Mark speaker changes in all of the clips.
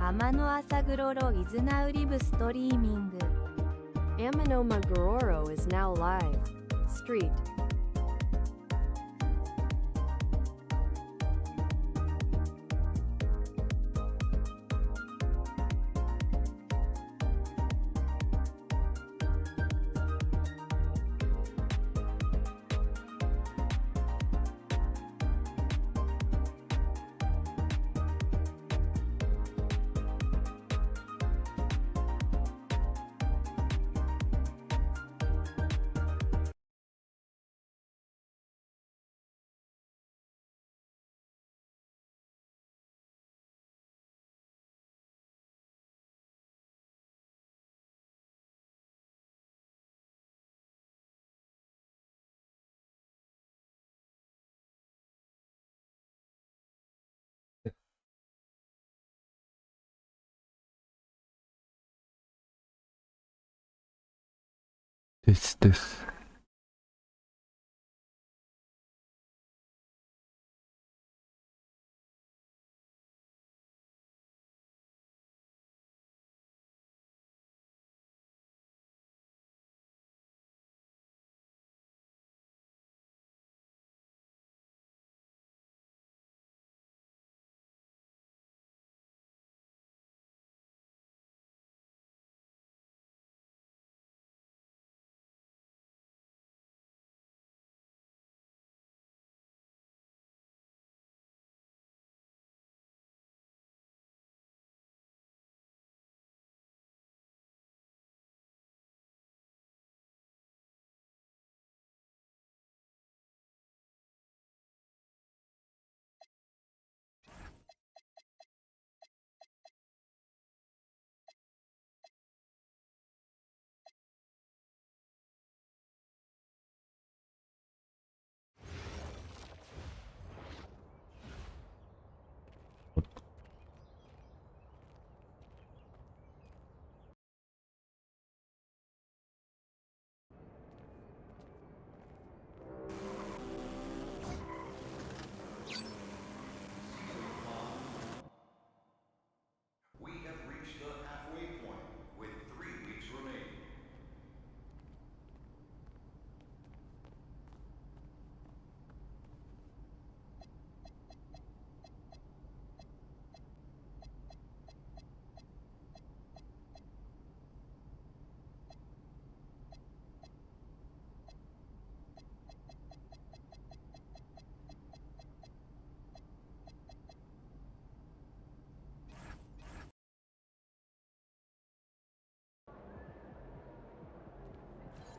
Speaker 1: Amano Asaguroro is now live streaming.
Speaker 2: Amano Magororo is now live. Street.
Speaker 3: です。
Speaker 4: We have reached the halfway point with 3 weeks remaining.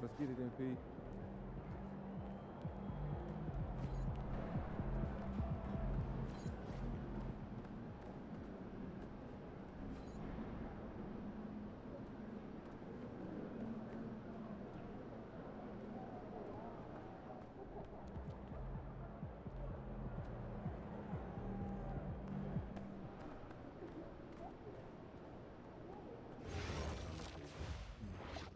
Speaker 3: Let's get it, MP.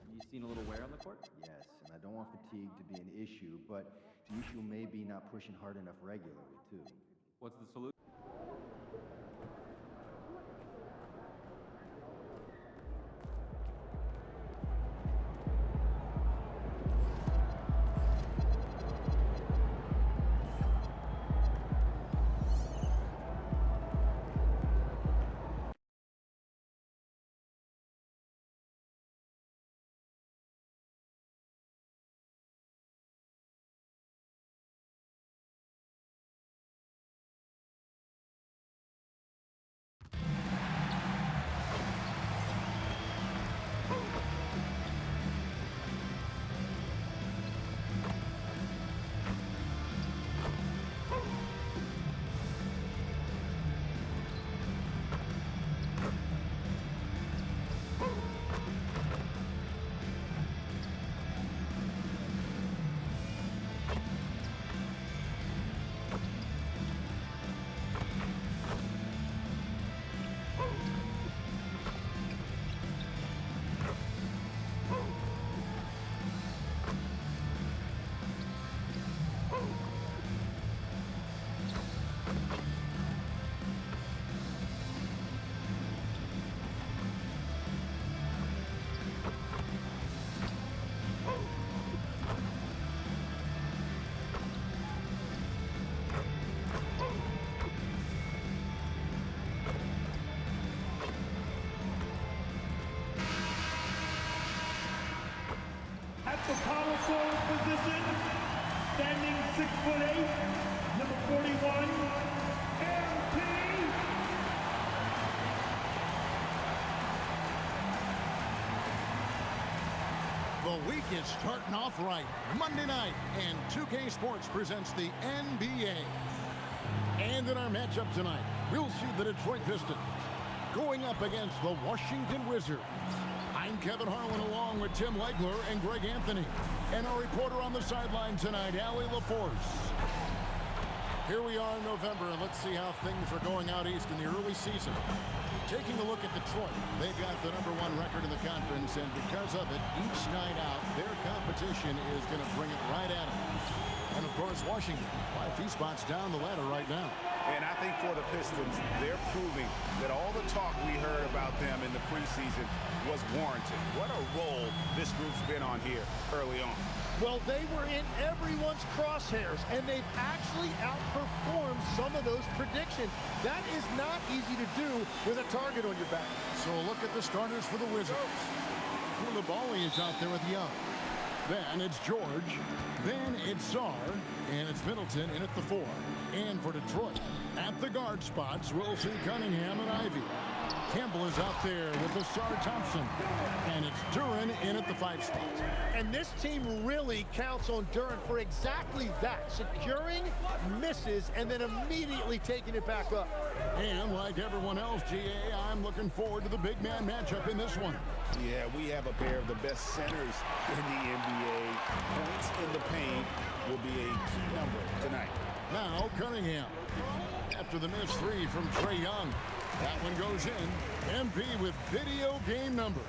Speaker 5: You seen a little wear on the court?
Speaker 6: Yes, and I don't want fatigue to be an issue, but the issue may be not pushing hard enough regularly, too.
Speaker 5: What's the solution?
Speaker 7: 6'8", number 41, MP.
Speaker 8: The week is starting off right. Monday night, and 2K Sports presents the NBA. And in our matchup tonight, we'll see the Detroit Pistons going up against the Washington Wizards. I'm Kevin Harlan along with Tim Legler and Greg Anthony. And our reporter on the sideline tonight, Allie LaForce. Here we are in November, and let's see how things are going out east in the early season. Taking a look at Detroit, they've got the #1 record in the conference, and because of it, each night out, their competition is going to bring it right at them. And of course, Washington, quite a few spots down the ladder right now.
Speaker 9: And I think for the Pistons, they're proving that all the talk we heard about them in the preseason was warranted. What a role this group's been on here early on.
Speaker 10: Well, they were in everyone's crosshairs, and they've actually outperformed some of those predictions. That is not easy to do with a target on your back.
Speaker 8: So look at the starters for the Wizards. Koulibaly is out there with Young. Then it's George. Then it's Sarr. And it's Middleton in at the 4. And for Detroit, at the guard spots, we'll see Cunningham and Ivy. Campbell is out there with the Sarr Thompson. And it's Duren in at the 5 spot.
Speaker 10: And this team really counts on Duren for exactly that. Securing misses and then immediately taking it back up.
Speaker 8: And like everyone else, GA, I'm looking forward to the big man matchup in this one.
Speaker 9: Yeah, we have a pair of the best centers in the NBA. Points in the paint will be a key number tonight.
Speaker 8: Now Cunningham. After the missed 3 from Trae Young. That one goes in. MP with video game numbers.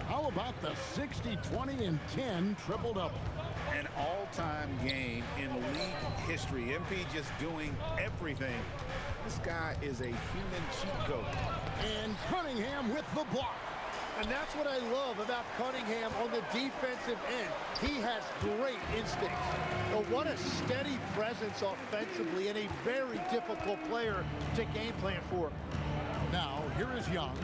Speaker 8: How about the 60, 20, and 10 triple-double?
Speaker 9: An all-time game in league history. MP just doing everything. This guy is a human cheat code.
Speaker 8: And Cunningham with the block.
Speaker 10: And that's what I love about Cunningham on the defensive end. He has great instincts. But what a steady presence offensively and a very difficult player to game plan for.
Speaker 8: Now, here is Young.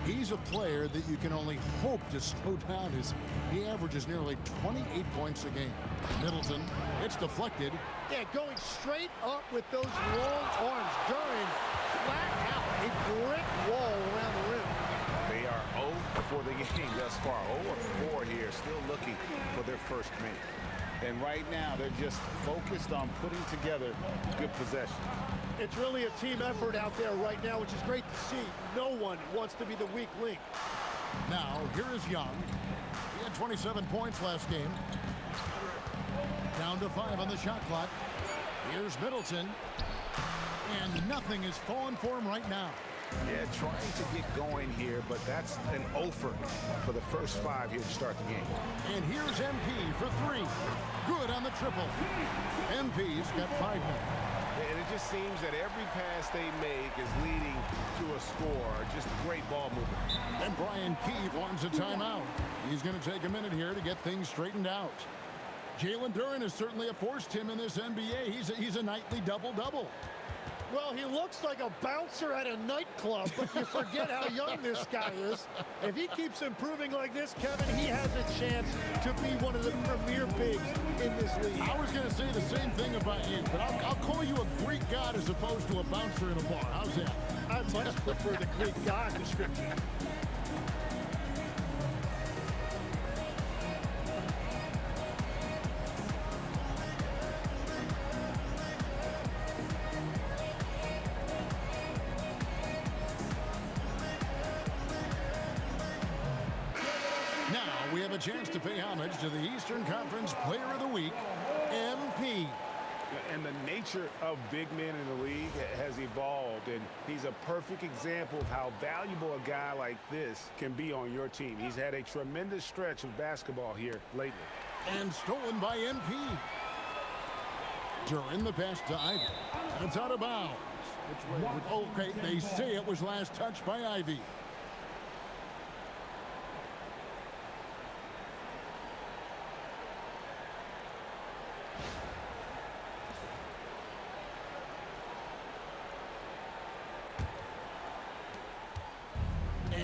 Speaker 8: He's a player that you can only hope to slow down as he averages nearly 28 points a game. Middleton, it's deflected.
Speaker 10: Yeah, going straight up with those long arms. Duren flat out a brick wall around the rim.
Speaker 9: They are 0 for the game thus far. 0-4 here, still looking for their first man. And right now, they're just focused on putting together good possession.
Speaker 10: It's really a team effort out there right now, which is great to see. No one wants to be the weak link.
Speaker 8: Now, here is Young. He had 27 points last game. Down to 5 on the shot clock. Here's Middleton. And nothing is falling for him right now.
Speaker 9: Yeah, trying to get going here, but that's an offer for the first 5 here to start the game.
Speaker 8: And here's MP for 3. Good on the triple. MP's got 5 now.
Speaker 9: And it just seems that every pass they make is leading to a score. Just great ball movement.
Speaker 8: And Brian Keefe wants a timeout. He's going to take a minute here to get things straightened out. Jalen Duren is certainly a force, Tim, in this NBA. He's a nightly double-double.
Speaker 10: Well, he looks like a bouncer at a nightclub, but you forget how young this guy is. If he keeps improving like this, Kevin, he has a chance to be one of the premier bigs in this league.
Speaker 8: I was going to say the same thing about you, but I'll call you a Greek god as opposed to a bouncer in a bar. How's that?
Speaker 10: I much prefer the Greek god description.
Speaker 8: We have a chance to pay homage to the Eastern Conference Player of the Week, MP.
Speaker 9: And the nature of big men in the league has evolved, and he's a perfect example of how valuable a guy like this can be on your team. He's had a tremendous stretch of basketball here lately.
Speaker 8: And stolen by MP. During the pass to Ivy. And it's out of bounds. Okay, they say it was last touched by Ivy.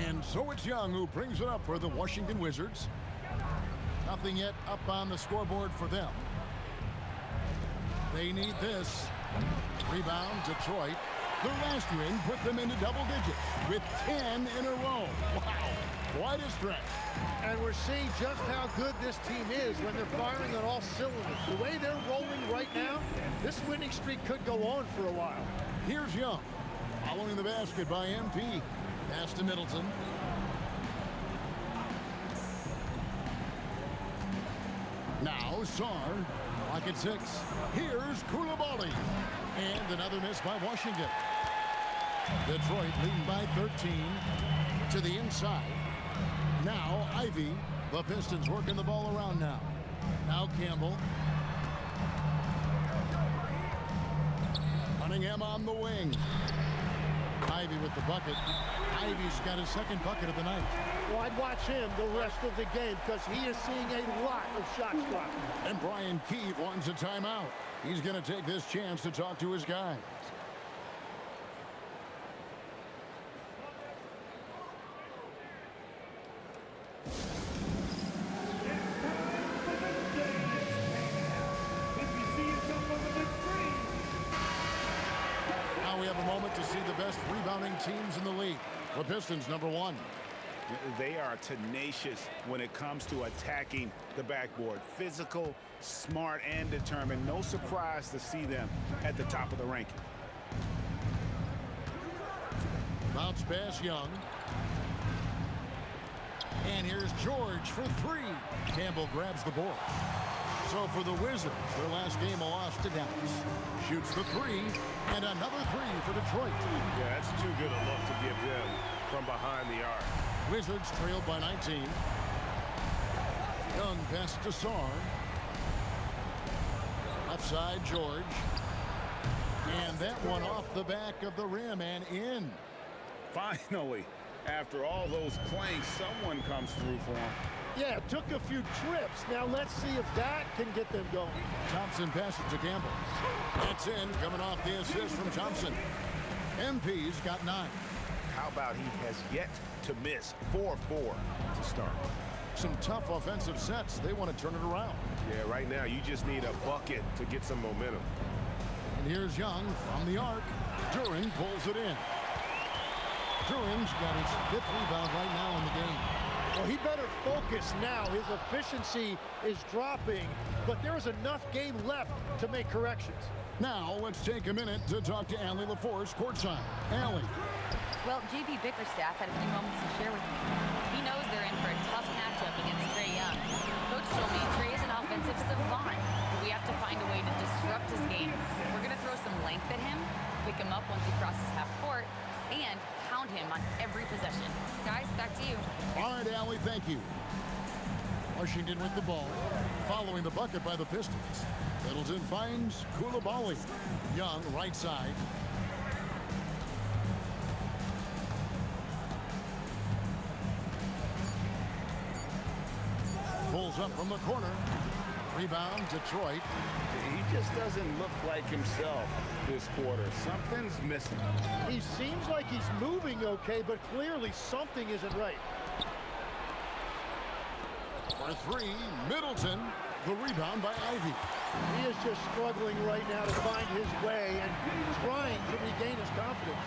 Speaker 8: And so it's Young who brings it up for the Washington Wizards. Nothing yet up on the scoreboard for them. They need this. Rebound, Detroit. Their last win put them into double digits with 10 in a row. Wow, quite a stretch.
Speaker 10: And we're seeing just how good this team is when they're firing on all cylinders. The way they're rolling right now, this winning streak could go on for a while.
Speaker 8: Here's Young, following the basket by MP. Pass to Middleton. Now Sarr, clock at 6. Here's Koulibaly. And another miss by Washington. Detroit leading by 13 to the inside. Now Ivy. The Pistons working the ball around now. Now Campbell. Cunningham on the wing. Ivy with the bucket. Ivy's got his second bucket of the night.
Speaker 10: Well, I'd watch him the rest of the game because he is seeing a lot of shots dropped.
Speaker 8: And Brian Keefe wants a timeout. He's going to take this chance to talk to his guys. Now we have a moment to see the best rebounding teams in the league. The Pistons, number 1.
Speaker 9: They are tenacious when it comes to attacking the backboard. Physical, smart, and determined. No surprise to see them at the top of the ranking.
Speaker 8: Bounce pass, Young. And here's George for 3. Campbell grabs the board. So for the Wizards, their last game a loss to Dallas. Shoots the 3, and another 3 for Detroit.
Speaker 9: Yeah, that's too good a look to give them from behind the arc.
Speaker 8: Wizards trailed by 19. Young pass to Sarr. Left side, George. And that one off the back of the rim and in.
Speaker 9: Finally, after all those clanks, someone comes through for him.
Speaker 10: Yeah, took a few trips. Now let's see if that can get them going.
Speaker 8: Thompson passes to Campbell. That's in, coming off the assist from Thompson. MP's got 9.
Speaker 9: How about he has yet to miss 4-4 to start?
Speaker 8: Some tough offensive sets. They want to turn it around.
Speaker 9: Yeah, right now you just need a bucket to get some momentum.
Speaker 8: And here's Young from the arc. Duren pulls it in. Duren's got his 5th rebound right now in the game.
Speaker 10: Well, he better focus now. His efficiency is dropping, but there is enough game left to make corrections.
Speaker 8: Now, let's take a minute to talk to Allie LaForce courtside. Allie.
Speaker 11: Well, JB Bickerstaff had a few moments to share with me. He knows they're in for a tough matchup against Trae Young. Coach told me Trae is an offensive savant. We have to find a way to disrupt his game. We're going to throw some length at him, pick him up once he crosses half court, and pound him on every possession. Guys, back to you.
Speaker 8: All right, Allie, thank you. Washington with the ball, following the bucket by the Pistons. Middleton finds Koulibaly. Young, right side. Pulls up from the corner. Rebound, Detroit.
Speaker 9: He just doesn't look like himself this quarter. Something's missing.
Speaker 10: He seems like he's moving okay, but clearly something isn't right.
Speaker 8: For 3, Middleton. The rebound by Ivy.
Speaker 10: He is just struggling right now to find his way and trying to regain his confidence.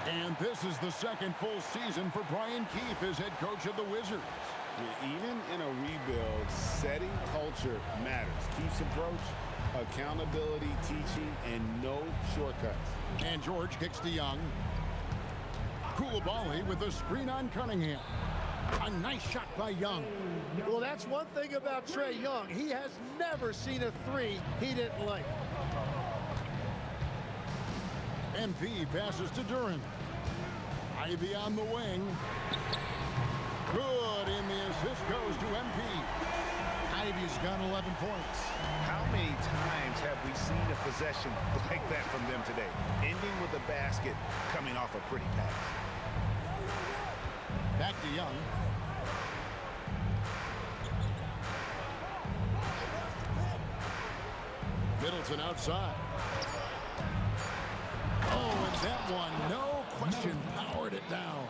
Speaker 8: And this is the second full season for Brian Keefe as head coach of the Wizards.
Speaker 9: Even in a rebuild, setting culture matters. Keefe's approach, accountability, teaching, and no shortcuts.
Speaker 8: And George kicks to Young. Koulibaly with a screen on Cunningham. A nice shot by Young.
Speaker 10: Well, that's one thing about Trae Young. He has never seen a 3 he didn't like.
Speaker 8: MP passes to Duren. Ivy on the wing. Good, and the assist goes to MP. Ivy's got 11 points.
Speaker 9: How many times have we seen a possession like that from them today? Ending with a basket, coming off a pretty pass.
Speaker 8: Back to Young. Middleton outside. Oh, and that one, no question, powered it down.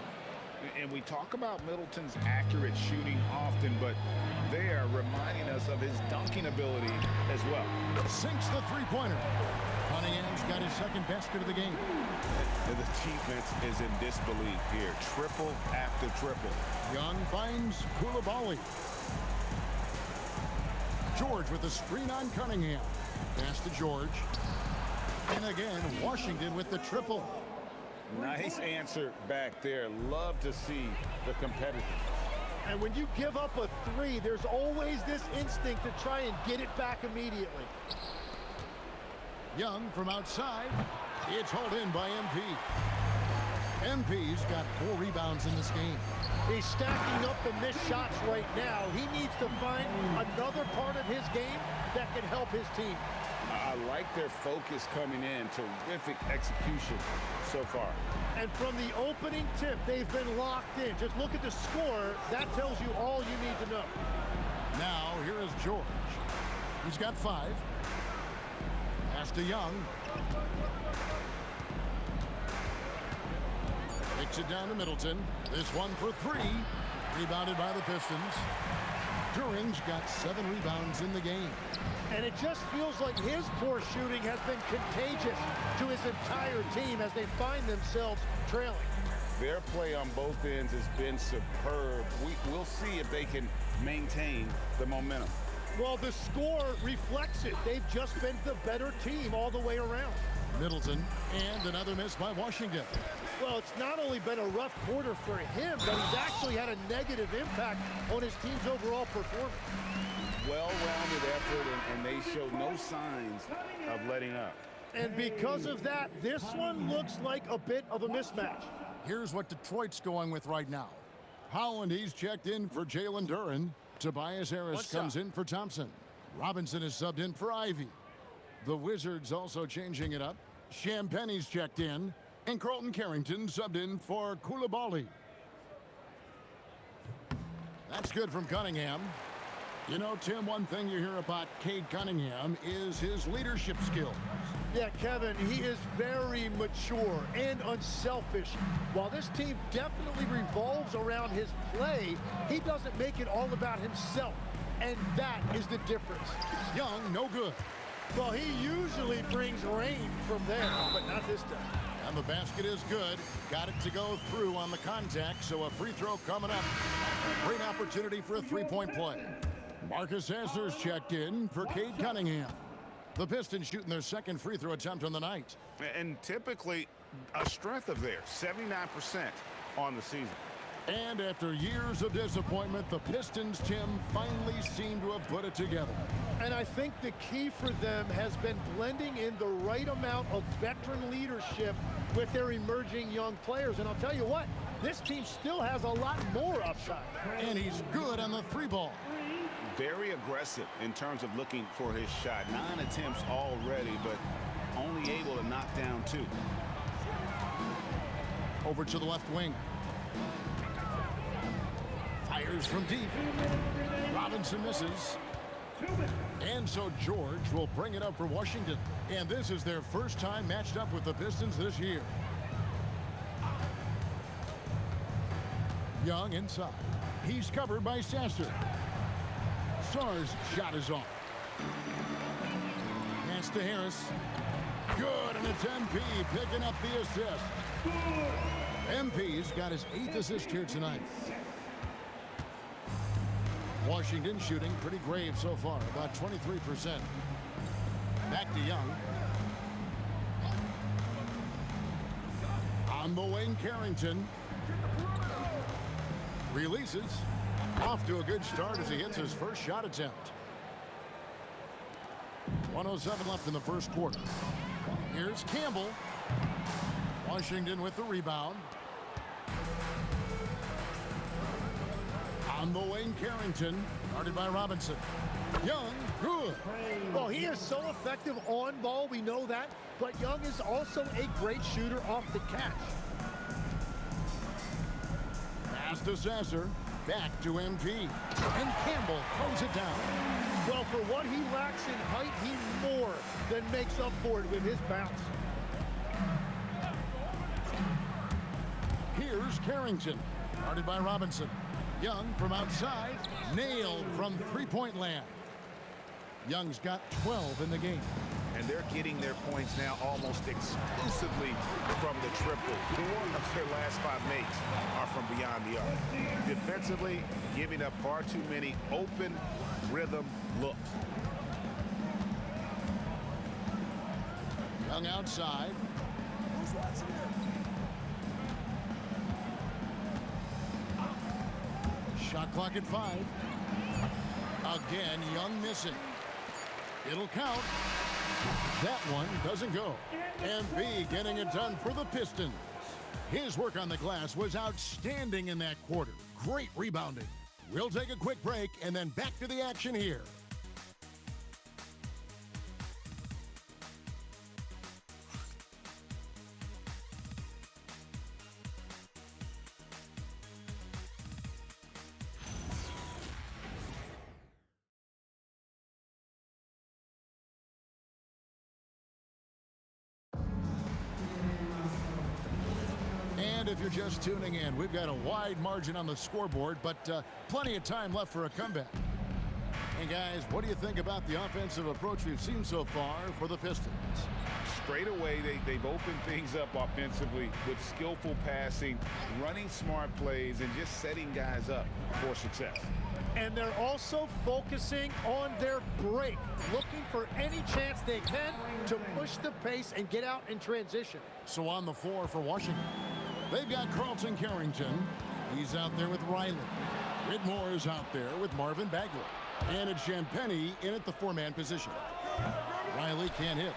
Speaker 9: And we talk about Middleton's accurate shooting often, but they are reminding us of his dunking ability as well.
Speaker 8: Sinks the three-pointer. Cunningham's got his second basket of the game.
Speaker 9: The defense is in disbelief here. Triple after triple.
Speaker 8: Young finds Koulibaly. George with the screen on Cunningham. Pass to George. And again, Washington with the triple.
Speaker 9: Nice answer back there. Love to see the competitors.
Speaker 10: And when you give up a three, there's always this instinct to try and get it back immediately.
Speaker 8: Young from outside. It's hauled in by MP. MP's got 4 rebounds in this game.
Speaker 10: He's stacking up the missed shots right now. He needs to find another part of his game that can help his team.
Speaker 9: I like their focus coming in. Terrific execution so far.
Speaker 10: And from the opening tip, they've been locked in. Just look at the score. That tells you all you need to know.
Speaker 8: Now, here is George. He's got 5. Pass to Young. Takes it down to Middleton. This one for 3. Rebounded by the Pistons. Duran's got 7 rebounds in the game.
Speaker 10: And it just feels like his poor shooting has been contagious to his entire team as they find themselves trailing.
Speaker 9: Their play on both ends has been superb. We'll see if they can maintain the momentum.
Speaker 10: Well, the score reflects it. They've just been the better team all the way around.
Speaker 8: Middleton, and another miss by Washington.
Speaker 10: Well, it's not only been a rough quarter for him, but he's actually had a negative impact on his team's overall performance.
Speaker 9: Well-rounded effort, and they show no signs of letting up.
Speaker 10: And because of that, this one looks like a bit of a mismatch.
Speaker 8: Here's what Detroit's going with right now. Holland, he's checked in for Jalen Duren. Tobias Harris comes in for Thompson. Robinson is subbed in for Ivy. The Wizards also changing it up. Champagne's checked in. And Carlton Carrington subbed in for Koulibaly. That's good from Cunningham. You know, Tim, one thing you hear about Cade Cunningham is his leadership skills.
Speaker 10: Yeah, Kevin, he is very mature and unselfish. While this team definitely revolves around his play, he doesn't make it all about himself. And that is the difference.
Speaker 8: Young, no good.
Speaker 10: Well, he usually brings rain from there, but not this time.
Speaker 8: And the basket is good. Got it to go through on the contact, so a free throw coming up. Great opportunity for a three-point play. Marcus Sasser's checked in for Cade Cunningham. The Pistons shooting their second free throw attempt on the night.
Speaker 9: And typically a strength of theirs, 79% on the season.
Speaker 8: And after years of disappointment, the Pistons, Tim, finally seem to have put it together.
Speaker 10: And I think the key for them has been blending in the right amount of veteran leadership with their emerging young players. And I'll tell you what, this team still has a lot more upside.
Speaker 8: And he's good on the 3-ball.
Speaker 9: Very aggressive in terms of looking for his shot. 9 attempts already, but only able to knock down 2.
Speaker 8: Over to the left wing. Fires from deep. Robinson misses. And so George will bring it up for Washington. And this is their first time matched up with the Pistons this year. Young inside. He's covered by Sasser. Sarr's shot is off. Pass to Harris. Good, and it's MP picking up the assist. MP's got his 8th assist here tonight. Washington shooting pretty grave so far, about 23%. Back to Young. On the wing, Carrington. Releases. Off to a good start as he hits his first shot attempt. 1:07 left in the first quarter. Here's Campbell. Washington with the rebound. On the wing, Carrington, guarded by Robinson. Young, good.
Speaker 10: Well, he is so effective on ball, we know that, but Young is also a great shooter off the catch.
Speaker 8: Pass to Sasser, back to MP, and Campbell throws it down.
Speaker 10: Well, for what he lacks in height, he more than makes up for it with his bounce.
Speaker 8: Here's Carrington. Guarded by Robinson. Young from outside. Nailed from three-point land. Young's got 12 in the game.
Speaker 9: And they're getting their points now almost exclusively from the triple. 4 of their last 5 makes are from beyond the arc. Defensively, giving up far too many open rhythm looks.
Speaker 8: Young outside. Shot clock at 5. Again, Young missing. It'll count. That one doesn't go. MP getting it done for the Pistons. His work on the glass was outstanding in that quarter. Great rebounding. We'll take a quick break and then back to the action here. And if you're just tuning in, we've got a wide margin on the scoreboard, but plenty of time left for a comeback. Hey guys, what do you think about the offensive approach we've seen so far for the Pistons?
Speaker 9: Straight away, they've opened things up offensively with skillful passing, running smart plays, and just setting guys up for success.
Speaker 10: And they're also focusing on their break, looking for any chance they can to push the pace and get out in transition.
Speaker 8: So on the floor for Washington, they've got Carlton Carrington. He's out there with Riley. Whitmore is out there with Marvin Bagley. And it's Champagnie in at the 4-man position. Riley can't hit.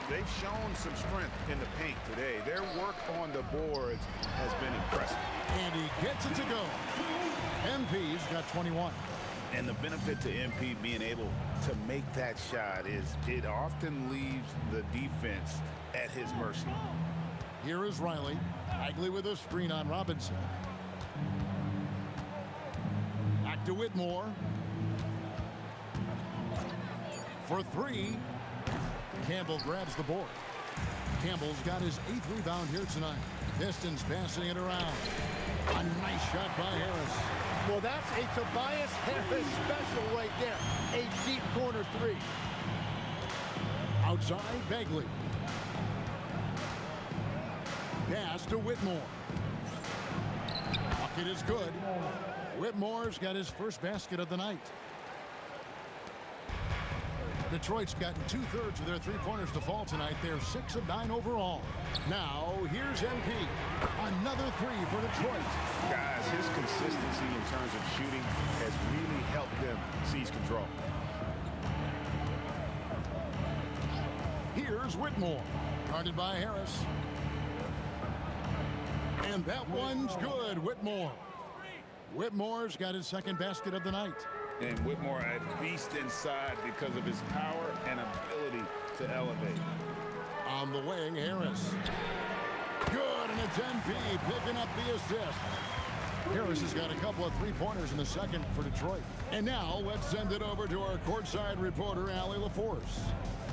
Speaker 9: They've shown some strength in the paint today. Their work on the boards has been impressive.
Speaker 8: And he gets it to go. MP's got 21.
Speaker 9: And the benefit to MP being able to make that shot is it often leaves the defense at his mercy.
Speaker 8: Here is Riley. Bagley with a screen on Robinson. Back to Whitmore. For 3. Campbell grabs the board. Campbell's got his 8th rebound here tonight. Pistons passing it around. A nice shot by Harris.
Speaker 10: Well, that's a Tobias Harris special right there. A deep corner 3.
Speaker 8: Outside, Bagley. Pass to Whitmore. Bucket is good. Whitmore's got his first basket of the night. Detroit's gotten 2/3 of their three-pointers to fall tonight. They're 6 of 9 overall. Now, here's MP. Another 3 for Detroit.
Speaker 9: Guys, his consistency in terms of shooting has really helped them seize control.
Speaker 8: Here's Whitmore. Guarded by Harris. And that one's good, Whitmore. Whitmore's got his second basket of the night.
Speaker 9: And Whitmore a beast inside because of his power and ability to elevate.
Speaker 8: On the wing, Harris. Good, and it's MP picking up the assist. Harris has got a couple of three-pointers in the second for Detroit. And now let's send it over to our courtside reporter, Allie LaForce.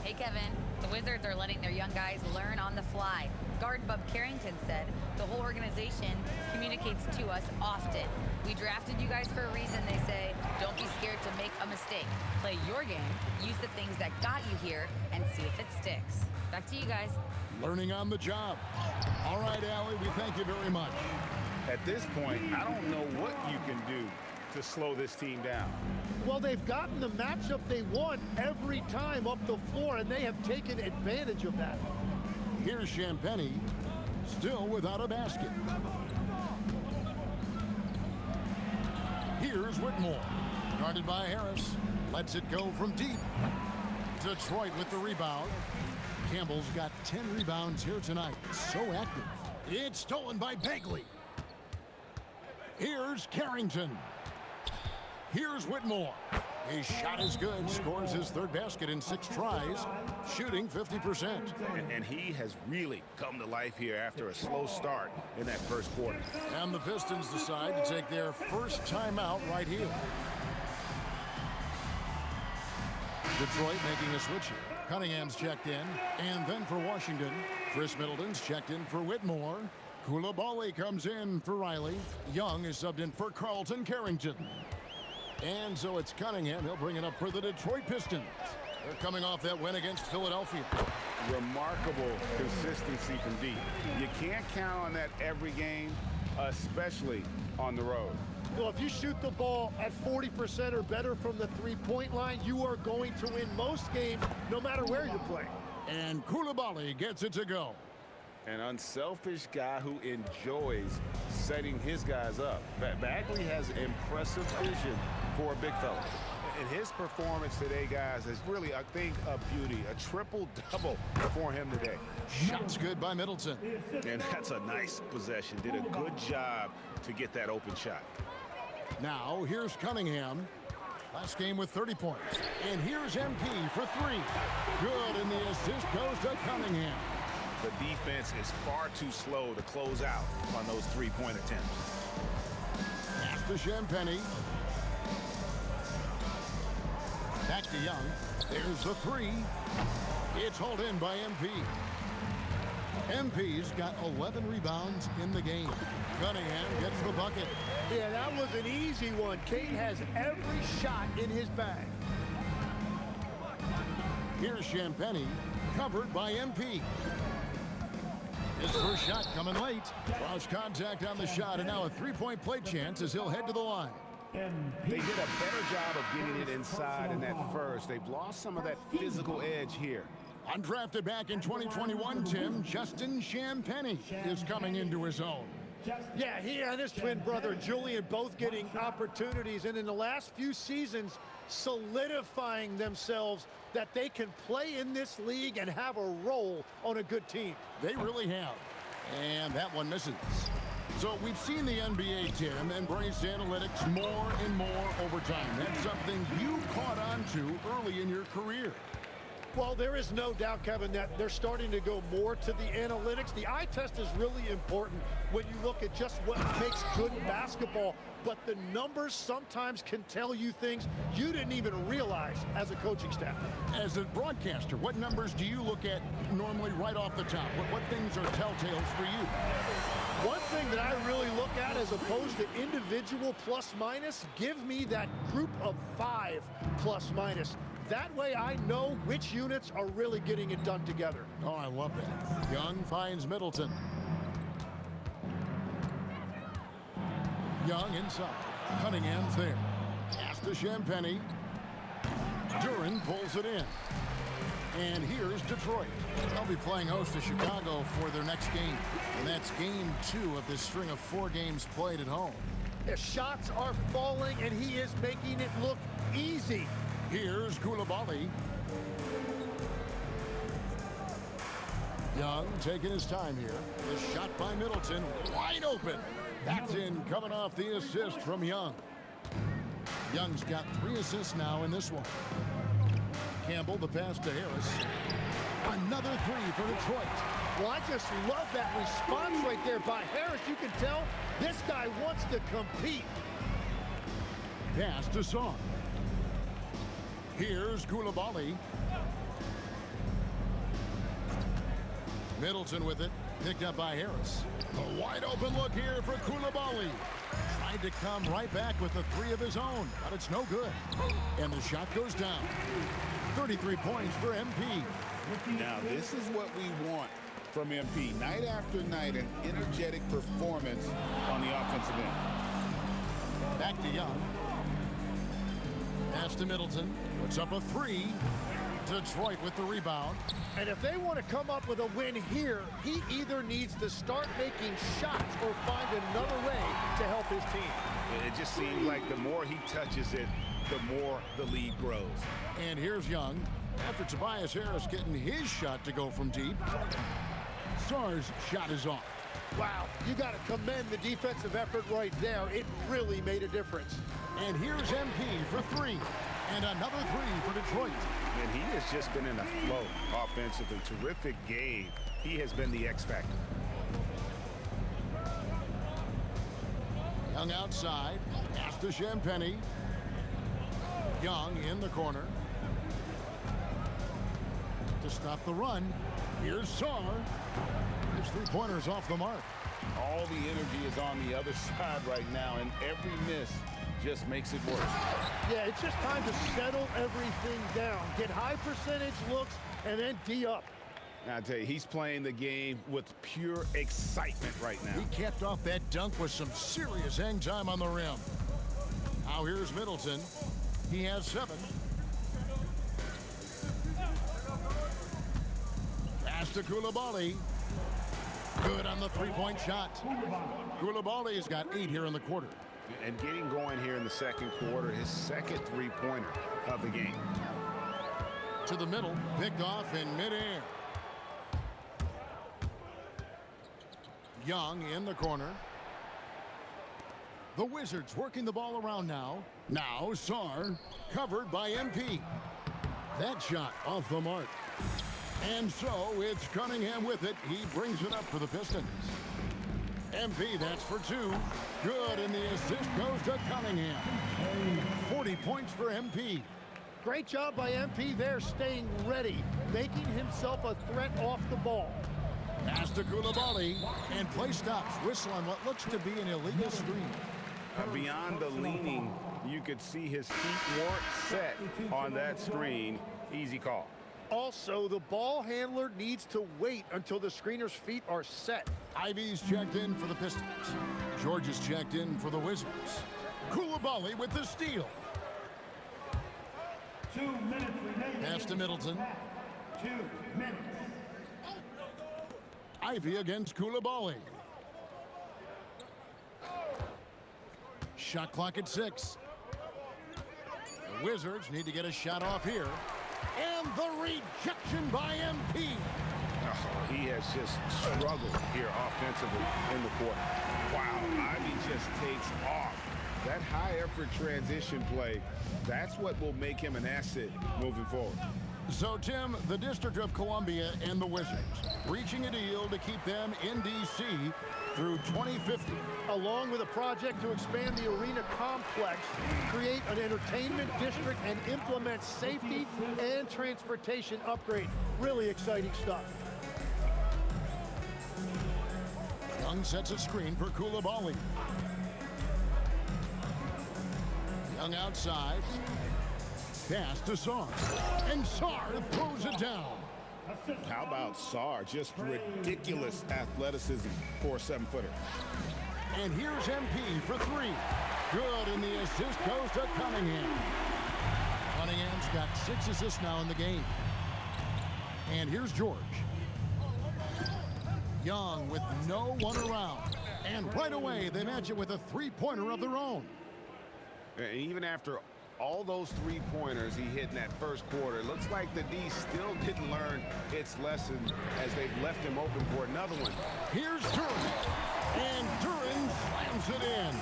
Speaker 11: Hey, Kevin. The Wizards are letting their young guys learn on the fly. Guard Bub Carrington said the whole organization communicates to us often. We drafted you guys for a reason, they say. Don't be scared to make a mistake. Play your game, use the things that got you here, and see if it sticks. Back to you guys.
Speaker 8: Learning on the job. All right, Allie, we thank you very much.
Speaker 9: At this point, I don't know what you can do to slow this team down.
Speaker 10: Well, they've gotten the matchup they want every time up the floor, and they have taken advantage of that.
Speaker 8: Here's Champagnie, still without a basket. Here's Whitmore, guarded by Harris. Lets it go from deep. Detroit with the rebound. Campbell's got 10 rebounds here tonight. So active. It's stolen by Bagley. Here's Carrington. Here's Whitmore. His shot is good. Scores his third basket in 6 tries. Shooting 50%.
Speaker 9: And he has really come to life here after a slow start in that first quarter.
Speaker 8: And the Pistons decide to take their first timeout right here. Detroit making a switch here. Cunningham's checked in. And then for Washington, Chris Middleton's checked in for Whitmore. Koulibaly comes in for Riley. Young is subbed in for Carlton Carrington. And so it's Cunningham. He'll bring it up for the Detroit Pistons. They're coming off that win against Philadelphia.
Speaker 9: Remarkable consistency from deep. You can't count on that every game, especially on the road.
Speaker 10: Well, if you shoot the ball at 40% or better from the three-point line, you are going to win most games, no matter where you're playing.
Speaker 8: And Koulibaly gets it to go.
Speaker 9: An unselfish guy who enjoys setting his guys up. Bagley has impressive vision for a big fella. And his performance today, guys, is really a thing of beauty. A triple-double for him today.
Speaker 8: Shot's good by Middleton.
Speaker 9: And that's a nice possession. Did a good job to get that open shot.
Speaker 8: Now, here's Cunningham. Last game with 30 points. And here's MP for three. Good, and the assist goes to Cunningham.
Speaker 9: The defense is far too slow to close out on those three-point attempts.
Speaker 8: Pass to Champagny. Back to Young. There's the three. It's hauled in by MP. MP's got 11 rebounds in the game. Cunningham gets the bucket.
Speaker 10: Yeah, that was an easy one. Kate has every shot in his bag.
Speaker 8: Here's Champagny, covered by MP. His first shot coming late. Lost contact on the shot, and now a three-point play chance as he'll head to the line.
Speaker 9: They did a better job of getting it inside in that first. They've lost some of that physical edge here.
Speaker 8: Undrafted back in 2021, Tim, Justin Champagny is coming into his own.
Speaker 10: Yeah, he and his twin brother Julian both getting opportunities, and in the last few seasons solidifying themselves that they can play in this league and have a role on a good team.
Speaker 8: They really have. And that one misses. So we've seen the NBA, Tim, embrace analytics more and more over time. That's something you've caught on to early in your career.
Speaker 10: Well, there is no doubt, Kevin, that they're starting to go more to the analytics. The eye test is really important when you look at just what makes good basketball, but the numbers sometimes can tell you things you didn't even realize as a coaching staff.
Speaker 8: As a broadcaster, what numbers do you look at normally right off the top? What things are telltales for you?
Speaker 10: One thing that I really look at as opposed to individual plus minus, give me that group of 5 plus minus. That way I know which units are really getting it done together.
Speaker 8: Oh, I love that. Young finds Middleton. Young inside. Cunningham's there. Pass to Champagny. Duran pulls it in. And here's Detroit. They'll be playing host to Chicago for their next game. And that's game 2 of this string of 4 games played at home.
Speaker 10: The shots are falling, and he is making it look easy.
Speaker 8: Here's Koulibaly. Young taking his time here. The shot by Middleton, wide open. That's in, coming off the assist from Young. Young's got 3 assists now in this one. Campbell, the pass to Harris. Another 3 for Detroit.
Speaker 10: Well, I just love that response right there by Harris. You can tell this guy wants to compete.
Speaker 8: Pass to Song. Here's Koulibaly. Middleton with it, picked up by Harris. A wide open look here for Koulibaly. Tried to come right back with the 3 of his own, but it's no good. And the shot goes down. 33 points for MP.
Speaker 9: Now, this is what we want from MP. Night after night, an energetic performance on the offensive end.
Speaker 8: Back to Young. Pass to Middleton. Puts up a 3. Detroit with the rebound.
Speaker 10: And if they want to come up with a win here, he either needs to start making shots or find another way to help his team.
Speaker 9: It just seems like the more he touches it, the more the lead grows.
Speaker 8: And here's Young. After Tobias Harris getting his shot to go from deep, Sarr's shot is off.
Speaker 10: Wow, you got to commend the defensive effort right there. It really made a difference.
Speaker 8: And here's MP for 3. And another 3 for Detroit.
Speaker 9: And he has just been in a flow offensively. Terrific game. He has been the X factor.
Speaker 8: Young outside. Pass to Champagny. Young in the corner. To stop the run, here's Sarr. His 3-pointers off the mark.
Speaker 9: All the energy is on the other side right now, and every miss just makes it worse.
Speaker 10: Yeah, it's just time to settle everything down. Get high percentage looks and then D up.
Speaker 9: I tell you, he's playing the game with pure excitement right now.
Speaker 8: He capped off that dunk with some serious hang time on the rim. Now here's Middleton. He has 7. Pass to Koulibaly. Good on the three-point shot. Koulibaly's got 8 here in the quarter.
Speaker 9: And getting going here in the second quarter, his second three-pointer of the game.
Speaker 8: To the middle, picked off in midair. Young in the corner. The Wizards working the ball around now. Now Sarr, covered by MP. That shot off the mark. And so it's Cunningham with it. He brings it up for the Pistons. MP, that's for 2. Good, and the assist goes to Cunningham. 40 points for MP.
Speaker 10: Great job by MP there, staying ready, making himself a threat off the ball.
Speaker 8: Pass to Koulibaly, and play stops. Whistle on what looks to be an illegal screen.
Speaker 9: Beyond the leaning, you could see his feet weren't set on that screen. Easy call.
Speaker 10: Also, the ball handler needs to wait until the screener's feet are set.
Speaker 8: Ivy's checked in for the Pistons. George is checked in for the Wizards. Koulibaly with the steal.
Speaker 7: 2 minutes remaining.
Speaker 8: Pass to Middleton.
Speaker 7: 2 minutes.
Speaker 8: Ivy against Koulibaly. Shot clock at 6. The Wizards need to get a shot off here. And the rejection by MP.
Speaker 9: Oh, he has just struggled here offensively in the court. Wow, Ivy just takes off. That high-effort transition play, that's what will make him an asset moving forward.
Speaker 8: So, Tim, the District of Columbia and the Wizards reaching a deal to keep them in D.C. through 2050.
Speaker 10: Along with a project to expand the arena complex, create an entertainment district, and implement safety and transportation upgrade. Really exciting stuff.
Speaker 8: Young sets a screen for Koulibaly. Young outside. Pass to Sarr. And Sarr throws it down.
Speaker 9: How about Sarr? Just ridiculous athleticism for a 7-footer.
Speaker 8: And here's MP for 3. Good, and the assist goes to Cunningham. Cunningham's got 6 assists now in the game. And here's George. Young with no one around. And right away, they match it with a three-pointer of their own.
Speaker 9: And even after all those three-pointers he hit in that first quarter, it looks like the D still didn't learn its lesson as they've left him open for another one.
Speaker 8: Here's Duran. And Duran slams it in.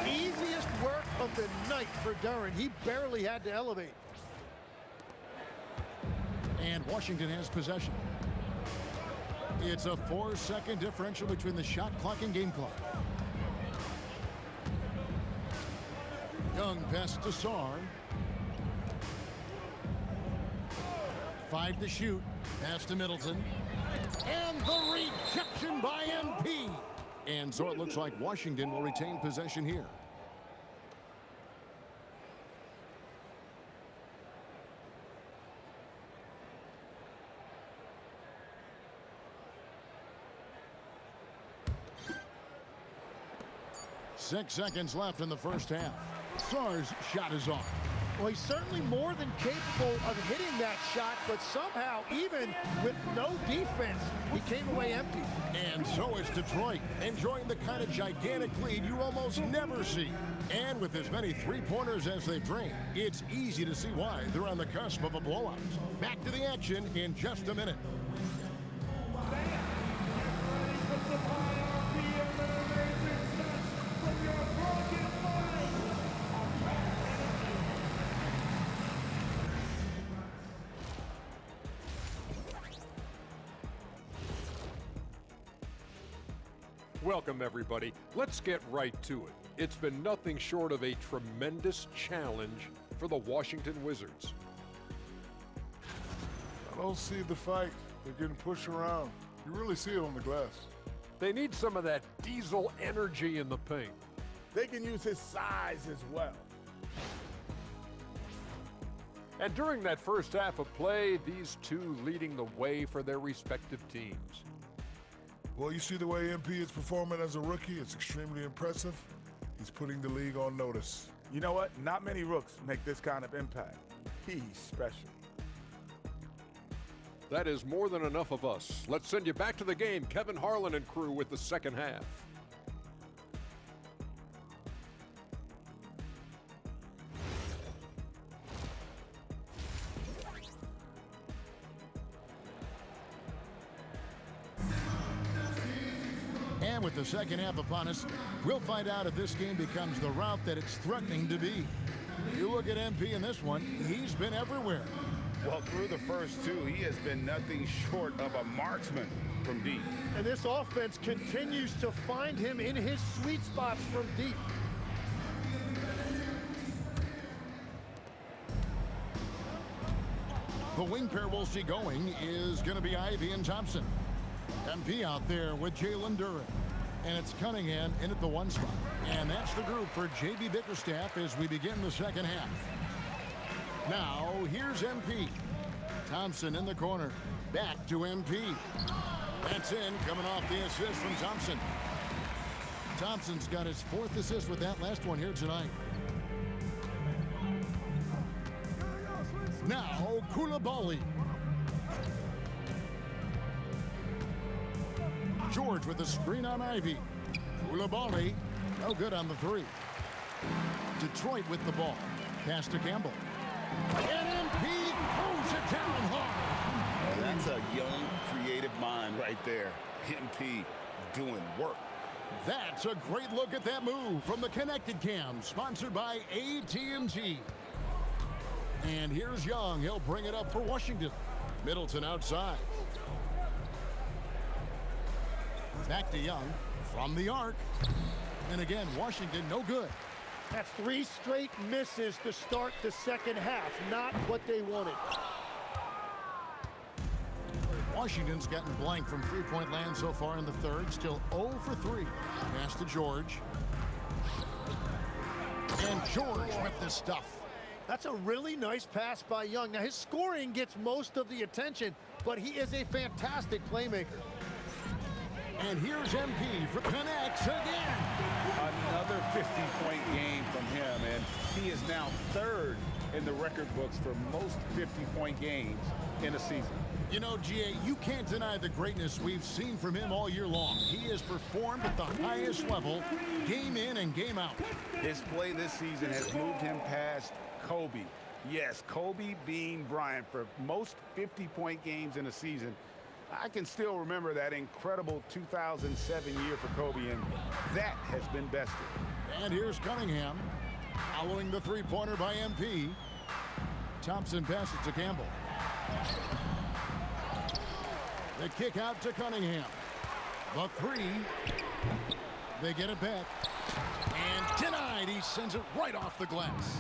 Speaker 10: Easiest work of the night for Duran. He barely had to elevate.
Speaker 8: And Washington has possession. It's a 4-second differential between the shot clock and game clock. Young pass to Sarr. 5 to shoot. Pass to Middleton. And the rejection by MP. And so it looks like Washington will retain possession here. Six seconds left in the first half. Sarr's shot is off.
Speaker 10: Well, he's certainly more than capable of hitting that shot, but somehow, even with no defense, he came away empty.
Speaker 8: And so is Detroit, enjoying the kind of gigantic lead you almost never see. And with as many three-pointers as they've drained, it's easy to see why they're on the cusp of a blowout. Back to the action in just a minute.
Speaker 12: Welcome, everybody. Let's get right to it. It's been nothing short of a tremendous challenge for the Washington Wizards.
Speaker 13: I don't see the fight. They're getting pushed around. You really see it on the glass.
Speaker 12: They need some of that diesel energy in the paint.
Speaker 9: They can use his size as well.
Speaker 12: And during that first half of play, these two leading the way for their respective teams.
Speaker 13: Well, you see the way MP is performing as a rookie. It's extremely impressive. He's putting the league on notice.
Speaker 9: You know what? Not many rooks make this kind of impact. He's special.
Speaker 12: That is more than enough of us. Let's send you back to the game. Kevin Harlan and crew with the second half.
Speaker 8: And with the second half upon us, we'll find out if this game becomes the route that it's threatening to be. You look at MP in this one, he's been everywhere.
Speaker 9: Well, through the first two, he has been nothing short of a marksman from deep.
Speaker 10: And this offense continues to find him in his sweet spots from deep.
Speaker 8: The wing pair we'll see going is going to be Ivy and Thompson. MP out there with Jalen Duren. And it's Cunningham in at the one spot. And that's the group for J.B. Bickerstaff as we begin the second half. Now, here's MP. Thompson in the corner. Back to MP. That's in, coming off the assist from Thompson. Thompson's got his fourth assist with that last one here tonight. Now, Koulibaly. George with the screen on Ivy. Koulibaly, no good on the three. Detroit with the ball. Pass to Campbell. And MP throws it down hard.
Speaker 9: That's a young, creative mind right there. MP doing work.
Speaker 8: That's a great look at that move from the Connected Cam, sponsored by AT&T. And here's Young. He'll bring it up for Washington. Middleton outside. Back to Young from the arc. And again, Washington no good.
Speaker 10: That's three straight misses to start the second half. Not what they wanted.
Speaker 8: Washington's gotten blank from three-point land so far in the third. Still 0 for 3. Pass to George. And George with the stuff.
Speaker 10: That's a really nice pass by Young. Now, his scoring gets most of the attention, but he is a fantastic playmaker.
Speaker 8: And here's MP for connects again.
Speaker 9: Another 50-point game from him, and he is now third in the record books for most 50-point games in a season.
Speaker 8: You know, GA, you can't deny the greatness we've seen from him all year long. He has performed at the highest level, game in and game out.
Speaker 9: His play this season has moved him past Kobe. Yes, Kobe being Bryant for most 50-point games in a season. I can still remember that incredible 2007 year for Kobe, and that has been bested.
Speaker 8: And here's Cunningham, following the three-pointer by MP. Thompson passes to Campbell. The kick out to Cunningham. The three. They get it back. And denied. He sends it right off the glass.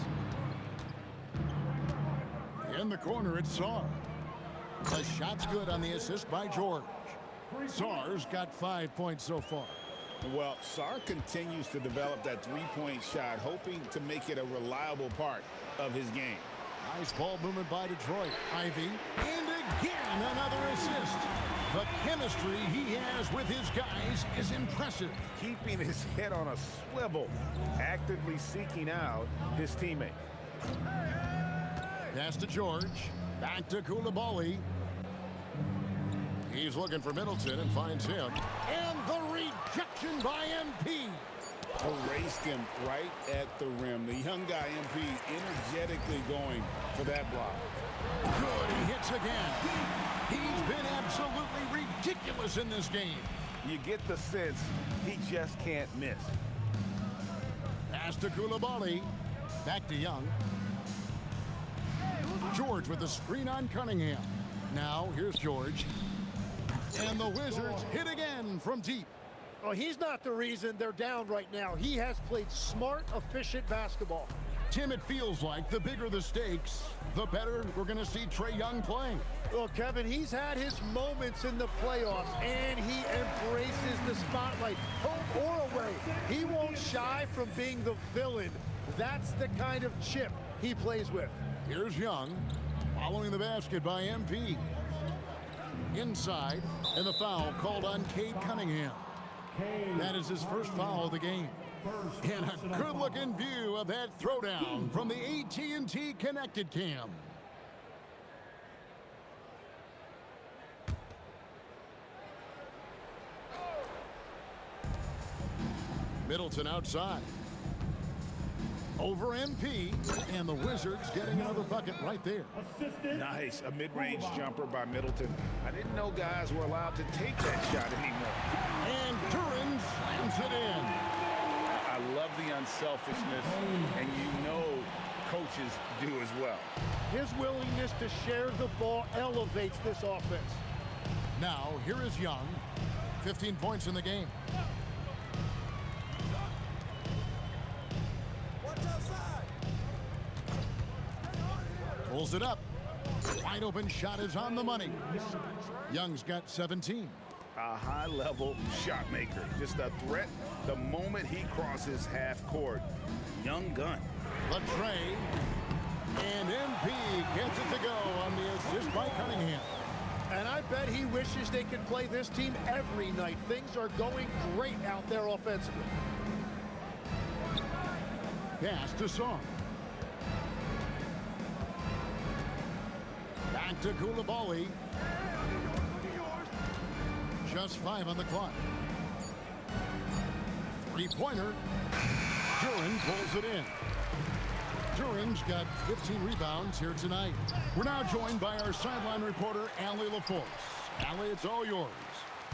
Speaker 8: In the corner, it's Sarr. The shot's good on the assist by George. Sarr's got 5 points so far.
Speaker 9: Well, Sarr continues to develop that three-point shot, hoping to make it a reliable part of his game.
Speaker 8: Nice ball movement by Detroit. Ivy. And again, another assist. The chemistry he has with his guys is impressive.
Speaker 9: Keeping his head on a swivel, actively seeking out his teammate.
Speaker 8: Pass to George. Back to Koulibaly. He's looking for Middleton and finds him. And the rejection by MP.
Speaker 9: Erased him right at the rim. The young guy, MP, energetically going for that block.
Speaker 8: Good, he hits again. He's been absolutely ridiculous in this game.
Speaker 9: You get the sense he just can't miss.
Speaker 8: Pass to Koulibaly. Back to Young. George with the screen on Cunningham. Now, here's George. And the Wizards hit again from deep.
Speaker 10: Oh, he's not the reason they're down right now. He has played smart, efficient basketball.
Speaker 8: Tim, it feels like the bigger the stakes, the better we're going to see Trae Young playing.
Speaker 10: Well, Kevin, he's had his moments in the playoffs, and he embraces the spotlight. Home or away, he won't shy from being the villain. That's the kind of chip he plays with.
Speaker 8: Here's Young, following the basket by MP. Inside, and the foul called on Cade Cunningham. That is his first foul of the game. And a good-looking view of that throwdown from the AT&T Connected Cam. Middleton outside. Over MP, and the Wizards getting another bucket right there.
Speaker 9: Nice, a mid-range jumper by Middleton. I didn't know guys were allowed to take that shot anymore.
Speaker 8: And Duran slams it in.
Speaker 9: I love the unselfishness, and you know coaches do as well.
Speaker 10: His willingness to share the ball elevates this offense.
Speaker 8: Now, here is Young, 15 points in the game. Pulls it up. Wide open shot is on the money. Young's got 17.
Speaker 9: A high-level shot maker. Just a threat the moment he crosses half court. Young gun.
Speaker 8: The Trae. And MP gets it to go on the assist by Cunningham.
Speaker 10: And I bet he wishes they could play this team every night. Things are going great out there offensively.
Speaker 8: Pass to Song. Back to Koulibaly. Just 5 on the clock. Three-pointer. Duran pulls it in. Duran's got 15 rebounds here tonight. We're now joined by our sideline reporter, Allie LaForce. Allie, it's all yours.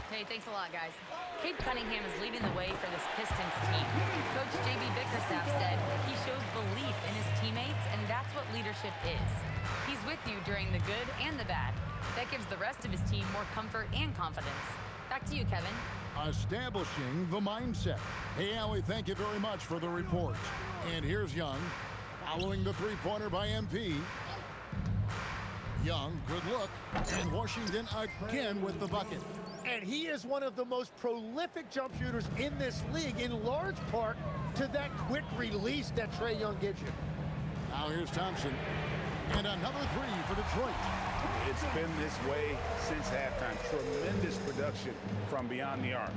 Speaker 11: Hey, thanks a lot, guys. Cade Cunningham is leading the way for this Pistons team. Coach JB Bickerstaff said he shows belief in his teammates, and that's what leadership is. He's with you during the good and the bad. That gives the rest of his team more comfort and confidence. Back to you, Kevin.
Speaker 8: Establishing the mindset. Hey, Allie, thank you very much for the report. And here's Young, following the three-pointer by MP. Young, good look, and Washington again with the bucket.
Speaker 10: And he is one of the most prolific jump shooters in this league, in large part to that quick release that Trae Young gives you.
Speaker 8: Now here's Thompson. And another three for Detroit.
Speaker 9: It's been this way since halftime. Tremendous production from beyond the arc.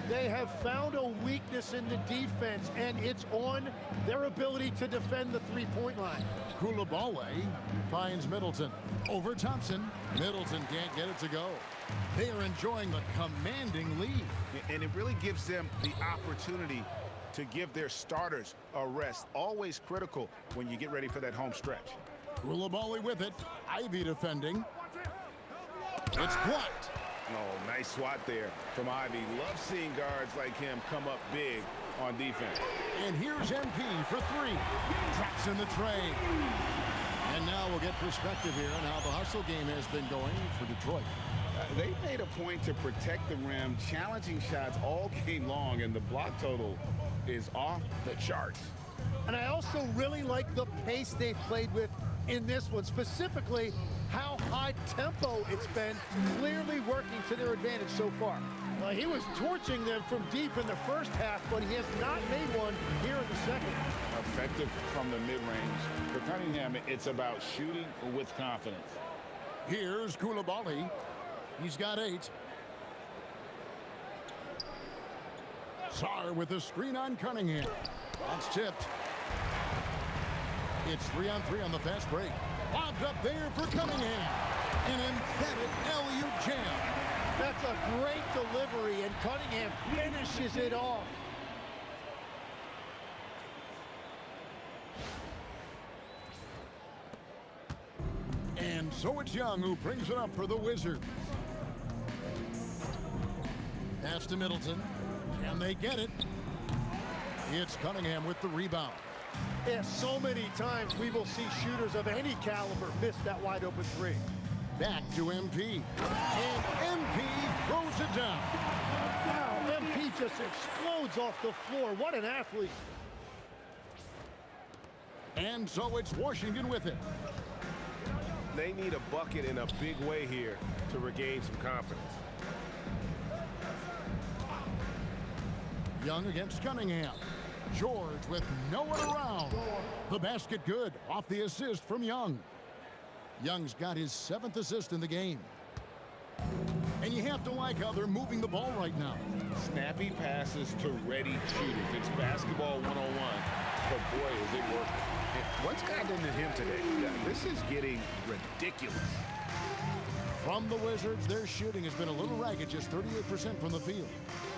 Speaker 10: They have found a weakness in the defense, and it's on their ability to defend the three-point line.
Speaker 8: Koulibaly finds Middleton. Over Thompson. Middleton can't get it to go. They are enjoying a commanding lead.
Speaker 9: And it really gives them the opportunity to give their starters a rest. Always critical when you get ready for that home stretch.
Speaker 8: Koulibaly with it. Ivy defending. It's blocked.
Speaker 9: Oh, nice swat there from Ivy. Love seeing guards like him come up big on defense.
Speaker 8: And here's MP for three. Drops in the Trae. And now we'll get perspective here on how the hustle game has been going for Detroit.
Speaker 9: They made a point to protect the rim, challenging shots all game long, and the block total is off the charts.
Speaker 10: And I also really like the pace they've played with in this one, specifically how high tempo it's been, clearly working to their advantage so far. He was torching them from deep in the first half, but he has not made one here in the second.
Speaker 9: Effective from the mid-range. For Cunningham, it's about shooting with confidence.
Speaker 8: Here's Koulibaly. He's got 8. Sarr with a screen on Cunningham. That's tipped. It's 3-on-3 on the fast break. Lobbed up there for Cunningham. An emphatic alley-oop jam.
Speaker 10: That's a great delivery, and Cunningham finishes it off.
Speaker 8: And so it's Young who brings it up for the Wizards. Pass to Middleton. Can they get it? It's Cunningham with the rebound.
Speaker 10: Yeah, so many times we will see shooters of any caliber miss that wide open three.
Speaker 8: Back to MP. And MP throws it down.
Speaker 10: Wow, MP just explodes off the floor. What an athlete.
Speaker 8: And so it's Washington with it.
Speaker 9: They need a bucket in a big way here to regain some confidence.
Speaker 8: Young against Cunningham. George with no one around. The basket good off the assist from Young. Young's got his 7th assist in the game. And you have to like how they're moving the ball right now.
Speaker 9: Snappy passes to ready shooters. It's basketball 101. But boy, is it working. And what's gotten into him today? This is getting ridiculous.
Speaker 8: From the Wizards, their shooting has been a little ragged, just 38% from the field.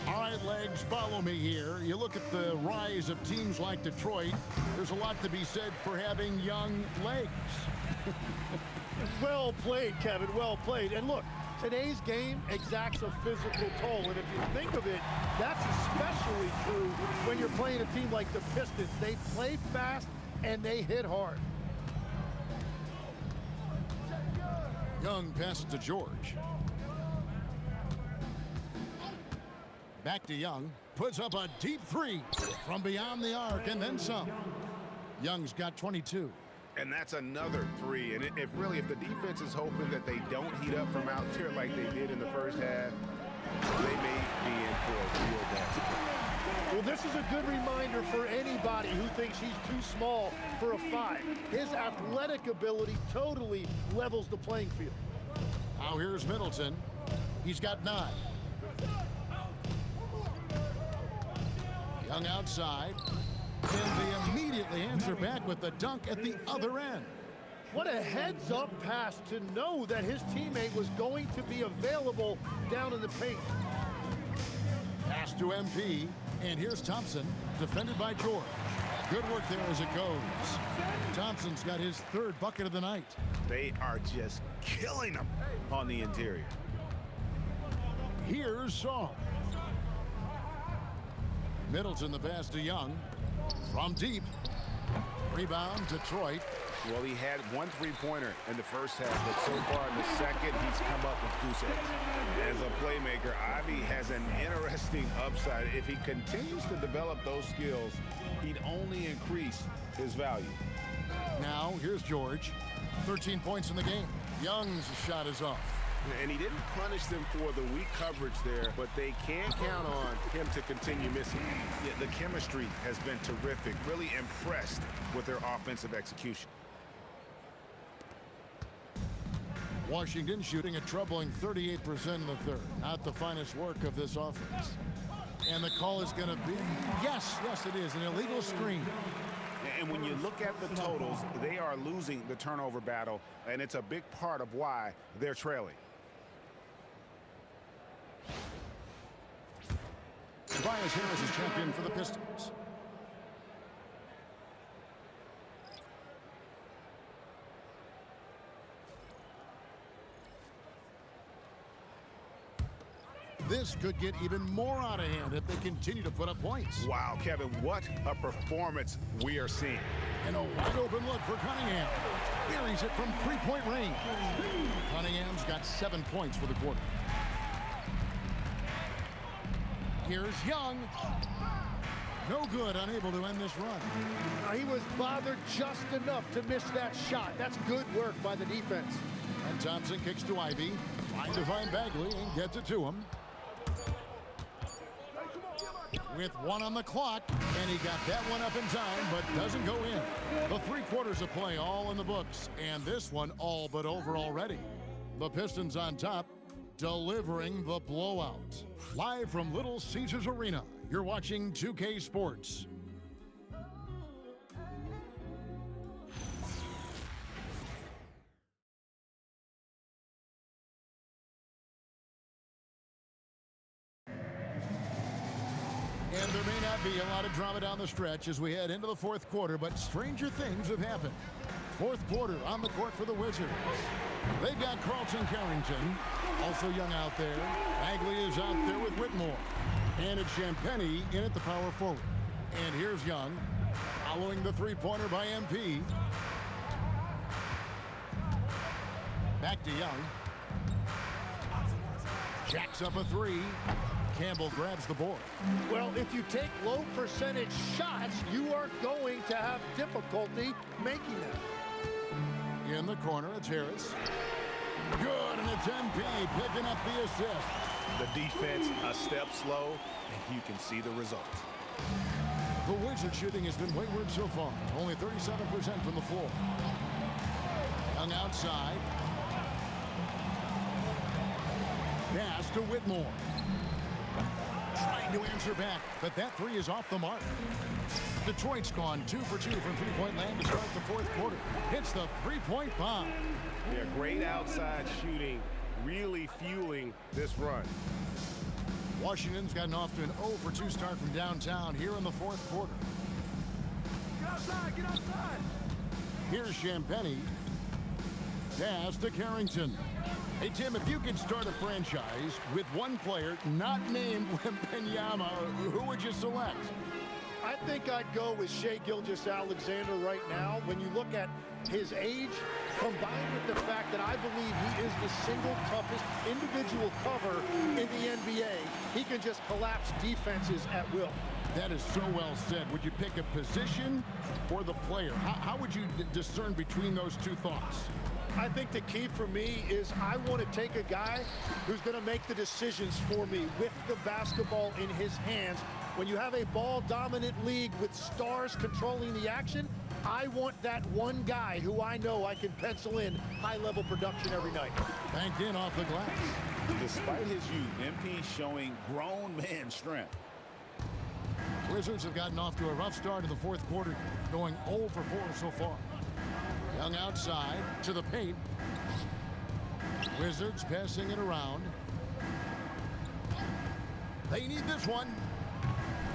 Speaker 8: All right, Legs, follow me here. You look at the rise of teams like Detroit. There's a lot to be said for having young legs.
Speaker 10: Well played, Kevin, well played. And look, today's game exacts a physical toll. And if you think of it, that's especially true when you're playing a team like the Pistons. They play fast and they hit hard.
Speaker 8: Young passes to George. Back to Young. Puts up a deep three from beyond the arc and then some. Young's got 22.
Speaker 9: And that's another three. And if the defense is hoping that they don't heat up from out there like they did in the first half, they may be in for a real bad.
Speaker 10: Well, this is a good reminder for anybody who thinks he's too small for a 5. His athletic ability totally levels the playing field.
Speaker 8: Now here's Middleton. He's got 9. Young outside. And they immediately answer back with the dunk at the other end.
Speaker 10: What a heads-up pass to know that his teammate was going to be available down in the paint.
Speaker 8: Pass to MP, and here's Thompson, defended by George. Good work there as it goes. Thompson's got his 3rd bucket of the night.
Speaker 9: They are just killing them on the interior.
Speaker 8: Here's Shaw. Middleton the pass to Young. From deep. Rebound, Detroit.
Speaker 9: Well, he had 1 3-pointer in the first half, but so far in the second, he's come up with goose eggs. As a playmaker, Ivy has an interesting upside. If he continues to develop those skills, he'd only increase his value.
Speaker 8: Now, here's George. 13 points in the game. Young's shot is off.
Speaker 9: And he didn't punish them for the weak coverage there, but they can count on him to continue missing. Yeah, the chemistry has been terrific. Really impressed with their offensive execution.
Speaker 8: Washington shooting a troubling 38% in the 3rd. Not the finest work of this offense. And the call is going to be, yes, it is, an illegal screen.
Speaker 9: And when you look at the totals, they are losing the turnover battle, and it's a big part of why they're trailing.
Speaker 8: Tobias Harris is checked in for the Pistons. This could get even more out of hand if they continue to put up points.
Speaker 9: Wow, Kevin, what a performance we are seeing.
Speaker 8: And a wide open look for Cunningham. Buries it from 3-point range. Cunningham's got 7 points for the quarter. Here's Young. No good, unable to end this run.
Speaker 10: He was bothered just enough to miss that shot. That's good work by the defense.
Speaker 8: And Thompson kicks to Ivy. Trying to find Bagley and gets it to him. With 1 on the clock, and he got that one up in time, but doesn't go in. The 3 quarters of play all in the books, and this one all but over already. The Pistons on top, delivering the blowout. Live from Little Caesars Arena, you're watching 2K Sports. And there may not be a lot of drama down the stretch as we head into the 4th quarter, but stranger things have happened. 4th quarter on the court for the Wizards. They've got Carlton Carrington, also Young out there. Bagley is out there with Whitmore. And it's Champagnie in at the power forward. And here's Young, following the 3-pointer by MP. Back to Young. Jacks up a 3. Campbell grabs the board.
Speaker 10: Well, if you take low percentage shots, you are going to have difficulty making them.
Speaker 8: In the corner, it's Harris. Good, and it's MP picking up the assist.
Speaker 9: The defense a step slow, and you can see the results.
Speaker 8: The Wizard shooting has been wayward so far. Only 37% from the floor. Young outside. Pass to Whitmore. Trying to answer back, but that three is off the mark. Detroit's gone 2 for 2 from three-point land to start the fourth quarter. Hits the three-point bomb.
Speaker 9: Yeah, great outside shooting, really fueling this run.
Speaker 8: Washington's gotten off to an 0 for 2 start from downtown here in the fourth quarter.
Speaker 7: Get outside, get outside.
Speaker 8: Here's Champagnie. Pass to Carrington. Hey, Tim, if you could start a franchise with one player not named Wembanyama, who would you select?
Speaker 10: I think I'd go with Shai Gilgeous-Alexander right now. When you look at his age, combined with the fact that I believe he is the single toughest individual cover in the NBA, he can just collapse defenses at will.
Speaker 8: That is so well said. Would you pick a position or the player? How would you discern between those two thoughts?
Speaker 10: I think the key for me is I want to take a guy who's going to make the decisions for me with the basketball in his hands. When you have a ball-dominant league with stars controlling the action, I want that one guy who I know I can pencil in high-level production every night.
Speaker 8: Banked in off the glass.
Speaker 9: Despite his youth, MP showing grown man strength.
Speaker 8: Wizards have gotten off to a rough start in the fourth quarter, going 0 for 4 so far. Young outside to the paint. Wizards passing it around. They need this one.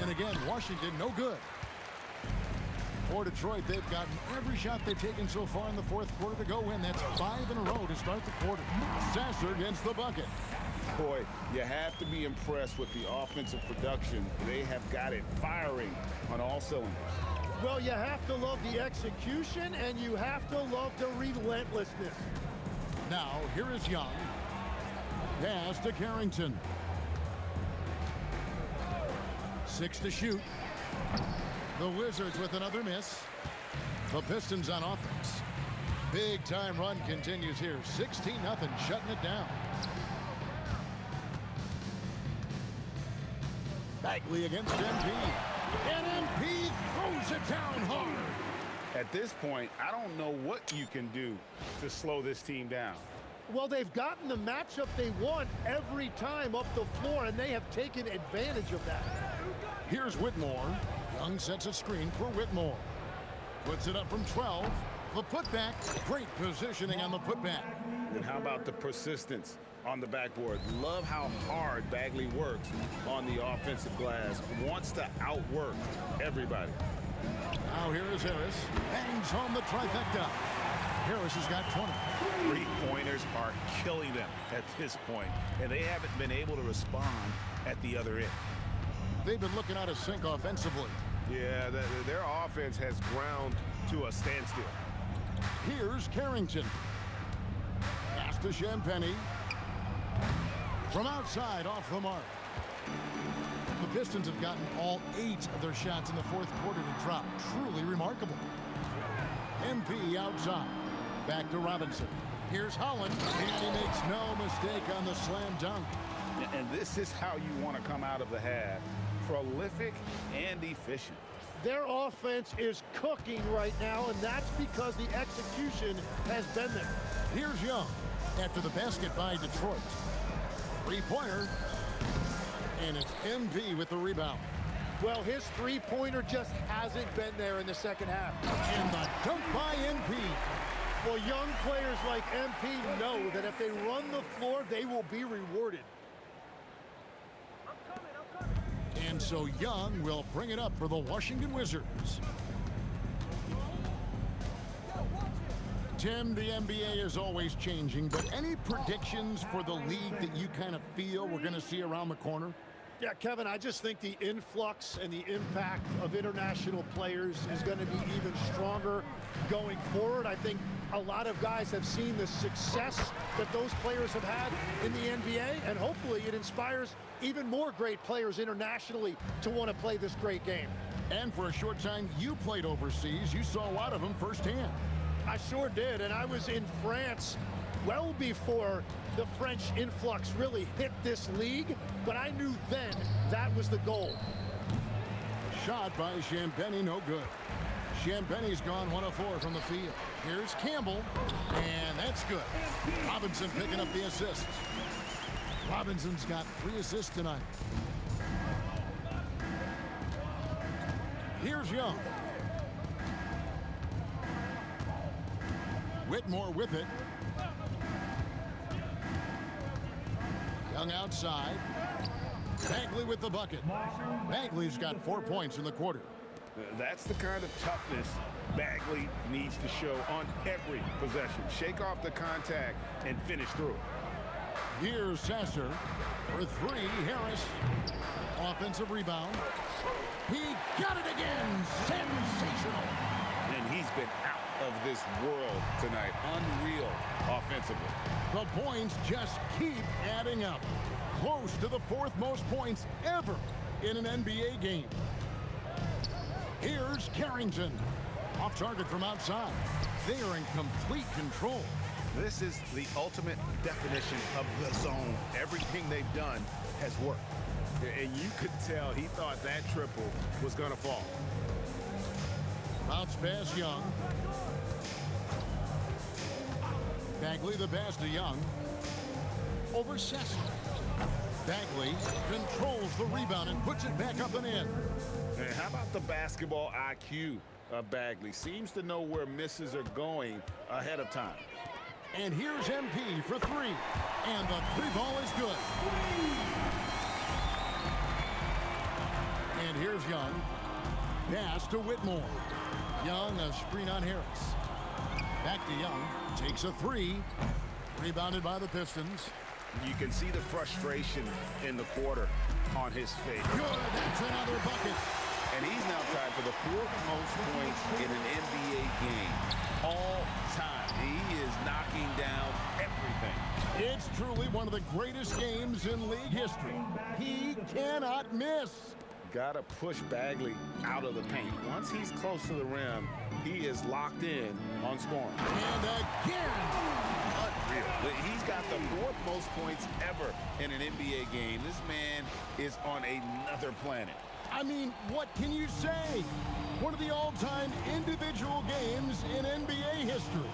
Speaker 8: And again, Washington no good. For Detroit, they've gotten every shot they've taken so far in the fourth quarter to go in. That's 5 in a row to start the quarter. Sasser gets the bucket.
Speaker 9: Boy, you have to be impressed with the offensive production. They have got it firing on all cylinders.
Speaker 10: Well, you have to love the execution, and you have to love the relentlessness.
Speaker 8: Now, here is Young. Pass to Carrington. 6 to shoot. The Wizards with another miss. The Pistons on offense. Big time run continues here. 16-0, shutting it down. Bagley against MP. And MP throws it down hard.
Speaker 9: At this point, I don't know what you can do to slow this team down.
Speaker 10: Well, they've gotten the matchup they want every time up the floor, and they have taken advantage of that.
Speaker 8: Here's Whitmore. Young sets a screen for Whitmore. Puts it up from 12. The putback. Great positioning on the putback.
Speaker 9: And how about the persistence on the backboard? Love how hard Bagley works on the offensive glass. Wants to outwork everybody.
Speaker 8: Now here is Harris. Bangs home the trifecta. Harris has got 20.
Speaker 9: Three-pointers are killing them at this point, and they haven't been able to respond at the other end.
Speaker 8: They've been looking out of sync offensively.
Speaker 9: Yeah, their offense has ground to a standstill.
Speaker 8: Here's Carrington. Pass to Champagnie. From outside, off the mark. The Pistons have gotten all 8 of their shots in the fourth quarter to drop. Truly remarkable. MP outside. Back to Robinson. Here's Holland, and he makes no mistake on the slam dunk.
Speaker 9: And this is how you want to come out of the half. Prolific and efficient.
Speaker 10: Their offense is cooking right now, and that's because the execution has been there.
Speaker 8: Here's Young after the basket by Detroit. Three-pointer, and it's MP with the rebound.
Speaker 10: Well, his three-pointer just hasn't been there in the second half.
Speaker 8: And the dunk by MP.
Speaker 10: Well, young players like MP know that if they run the floor, they will be rewarded.
Speaker 8: And so Young will bring it up for the Washington Wizards. Tim, the NBA is always changing, but any predictions for the league that you kind of feel we're going to see around the corner?
Speaker 10: Yeah, Kevin, I just think the influx and the impact of international players is going to be even stronger going forward. I think a lot of guys have seen the success that those players have had in the NBA, and hopefully it inspires even more great players internationally to want to play this great game.
Speaker 8: And for a short time you played overseas, you saw a lot of them firsthand.
Speaker 10: I sure did, and I was in France well before the French influx really hit this league, but I knew then that was the goal.
Speaker 8: Shot by Champagny, no good. Champagny's gone 1 of 4 from the field. Here's Campbell, and that's good. Robinson picking up the assist. Robinson's got 3 assists tonight. Here's Young. Whitmore with it. Young outside. Bagley with the bucket. Bagley's got 4 points in the quarter.
Speaker 9: That's the kind of toughness Bagley needs to show on every possession. Shake off the contact and finish through it.
Speaker 8: Here's Sasser for 3. Harris. Offensive rebound. He got it again. Sensational.
Speaker 9: And he's been out of this world tonight. Unreal offensively.
Speaker 8: The points just keep adding up. Close to the 4th most points ever in an NBA game. Here's Carrington. Off target from outside. They are in complete control.
Speaker 9: This is the ultimate definition of the zone. Everything they've done has worked. And you could tell he thought that triple was going to fall.
Speaker 8: Bounce pass Young. Bagley the pass to Young. Over Sesson. Bagley controls the rebound and puts it back up and in.
Speaker 9: And how about the basketball IQ of Bagley? Seems to know where misses are going ahead of time.
Speaker 8: And here's MP for 3. And the 3 ball is good. And here's Young. Pass to Whitmore. Young, a screen on Harris. Back to Young. Takes a 3. Rebounded by the Pistons.
Speaker 9: You can see the frustration in the quarter on his face.
Speaker 8: Good. That's another bucket.
Speaker 9: And he's now tied for the 4th most points in an NBA game all time. He is knocking down everything.
Speaker 8: It's truly one of the greatest games in league history. He cannot miss.
Speaker 9: Got to push Bagley out of the paint. Once he's close to the rim, he is locked in on scoring.
Speaker 8: And again.
Speaker 9: Unreal. He's got the 4th most points ever in an NBA game. This man is on another planet.
Speaker 8: I mean, what can you say? One of the all-time individual games in NBA history.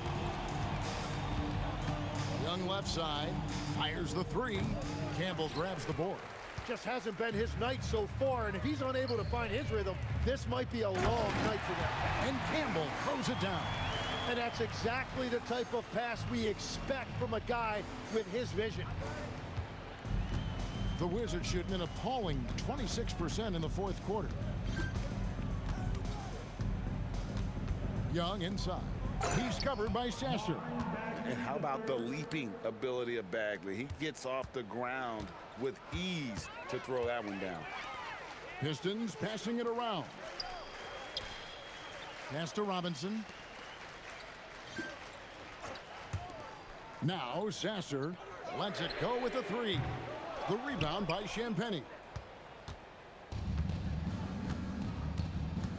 Speaker 8: Young left side, fires the 3. Campbell grabs the board.
Speaker 10: Just hasn't been his night so far, and if he's unable to find his rhythm, this might be a long night for them.
Speaker 8: And Campbell throws it down.
Speaker 10: And that's exactly the type of pass we expect from a guy with his vision.
Speaker 8: The Wizards shoot an appalling 26% in the 4th quarter. Young inside. He's covered by Sasser.
Speaker 9: And how about the leaping ability of Bagley? He gets off the ground with ease to throw that one down.
Speaker 8: Pistons passing it around. Pass to Robinson. Now Sasser lets it go with a 3. The rebound by Champagny.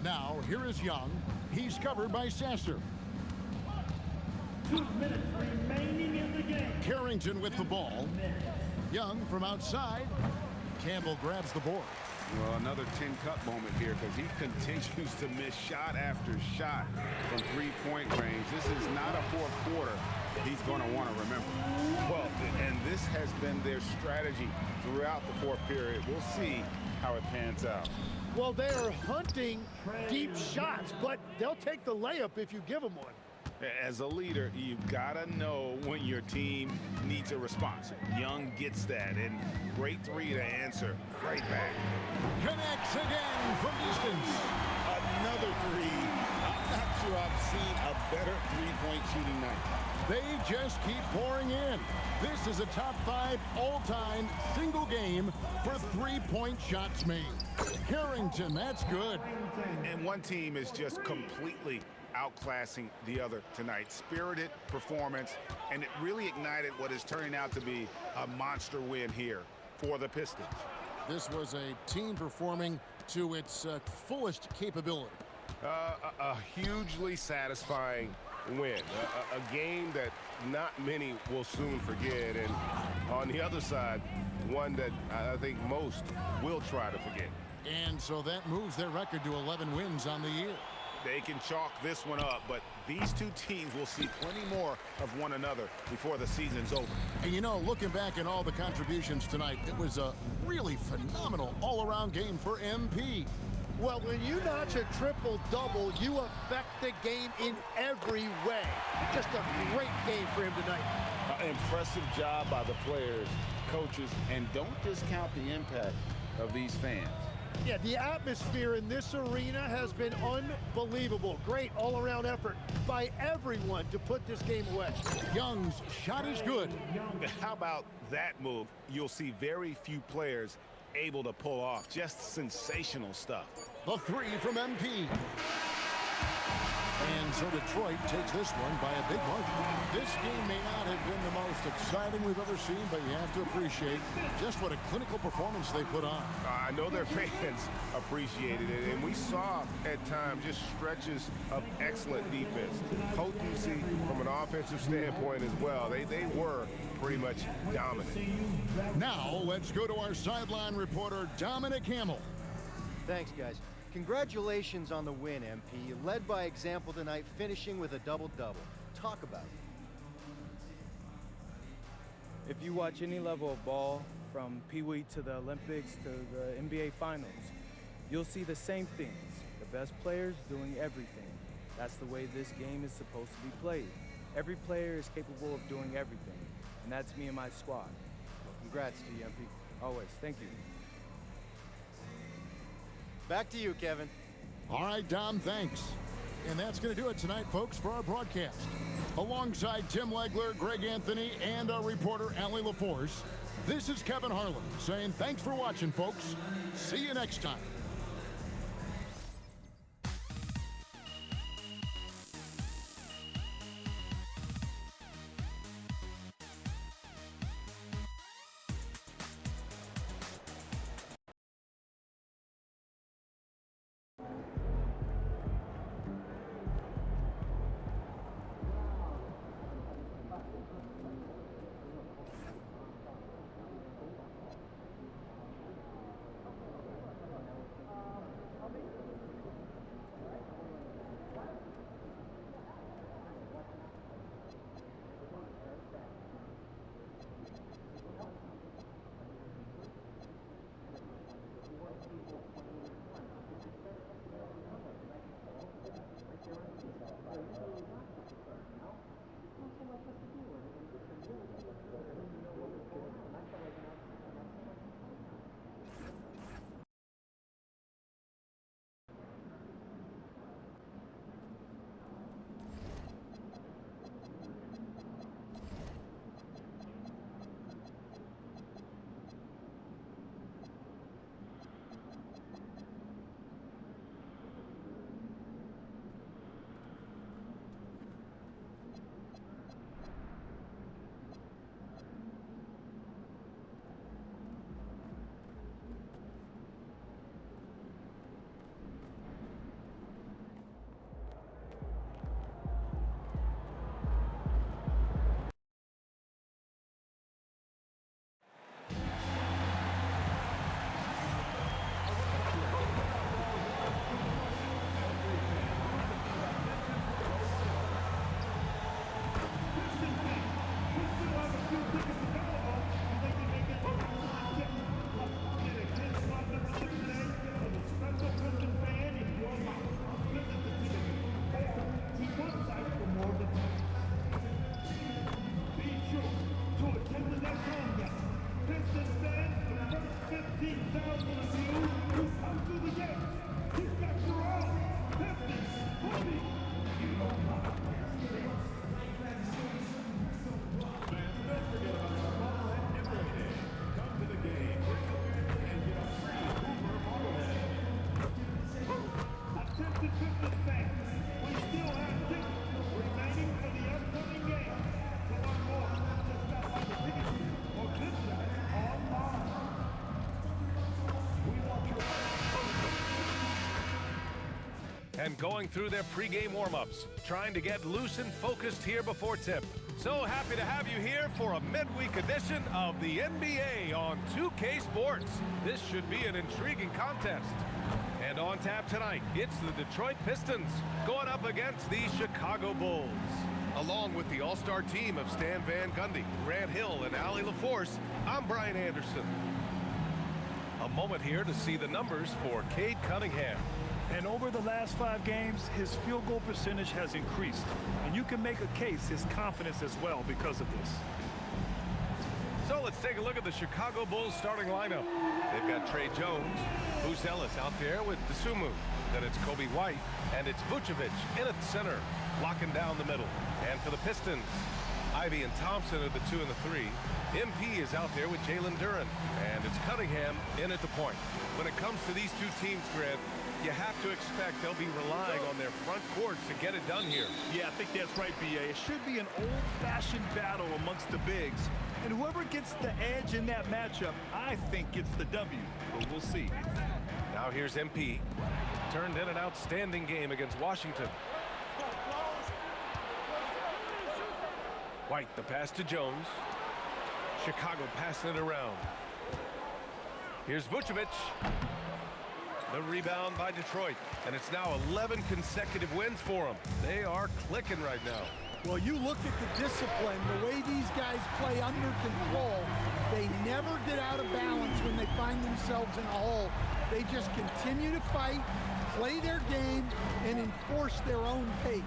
Speaker 8: Now here is Young. He's covered by Sasser.
Speaker 14: 2 minutes remaining in the game.
Speaker 8: Carrington with the ball. Young from outside. Campbell grabs the board.
Speaker 9: Well, another tin cup moment here because he continues to miss shot after shot from 3-point range. This is not a 4th quarter he's going to want to remember. Well, and this has been their strategy throughout the 4th period. We'll see how it pans out.
Speaker 10: Well, they're hunting deep shots, but they'll take the layup if you give them one.
Speaker 9: As a leader, you've got to know when your team needs a response. Young gets that, and great 3 to answer right back.
Speaker 8: Connects again from distance.
Speaker 9: Another 3. I'm not sure I've seen a better 3-point shooting night.
Speaker 8: They just keep pouring in. This is a top 5 all-time single game for three-point shots made. Harrington, that's good.
Speaker 9: And one team is just completely outclassing the other tonight. Spirited performance, and it really ignited what is turning out to be a monster win here for the Pistons.
Speaker 8: This was a team performing to its fullest capability.
Speaker 15: A hugely satisfying win. A game that not many will soon forget. And on the other side, one that I think most will try to forget.
Speaker 8: And so that moves their record to 11 wins on the year.
Speaker 9: They can chalk this one up, but these two teams will see plenty more of one another before the season's over.
Speaker 8: And you know, looking back at all the contributions tonight, it was a really phenomenal all-around game for MP.
Speaker 10: Well, when you notch a triple-double, you affect the game in every way. Just a great game for him tonight.
Speaker 16: Impressive job by the players, coaches, and don't discount the impact of these fans.
Speaker 10: Yeah, the atmosphere in this arena has been unbelievable. Great all-around effort by everyone to put this game away.
Speaker 8: Young's shot is good.
Speaker 9: How about that move? You'll see very few players able to pull off. Just sensational stuff.
Speaker 8: The three from MP. And so Detroit takes this one by a big margin. This game may not have been the most exciting we've ever seen, but you have to appreciate just what a clinical performance they put on.
Speaker 15: I know their fans appreciated it, and we saw at times just stretches of excellent defense. Potency from an offensive standpoint as well. They were pretty much dominant.
Speaker 8: Now let's go to our sideline reporter, Dominic Hamill.
Speaker 6: Thanks, guys. Congratulations on the win, MP. You led by example tonight, finishing with a double-double. Talk about it.
Speaker 17: If you watch any level of ball, from Pee Wee to the Olympics to the NBA Finals, you'll see the same things. The best players doing everything. That's the way this game is supposed to be played. Every player is capable of doing everything, and that's me and my squad.
Speaker 6: Well, congrats to you, MP.
Speaker 17: Always. Thank you.
Speaker 6: Back to you, Kevin.
Speaker 8: All right, Dom, thanks. And that's going to do it tonight, folks, for our broadcast. Alongside Tim Legler, Greg Anthony, and our reporter, Allie LaForce, this is Kevin Harlan saying thanks for watching, folks. See you next time.
Speaker 14: fans, we still have tickets remaining for the upcoming game. To learn more, just stop by the ticket or visit us online. We want your
Speaker 18: and going through their pregame warm-ups, trying to get loose and focused here before tip. So happy to have you here for a midweek edition of the NBA on 2K Sports. This should be an intriguing contest. And on tap tonight, it's the Detroit Pistons going up against the Chicago Bulls. Along with the all-star team of Stan Van Gundy, Grant Hill, and Allie LaForce, I'm Brian Anderson. A moment here to see the numbers for Cade Cunningham.
Speaker 7: And over the last 5 games, his field goal percentage has increased. And you can make a case his confidence as well because of this.
Speaker 18: So let's take a look at the Chicago Bulls starting lineup. They've got Trey Jones, Buzelis out there with Dosunmu. Then it's Kobe White, and it's Vucevic in at center, locking down the middle. And for the Pistons, Ivy and Thompson are the 2 and the 3. MP is out there with Jalen Duren, and it's Cunningham in at the point. When it comes to these two teams, Grant, you have to expect they'll be relying on their front courts to get it done here.
Speaker 7: Yeah, I think that's right, B.A. It should be an old-fashioned battle amongst the bigs. And whoever gets the edge in that matchup, I think gets the W. But we'll see.
Speaker 18: Now here's MP. Turned in an outstanding game against Washington. White, the pass to Jones. Chicago passing it around. Here's Vucevic. The rebound by Detroit, and it's now 11 consecutive wins for them. They are clicking right now.
Speaker 10: Well, you look at the discipline, the way these guys play under control. They never get out of balance when they find themselves in a hole. They just continue to fight, play their game, and enforce their own pace.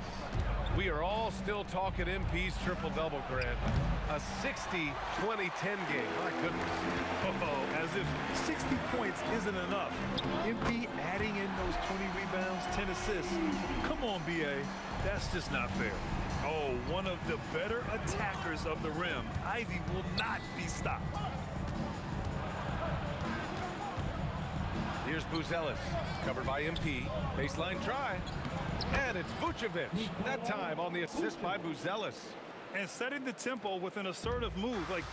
Speaker 18: We are all still talking MP's triple-double, Grant. A 60-20-10 game. My goodness.
Speaker 7: As if 60 points isn't enough. MP adding in those 20 rebounds, 10 assists. Come on, B.A. That's just not fair. Oh, one of the better attackers of the rim. Ivy will not be stopped.
Speaker 18: Here's Buzelis, covered by MP. Baseline try. And it's Vucevic, that time on the assist by Buzelis.
Speaker 7: And setting the tempo with an assertive move. Like,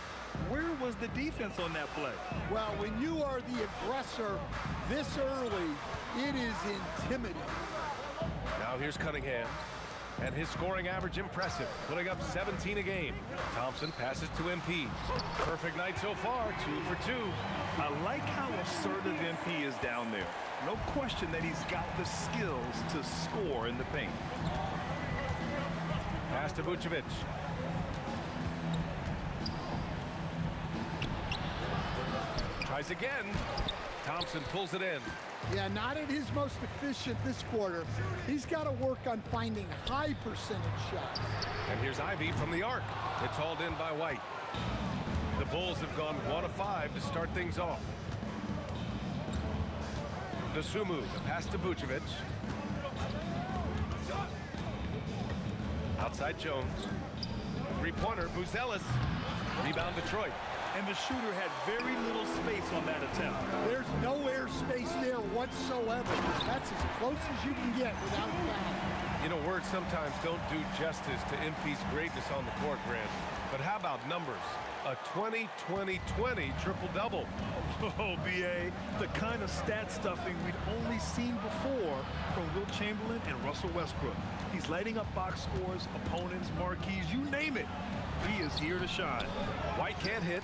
Speaker 7: where was the defense on that play?
Speaker 10: Well, when you are the aggressor this early, it is intimidating.
Speaker 18: Now here's Cunningham. And his scoring average impressive, putting up 17 a game. Thompson passes to MP. Perfect night so far, 2 for 2.
Speaker 7: I like how assertive MP is down there. No question that he's got the skills to score in the paint.
Speaker 18: Pass to Vucevic. Tries again. Thompson pulls it in.
Speaker 10: Yeah, not at his most efficient this quarter. He's got to work on finding high percentage shots.
Speaker 18: And here's Ivy from the arc. It's hauled in by White. The Bulls have gone 1 of 5 to start things off. Dosunmu, the pass to Vucevic. Outside Jones. Three-pointer, Buzelis. Rebound Detroit.
Speaker 7: And the shooter had very little space on that attempt.
Speaker 10: There's no air space there whatsoever. That's as close as you can get without a foul.
Speaker 18: You know, words sometimes don't do justice to MP's greatness on the court, Grant. But how about numbers? A 20-20-20 triple-double.
Speaker 7: Oh, B.A., the kind of stat stuffing we'd only seen before from Wilt Chamberlain and Russell Westbrook. He's lighting up box scores, opponents, marquees, you name it. He is here to shine.
Speaker 18: White can't hit.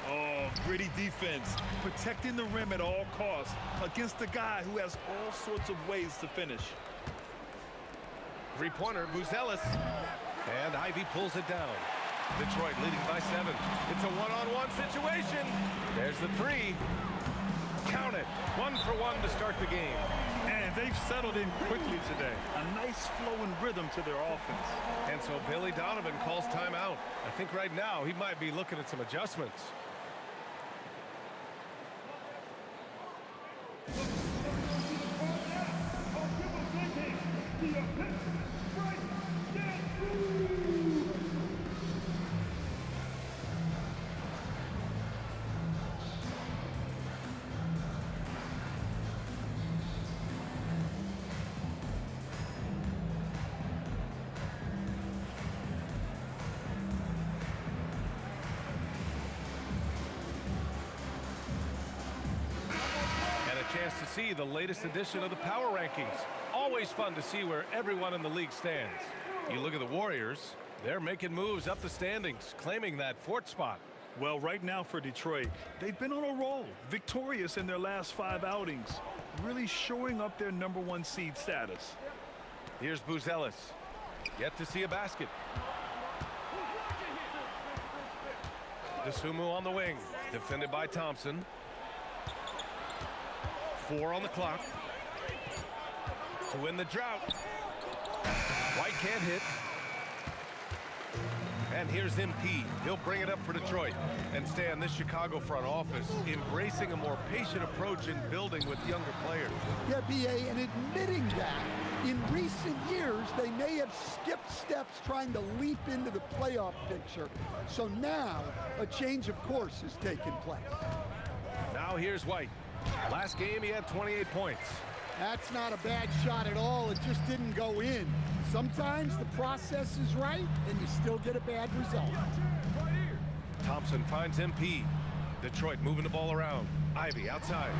Speaker 7: Oh, gritty defense, protecting the rim at all costs against a guy who has all sorts of ways to finish.
Speaker 18: Three-pointer, Buzelis. And Ivy pulls it down. Detroit leading by 7. It's a one-on-one situation. There's the 3. Count it. 1 for 1 to start the game.
Speaker 7: And they've settled in quickly today. A nice flow and rhythm to their offense.
Speaker 18: And so Billy Donovan calls timeout. I think right now he might be looking at some adjustments. see the latest edition of the Power Rankings. Always fun to see where everyone in the league stands. You look at the Warriors, they're making moves up the standings, claiming that fourth spot.
Speaker 7: Well, right now for Detroit, they've been on a roll, victorious in their last 5 outings, really showing up their #1 seed status.
Speaker 18: Here's Buzelis. Yet to see a basket. Dosunmu on the wing, defended by Thompson. 4 on the clock. To win the drought. White can't hit. And here's MP. He'll bring it up for Detroit. And Stan, this Chicago front office embracing a more patient approach in building with younger players.
Speaker 10: Yeah, BA, and admitting that in recent years, they may have skipped steps trying to leap into the playoff picture. So now a change of course has taken place.
Speaker 18: Now here's White. Last game, he had 28 points.
Speaker 10: That's not a bad shot at all. It just didn't go in. Sometimes the process is right, and you still get a bad result.
Speaker 18: Thompson finds MP. Detroit moving the ball around. Ivy outside.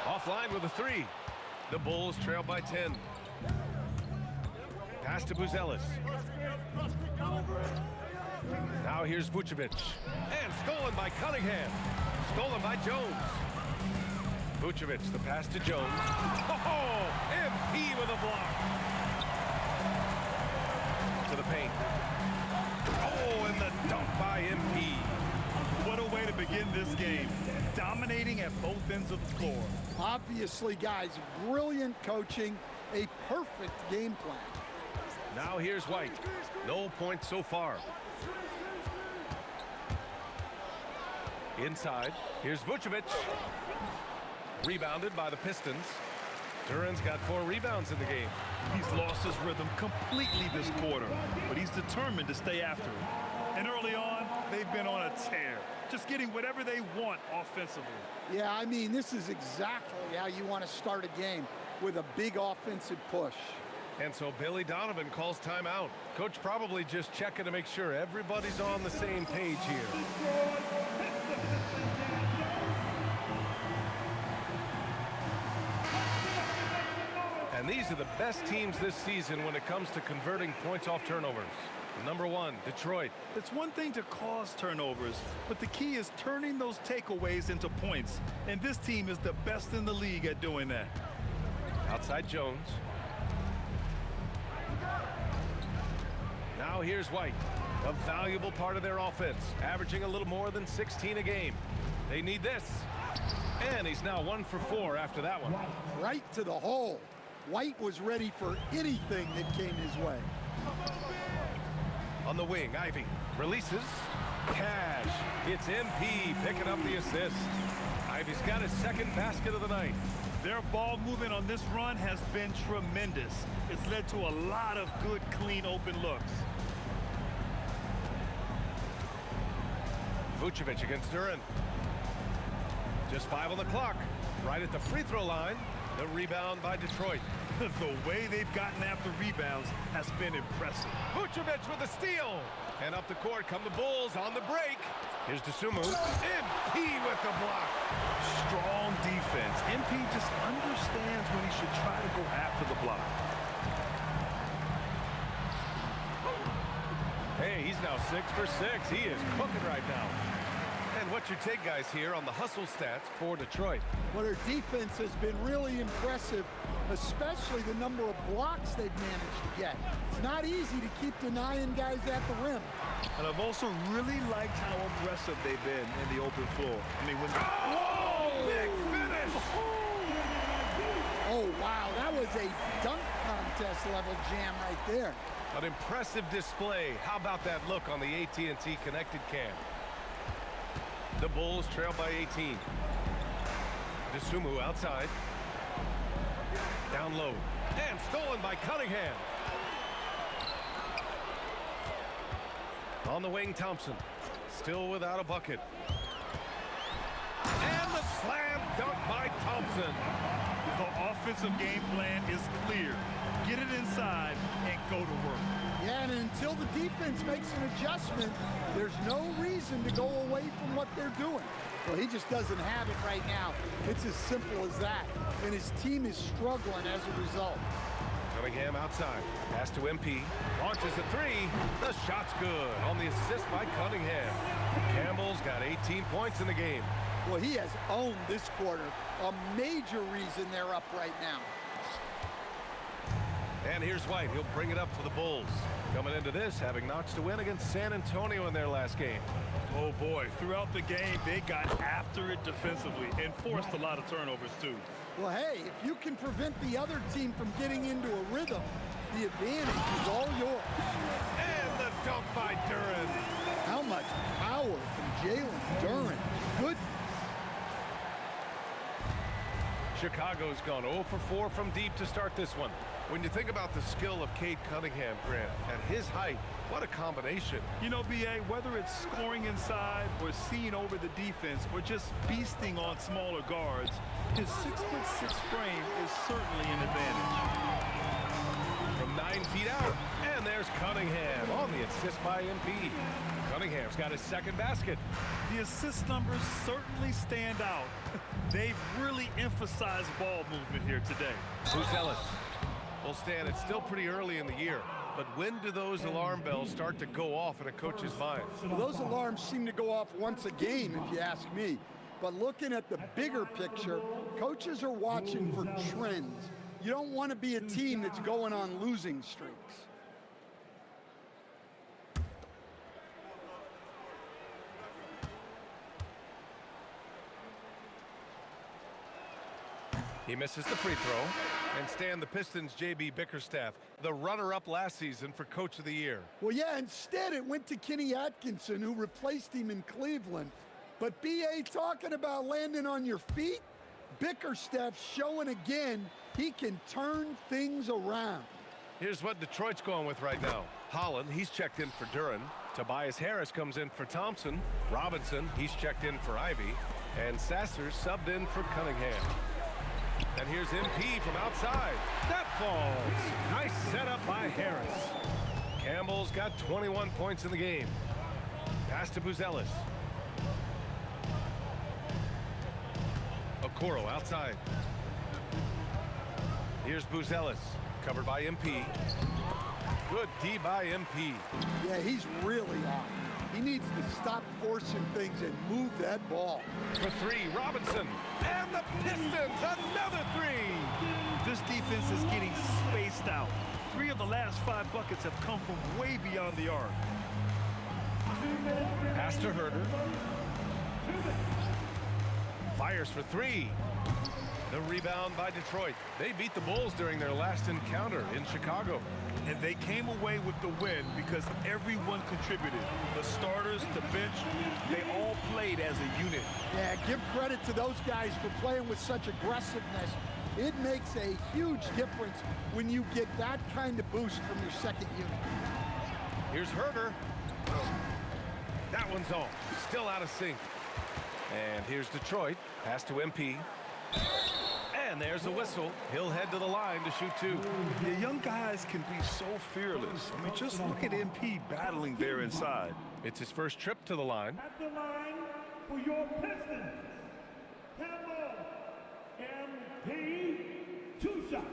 Speaker 18: Offline with a 3. The Bulls trail by 10. Pass to Buzelis. Now here's Vucevic. And stolen by Cunningham. Stolen by Jones. Vucevic, the pass to Jones. Oh, MP with a block. To the paint. Oh, and the dunk by MP.
Speaker 7: What a way to begin this game. Dominating at both ends of the floor.
Speaker 10: Obviously, guys, brilliant coaching, a perfect game plan.
Speaker 18: Now here's White. No points so far. Inside, here's Vucevic. Rebounded by the Pistons. Duran's got 4 rebounds in the game.
Speaker 7: He's lost his rhythm completely this quarter, but he's determined to stay after it. And early on, they've been on a tear, just getting whatever they want offensively.
Speaker 10: Yeah, I mean, this is exactly how you want to start a game, with a big offensive push.
Speaker 18: And so Billy Donovan calls timeout. Coach probably just checking to make sure everybody's on the same page here. And these are the best teams this season when it comes to converting points off turnovers. #1, Detroit.
Speaker 7: It's one thing to cause turnovers, but the key is turning those takeaways into points. And this team is the best in the league at doing that.
Speaker 18: Outside Jones. Now here's White, a valuable part of their offense, averaging a little more than 16 a game. They need this. And he's now 1 for 4 after that one.
Speaker 10: Right to the hole. White was ready for anything that came his way.
Speaker 18: On the wing, Ivy releases. Cash. It's MP picking up the assist. Ivy's got his 2nd basket of the night.
Speaker 7: Their ball movement on this run has been tremendous. It's led to a lot of good, clean, open looks.
Speaker 18: Vucevic against Duran. Just 5 on the clock. Right at the free throw line. The rebound by Detroit.
Speaker 7: The way they've gotten after rebounds has been impressive.
Speaker 18: Vucevic with a steal. And up the court come the Bulls on the break. Here's Dosunmu. MP with the block.
Speaker 7: Strong defense. MP just understands when he should try to go after the block.
Speaker 18: Hey, he's now 6 for 6. He is cooking right now. And what's your take, guys, here on the hustle stats for Detroit?
Speaker 10: Well, their defense has been really impressive, especially the number of blocks they've managed to get. It's not easy to keep denying guys at the rim.
Speaker 7: And I've also really liked how aggressive they've been in the open floor. I mean, when
Speaker 18: big finish!
Speaker 10: Oh, wow, that was a dunk contest level jam right there.
Speaker 18: An impressive display. How about that look on the AT&T connected cam? The Bulls trail by 18. Dosunmu outside. Down low. And stolen by Cunningham. On the wing, Thompson. Still without a bucket. And the slam dunk by Thompson.
Speaker 7: The offensive game plan is clear. Get it inside and go to work.
Speaker 10: Yeah, and until the defense makes an adjustment, there's no reason to go away from what they're doing. Well, he just doesn't have it right now. It's as simple as that. And his team is struggling as a result.
Speaker 18: Cunningham outside. Pass to MP. Launches a three. The shot's good on the assist by Cunningham. Campbell's got 18 points in the game.
Speaker 10: Well, he has owned this quarter. A major reason they're up right now.
Speaker 18: And here's White. He'll bring it up for the Bulls. Coming into this, having notched a win against San Antonio in their last game.
Speaker 7: Oh, boy. Throughout the game, they got after it defensively and forced a lot of turnovers, too.
Speaker 10: Well, hey, if you can prevent the other team from getting into a rhythm, the advantage is all yours.
Speaker 18: And the dunk by Duren.
Speaker 10: How much power from Jalen Duren. Good.
Speaker 18: Chicago's gone 0 for 4 from deep to start this one. When you think about the skill of Cade Cunningham, Grant, at his height, what a combination.
Speaker 7: You know, B.A., whether it's scoring inside or seeing over the defense or just beasting on smaller guards, his 6'6" frame is certainly an advantage.
Speaker 18: From 9 feet out, and there's Cunningham on the assist by MP. Cunningham's got his second basket.
Speaker 7: The assist numbers certainly stand out. They've really emphasized ball movement here today.
Speaker 18: Buzelis. Well, Stan, it's still pretty early in the year, but when do those alarm bells start to go off in a coach's mind?
Speaker 10: Well, those alarms seem to go off once a game, if you ask me. But looking at the bigger picture, coaches are watching for trends. You don't want to be a team that's going on losing streaks.
Speaker 18: He misses the free throw. And Stan, the Pistons' J.B. Bickerstaff, the runner-up last season for Coach of the Year.
Speaker 10: Well, yeah, instead it went to Kenny Atkinson, who replaced him in Cleveland. But B.A. talking about landing on your feet, Bickerstaff showing again he can turn things around.
Speaker 18: Here's what Detroit's going with right now. Holland, he's checked in for Duren. Tobias Harris comes in for Thompson. Robinson, he's checked in for Ivy. And Sasser subbed in for Cunningham. And here's MP from outside. That falls. Nice setup by Harris. Campbell's got 21 points in the game. Pass to Buzelis. Okoro outside. Here's Buzelis, covered by MP. Good D by MP.
Speaker 10: Yeah, he's really on. He needs to stop forcing things and move that ball.
Speaker 18: For three, Robinson. And the Pistons, another three.
Speaker 7: This defense is getting spaced out. 3 of the last 5 buckets have come from way beyond the arc.
Speaker 18: Pass to Herter. Fires for 3. The rebound by Detroit. They beat the Bulls during their last encounter in Chicago.
Speaker 7: And they came away with the win because everyone contributed. The starters, the bench, they all played as a unit.
Speaker 10: Yeah, give credit to those guys for playing with such aggressiveness. It makes a huge difference when you get that kind of boost from your second unit.
Speaker 18: Here's Herter. That one's off. Still out of sync. And here's Detroit. Pass to MP. And there's the whistle. He'll head to the line to shoot 2.
Speaker 7: The young guys can be so fearless. I mean, just look at MP battling there inside.
Speaker 18: It's his first trip to the line.
Speaker 14: At the line for your Pistons, Campbell, MP, 2 shots.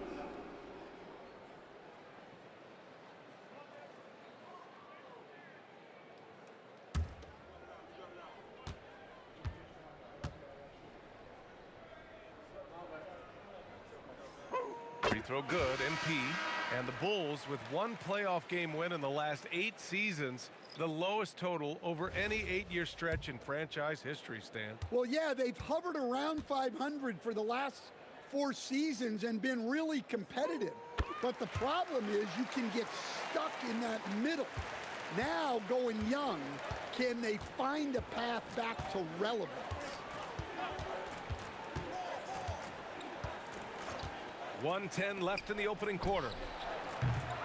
Speaker 18: Free throw good, MP. And the Bulls with 1 playoff game win in the last 8 seasons, the lowest total over any 8-year stretch in franchise history, Stan.
Speaker 10: Well, yeah, they've hovered around 500 for the last 4 seasons and been really competitive. But the problem is you can get stuck in that middle. Now, going young, can they find a path back to relevance?
Speaker 18: .110 left in the opening quarter.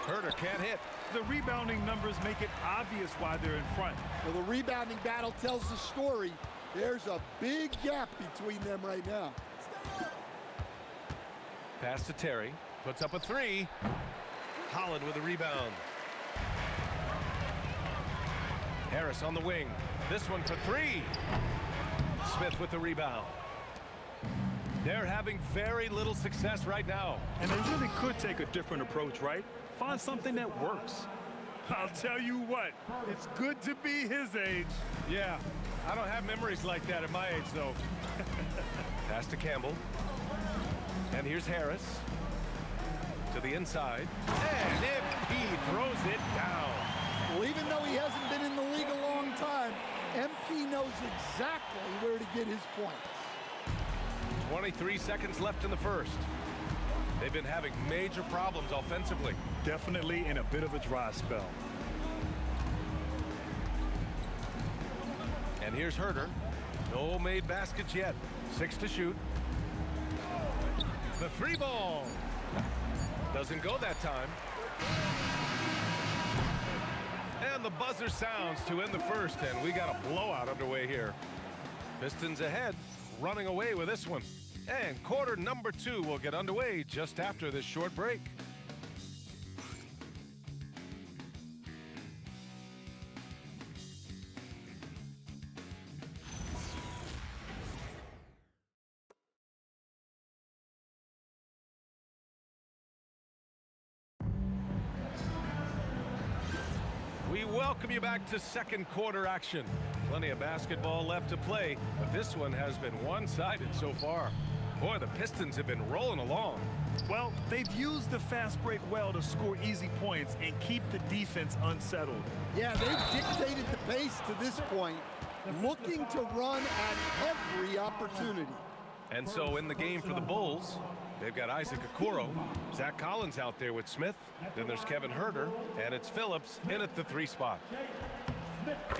Speaker 18: Herter can't hit.
Speaker 7: The rebounding numbers make it obvious why they're in front.
Speaker 10: Well, the rebounding battle tells the story. There's a big gap between them right now.
Speaker 18: Pass to Terry. Puts up a 3. Holland with a rebound. Harris on the wing. This one for 3. Smith with the rebound. They're having very little success right now.
Speaker 7: And they really could take a different approach, right? Find something that works. I'll tell you what, it's good to be his age.
Speaker 18: Yeah, I don't have memories like that at my age, though. Pass to Campbell. And here's Harris. To the inside. And MP throws it down.
Speaker 10: Well, even though he hasn't been in the league a long time, MP knows exactly where to get his points.
Speaker 18: 23 seconds left in the first. They've been having major problems offensively.
Speaker 7: Definitely in a bit of a dry spell.
Speaker 18: And here's Herter. No made baskets yet. 6 to shoot. The 3 ball. Doesn't go that time. And the buzzer sounds to end the first, and we got a blowout underway here. Pistons ahead, running away with this one. And quarter number 2 will get underway just after this short break. We welcome you back to second quarter action. Plenty of basketball left to play, but this one has been one-sided so far. Boy, the Pistons have been rolling along.
Speaker 7: Well, they've used the fast break well to score easy points and keep the defense unsettled.
Speaker 10: Yeah, they've dictated the pace to this point, looking to run at every opportunity.
Speaker 18: And so in the game for the Bulls, they've got Isaac Okoro, Zach Collins out there with Smith, then there's Kevin Herter, and it's Phillips in at the 3 spot.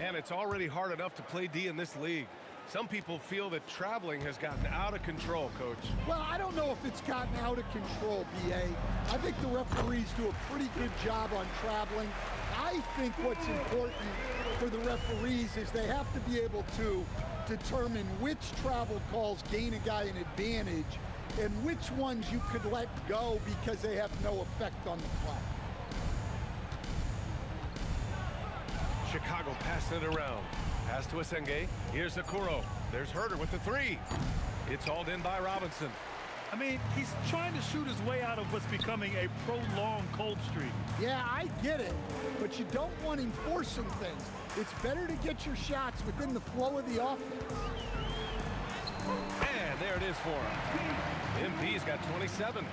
Speaker 18: And it's already hard enough to play D in this league. Some people feel that traveling has gotten out of control, Coach.
Speaker 10: Well, I don't know if it's gotten out of control, B.A. I think the referees do a pretty good job on traveling. I think what's important for the referees is they have to be able to determine which travel calls gain a guy an advantage and which ones you could let go because they have no effect on the clock.
Speaker 18: Chicago passing it around. Pass to Asenge. Here's Okoro. There's Herter with the 3. It's hauled in by Robinson.
Speaker 7: I mean, he's trying to shoot his way out of what's becoming a prolonged cold streak.
Speaker 10: Yeah, I get it, but you don't want him forcing things. It's better to get your shots within the flow of the offense.
Speaker 18: And there it is for him. MP's got 27.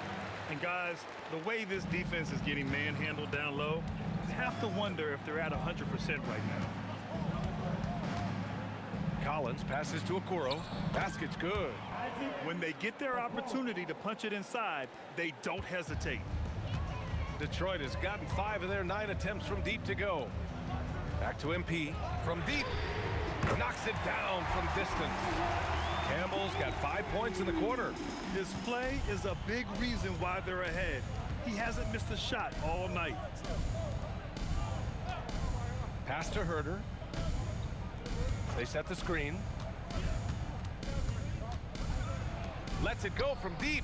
Speaker 7: And guys, the way this defense is getting manhandled down low, you have to wonder if they're at 100% right now.
Speaker 18: Collins passes to Okoro. Basket's good.
Speaker 7: When they get their opportunity to punch it inside, they don't hesitate.
Speaker 18: Detroit has gotten 5 of their 9 attempts from deep to go. Back to MP from deep. Knocks it down from distance. Campbell's got 5 points in the quarter.
Speaker 7: His play is a big reason why they're ahead. He hasn't missed a shot all night.
Speaker 18: Pass to Herter. They set the screen. Lets it go from deep.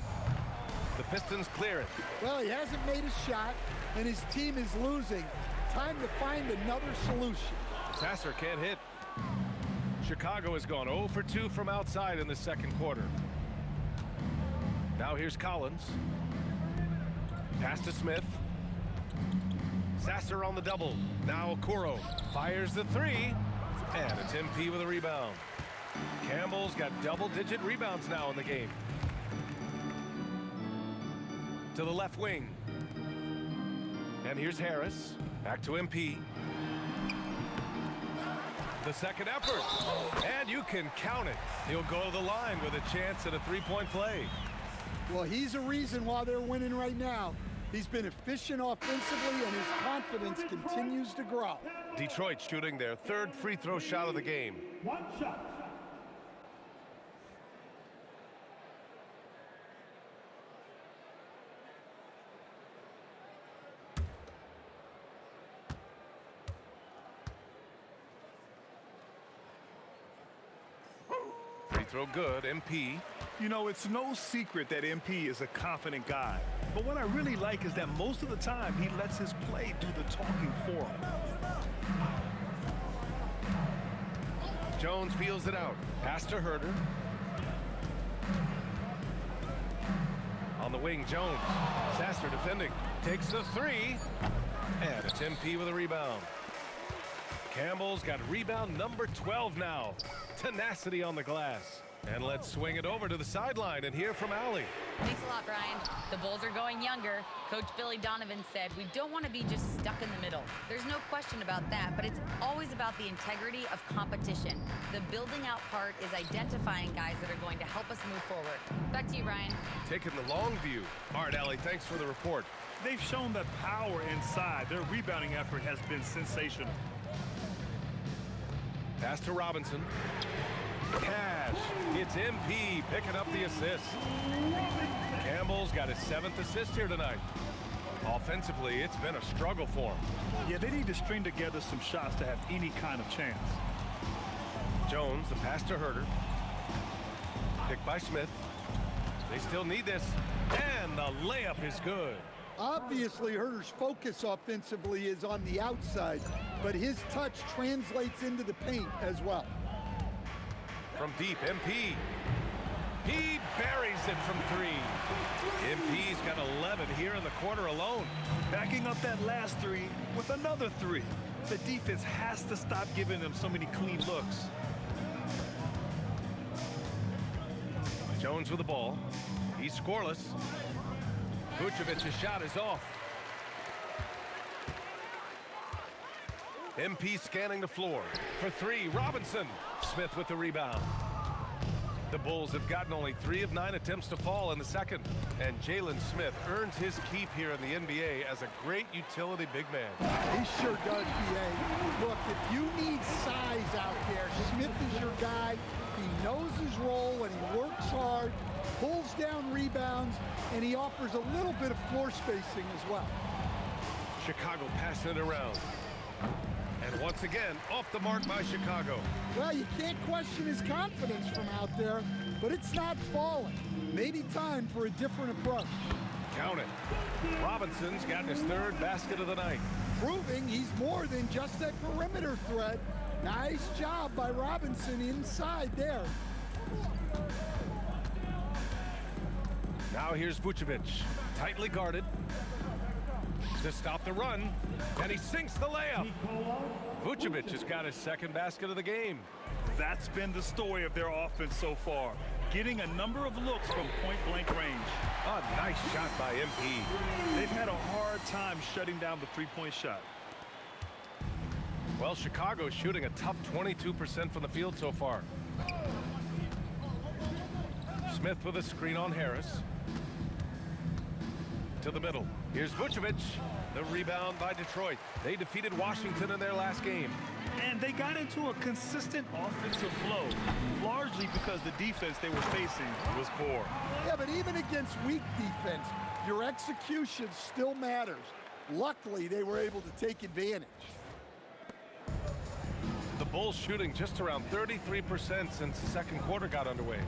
Speaker 18: The Pistons clear it.
Speaker 10: Well, he hasn't made a shot, and his team is losing. Time to find another solution.
Speaker 18: Sasser can't hit. Chicago has gone 0 for 2 from outside in the second quarter. Now here's Collins. Pass to Smith. Sasser on the double. Now Okoro fires the 3. And it's MP with a rebound. Campbell's got double-digit rebounds now in the game. To the left wing. And here's Harris. Back to MP. The second effort. And you can count it. He'll go to the line with a chance at a 3-point play.
Speaker 10: Well, he's a reason why they're winning right now. He's been efficient offensively, and his confidence continues to grow.
Speaker 18: Detroit shooting their 3rd free throw shot of the game.
Speaker 14: 1 shot.
Speaker 18: Free throw good, MP.
Speaker 7: You know, it's no secret that MP is a confident guy. But what I really like is that most of the time he lets his play do the talking for him.
Speaker 18: Jones feels it out. Pass to Herter. On the wing, Jones. Sasser defending. Takes the three. And it's MP with a rebound. Campbell's got rebound number 12 now. Tenacity on the glass. And let's swing it over to the sideline and hear from Allie.
Speaker 11: Thanks a lot, Brian. The Bulls are going younger. Coach Billy Donovan said, we don't want to be just stuck in the middle. There's no question about that, but it's always about the integrity of competition. The building out part is identifying guys that are going to help us move forward. Back to you, Brian.
Speaker 18: Taking the long view. All right, Allie, thanks for the report.
Speaker 7: They've shown that power inside. Their rebounding effort has been sensational.
Speaker 18: Pass to Robinson. Cash. It's MP picking up the assist. Campbell's got his 7th assist here tonight. Offensively, it's been a struggle for him.
Speaker 7: Yeah, they need to string together some shots to have any kind of chance.
Speaker 18: Jones, the pass to Herter. Picked by Smith. They still need this. And the layup is good.
Speaker 10: Obviously, Herter's focus offensively is on the outside, but his touch translates into the paint as well.
Speaker 18: From deep, MP. He buries it from 3. MP's got 11 here in the quarter alone.
Speaker 7: Backing up that last 3 with another 3. The defense has to stop giving them so many clean looks.
Speaker 18: Jones with the ball. He's scoreless. Vucevic's shot is off. MP scanning the floor. For 3, Robinson. Smith with the rebound. The Bulls have gotten only 3 of 9 attempts to fall in the second. And Jalen Smith earns his keep here in the NBA as a great utility big man.
Speaker 10: He sure does, B.A. Look, if you need size out there, Smith is your guy. He knows his role and he works hard, pulls down rebounds, and he offers a little bit of floor spacing as well.
Speaker 18: Chicago passing it around. And once again, off the mark by Chicago.
Speaker 10: Well, you can't question his confidence from out there, but it's not falling. Maybe time for a different approach.
Speaker 18: Count it. Robinson's got his 3rd basket of the night.
Speaker 10: Proving he's more than just a perimeter threat. Nice job by Robinson inside there.
Speaker 18: Now here's Vucevic, tightly guarded. To stop the run, and he sinks the layup. Vucevic has got his 2nd basket of the game.
Speaker 7: That's been the story of their offense so far, getting a number of looks from point-blank range.
Speaker 18: A nice shot by MP.
Speaker 7: They've had a hard time shutting down the three-point shot.
Speaker 18: Well, Chicago's shooting a tough 22% from the field so far. Smith with a screen on Harris. To the middle. Here's Vucevic. The rebound by Detroit. They defeated Washington in their last game.
Speaker 7: And they got into a consistent offensive flow, largely because the defense they were facing was poor.
Speaker 10: Yeah, but even against weak defense, your execution still matters. Luckily, they were able to take advantage.
Speaker 18: The Bulls shooting just around 33% since the second quarter got underway.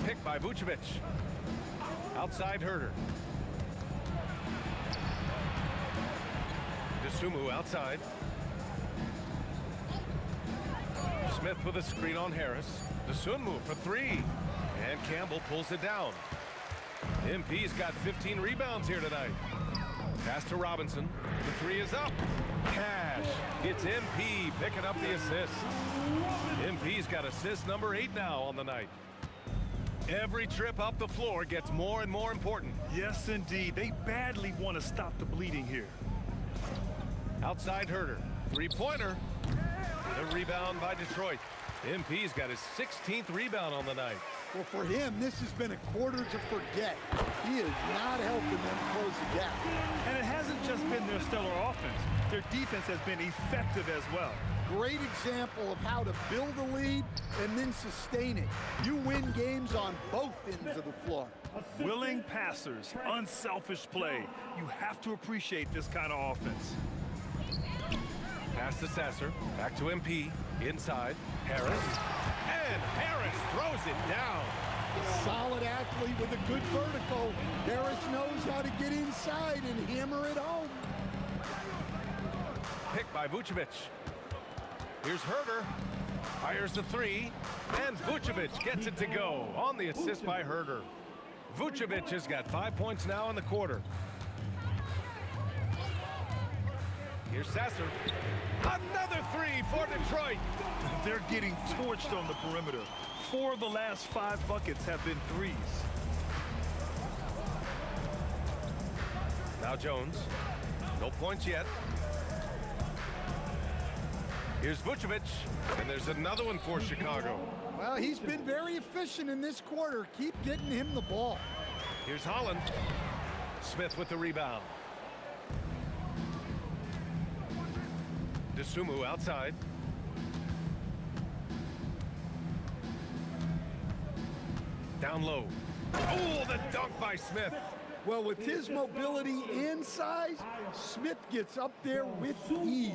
Speaker 18: Picked by Vucevic. Outside Herter. DeSumo outside. Smith with a screen on Harris. DeSumo for 3. And Campbell pulls it down. MP's got 15 rebounds here tonight. Pass to Robinson. The 3 is up. Cash. It's MP picking up the assist. MP's got assist number 8 now on the night. Every trip up the floor gets more and more important.
Speaker 7: Yes, indeed. They badly want to stop the bleeding here.
Speaker 18: Outside Herter. 3-pointer. The rebound by Detroit. MP's got his 16th rebound on the night.
Speaker 10: Well, for him, this has been a quarter to forget. He is not helping them close the gap.
Speaker 7: And it hasn't just been their stellar offense. Their defense has been effective as well.
Speaker 10: Great example of how to build a lead and then sustain it. You win games on both ends of the floor.
Speaker 7: Willing passers, unselfish play. You have to appreciate this kind of offense.
Speaker 18: Pass to Sasser. Back to MP. Inside. Harris. And Harris throws it down.
Speaker 10: Solid athlete with a good vertical. Harris knows how to get inside and hammer it home.
Speaker 18: Picked by Vucevic. Here's Herder. Fires the three. And Vucevic gets it to go on the assist by Herder. Vucevic has got 5 points now in the quarter. Here's Sasser. Another three for Detroit.
Speaker 7: They're getting torched on the perimeter. 4 of the last 5 buckets have been threes.
Speaker 18: Now Jones. No points yet. Here's Vucevic. And there's another one for Chicago.
Speaker 10: Well, he's been very efficient in this quarter. Keep getting him the ball.
Speaker 18: Here's Holland. Smith with the rebound. DeSumo outside. Down low. Oh, the dunk by Smith.
Speaker 10: Well, with his mobility and size, Smith gets up there with ease.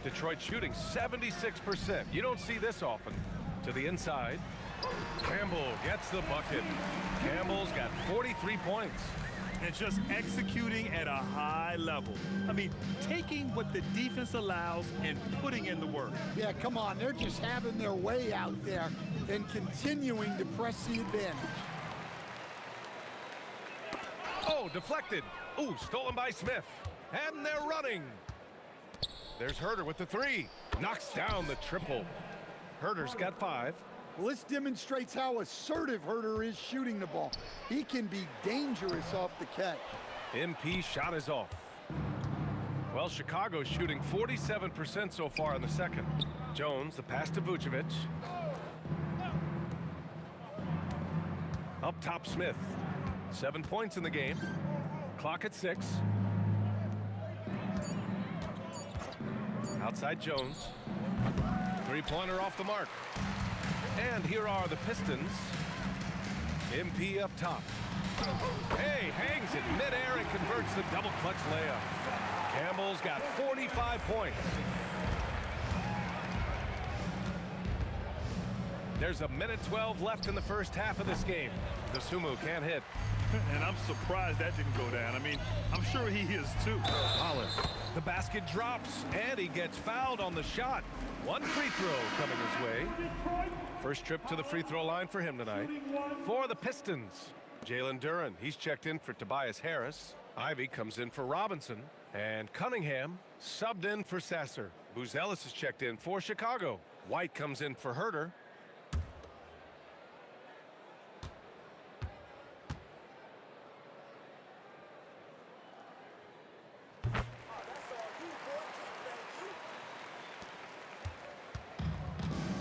Speaker 18: Detroit shooting 76%. You don't see this often. To the inside. Campbell gets the bucket. Campbell's got 43 points.
Speaker 7: And just executing at a high level. I mean, taking what the defense allows and putting in the work.
Speaker 10: Yeah, come on. They're just having their way out there and continuing to press the advantage.
Speaker 18: Oh, deflected. Ooh, stolen by Smith. And they're running. There's Herder with the three. Knocks down the triple. Herder's got 5.
Speaker 10: Well, this demonstrates how assertive Herder is shooting the ball. He can be dangerous off the catch.
Speaker 18: MP shot is off. Well, Chicago's shooting 47% so far in the second. Jones, the pass to Vucevic. Up top, Smith. 7 points in the game. Clock at 6. Outside Jones. Three-pointer off the mark. And here are the Pistons. MP up top. Hey, hangs it midair and converts the double clutch layup. Campbell's got 45 points. There's a minute 12 left in the first half of this game. DeSumo can't hit.
Speaker 7: And I'm surprised that didn't go down. I mean, I'm sure he is too.
Speaker 18: Holland. The basket drops, and he gets fouled on the shot. One free throw coming his way. First trip to the free throw line for him tonight. For the Pistons, Jalen Duren. He's checked in for Tobias Harris. Ivy comes in for Robinson. And Cunningham subbed in for Sasser. Buzelis is checked in for Chicago. White comes in for Herder.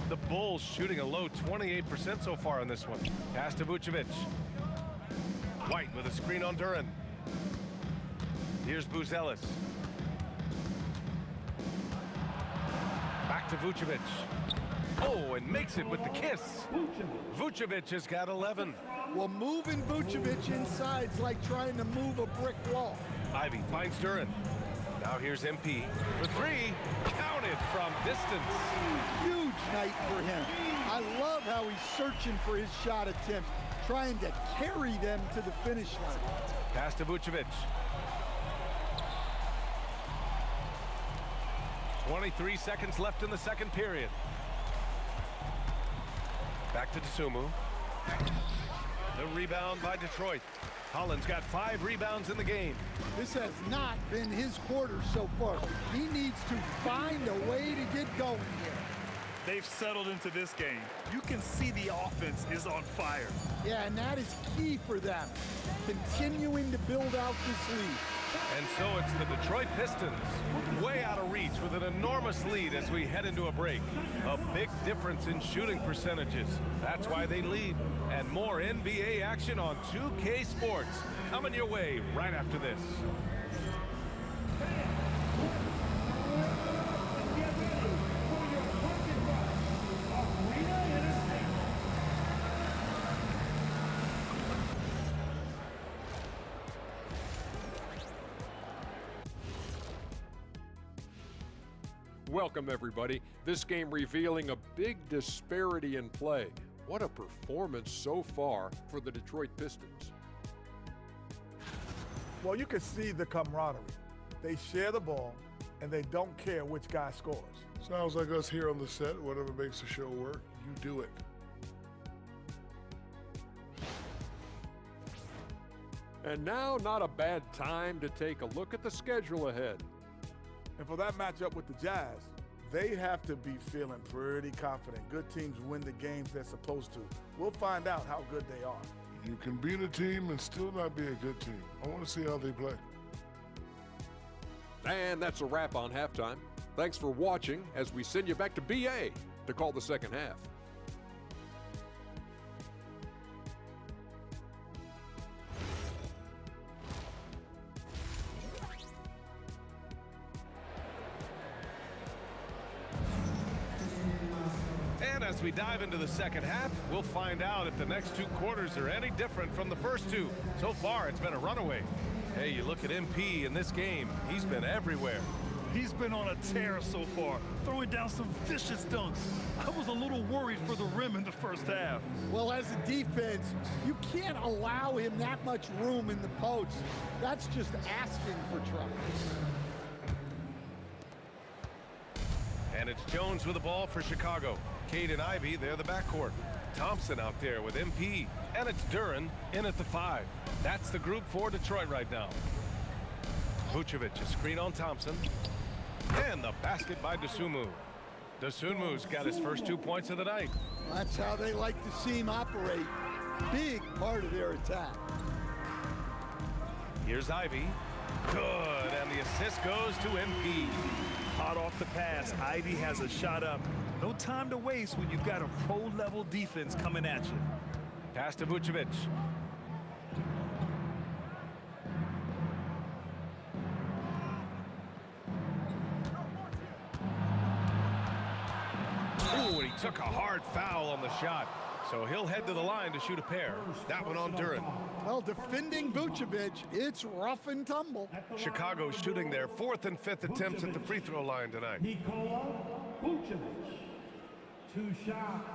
Speaker 18: The Bulls shooting a low 28% so far in this one. Pass to Vucevic. White with a screen on Duren. Here's Buzelis. Back to Vucevic. Oh, and makes it with the kiss. Vucevic has got 11.
Speaker 10: Well, moving Vucevic inside is like trying to move a brick wall.
Speaker 18: Ivy finds Duren. Now here's MP for 3. Counted from distance.
Speaker 10: Huge night for him. I love how he's searching for his shot attempts, trying to carry them to the finish line.
Speaker 18: Pass to Vucevic. 23 seconds left in the second period. Back to DeSumo. The rebound by Detroit. Holland's got 5 rebounds in the game.
Speaker 10: This has not been his quarter so far. He needs to find a way to get going here.
Speaker 7: They've settled into this game. You can see the offense is on fire.
Speaker 10: Yeah, and that is key for them, continuing to build out this lead.
Speaker 18: And so it's the Detroit Pistons, way out of reach with an enormous lead as we head into a break. A big difference in shooting percentages. That's why they lead. And more NBA action on 2K Sports coming your way right after this.
Speaker 12: Welcome, everybody. This game revealing a big disparity in play. What a performance so far for the Detroit Pistons.
Speaker 19: Well, you can see the camaraderie. They share the ball. and they don't care which guy scores.
Speaker 13: Sounds like us here on the set. Whatever makes the show work, you do it.
Speaker 12: And now, not a bad time to take a look at the schedule ahead.
Speaker 19: And for that matchup with the Jazz, they have to be feeling pretty confident. Good teams win the games they're supposed to. We'll find out how good they are.
Speaker 13: You can beat a team and still not be a good team. I want to see how they play.
Speaker 12: And that's a wrap on halftime. Thanks for watching as we send you back to BA to call the second half.
Speaker 18: And as we dive into the second half, we'll find out if the next two quarters are any different from the first two. So far, it's been a runaway. Hey, you look at MP in this game, he's been everywhere.
Speaker 7: He's been on a tear so far, throwing down some vicious dunks. I was a little worried for the rim in the first half.
Speaker 10: Well, as a defense, you can't allow him that much room in the post. That's just asking for trouble.
Speaker 18: And it's Jones with the ball for Chicago. Cade and Ivy, they're the backcourt. Thompson out there with MP. And it's Duren in at the 5. That's the group for Detroit right now. Vucevic, a screen on Thompson. And the basket by Dosunmu. Dosunmu's got his first 2 points of the night.
Speaker 10: That's how they like to see him operate. Big part of their attack.
Speaker 18: Here's Ivy. Good, and the assist goes to MP.
Speaker 7: Hot off the pass, Ivy has a shot up. No time to waste when you've got a pro-level defense coming at you.
Speaker 18: Pass to Vucevic. Ooh, and he took a hard foul on the shot. So he'll head to the line to shoot a pair. That one on Duren.
Speaker 10: Well, defending Vucevic, it's rough and tumble.
Speaker 18: Chicago shooting their 4th and 5th attempts at the free throw line tonight.
Speaker 14: Nikola Vucevic, 2 shots.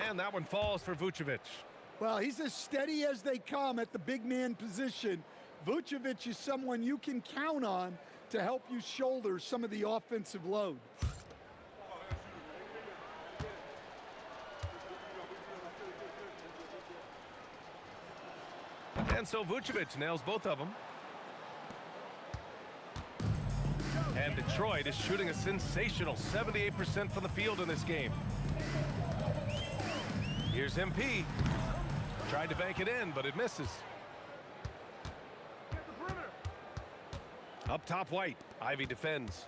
Speaker 18: And that one falls for Vucevic.
Speaker 10: Well, he's as steady as they come at the big man position. Vucevic is someone you can count on to help you shoulder some of the offensive load.
Speaker 18: And so Vucevic nails both of them. And Detroit is shooting a sensational 78% from the field in this game. Here's MP. Tried to bank it in, but it misses. Up top, White. Ivy defends.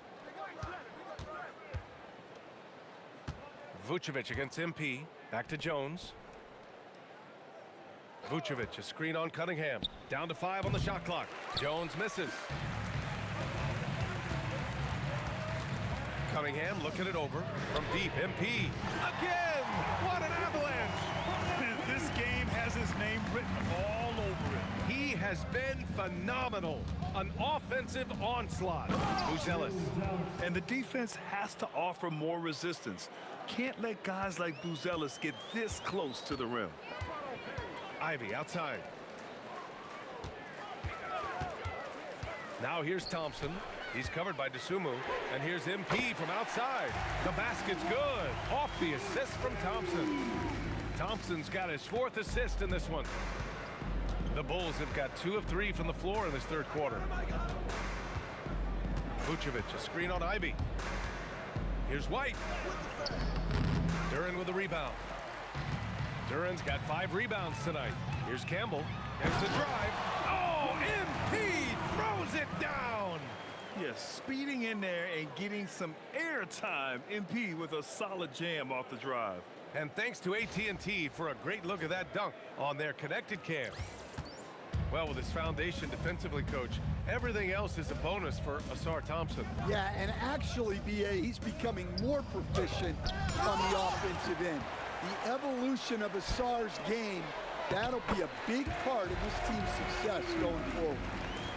Speaker 18: Vucevic against MP. Back to Jones. Vucevic, a screen on Cunningham. Down to 5 on the shot clock. Jones misses. Cunningham looking it over from deep. MP again. What an avalanche.
Speaker 7: This game has his name written all over it.
Speaker 18: He has been phenomenal. An offensive onslaught. Buzelis.
Speaker 7: And the defense has to offer more resistance. Can't let guys like Buzelis get this close to the rim.
Speaker 18: Ivy outside. Now here's Thompson. He's covered by Dosunmu. And here's MP from outside. The basket's good. Off the assist from Thompson. Thompson's got his 4th assist in this one. The Bulls have got 2 of 3 from the floor in this 3rd quarter. Vucevic, a screen on Ivy. Here's White. Duren with the rebound. Duren's got 5 rebounds tonight. Here's Campbell. There's the drive. Oh, MP throws it down.
Speaker 7: Yes, speeding in there and getting some air time. MP with a solid jam off the drive.
Speaker 18: And thanks to AT&T for a great look at that dunk on their connected cam. Well, with his foundation defensively, Coach, everything else is a bonus for Asar Thompson.
Speaker 10: Yeah, and actually, BA, he's becoming more proficient on the offensive end. The evolution of Asar's game, that'll be a big part of this team's success going forward.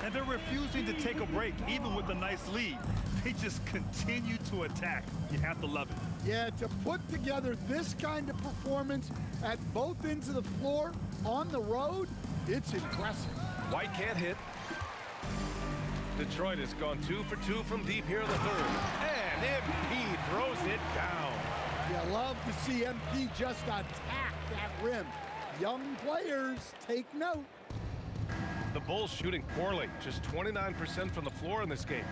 Speaker 7: And they're refusing to take a break, even with a nice lead. They just continue to attack. You have to love it.
Speaker 10: Yeah, to put together this kind of performance at both ends of the floor on the road, it's impressive.
Speaker 18: White can't hit. Detroit has gone 2 for 2 from deep here in the third. And MP throws it down.
Speaker 10: You love to see MP just attack that rim. Young players, take note.
Speaker 18: The Bulls shooting poorly, just 29% from the floor in this game.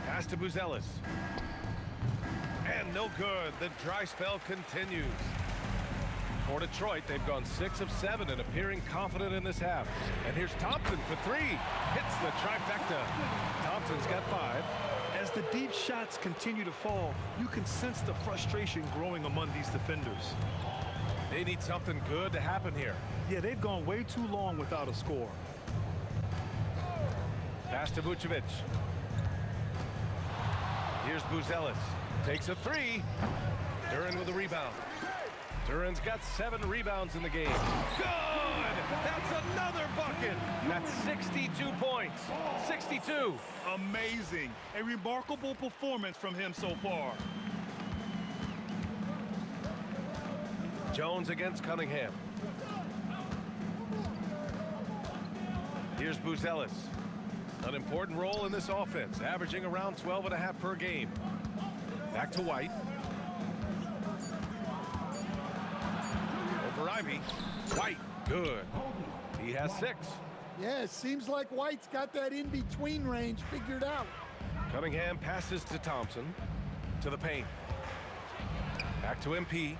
Speaker 18: Pass to Buzelis. And no good. The dry spell continues. For Detroit, they've gone 6 of 7 and appearing confident in this half. And here's Thompson for 3. Hits the trifecta. Thompson's got 5.
Speaker 7: As the deep shots continue to fall, you can sense the frustration growing among these defenders.
Speaker 18: They need something good to happen here.
Speaker 7: Yeah, they've gone way too long without a score.
Speaker 18: Pass to Vucevic. Here's Buzelis. Takes a 3. Duran with a rebound. Duran's got 7 rebounds in the game. Good! That's another bucket! That's 62 points. 62.
Speaker 7: Amazing. A remarkable performance from him so far.
Speaker 18: Jones against Cunningham. Here's Buzelis. An important role in this offense, averaging around 12.5 per game. Back to White. Over Ivy. White, good. He has 6.
Speaker 10: Yeah, it seems like White's got that in-between range figured out.
Speaker 18: Cunningham passes to Thompson. To the paint. Back to MP.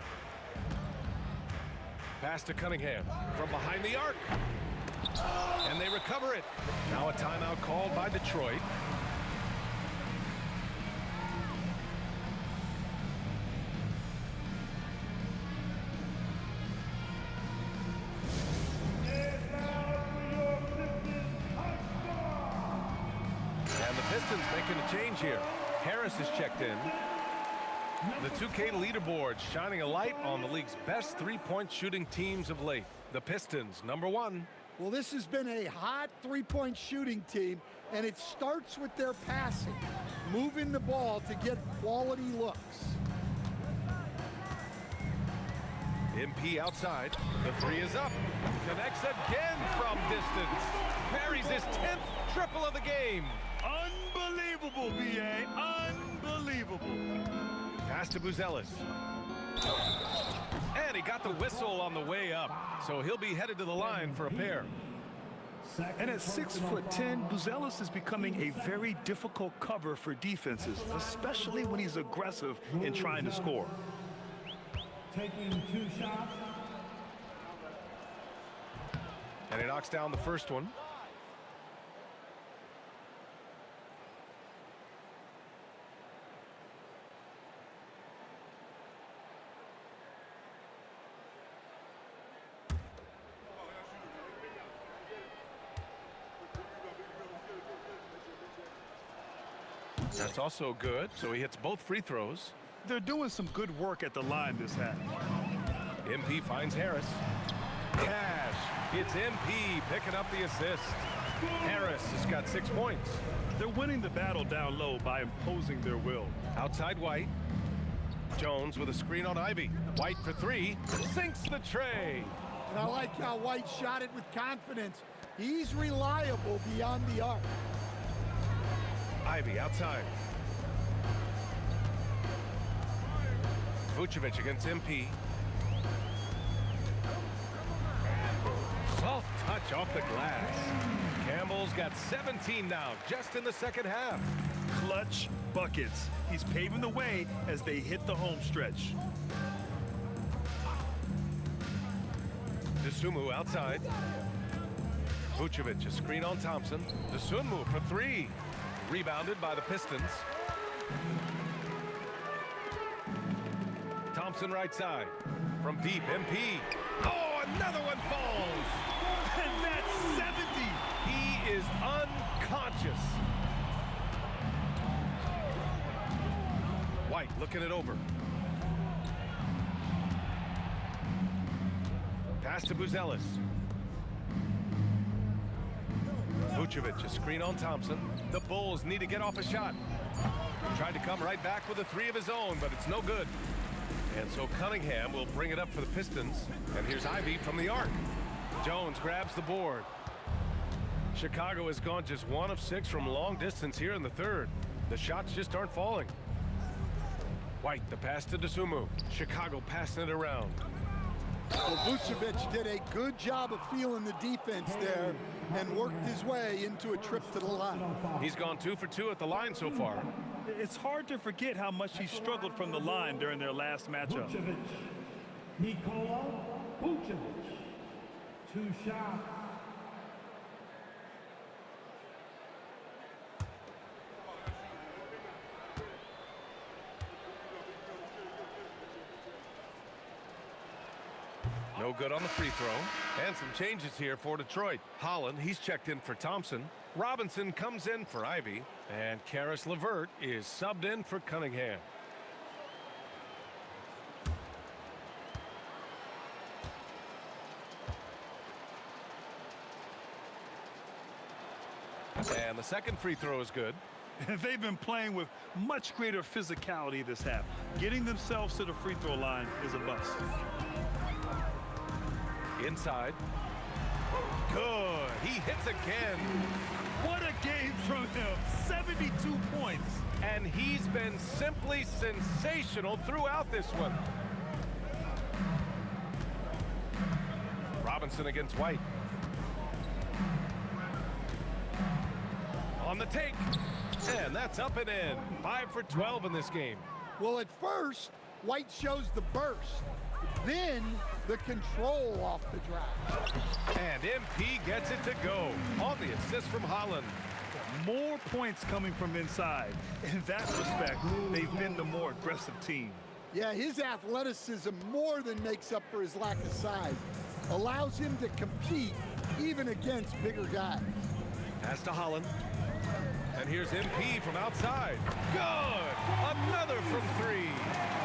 Speaker 18: Pass to Cunningham from behind the arc. And they recover it. Now a timeout called by Detroit. And the Pistons making a change here. Harris is checked in. The 2K leaderboard shining a light on the league's best three-point shooting teams of late. The Pistons, #1.
Speaker 10: Well, this has been a hot three-point shooting team, and it starts with their passing, moving the ball to get quality looks.
Speaker 18: MP outside. The 3 is up. Connects again from distance. Marries his 10th triple of the game.
Speaker 7: Unbelievable, B.A. Unbelievable.
Speaker 18: Pass to Buzelis. And he got the whistle on the way up, so he'll be headed to the line for a pair.
Speaker 7: And at 6'10", Buzelis is becoming a very difficult cover for defenses, especially when he's aggressive in trying to score.
Speaker 14: Taking 2 shots.
Speaker 18: And he knocks down the first one. That's also good, so he hits both free throws.
Speaker 7: They're doing some good work at the line this half.
Speaker 18: MP finds Harris. Cash. It's MP picking up the assist. Harris has got 6 points.
Speaker 7: They're winning the battle down low by imposing their will.
Speaker 18: Outside White. Jones with a screen on Ivy. White for 3. Sinks the tray.
Speaker 10: And I like how White shot it with confidence. He's reliable beyond the arc.
Speaker 18: Ivy outside. Vucevic against MP. Soft touch off the glass. Campbell's got 17 now, just in the second half.
Speaker 7: Clutch buckets. He's paving the way as they hit the home stretch.
Speaker 18: Dosunmu outside. Vucevic, a screen on Thompson. Dosunmu for 3. Rebounded by the Pistons. Thompson right side. From deep, MP. Oh, another one falls.
Speaker 7: And that's 70.
Speaker 18: He is unconscious. White looking it over. Pass to Buzelis. Vucevic, a screen on Thompson. The Bulls need to get off a shot. Tried to come right back with a three of his own, but it's no good. And so Cunningham will bring it up for the Pistons. And here's Ivy from the arc. Jones grabs the board. Chicago has gone just 1 of 6 from long distance here in the third. The shots just aren't falling. White, the pass to Dosunmu. Chicago passing it around.
Speaker 10: Well, Vucevic did a good job of feeling the defense there and worked his way into a trip to the line.
Speaker 18: He's gone 2 for 2 at the line so far.
Speaker 7: It's hard to forget how much he struggled from the line during their last matchup.
Speaker 14: Vucevic. Nikola Vucevic. 2 shots.
Speaker 18: No good on the free throw. And some changes here for Detroit. Holland, he's checked in for Thompson. Robinson comes in for Ivy. And Karis LeVert is subbed in for Cunningham. And the second free throw is good.
Speaker 7: They've been playing with much greater physicality this half. Getting themselves to the free throw line is a bust.
Speaker 18: Inside. Good. He hits again.
Speaker 7: What a game from him. 72 points.
Speaker 18: And he's been simply sensational throughout this one. Robinson against White. On the take. And that's up and in. 5 for 12 in this game.
Speaker 10: Well, at first, White shows the burst. Then the control off the drive.
Speaker 18: And MP gets it to go on the assist from Holland.
Speaker 7: More points coming from inside. In that respect, they've been the more aggressive team.
Speaker 10: Yeah, his athleticism more than makes up for his lack of size. Allows him to compete even against bigger guys.
Speaker 18: Pass to Holland. And here's MP from outside. Good! Another from 3.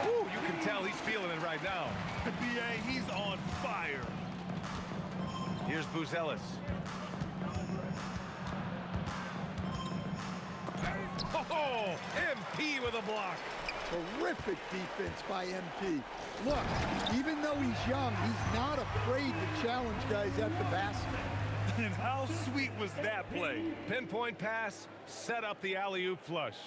Speaker 18: Ooh, you can tell he's feeling it right now.
Speaker 7: BA, he's on fire.
Speaker 18: Here's Buzelis. Oh, MP with a block.
Speaker 10: Terrific defense by MP. Look, even though he's young, he's not afraid to challenge guys at the basket.
Speaker 7: And how sweet was that play?
Speaker 18: Pinpoint pass, set up the alley-oop flush.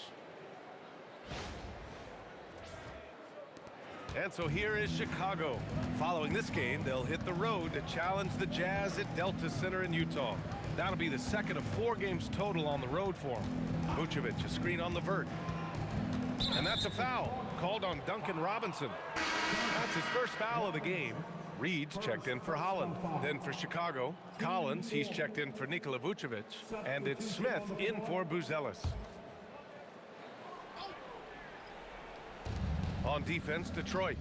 Speaker 18: And so here is Chicago. Following this game, they'll hit the road to challenge the Jazz at Delta Center in Utah. That'll be the second of 4 games total on the road for him. Vucevic, a screen on LeVert. And that's a foul called on Duncan Robinson. That's his first foul of the game. Reed's checked in for Holland. Then for Chicago, Collins, he's checked in for Nikola Vucevic. And it's Smith in for Buzelis. On defense, Detroit.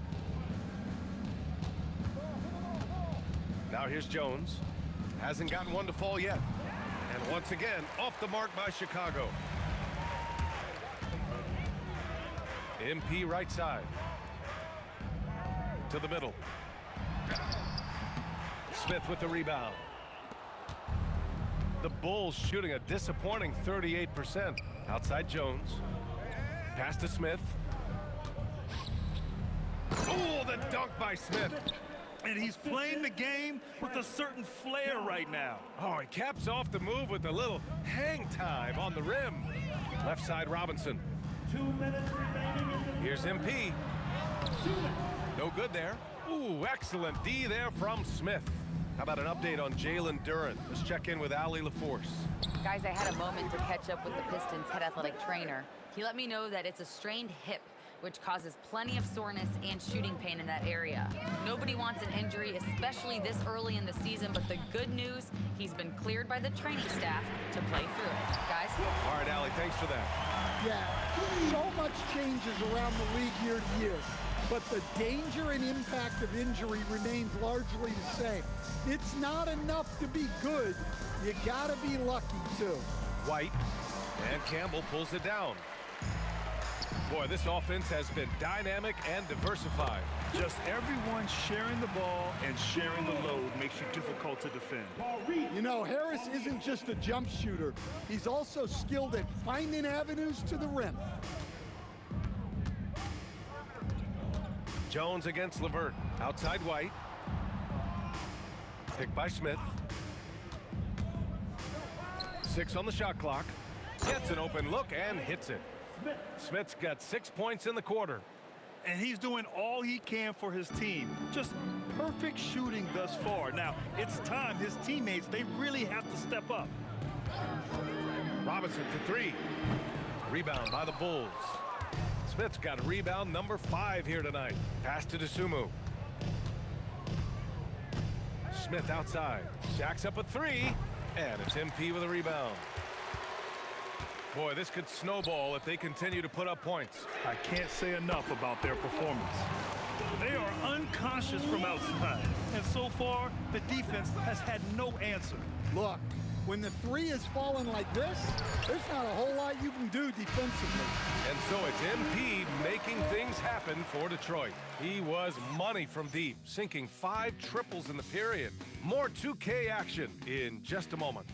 Speaker 18: Now here's Jones. Hasn't gotten one to fall yet. And once again, off the mark by Chicago. MP right side. To the middle. Smith with the rebound. The Bulls shooting a disappointing 38%. Outside Jones. Pass to Smith. Oh, the dunk by Smith.
Speaker 7: And he's playing the game with a certain flair right now.
Speaker 18: Oh, he caps off the move with a little hang time on the rim. Left side Robinson.
Speaker 14: 2 minutes remaining in the
Speaker 18: Here's MP. No good there. Ooh, excellent D there from Smith. How about an update on Jalen Duren? Let's check in with Allie LaForce.
Speaker 11: Guys, I had a moment to catch up with the Pistons head athletic trainer. He let me know that it's a strained hip, which causes plenty of soreness and shooting pain in that area. Nobody wants an injury, especially this early in the season, but the good news, he's been cleared by the training staff to play through it. Guys?
Speaker 18: All right, Allie, thanks for that.
Speaker 10: Yeah, so much changes around the league year to year, but the danger and impact of injury remains largely the same. It's not enough to be good. You gotta be lucky, too.
Speaker 18: White, and Campbell pulls it down. Boy, this offense has been dynamic and diversified.
Speaker 7: Just everyone sharing the ball and sharing the load makes you difficult to defend.
Speaker 10: You know, Harris isn't just a jump shooter. He's also skilled at finding avenues to the rim.
Speaker 18: Jones against LeVert. Outside White. Picked by Smith. 6 on the shot clock. Gets an open look and hits it. Smith's got 6 points in the quarter.
Speaker 7: And he's doing all he can for his team. Just perfect shooting thus far. Now, it's time his teammates, they really have to step up.
Speaker 18: Robinson for 3. Rebound by the Bulls. Smith's got rebound number 5 here tonight. Pass to Dosunmu. Smith outside. Jacks up a 3. And it's MP with a rebound. Boy, this could snowball if they continue to put up points.
Speaker 7: I can't say enough about their performance. They are unconscious from outside. And so far, the defense has had no answer.
Speaker 10: Look, when the 3 is falling like this, there's not a whole lot you can do defensively.
Speaker 18: And so it's MP making things happen for Detroit. He was money from deep, sinking 5 triples in the period. More 2K action in just a moment.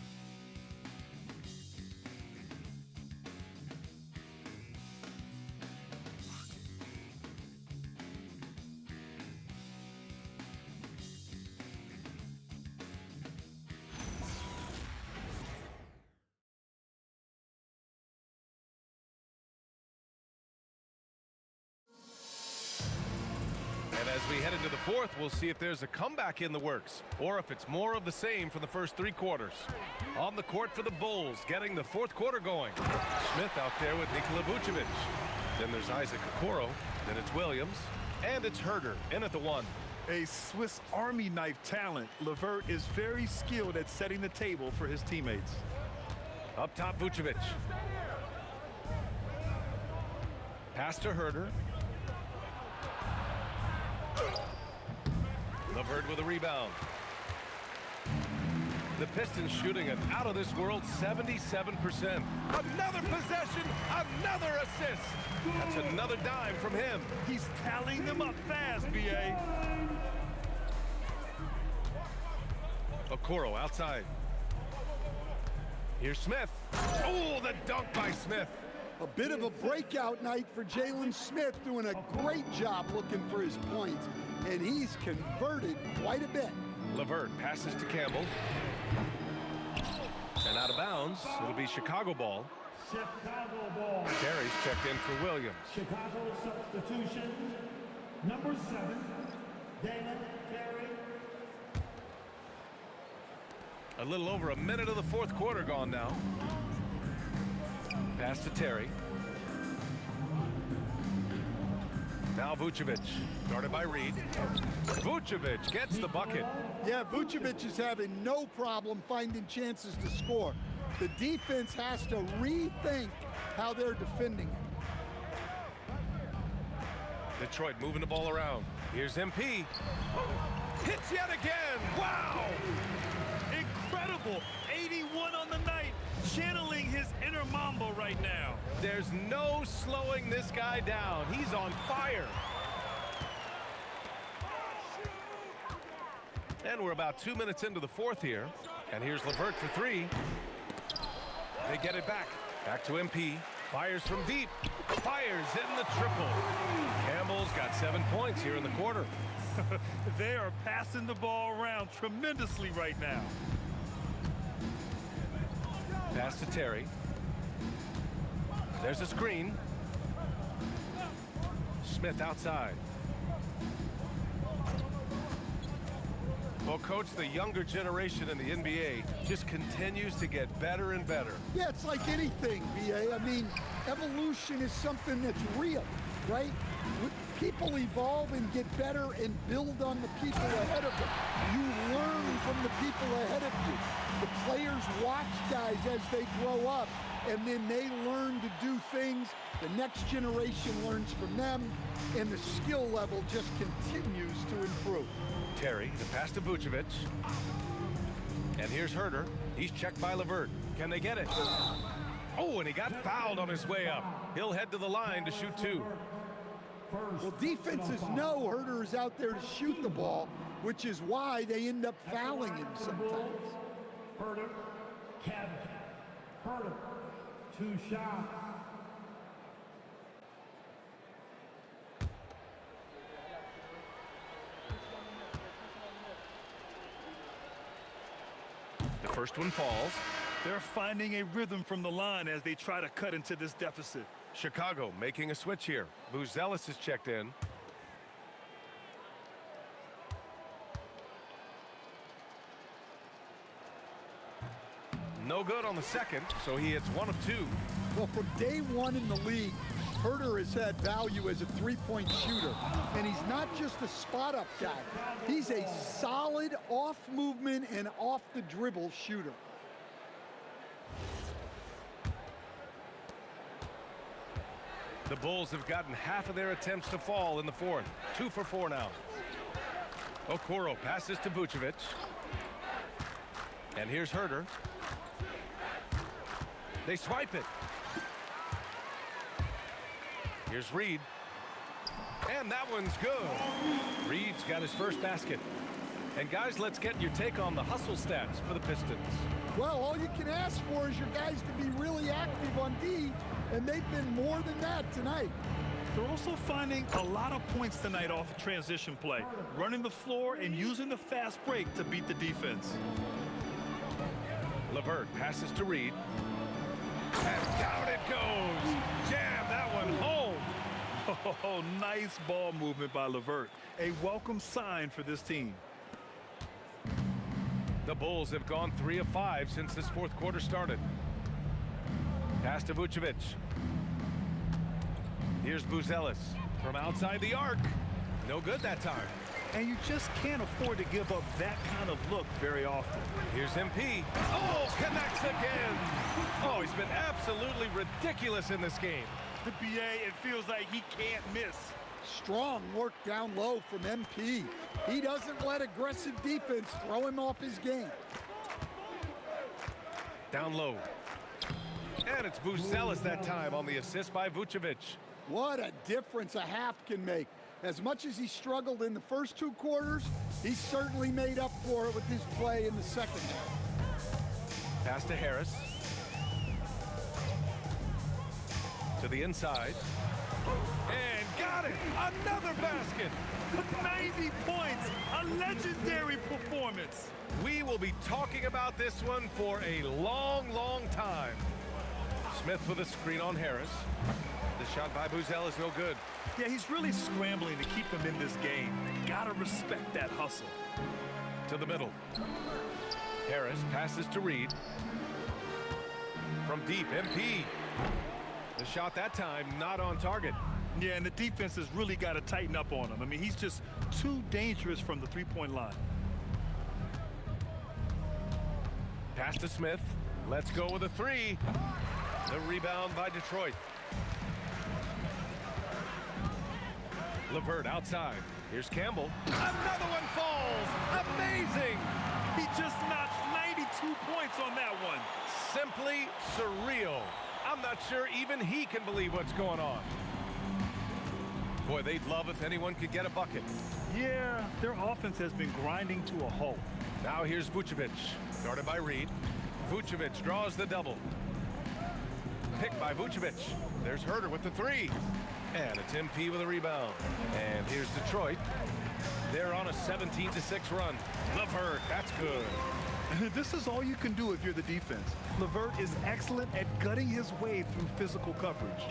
Speaker 18: And as we head into the fourth, we'll see if there's a comeback in the works or if it's more of the same for the first 3 quarters. On the court for the Bulls, getting the fourth quarter going. Smith out there with Nikola Vucevic. Then there's Isaac Okoro. Then it's Williams. And it's Herder in at the 1.
Speaker 7: A Swiss Army knife talent, LeVert is very skilled at setting the table for his teammates.
Speaker 18: Up top, Vucevic. Pass to Herder. LeVert with a rebound. The Pistons shooting an out-of-this-world 77%. Another possession, another assist. That's another dime from him.
Speaker 7: He's tallying them up fast, B.A.
Speaker 18: Okoro outside. Here's Smith. Oh, the dunk by Smith.
Speaker 10: A bit of a breakout night for Jalen Smith, doing a great job looking for his points, and he's converted quite a bit.
Speaker 18: LeVert passes to Campbell. And out of bounds, it'll be Chicago ball.
Speaker 14: Chicago ball.
Speaker 18: Terry's checked in for Williams.
Speaker 14: Chicago substitution, number 7, Dalen Terry.
Speaker 18: A little over a minute of the fourth quarter gone now. Pass to Terry. Now Vucevic, guarded by Reed. Vucevic gets the bucket.
Speaker 10: Yeah, Vucevic is having no problem finding chances to score. The defense has to rethink how they're defending him.
Speaker 18: Detroit moving the ball around. Here's MP. Hits yet again. Wow!
Speaker 7: Incredible. 81 on the night. Channeling his inner Mamba right now.
Speaker 18: There's no slowing this guy down. He's on fire. And we're about 2 minutes into the fourth here. And here's LeVert for 3. They get it back. Back to MP. Fires from deep. Fires in the triple. Campbell's got 7 points here in the quarter.
Speaker 7: They are passing the ball around tremendously right now.
Speaker 18: Pass to Terry. There's a screen. Smith outside. Well, Coach, the younger generation in the NBA just continues to get better and better.
Speaker 10: Yeah, it's like anything, B.A. I mean, evolution is something that's real, right? People evolve and get better and build on the people ahead of them. You learn from the people ahead of you. The players watch guys as they grow up, and then they learn to do things. The next generation learns from them, and the skill level just continues to improve.
Speaker 18: Terry, the pass to Vucevic. And here's Herder. He's checked by LeVert. Can they get it? Oh, and he got fouled on his way up. He'll head to the line to shoot 2.
Speaker 10: Well, defenses know Herter is out there to shoot the ball, which is why they end up fouling him sometimes.
Speaker 14: Herter, Kevin. Herter, 2 shots.
Speaker 18: The first one falls.
Speaker 7: They're finding a rhythm from the line as they try to cut into this deficit.
Speaker 18: Chicago making a switch here. Buzelis is checked in. No good on the second, so he hits 1 of 2.
Speaker 10: Well, from day one in the league, Herter has had value as a three-point shooter. And he's not just a spot-up guy. He's a solid off-movement and off-the-dribble shooter.
Speaker 18: The Bulls have gotten half of their attempts to fall in the fourth. 2 for 4 now. Okoro passes to Vucevic. And here's Herter. They swipe it. Here's Reed. And that one's good. Reed's got his first basket. And guys, let's get your take on the hustle stats for the Pistons.
Speaker 10: Well, all you can ask for is your guys to be really active on D, and they've been more than that tonight.
Speaker 7: They're also finding a lot of points tonight off of transition play, running the floor and using the fast break to beat the defense.
Speaker 18: LeVert passes to Reed. And down it goes. Jam that one home.
Speaker 7: Oh, nice ball movement by LeVert. A welcome sign for this team.
Speaker 18: The Bulls have gone 3 of 5 since this fourth quarter started. Pass to Vucevic. Here's Buzelis from outside the arc. No good that time.
Speaker 7: And you just can't afford to give up that kind of look very often.
Speaker 18: Here's MP. Oh, connects again. Oh, he's been absolutely ridiculous in this game.
Speaker 7: The BA, it feels like he can't miss.
Speaker 10: Strong work down low from MP. He doesn't let aggressive defense throw him off his game.
Speaker 18: Down low. And it's Buzelis that time on the assist by Vucevic.
Speaker 10: What a difference a half can make. As much as he struggled in the first 2 quarters, he certainly made up for it with his play in the second half.
Speaker 18: Pass to Harris. To the inside. And got it! Another basket!
Speaker 7: 90 points! A legendary performance!
Speaker 18: We will be talking about this one for a long, long time. Smith with a screen on Harris. The shot by Buzelis is no good.
Speaker 7: Yeah, he's really scrambling to keep them in this game. Gotta respect that hustle.
Speaker 18: To the middle. Harris passes to Reed. From deep, MP. The shot that time not on target.
Speaker 7: Yeah, and the defense has really got to tighten up on him. I mean, he's just too dangerous from the three-point line.
Speaker 18: Pass to Smith. Let's go with a 3. The rebound by Detroit. LeVert outside. Here's Campbell. Another one falls. Amazing.
Speaker 7: He just notched 92 points on that one.
Speaker 18: Simply surreal. I'm not sure even he can believe what's going on. Boy, they'd love if anyone could get a bucket.
Speaker 7: Yeah, their offense has been grinding to a halt.
Speaker 18: Now here's Vucevic, guarded by Reed. Vucevic draws the double. Picked by Vucevic. There's Herter with the 3. And it's MP with a rebound. And here's Detroit. They're on a 17-6 run. LeVert, that's good.
Speaker 7: This is all you can do if you're the defense. LeVert is excellent at gutting his way through physical coverage.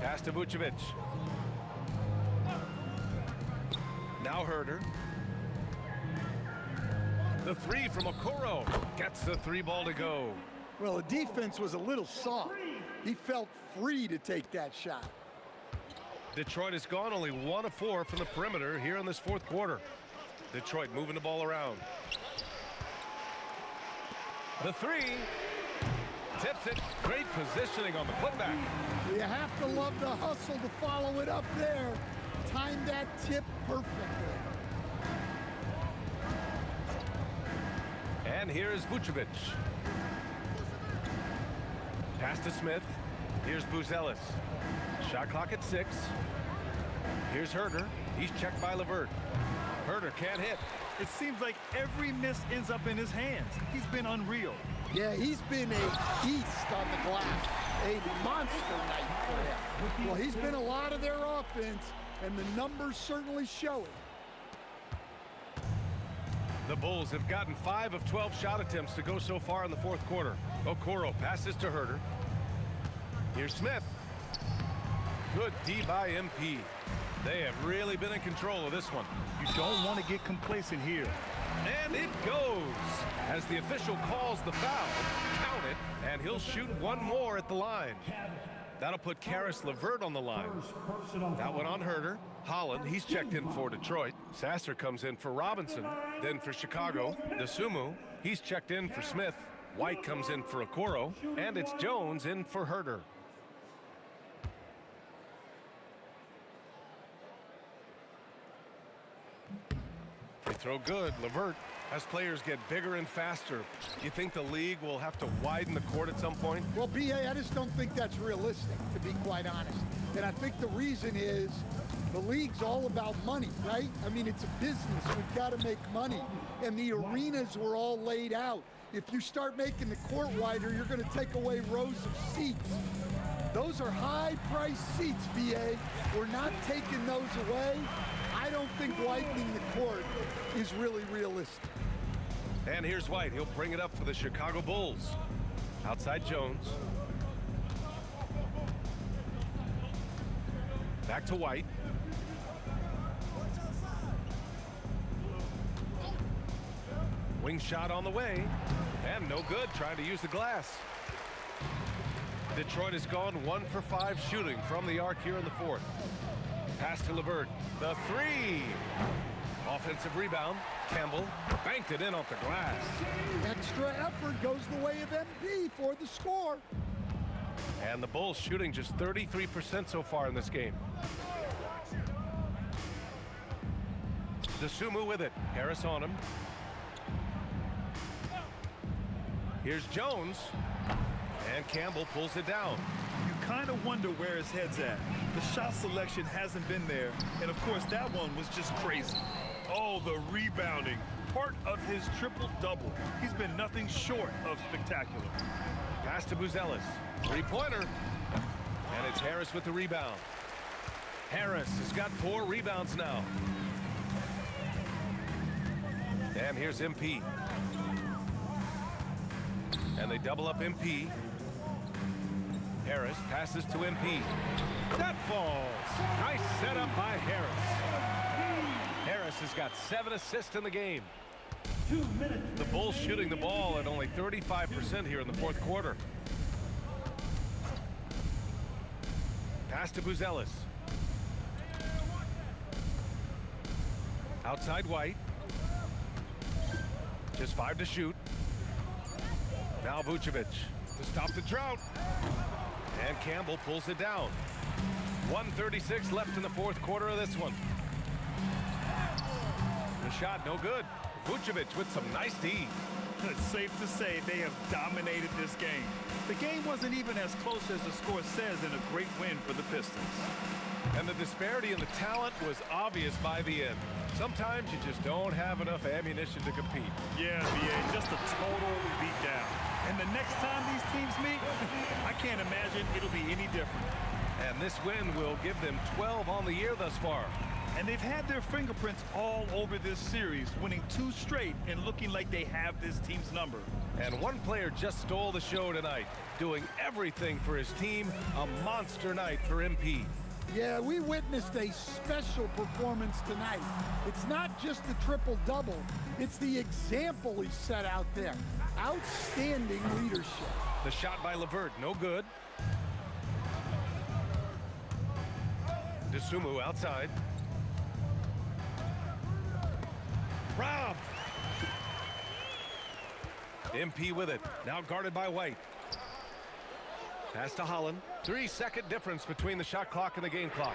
Speaker 18: Pass to Vucevic. Now Herter. The 3 from Okoro. Gets the 3 ball to go.
Speaker 10: Well, the defense was a little soft. He felt free to take that shot.
Speaker 18: Detroit has gone only 1 of 4 from the perimeter here in this fourth quarter. Detroit moving the ball around. The 3. Tips it. Great positioning on the putback.
Speaker 10: You have to love the hustle to follow it up there. Timed that tip perfectly.
Speaker 18: And here's Vucevic. Pass to Smith. Here's Buzelis. Shot clock at 6. Here's Herder. He's checked by Levert. Herder can't hit.
Speaker 7: It seems like every miss ends up in his hands. He's been unreal.
Speaker 10: Yeah, he's been a beast on the glass. A monster night for him. Well, he's been a lot of their offense, and the numbers certainly show it.
Speaker 18: The Bulls have gotten 5 of 12 shot attempts to go so far in the fourth quarter. Okoro passes to Herder. Here's Smith. Good D by MP. They have really been in control of this one.
Speaker 7: You don't want to get complacent here.
Speaker 18: And it goes. As the official calls the foul, count it, and he'll shoot one more at the line. That'll put Karis LeVert on the line. That one on Herder. Holland, he's checked in for Detroit. Sasser comes in for Robinson. Then for Chicago, DeSumo, he's checked in for Smith. White comes in for Okoro. And it's Jones in for Herder. They throw good. LeVert. As players get bigger and faster, do you think the league will have to widen the court at some point?
Speaker 10: Well, B.A., I just don't think that's realistic, to be quite honest. And I think the reason is the league's all about money, right? I mean, it's a business. We've got to make money. And the arenas were all laid out. If you start making the court wider, you're going to take away rows of seats. Those are high-priced seats, B.A. We're not taking those away. I don't think widening the court is really realistic.
Speaker 18: And here's White. He'll bring it up for the Chicago Bulls. Outside Jones. Back to White. Wing shot on the way. And no good, trying to use the glass. Detroit has gone 1 for 5 shooting from the arc here in the fourth. Pass to LeVert. The 3. Offensive rebound. Campbell banked it in off the glass.
Speaker 10: Extra effort goes the way of MP for the score.
Speaker 18: And the Bulls shooting just 33% so far in this game. DeSumo with it. Harris on him. Here's Jones. And Campbell pulls it down.
Speaker 7: You kind of wonder where his head's at. The shot selection hasn't been there. And of course, that one was just crazy. Oh, the rebounding. Part of his triple-double. He's been nothing short of spectacular.
Speaker 18: Pass to Buzelis. Three-pointer. And it's Harris with the rebound. Harris has got 4 rebounds now. And here's MP. And they double up MP. Harris passes to MP. That falls. Nice setup by Harris. Harris has got 7 assists in the game.
Speaker 14: 2 minutes.
Speaker 18: The Bulls shooting the ball at only 35% here in the fourth quarter. Pass to Buzelis. Outside White. Just 5 to shoot. Now Vucevic to stop the drought. And Campbell pulls it down. 1:36 left in the fourth quarter of this one. The shot no good. Vucevic with some nice D.
Speaker 7: It's safe to say they have dominated this game. The game wasn't even as close as the score says in a great win for the Pistons.
Speaker 18: And the disparity in the talent was obvious by the end. Sometimes you just don't have enough ammunition to compete.
Speaker 7: Yeah, BA, just a total beatdown. And the next time these teams meet, I can't imagine it'll be any different.
Speaker 18: And this win will give them 12 on the year thus far.
Speaker 7: And they've had their fingerprints all over this series, winning 2 straight and looking like they have this team's number.
Speaker 18: And one player just stole the show tonight, doing everything for his team. A monster night for MP.
Speaker 10: Yeah, we witnessed a special performance tonight. It's not just the triple-double, it's the example he set out there. Outstanding leadership.
Speaker 18: The shot by LeVert, no good. DeSumo outside. Rob! MP with it, now guarded by White. Pass to Holland. 3-second difference between the shot clock and the game clock.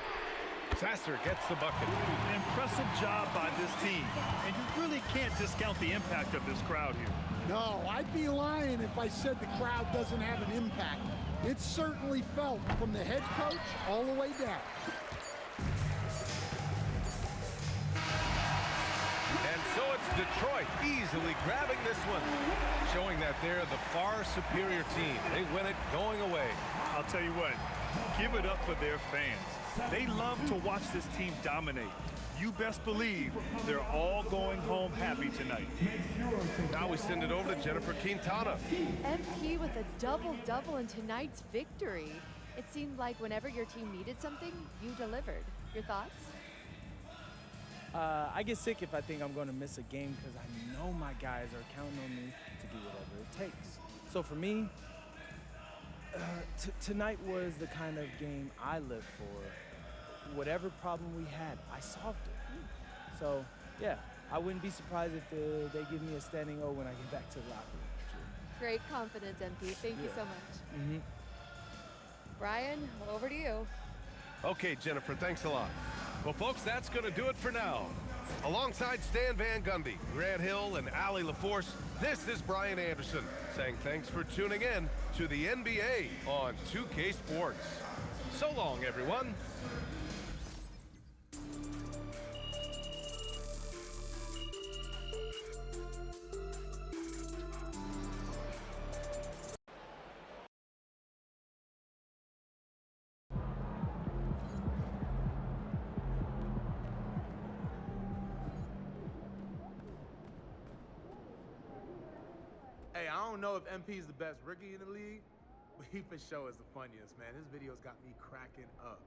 Speaker 18: Sasser gets the bucket.
Speaker 7: An impressive job by this team. And you really can't discount the impact of this crowd here.
Speaker 8: No, I'd be lying if I said the crowd doesn't have an impact. It's certainly felt from the head coach all the way down.
Speaker 18: And so it's Detroit easily grabbing this one, showing that they're the far superior team. They win it going away.
Speaker 7: I'll tell you what, give it up for their fans. They love to watch this team dominate. You best believe they're all going home happy tonight.
Speaker 18: Now we send it over to Jennifer Quintana.
Speaker 2: MP with a double-double in tonight's victory. It seemed like whenever your team needed something, you delivered. Your thoughts?
Speaker 17: I get sick if I think I'm going to miss a game because I know my guys are counting on me to do whatever it takes. So for me, tonight was the kind of game I live for. Whatever problem we had, I solved it. So, yeah, I wouldn't be surprised if they give me a standing O when I get back to the locker room.
Speaker 2: Great confidence, MP. Thank you so much.
Speaker 17: Mm-hmm.
Speaker 2: Brian, over to you.
Speaker 18: Okay, Jennifer, thanks a lot. Well, folks, that's going to do it for now. Alongside Stan Van Gundy, Grant Hill, and Allie LaForce, this is Brian Anderson saying thanks for tuning in to the NBA on 2K Sports. So long, everyone.
Speaker 20: Hey, I don't know if MP is the best rookie in the league, but he for sure is the funniest, man. His videos got me cracking up.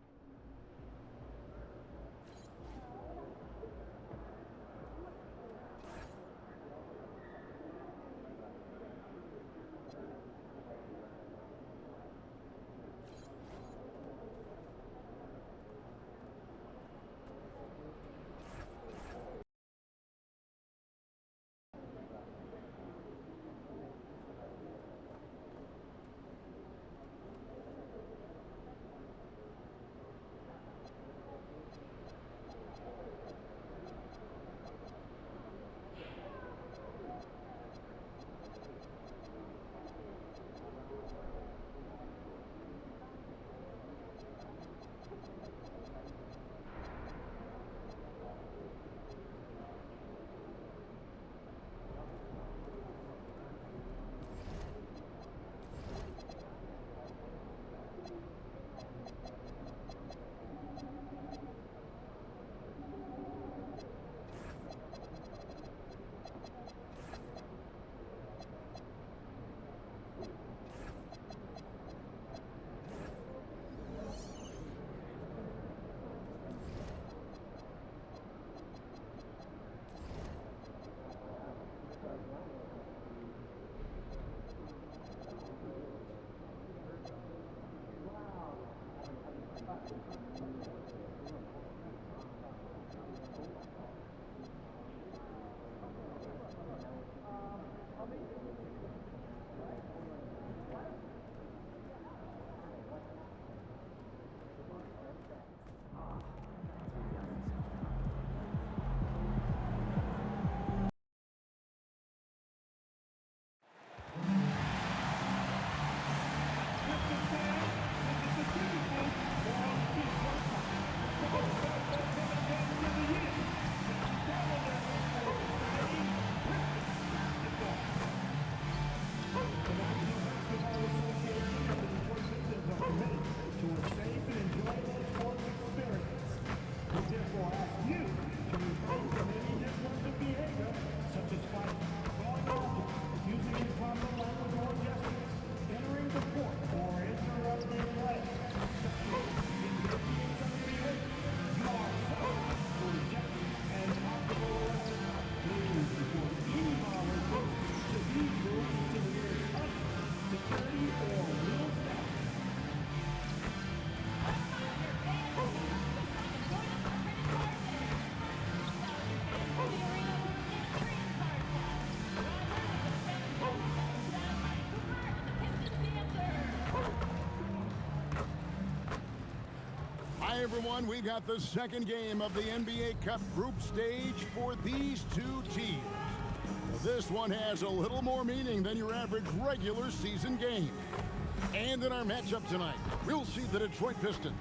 Speaker 8: Hi, everyone. We've got the second game of the NBA Cup group stage for these two teams. This one has a little more meaning than your average regular season game. And in our matchup tonight, we'll see the Detroit Pistons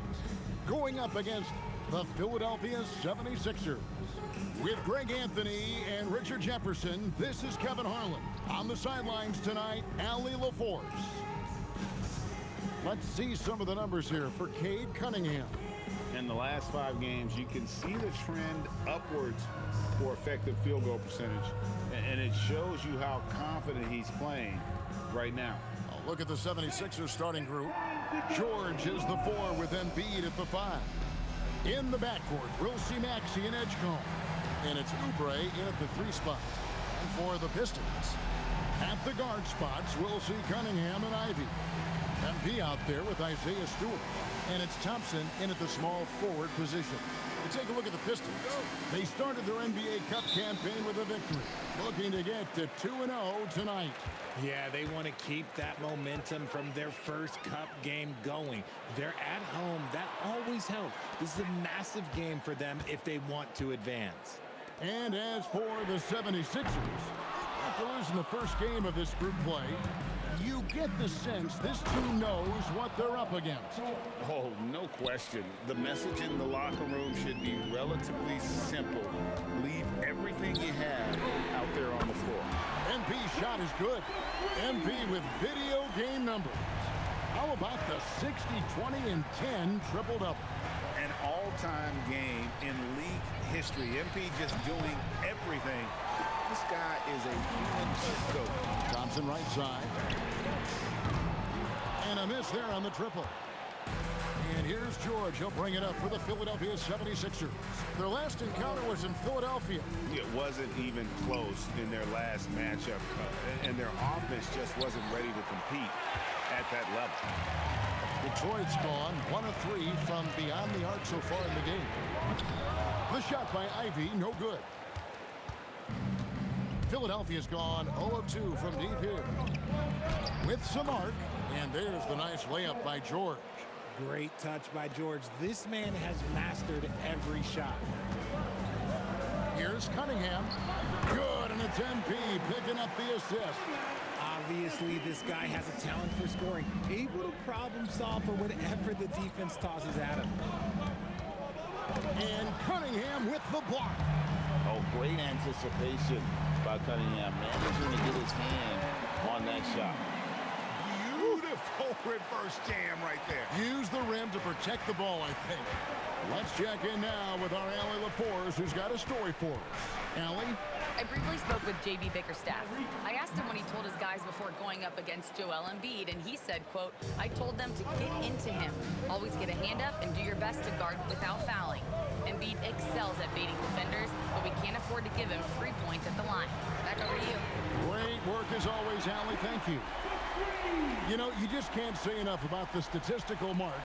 Speaker 8: going up against the Philadelphia 76ers. With Greg Anthony and Richard Jefferson, this is Kevin Harlan. On the sidelines tonight, Allie LaForce. Let's see some of the numbers here for Cade Cunningham.
Speaker 16: In the last 5 games, you can see the trend upwards for effective field goal percentage, and it shows you how confident he's playing right now.
Speaker 8: A look at the 76ers starting group. George is the 4 with Embiid at the 5. In the backcourt, we'll see Maxey and Edgecombe. And it's Oubre in at the 3 spot. And for the Pistons, at the guard spots, we'll see Cunningham and Ivy. MP out there with Isaiah Stewart. And it's Thompson in at the small forward position. You take a look at the Pistons. They started their NBA Cup campaign with a victory, looking to get to 2-0 tonight.
Speaker 21: Yeah, they want to keep that momentum from their first Cup game going. They're at home. That always helps. This is a massive game for them if they want to advance.
Speaker 8: And as for the 76ers, after losing the first game of this group play, you get the sense this team knows what they're up against.
Speaker 16: Oh, no question. The message in the locker room should be relatively simple. Leave everything you have out there on the floor.
Speaker 8: MP's shot is good. MP with video game numbers. How about the 60, 20, and 10 triple-double?
Speaker 16: An all-time game in league history. MP just doing everything. This guy is a human cheat code.
Speaker 8: Thompson right side. And a miss there on the triple. And here's George. He'll bring it up for the Philadelphia 76ers. Their last encounter was in Philadelphia.
Speaker 16: It wasn't even close in their last matchup. And their offense just wasn't ready to compete at that level.
Speaker 8: Detroit's gone 1 of 3 from beyond the arc so far in the game. The shot by Ivy, no good. Philadelphia's gone 0 of 2 from deep here. With some arc, and there's the nice layup by George.
Speaker 21: Great touch by George. This man has mastered every shot.
Speaker 8: Here's Cunningham. Good, and it's MP picking up the assist.
Speaker 21: Obviously, this guy has a talent for scoring. Able to problem solve for whatever the defense tosses at him.
Speaker 8: And Cunningham with the block.
Speaker 16: Oh, great anticipation by Cunningham, managing to get his hand on that shot.
Speaker 9: Beautiful reverse jam right there.
Speaker 8: Use the rim to protect the ball, I think. Let's check in now with our Allie LaForce, who's got a story for us. Allie?
Speaker 11: I briefly spoke with JB Bickerstaff. I asked him when he told his guys before going up against Joel Embiid, and he said, quote, I told them to get into him. Always get a hand up and do your best to guard without fouling. Embiid excels at baiting defenders, but we can't afford to give him free points at the line. Back over to you.
Speaker 8: Great work as always, Allie. Thank you. You know, you just can't say enough about the statistical mark.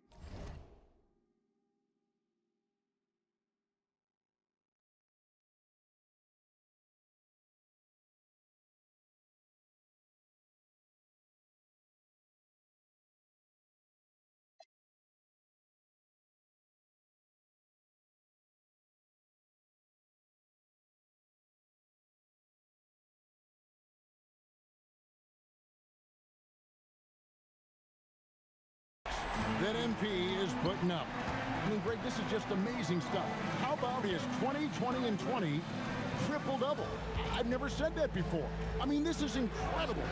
Speaker 8: That MP is putting up. I mean, Greg, this is just amazing stuff. How about his 20, 20, and 20 triple-double? I've never said that before. I mean, this is incredible.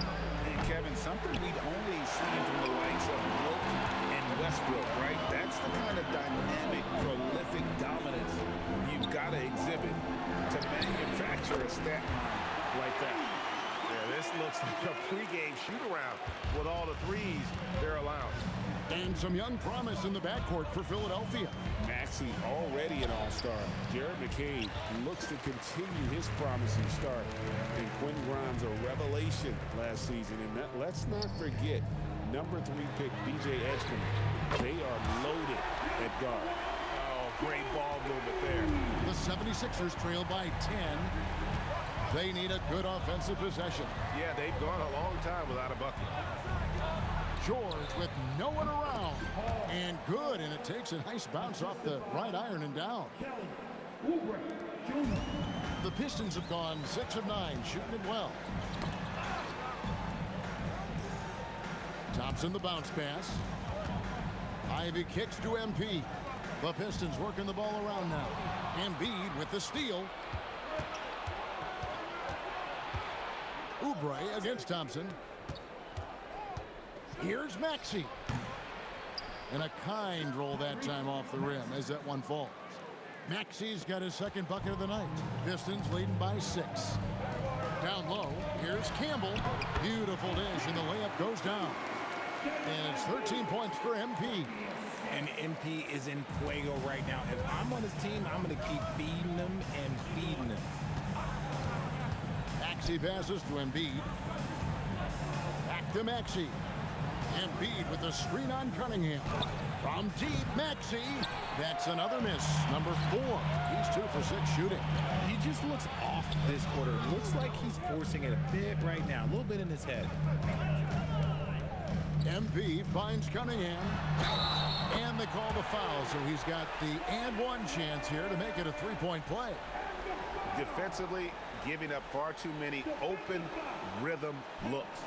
Speaker 16: And Kevin, something we'd only seen from the likes of Wilt and Westbrook, right? That's the kind of dynamic, prolific dominance you've got to exhibit to manufacture a stat line like that.
Speaker 9: Yeah, this looks like a pregame shoot-around with all the threes they're allowed.
Speaker 8: And some young promise in the backcourt for Philadelphia.
Speaker 16: Maxey already an all-star. Jared McCabe looks to continue his promising start. And Quinn Grimes a revelation last season. And let's not forget, number 3 pick B.J. Edgecombe. They are loaded at guard.
Speaker 9: Oh, great ball movement there.
Speaker 8: The 76ers trail by 10. They need a good offensive possession.
Speaker 9: Yeah, they've gone a long time without a bucket.
Speaker 8: George with no one around. And good, and it takes a nice bounce off the right iron and down. The Pistons have gone 6 of 9, shooting it well. Thompson the bounce pass. Ivy kicks to MP. The Pistons working the ball around now. Embiid with the steal. Oubre against Thompson. Here's Maxey. And a kind roll that time off the rim as that one falls. Maxey's got his second bucket of the night. Pistons leading by 6. Down low, here's Campbell. Beautiful dish, and the layup goes down. And it's 13 points for MP.
Speaker 21: And MP is in fuego right now. If I'm on his team, I'm going to keep feeding him and feeding him.
Speaker 8: Maxey passes to Embiid. Back to Maxey. Embiid with the screen on Cunningham. From deep, Maxey. That's another miss. Number 4. He's 2 for 6 shooting.
Speaker 21: He just looks off this quarter. Looks like he's forcing it a bit right now. A little bit in his head.
Speaker 8: MP finds Cunningham. And they call the foul, so he's got the and one chance here to make it a three-point play.
Speaker 9: Defensively, giving up far too many open rhythm looks.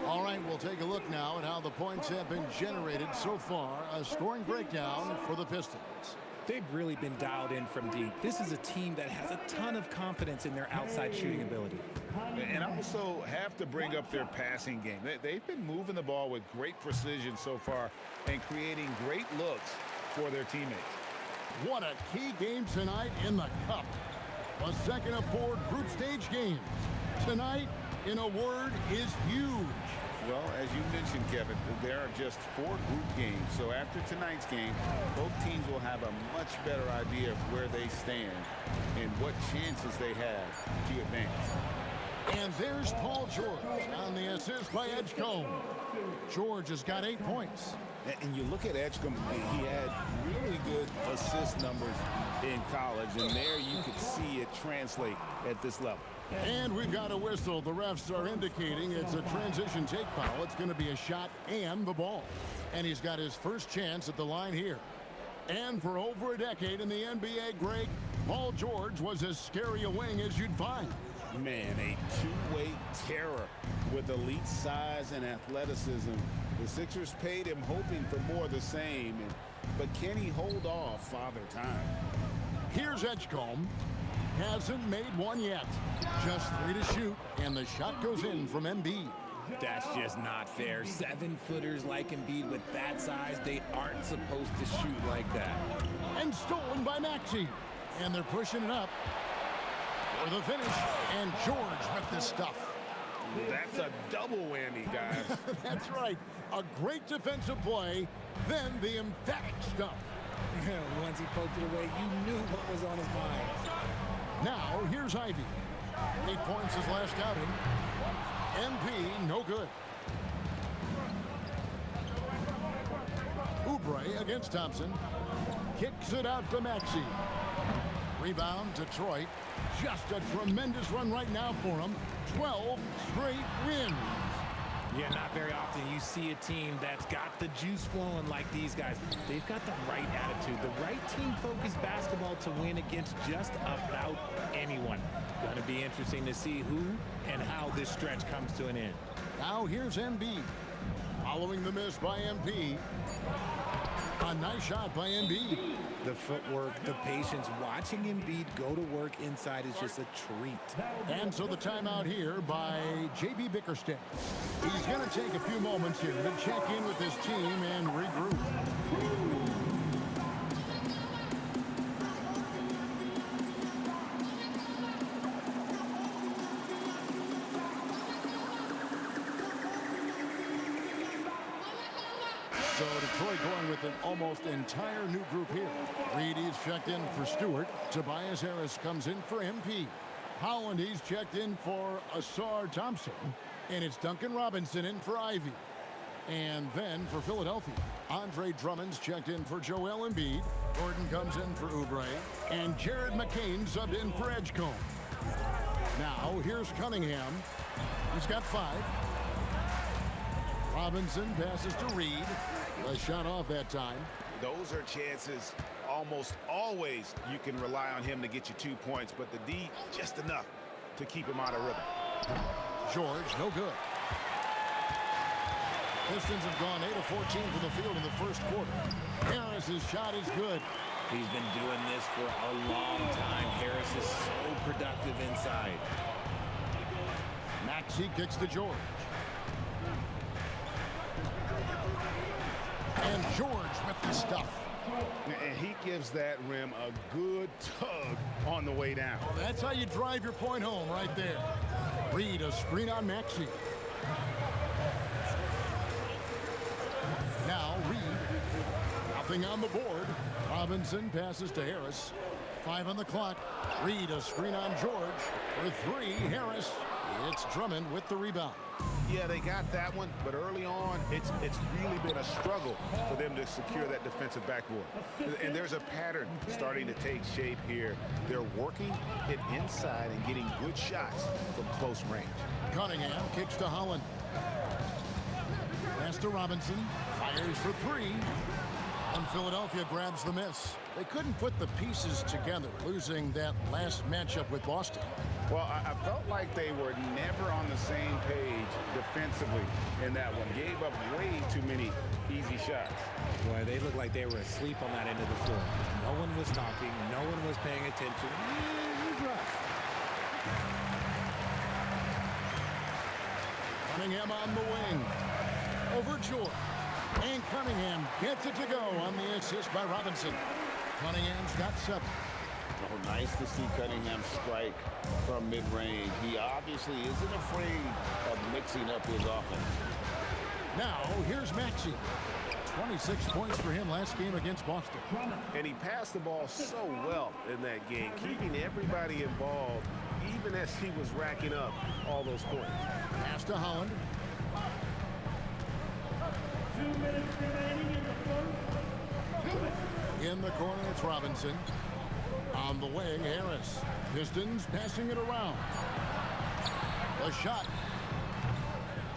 Speaker 8: All right, we'll take a look now at how the points have been generated so far. A scoring breakdown for the Pistons.
Speaker 21: They've really been dialed in from deep. This is a team that has a ton of confidence in their outside shooting ability.
Speaker 16: And also have to bring up their passing game. They've been moving the ball with great precision so far and creating great looks for their teammates.
Speaker 8: What a key game tonight in the Cup. A second of 4 group stage games. Tonight, in a word, is huge.
Speaker 16: Well, as you mentioned, Kevin, there are just 4 group games. So after tonight's game, both teams will have a much better idea of where they stand and what chances they have to advance.
Speaker 8: And there's Paul George on the assist by Edgecombe. George has got 8 points.
Speaker 16: And you look at Edgecombe, he had really good assist numbers in college, and there you could see it translate at this level.
Speaker 8: And we've got a whistle. The refs are indicating it's a transition take foul. It's going to be a shot and the ball. And he's got his first chance at the line here. And for over a decade in the NBA, Greg, Paul George was as scary a wing as you'd find.
Speaker 16: Man, a two-way terror with elite size and athleticism. The Sixers paid him hoping for more of the same. But can he hold off Father Time?
Speaker 8: Here's Edgecombe. Hasn't made one yet. Just 3 to shoot, and the shot goes in from Embiid.
Speaker 21: That's just not fair. 7-footers like Embiid with that size, they aren't supposed to shoot like that.
Speaker 8: And stolen by Maxey. And they're pushing it up for the finish. And George with the stuff.
Speaker 16: That's a double whammy, guys.
Speaker 8: That's right. A great defensive play, then the emphatic stuff.
Speaker 21: Once he poked it away, you knew what was on his mind.
Speaker 8: Now, here's Ivy. 8 points his last outing. MP, no good. Oubre against Thompson. Kicks it out to Maxey. Rebound, Detroit. Just a tremendous run right now for him. 12 straight wins.
Speaker 21: Yeah, not very often you see a team that's got the juice flowing like these guys. They've got the right attitude, the right team-focused basketball to win against just about anyone. Going to be interesting to see who and how this stretch comes to an end.
Speaker 8: Now here's Embiid. Following the miss by MP. A nice shot by Embiid.
Speaker 21: The footwork, the patience, watching Embiid go to work inside is just a treat.
Speaker 8: And so the timeout here by J.B. Bickerstaff. He's going to take a few moments here to check in with his team and regroup. So Detroit going with an almost entire new group here. Reedy's checked in for Stewart. Tobias Harris comes in for MP. Holland, he's checked in for Asar Thompson. And it's Duncan Robinson in for Ivy. And then for Philadelphia, Andre Drummond's checked in for Joel Embiid. Gordon comes in for Oubre. And Jared McCain subbed in for Edgecombe. Now here's Cunningham. He's got 5. Robinson passes to Reed. A shot off that time.
Speaker 9: Those are chances almost always you can rely on him to get you 2 points, but the D, just enough to keep him out of rhythm.
Speaker 8: George, no good. Pistons have gone 8 of 14 from the field in the first quarter. Harris's shot is good.
Speaker 21: He's been doing this for a long time. Harris is so productive inside.
Speaker 8: Maxey kicks to George. And George with the stuff.
Speaker 9: And he gives that rim a good tug on the way down.
Speaker 8: Well, that's how you drive your point home right there. Reed, a screen on Maxey. Now Reed, nothing on the board. Robinson passes to Harris. 5 on the clock. Reed, a screen on George. For 3, Harris. It's Drummond with the rebound.
Speaker 9: Yeah, they got that one, but early on, it's really been a struggle for them to secure that defensive backboard. And there's a pattern starting to take shape here. They're working it inside and getting good shots from close range.
Speaker 8: Cunningham kicks to Holland. Pass to Robinson. Fires for 3. And Philadelphia grabs the miss. They couldn't put the pieces together, losing that last matchup with Boston.
Speaker 9: Well, I felt like they were never on the same page defensively in that one. Gave up way too many easy shots.
Speaker 21: Boy, they looked like they were asleep on that end of the floor. No one was talking. No one was paying attention. It was rough.
Speaker 8: Cunningham on the wing. Over George. And Cunningham gets it to go on the assist by Robinson. Cunningham's got 7.
Speaker 1: Oh, nice to see Cunningham strike from mid-range. He obviously isn't afraid of mixing up his offense.
Speaker 8: Now, here's Maxey. 26 points for him last game against Boston.
Speaker 9: And he passed the ball so well in that game, keeping everybody involved, even as he was racking up all those points.
Speaker 8: Pass to Holland.
Speaker 14: 2 minutes remaining in the first. 2 minutes.
Speaker 8: In the corner, it's Robinson. On the wing, Harris. Pistons passing it around. The shot.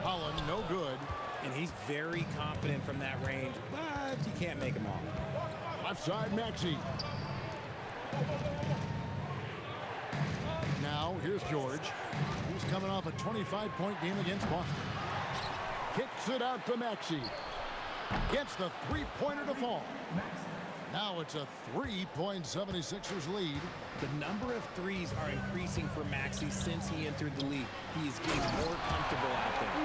Speaker 8: Holland, no good.
Speaker 21: And he's very confident from that range, but you can't make him all.
Speaker 8: Left side, Maxey. Now, here's George. He's coming off a 25-point game against Boston. Kicks it out to Maxey. Gets the three-pointer to fall. Now it's a 3-point 76ers lead.
Speaker 21: The number of threes are increasing for Maxey since he entered the league. He is getting more comfortable out there.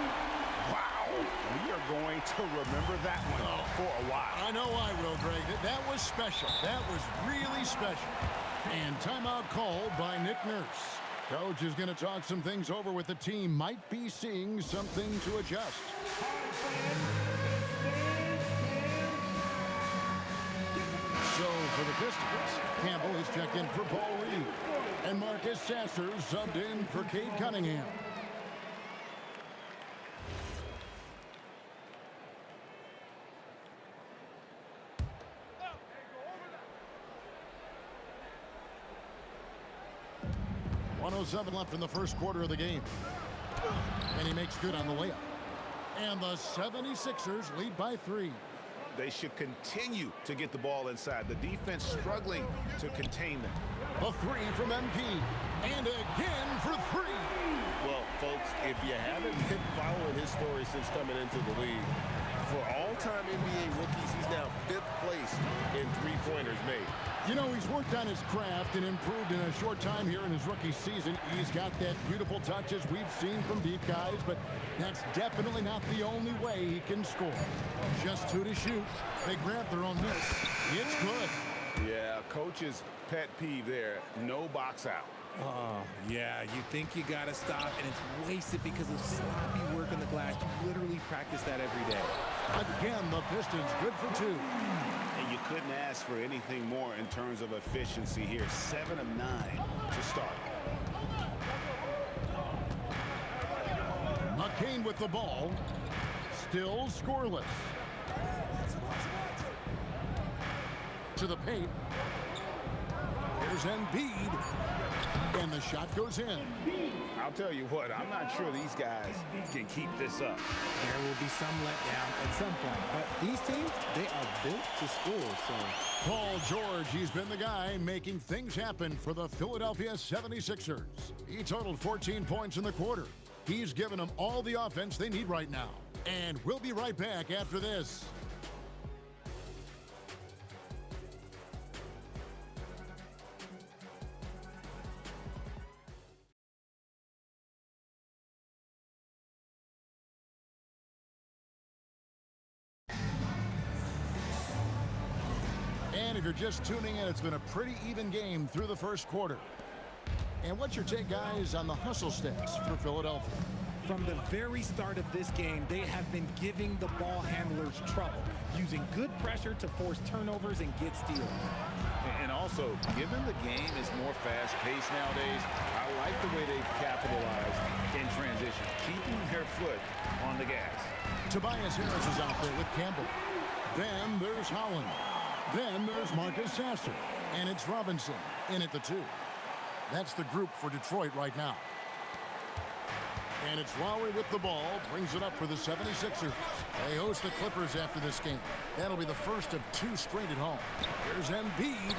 Speaker 9: Wow. We are going to remember that one for a while.
Speaker 8: I know I will, Greg. That was special. That was really special. And timeout called by Nick Nurse. Coach is going to talk some things over with the team. Might be seeing something to adjust. So for the Pistons, Campbell is checked in for Paul Reed. And Marcus Sasser subbed in for Cade Cunningham. .107 left in the first quarter of the game. And he makes good on the layup. And the 76ers lead by 3.
Speaker 9: They should continue to get the ball inside. The defense struggling to contain them.
Speaker 8: A 3 from MP. And again for 3.
Speaker 1: Well, folks, if you haven't been following his story since coming into the league, for all-time NBA rookies, he's now 5th place in three-pointers made.
Speaker 8: You know, he's worked on his craft and improved in a short time here in his rookie season. He's got that beautiful touch as we've seen from deep guys, but that's definitely not the only way he can score. Just 2 to shoot. They grab their own miss. It's good.
Speaker 9: Yeah, coach's pet peeve there. No box out.
Speaker 21: Oh, yeah, you think you got to stop, and it's wasted because of sloppy work on the glass. You literally practice that every day.
Speaker 8: Again, the Pistons good for 2.
Speaker 9: And you couldn't ask for anything more in terms of efficiency here. 7 of 9 to start.
Speaker 8: McCain with the ball. Still scoreless. To the paint. Here's Embiid. And the shot goes in.
Speaker 16: I'll tell you what, I'm not sure these guys can keep this up.
Speaker 21: There will be some letdown at some point, but these teams, they are built to score, so.
Speaker 8: Paul George, he's been the guy making things happen for the Philadelphia 76ers. He totaled 14 points in the quarter. He's given them all the offense they need right now. And we'll be right back after this. And if you're just tuning in, it's been a pretty even game through the first quarter. And what's your take, guys, on the hustle stats for Philadelphia?
Speaker 21: From the very start of this game, they have been giving the ball handlers trouble, using good pressure to force turnovers and get steals.
Speaker 16: And also, given the game is more fast-paced nowadays, I like the way they've capitalized in transition, keeping their foot on the gas.
Speaker 8: Tobias Harris is out there with Campbell. Then there's Holland. Then there's Marcus Sasser. And it's Robinson in at the 2. That's the group for Detroit right now. And it's Lowry with the ball, brings it up for the 76ers. They host the Clippers after this game. That'll be the first of 2 straight at home. Here's Embiid.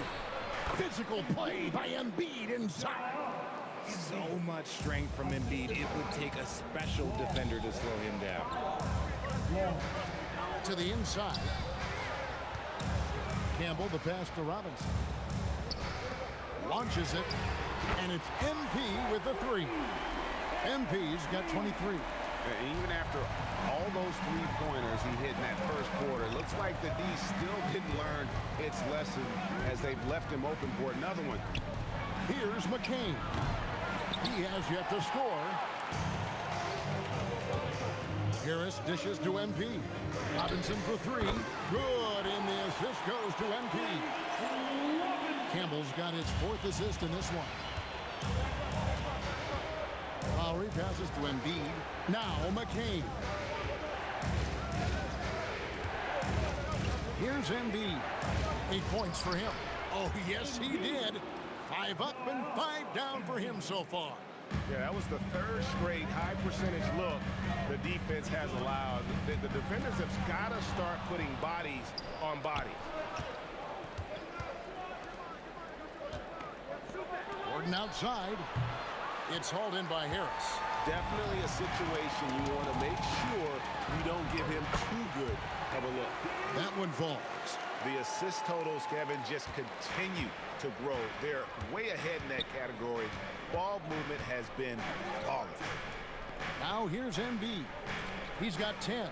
Speaker 8: Physical play by Embiid inside.
Speaker 21: So much strength from Embiid. It would take a special defender to slow him down.
Speaker 8: To the inside. Campbell, the pass to Robinson. Launches it, and it's MP with the 3. MP's got 23.
Speaker 16: Even after all those 3-pointers he hit in that first quarter, it looks like the D still didn't learn its lesson as they've left him open for another one.
Speaker 8: Here's McCain. He has yet to score. Harris dishes to MP. Robinson for 3. Good, and the assist goes to MP. Campbell's got his 4th assist in this one. Lowry passes to Embiid. Now McCain. Here's Embiid. 8 points for him. Oh, yes, he did. 5 up and 5 down for him so far.
Speaker 15: Yeah, that was the 3rd straight high percentage look the defense has allowed. The defenders have got to start putting bodies on bodies.
Speaker 8: Gordon outside. It's hauled in by Harris.
Speaker 16: Definitely a situation you want to make sure you don't give him too good of a look.
Speaker 8: That one falls.
Speaker 16: The assist totals, Kevin, just continue to grow. They're way ahead in that category. Ball movement has been flawless.
Speaker 8: Now here's Embiid. He's got 10.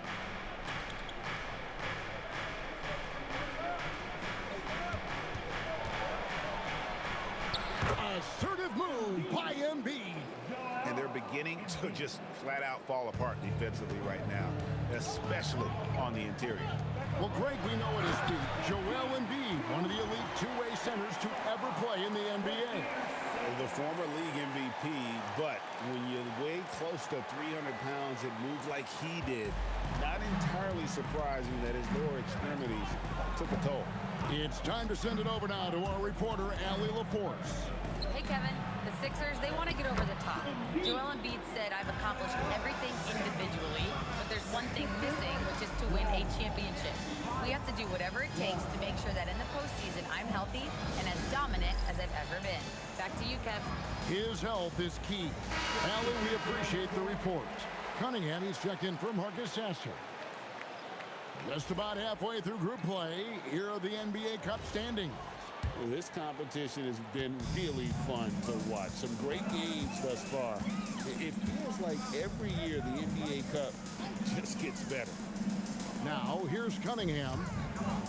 Speaker 8: Assertive move by Embiid.
Speaker 16: And they're beginning to just flat out fall apart defensively right now, especially on the interior.
Speaker 8: Well, Greg, we know it is Joel Embiid, one of the elite two-way centers to ever play in the NBA.
Speaker 16: The former league MVP, but when you weigh close to 300 pounds and move like he did, not entirely surprising that his lower extremities took a toll.
Speaker 8: It's time to send it over now to our reporter, Allie LaForce.
Speaker 11: Hey, Kevin. The Sixers, they want to get over the top. Joel Embiid said, I've accomplished everything individually, but there's one thing missing, which is to win a championship. We have to do whatever it takes to make sure that in the postseason, I'm healthy and as dominant as I've ever been. Back to you, Kev.
Speaker 8: His health is key. Allie, we appreciate the report. Cunningham, he's checked in for Marcus Sasser. Just about halfway through group play, here are the NBA Cup standings.
Speaker 16: Well, this competition has been really fun to watch. Some great games thus far. It feels like every year the NBA Cup just gets better.
Speaker 8: Now, here's Cunningham.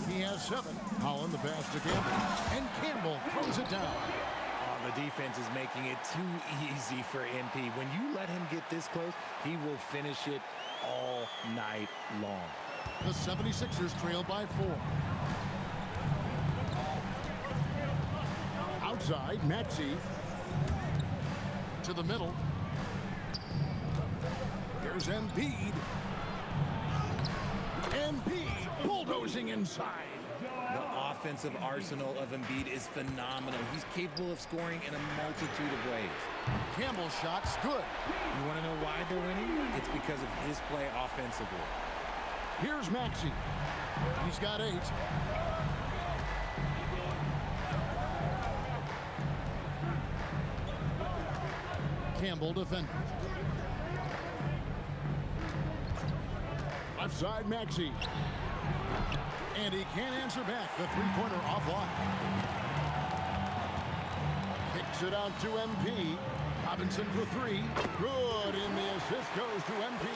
Speaker 8: He has 7. Holland the pass to Campbell. And Campbell throws it down.
Speaker 21: Oh, the defense is making it too easy for MP. When you let him get this close, he will finish it all night long.
Speaker 8: The 76ers trail by 4. Outside, Maxey to the middle. Here's Embiid. Embiid bulldozing inside.
Speaker 21: The offensive arsenal of Embiid is phenomenal. He's capable of scoring in a multitude of ways.
Speaker 8: Campbell's shot's good.
Speaker 21: You want to know why they're winning? It's because of his play offensively.
Speaker 8: Here's Maxey. He's got 8. Campbell defending. Offside Maxey. And he can't answer back. The three-pointer offline. Kicks it out to MP. Robinson for 3. Good, and the assist goes to MP.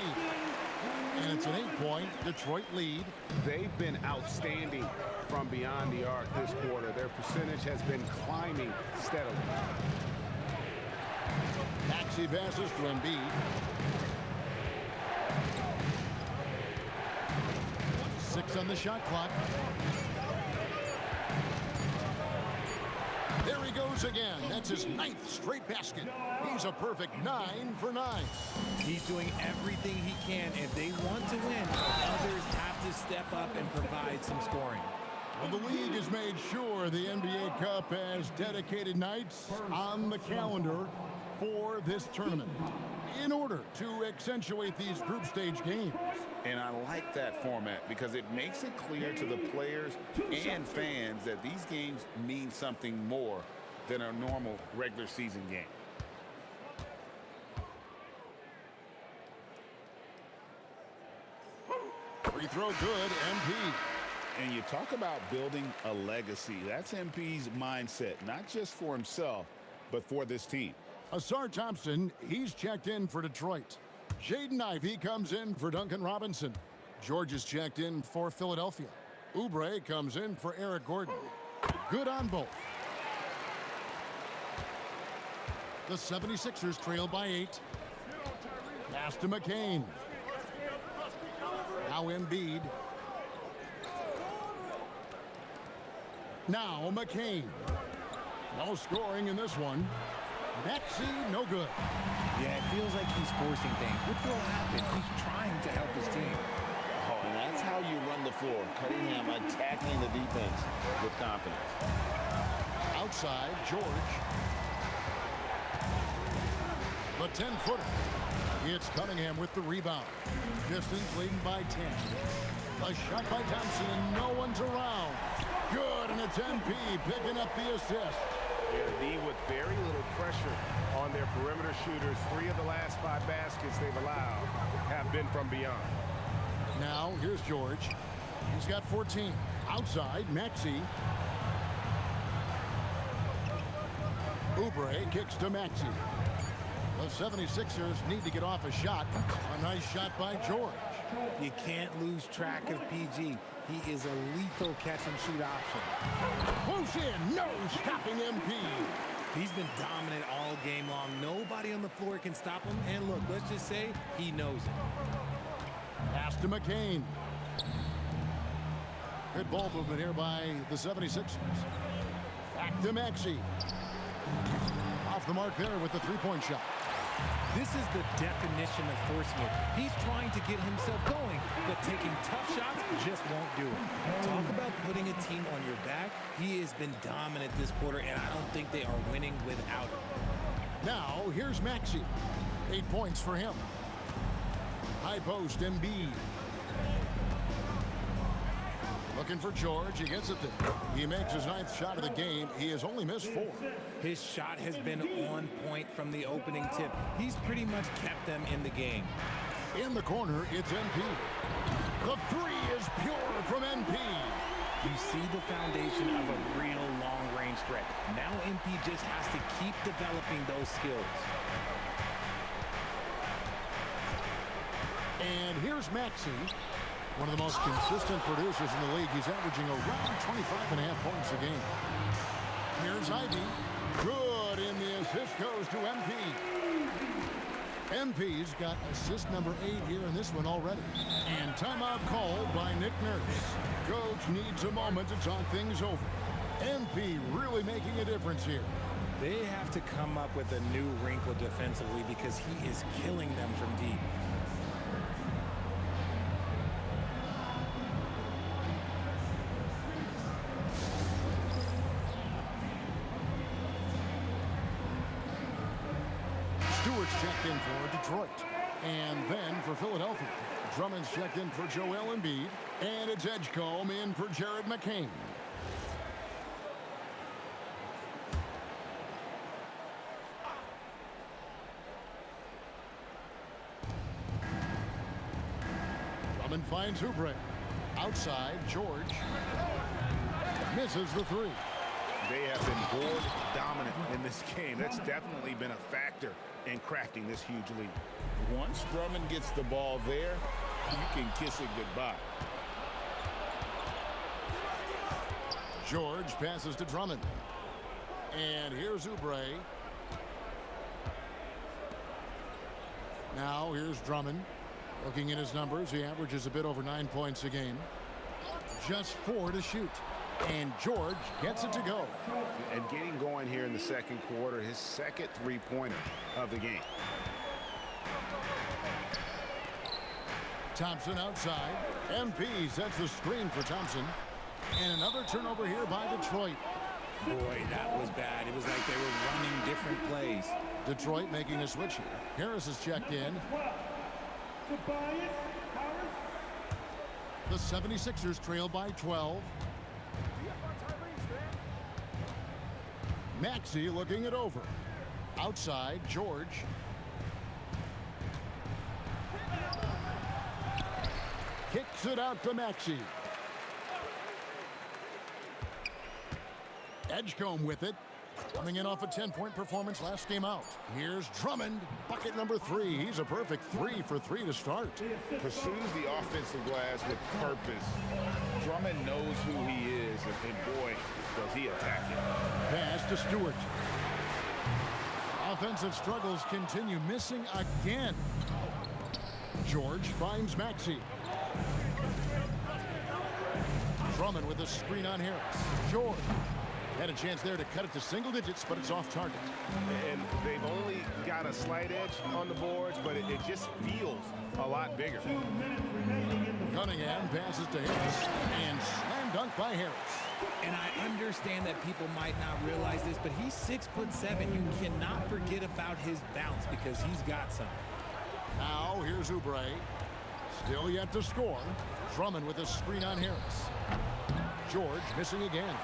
Speaker 8: And it's an 8-point Detroit lead.
Speaker 9: They've been outstanding from beyond the arc this quarter. Their percentage has been climbing steadily.
Speaker 8: Maxey passes to Embiid. 6 on the shot clock. There he goes again. That's his 9th straight basket. He's a perfect 9 for 9.
Speaker 21: He's doing everything he can. If they want to win, others have to step up and provide some scoring.
Speaker 8: Well, the league has made sure the NBA Cup has dedicated nights on the calendar for this tournament in order to accentuate these group stage games.
Speaker 16: And I like that format because it makes it clear to the players and fans that these games mean something more than a normal regular season game.
Speaker 8: Free throw good, MP.
Speaker 16: And you talk about building a legacy. That's MP's mindset, not just for himself, but for this team.
Speaker 8: Asar Thompson, he's checked in for Detroit. Jaden Ivey comes in for Duncan Robinson. George is checked in for Philadelphia. Oubre comes in for Eric Gordon. Good on both. The 76ers trail by 8. Pass to McCain. Now Embiid. Now McCain. No scoring in this one. Maxey, no good.
Speaker 21: Yeah, it feels like he's forcing things, which will happen. He's trying to help his team.
Speaker 16: Oh, and that's how you run the floor. Cunningham attacking the defense with confidence.
Speaker 8: Outside, George. The 10-footer. It's Cunningham with the rebound. Pistons leading by 10. A shot by Thompson, and no one's around. Good, and it's MP picking up the assist.
Speaker 9: Yeah, D with very little pressure on their perimeter shooters. 3 of the last 5 baskets they've allowed have been from beyond.
Speaker 8: Now, here's George. He's got 14. Outside, Maxey. Oubre kicks to Maxey. The 76ers need to get off a shot. A nice shot by George.
Speaker 21: You can't lose track of PG. He is a lethal catch-and-shoot option.
Speaker 8: Close in, no stopping MP.
Speaker 21: He's been dominant all game long. Nobody on the floor can stop him. And look, let's just say he knows it.
Speaker 8: Pass to McCain. Good ball movement here by the 76ers. Back to Maxey. Off the mark there with the three-point shot.
Speaker 21: This is the definition of forcing it. He's trying to get himself going, but taking tough shots just won't do it. Talk about putting a team on your back. He has been dominant this quarter, and I don't think they are winning without him.
Speaker 8: Now, here's Maxey. 8 points for him. High post, Embiid. Looking for George. He gets it there. He makes his 9th shot of the game. He has only missed 4.
Speaker 21: His shot has been on point from the opening tip. He's pretty much kept them in the game.
Speaker 8: In the corner, it's MP. The 3 is pure from MP.
Speaker 21: You see the foundation of a real long-range threat. Now MP just has to keep developing those skills.
Speaker 8: And here's Maxey. One of the most consistent producers in the league. He's averaging around 25.5 points a game. Here's Ivey. Good, and the assist goes to MP. MP's got assist number 8 here in this one already. And timeout called by Nick Nurse. Coach needs a moment to talk things over. MP really making a difference here.
Speaker 21: They have to come up with a new wrinkle defensively because he is killing them from deep.
Speaker 8: Stewart's checked in for Detroit. And then for Philadelphia, Drummond's checked in for Joel Embiid. And it's Edgecombe in for Jared McCain. Drummond finds Oubre. Outside, George misses the three.
Speaker 16: They have been board dominant in this game. That's definitely been a factor in crafting this huge lead. Once Drummond gets the ball there, you can kiss it goodbye.
Speaker 8: George passes to Drummond. And here's Oubre. Now here's Drummond. Looking at his numbers, he averages a bit over 9 points a game. Just 4 to shoot. And George gets it to go.
Speaker 16: And getting going here in the second quarter, his second three-pointer of the game.
Speaker 8: Thompson outside. MP sets the screen for Thompson. And another turnover here by Detroit.
Speaker 21: Boy, that was bad. It was like they were running different plays.
Speaker 8: Detroit making a switch here. Harris is checked in. The 76ers trail by 12. Maxey looking it over. Outside, George. Kicks it out to Maxey. Edgecombe with it. Coming in off a 10-point performance last game out. Here's Drummond, bucket number 3. He's a perfect 3 for 3 to start.
Speaker 16: Pursues the offensive glass with purpose. Drummond knows who he is, and boy, does he attack it.
Speaker 8: Pass to Stewart. Offensive struggles continue, missing again. George finds Maxey. Drummond with a screen on Harris. George had a chance there to cut it to single digits, but it's off target.
Speaker 16: And they've only got a slight edge on the boards, but it just feels a lot bigger.
Speaker 8: Cunningham passes to Harris, and slam dunk by Harris.
Speaker 21: And I understand that people might not realize this, but he's 6'7". You cannot forget about his bounce because he's got some.
Speaker 8: Now here's Oubre. Still yet to score. Drummond with a screen on Harris. George missing again.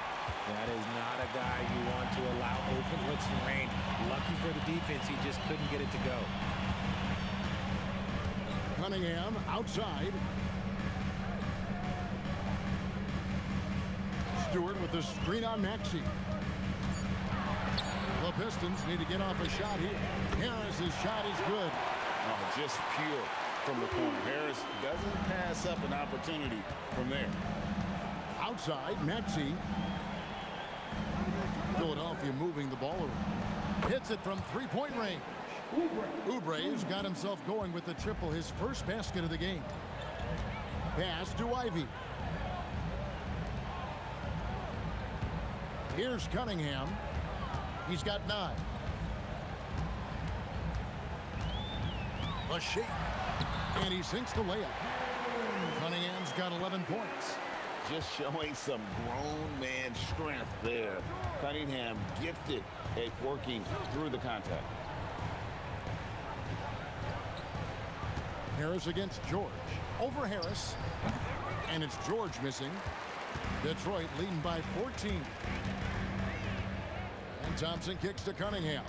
Speaker 21: That is not a guy you want to allow open looks from range. Lucky for the defense, he just couldn't get it to go.
Speaker 8: Cunningham outside. Stewart with the screen on Maxey. The Pistons need to get off a shot here. Harris's shot is good.
Speaker 16: Oh, just pure from the corner. Harris doesn't pass up an opportunity from there.
Speaker 8: Outside, Maxey. Philadelphia moving the ball around. Hits it from three-point range. Oubre's got himself going with the triple, his first basket of the game. Pass to Ivy. Here's Cunningham. He's got 9. A shake. And he sinks the layup. Cunningham's got 11 points.
Speaker 16: Just showing some grown man strength there. Cunningham gifted at working through the contact.
Speaker 8: Harris against George. Over Harris. And it's George missing. Detroit leading by 14. And Thompson kicks to Cunningham.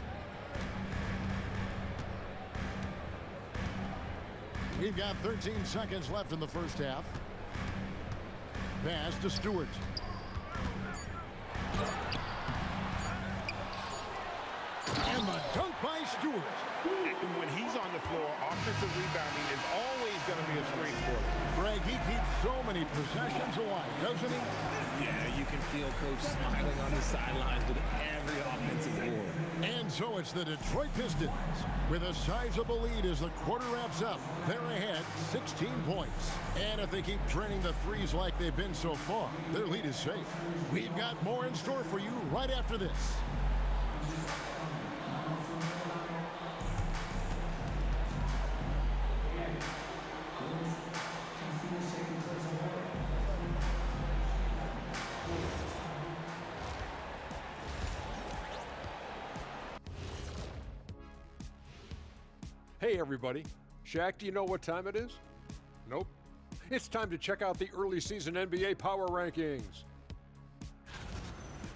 Speaker 8: We've got 13 seconds left in the first half. Pass to Stewart. And the dunk by Stewart.
Speaker 16: And when he's on the floor, offensive rebounding is always going to be a strength for him.
Speaker 8: Greg, he keeps so many possessions alive, doesn't he?
Speaker 21: Yeah, you can feel Coach smiling on the sidelines with every offensive board.
Speaker 8: And so it's the Detroit Pistons with a sizable lead as the quarter wraps up. They're ahead 16 points. And if they keep draining the threes like they've been so far, their lead is safe. We've got more in store for you right after this.
Speaker 12: Hey everybody, Shaq, do you know what time it is? Nope. It's time to check out the early season NBA Power Rankings.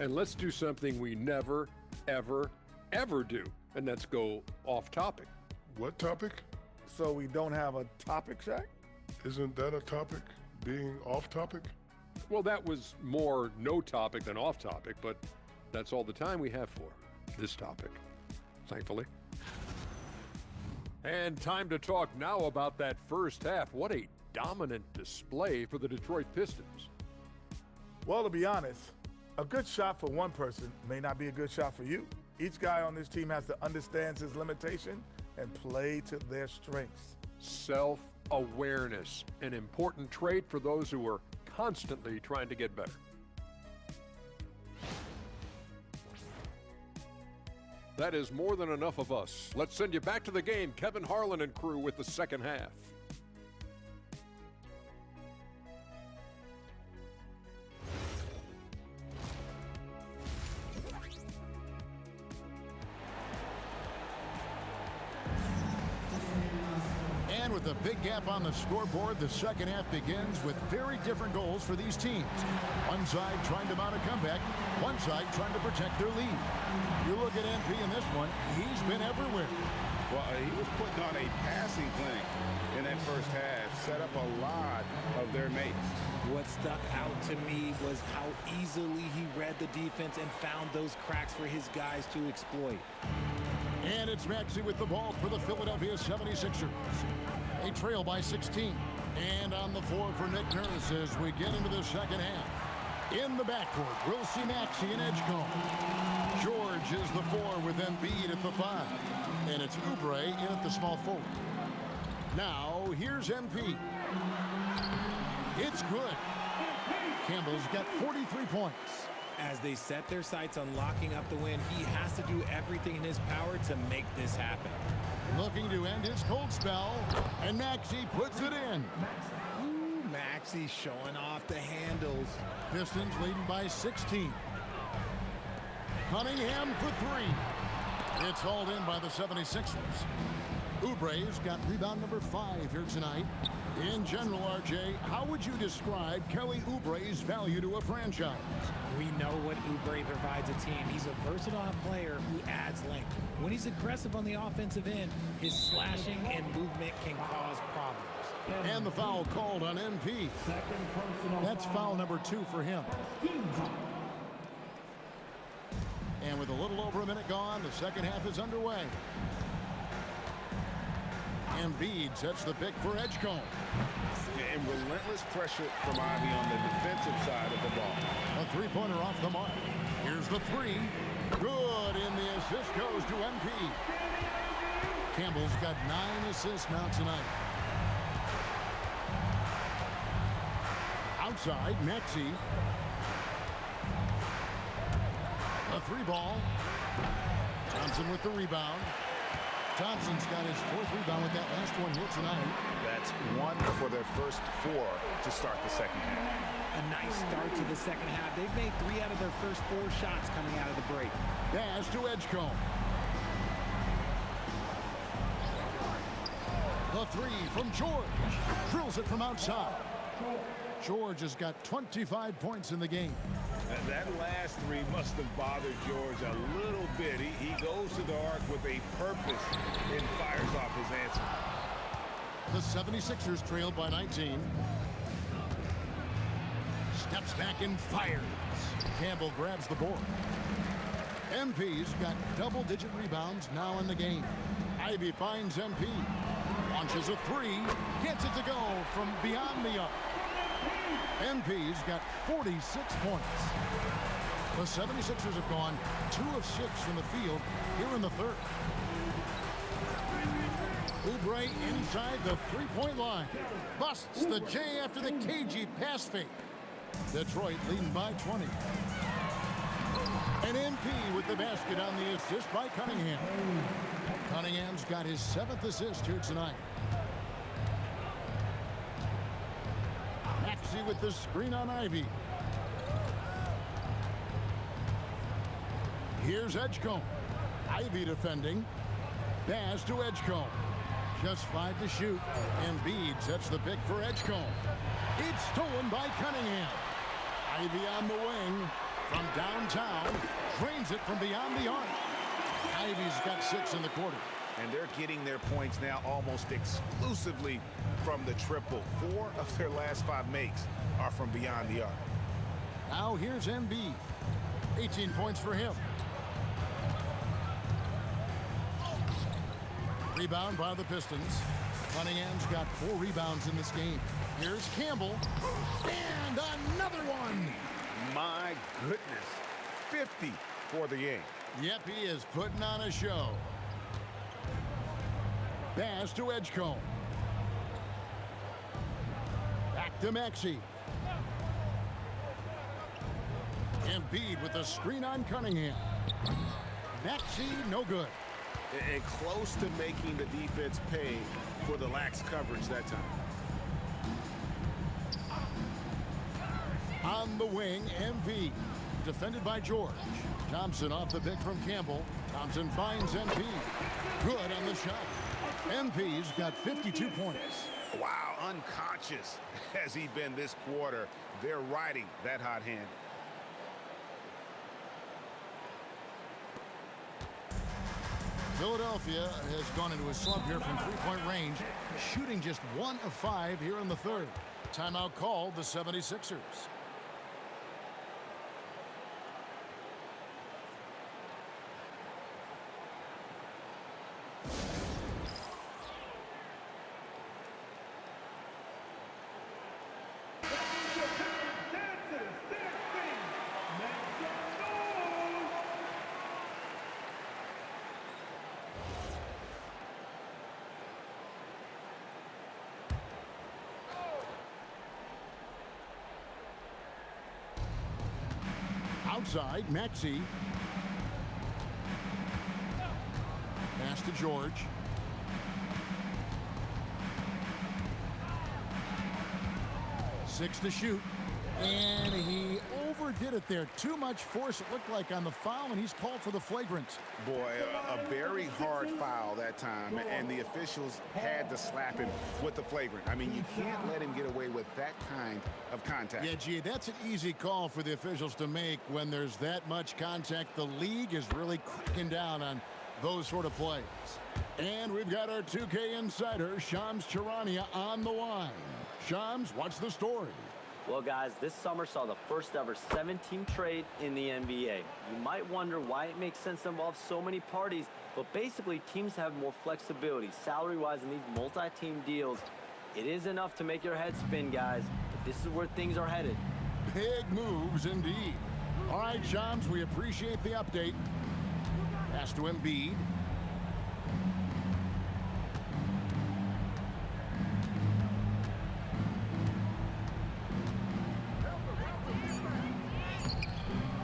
Speaker 12: And let's do something we never, ever, ever do, and that's go off topic.
Speaker 13: What topic?
Speaker 19: So we don't have a topic, Shaq?
Speaker 13: Isn't that a topic? Being off topic?
Speaker 12: Well, that was more no topic than off topic, but that's all the time we have for this topic, thankfully. And time to talk now about that first half. What a dominant display for the Detroit Pistons.
Speaker 19: Well, to be honest, a good shot for one person may not be a good shot for you. Each guy on this team has to understand his limitation and play to their strengths.
Speaker 12: Self-awareness, an important trait for those who are constantly trying to get better. That is more than enough of us. Let's send you back to the game, Kevin Harlan and crew, with the second half.
Speaker 8: And with a big gap on the scoreboard, the second half begins with very different goals for these teams. One side trying to mount a comeback, one side trying to protect their lead. You look at MP in this one, he's been everywhere.
Speaker 16: Well, he was putting on a passing clinic in that first half, set up a lot of their mates.
Speaker 21: What stuck out to me was how easily he read the defense and found those cracks for his guys to exploit.
Speaker 8: And it's Maxey with the ball for the Philadelphia 76ers. They trail by 16. And on the floor for Nick Nurse as we get into the second half. In the backcourt, we'll see Maxey and Edgecombe. George is the 4 with Embiid at the 5. And it's Oubre in at the small forward. Now, here's MP. It's good. Campbell's got 43 points.
Speaker 21: As they set their sights on locking up the win, he has to do everything in his power to make this happen.
Speaker 8: Looking to end his cold spell, and Maxey puts it in.
Speaker 21: Ooh, Maxey showing off the handles.
Speaker 8: Pistons leading by 16. Cunningham for 3. It's hauled in by the 76ers. Oubre's got rebound number 5 here tonight. In general, RJ, how would you describe Kelly Oubre's value to a franchise?
Speaker 21: We know what Oubre provides a team. He's a versatile player who adds length. When he's aggressive on the offensive end, his slashing and movement can cause problems.
Speaker 8: And the foul called on MP. That's foul number 2 for him. And with a little over a minute gone, the second half is underway. Embiid sets the pick for Edgecombe.
Speaker 16: And relentless pressure from Ivy on the defensive side of the ball.
Speaker 8: A three-pointer off the mark. Here's the 3. Good, and the assist goes to MP. Campbell's got 9 assists now tonight. Outside, Maxey. A 3-ball. Thompson with the rebound. Thompson's got his 4th rebound with that last one here tonight.
Speaker 16: That's 1 for their first 4 to start the second half.
Speaker 21: A nice start to the second half. They've made 3 out of their first 4 shots coming out of the break.
Speaker 8: Dash to Edgecombe. The 3 from George. Drills it from outside. George has got 25 points in the game.
Speaker 16: And that last 3 must have bothered George a little bit. He goes to the arc with a purpose and fires off his answer.
Speaker 8: The 76ers trailed by 19. Steps back and fires. Campbell grabs the board. MP's got double-digit rebounds now in the game. Ivy finds MP. Launches a 3. Gets it to go from beyond the arc. MP's got 46 points. The 76ers have gone 2 of 6 from the field here in the third. Oubre inside the three-point line. Busts the J after the cagey pass fake. Detroit leading by 20. And MP with the basket on the assist by Cunningham. Cunningham's got his 7th assist here tonight. Maxey with the screen on Ivy. Here's Edgecombe. Ivy defending. Pass to Edgecombe. Just 5 to shoot. Embiid sets the pick for Edgecombe. It's stolen by Cunningham. Ivy on the wing from downtown. Drains it from beyond the arc. Ivy's got 6 in the quarter.
Speaker 16: And they're getting their points now almost exclusively from the triple. 4 of their last 5 makes are from beyond the arc.
Speaker 8: Now here's Embiid. 18 points for him. Rebound by the Pistons. Cunningham's got 4 rebounds in this game. Here's Campbell. And another one.
Speaker 16: My goodness. 50 for the game.
Speaker 8: Yep, he is putting on a show. Pass to Edgecombe. Back to Maxey. Embiid with a screen on Cunningham. Maxey, no good.
Speaker 16: And close to making the defense pay for the lax coverage that time.
Speaker 8: On the wing, Embiid. Defended by George. Thompson off the pick from Campbell. Thompson finds Embiid. Good on the shot. MP's got 52 points.
Speaker 16: Wow, unconscious has he been this quarter. They're riding that hot hand.
Speaker 8: Philadelphia has gone into a slump here from three-point range, shooting just 1 of 5 here in the third. Timeout called the 76ers. Outside, Maxey. Pass to George. Six to shoot. And he overdid it there. Too much force, it looked like, on the foul, and he's called for the flagrant.
Speaker 16: Boy, a very hard foul that time, and the officials had to slap him with the flagrant. I mean, you can't let him get away with that kind of contact.
Speaker 8: Yeah, gee, that's an easy call for the officials to make when there's that much contact. The league is really cracking down on those sort of plays. And we've got our 2K insider, Shams Charania, on the line. Shams, what's the story?
Speaker 4: Well, guys, this summer saw the first ever 7-team trade in the NBA. You might wonder why it makes sense to involve so many parties, but basically teams have more flexibility salary-wise in these multi-team deals. It is enough to make your head spin, guys, but this is where things are headed.
Speaker 8: Big moves indeed. All right, Shams, we appreciate the update. Pass to Embiid.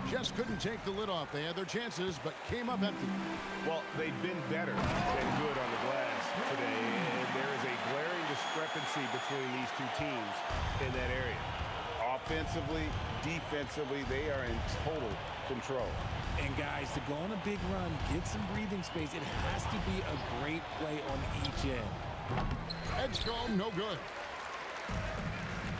Speaker 8: Just couldn't take the lid off. They had their chances, but came up empty.
Speaker 16: Well, they've been better than good on the glass today, and there is a glaring discrepancy between these two teams in that area. Offensively, defensively, they are in total control.
Speaker 21: And guys, to go on a big run, get some breathing space, it has to be a great play on each end.
Speaker 8: Edgecombe, no good.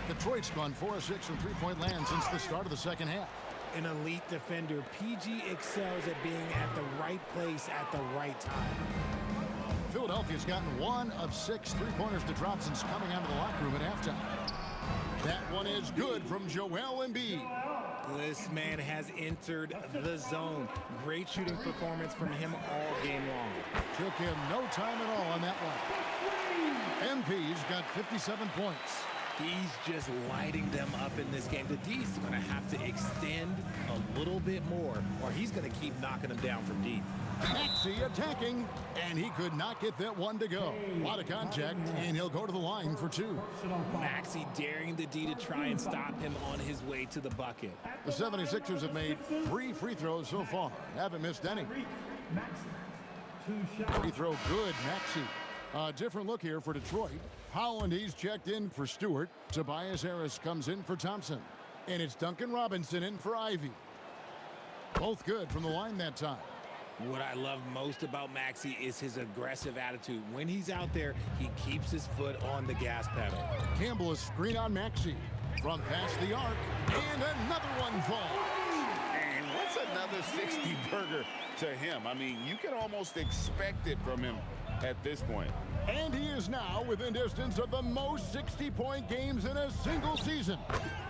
Speaker 8: Detroit's gone 4 of 6 from three-point land since the start of the second half.
Speaker 21: An elite defender, PG excels at being at the right place at the right time.
Speaker 8: Philadelphia's gotten 1 of 6 three-pointers to drop since coming out of the locker room at halftime. That one is good from Joel Embiid.
Speaker 21: This man has entered the zone. Great shooting performance from him all game long.
Speaker 8: Took him no time at all on that one. MP's got 57 points.
Speaker 21: He's just lighting them up in this game. The D's going to have to extend a little bit more, or he's going to keep knocking them down from deep.
Speaker 8: Maxey attacking, and he could not get that one to go. A lot of contact, and he'll go to the line for 2.
Speaker 21: Maxey daring the D to try and stop him on his way to the bucket.
Speaker 8: The 76ers have made 3 free throws so far. Haven't missed any. Free throw good, Maxey. A different look here for Detroit. Holland, he's checked in for Stewart. Tobias Harris comes in for Thompson. And it's Duncan Robinson in for Ivy. Both good from the line that time.
Speaker 21: What I love most about Maxey is his aggressive attitude. When he's out there, he keeps his foot on the gas pedal.
Speaker 8: Campbell is screen on Maxey. From past the arc, and another one falls.
Speaker 16: And what's another 60-burger to him? I mean, you can almost expect it from him at this point.
Speaker 8: And he is now within distance of the most 60-point games in a single season.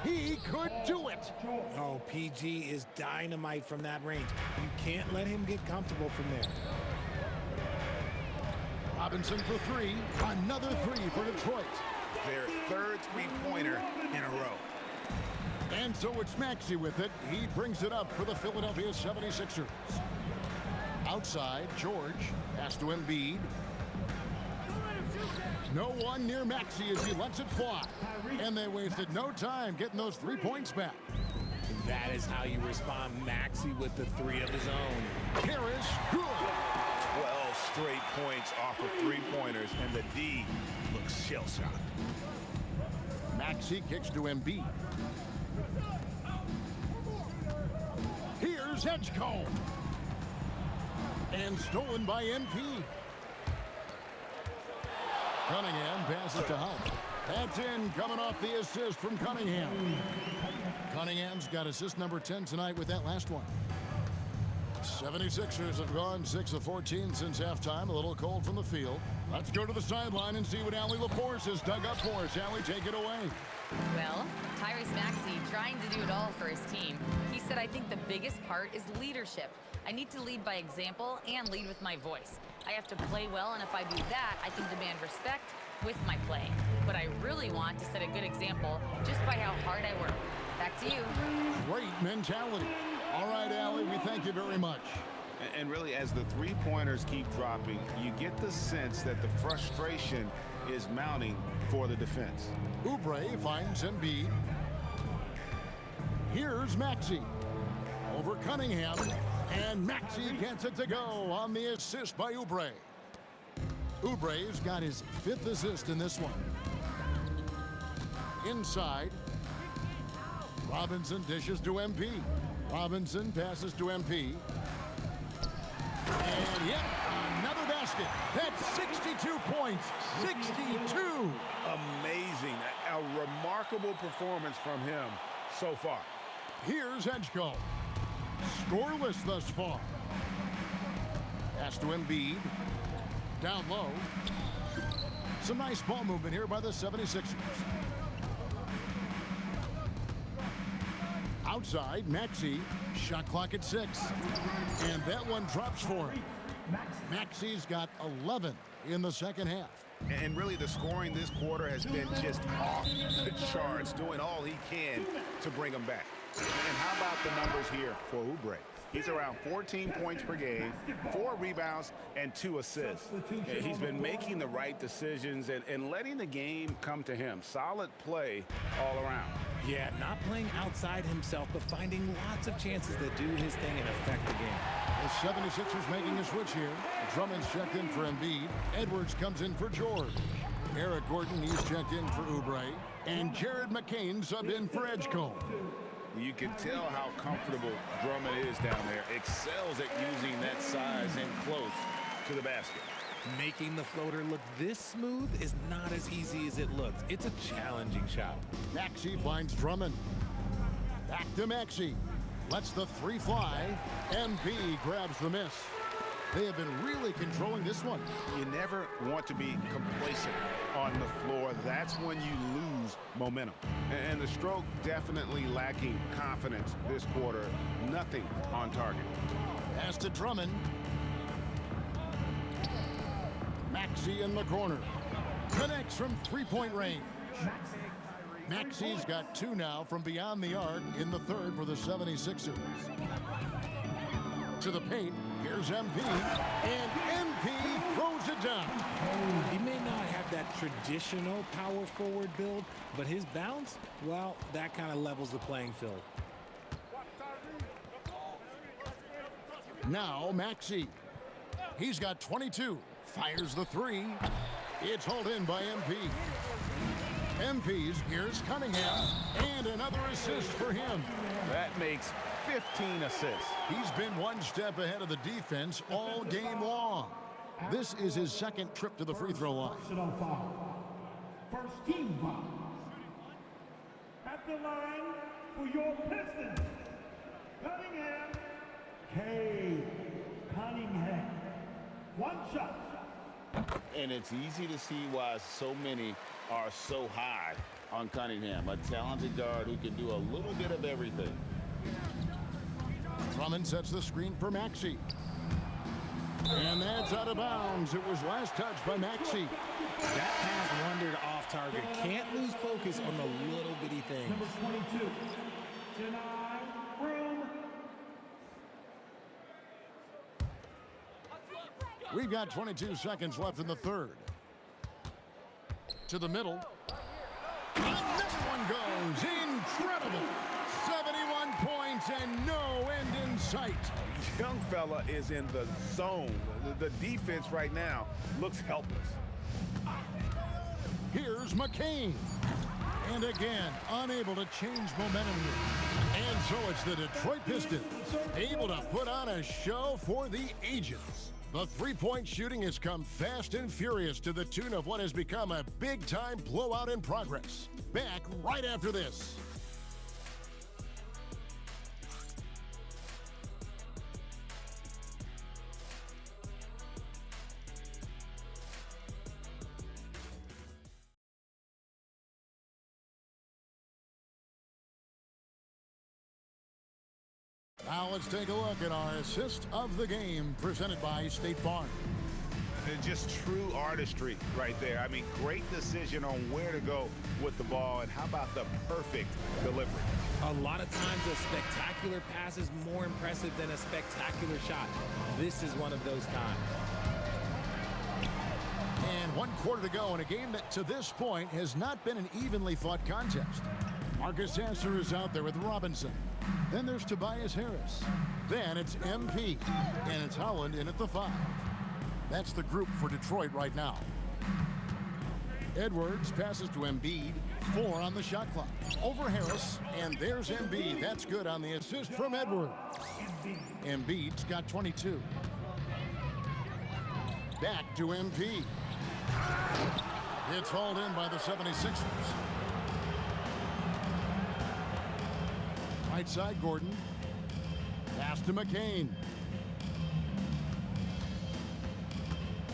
Speaker 8: He could do it.
Speaker 21: Oh, PG is dynamite from that range. You can't let him get comfortable from there.
Speaker 8: Robinson for three. Another three for Detroit.
Speaker 16: Their third three-pointer in a row.
Speaker 8: And so it's Maxey with it. He brings it up for the Philadelphia 76ers. Outside, George pass to Embiid. No one near Maxey as he lets it fly. And they wasted no time getting those 3 points back.
Speaker 21: That is how you respond. Maxey with the three of his own.
Speaker 8: Harris, good.
Speaker 16: 12 straight points off of three-pointers, and the D looks shell-shocked.
Speaker 8: Maxey kicks to Embiid. Here's Edgecombe. And stolen by MP. Cunningham passes to Hunt. That's in, coming off the assist from Cunningham. Cunningham's got assist number 10 tonight with that last one. 76ers have gone 6 of 14 since halftime. A little cold from the field. Let's go to the sideline and see what Allie LaForce has dug up for us. Allie, take it away.
Speaker 11: Well, Tyrese Maxey trying to do it all for his team. He said, I think the biggest part is leadership. I need to lead by example and lead with my voice. I have to play well, and if I do that, I can demand respect with my play. But I really want to set a good example just by how hard I work. Back to you.
Speaker 8: Great mentality. All right, Allie, we thank you very much.
Speaker 16: And really, as the three-pointers keep dropping, you get the sense that the frustration is mounting for the defense.
Speaker 8: Oubre finds Embiid. Here's Maxey. Over Cunningham. And Maxey gets it to go on the assist by Oubre. Oubre's got his 5th assist in this one. Inside. Robinson dishes to MP. Robinson passes to MP. And yet another basket. That's 62 points. 62.
Speaker 16: Amazing. A remarkable performance from him so far.
Speaker 8: Here's Edgecombe. Scoreless thus far. Pass to Embiid. Down low. Some nice ball movement here by the 76ers. Outside, Maxey. Shot clock at 6. And that one drops for him. Maxey's got 11 in the second half.
Speaker 16: And really, the scoring this quarter has been just off the charts, doing all he can to bring them back. And how about the numbers here for Oubre? He's around 14 points per game, 4 rebounds, and 2 assists. He's been making the right decisions and letting the game come to him. Solid play all around.
Speaker 21: Yeah, not playing outside himself, but finding lots of chances to do his thing and affect the game.
Speaker 8: The 76ers making a switch here. Drummond's checked in for Embiid. Edwards comes in for George. Eric Gordon, he's checked in for Oubre. And Jared McCain subbed in for Edgecombe.
Speaker 16: You can tell how comfortable Drummond is down there. Excels at using that size and close to the basket.
Speaker 21: Making the floater look this smooth is not as easy as it looks. It's a challenging shot.
Speaker 8: Maxey finds Drummond. Back to Maxey. Lets the 3 fly. MP grabs the miss. They have been really controlling this one.
Speaker 16: You never want to be complacent on the floor. That's when you lose momentum. And the stroke definitely lacking confidence this quarter. Nothing on target.
Speaker 8: Pass to Drummond. Maxey in the corner. Connects from 3-point range. Maxey's got 2 now from beyond the arc in the third for the 76ers. To the paint. Here's MP. And MP throws it down.
Speaker 21: He may not have that traditional power forward build, but his bounce, well, that kind of levels the playing field.
Speaker 8: Now Maxey. He's got 22. Fires the 3. It's hauled in by MP. MP's, here's Cunningham, and another assist for him.
Speaker 16: That makes
Speaker 15: 15 assists.
Speaker 8: He's been one step ahead of the defense all game long. This is his second trip to the free throw line.
Speaker 14: First team foul. At the line for your Pistons, Cunningham, Cunningham. One shot.
Speaker 16: And it's easy to see why so many are so high on Cunningham, a talented guard who can do a little bit of everything.
Speaker 8: Drummond sets the screen for Maxey. And that's out of bounds. It was last touched by Maxey.
Speaker 21: That pass wandered off target. Can't lose focus on the little bitty things.
Speaker 14: Number 22, Deny Room.
Speaker 8: We've got 22 seconds left in the third. To the middle. Another one goes. Incredible. 71 points and no end in sight.
Speaker 9: Young fella is in the zone. The defense right now looks helpless.
Speaker 8: Here's McCain. And again, unable to change momentum here. And so it's the Detroit Pistons able to put on a show for the ages. The three-point shooting has come fast and furious to the tune of what has become a big-time blowout in progress. Back right after this. Now let's take a look at our assist of the game presented by State Farm.
Speaker 9: Just true artistry right there. I mean, great decision on where to go with the ball, and how about the perfect delivery?
Speaker 21: A lot of times a spectacular pass is more impressive than a spectacular shot. This is one of those times.
Speaker 8: And 1 quarter to go in a game that to this point has not been an evenly fought contest. Marcus Sasser is out there with Robinson. Then there's Tobias Harris. Then it's MP. And it's Holland in at the 5. That's the group for Detroit right now. Edwards passes to Embiid. 4 on the shot clock. Over Harris. And there's Embiid. That's good on the assist from Edwards. Embiid's got 22. Back to MP. It's hauled in by the 76ers. Right side, Gordon. Pass to McCain.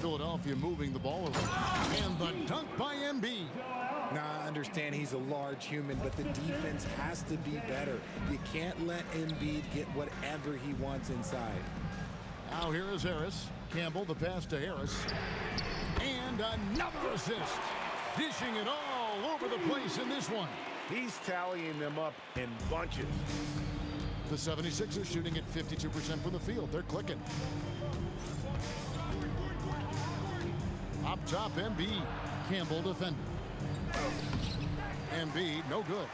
Speaker 8: Philadelphia moving the ball around. And the dunk by Embiid.
Speaker 21: Now, I understand he's a large human, but the defense has to be better. You can't let Embiid get whatever he wants inside.
Speaker 8: Now here is Harris. Campbell, the pass to Harris. And another assist. Dishing it all over the place in this one.
Speaker 9: He's tallying them up in bunches.
Speaker 8: The 76ers shooting at 52% from the field. They're clicking. Up top, Embiid. Campbell defending. Embiid, no good.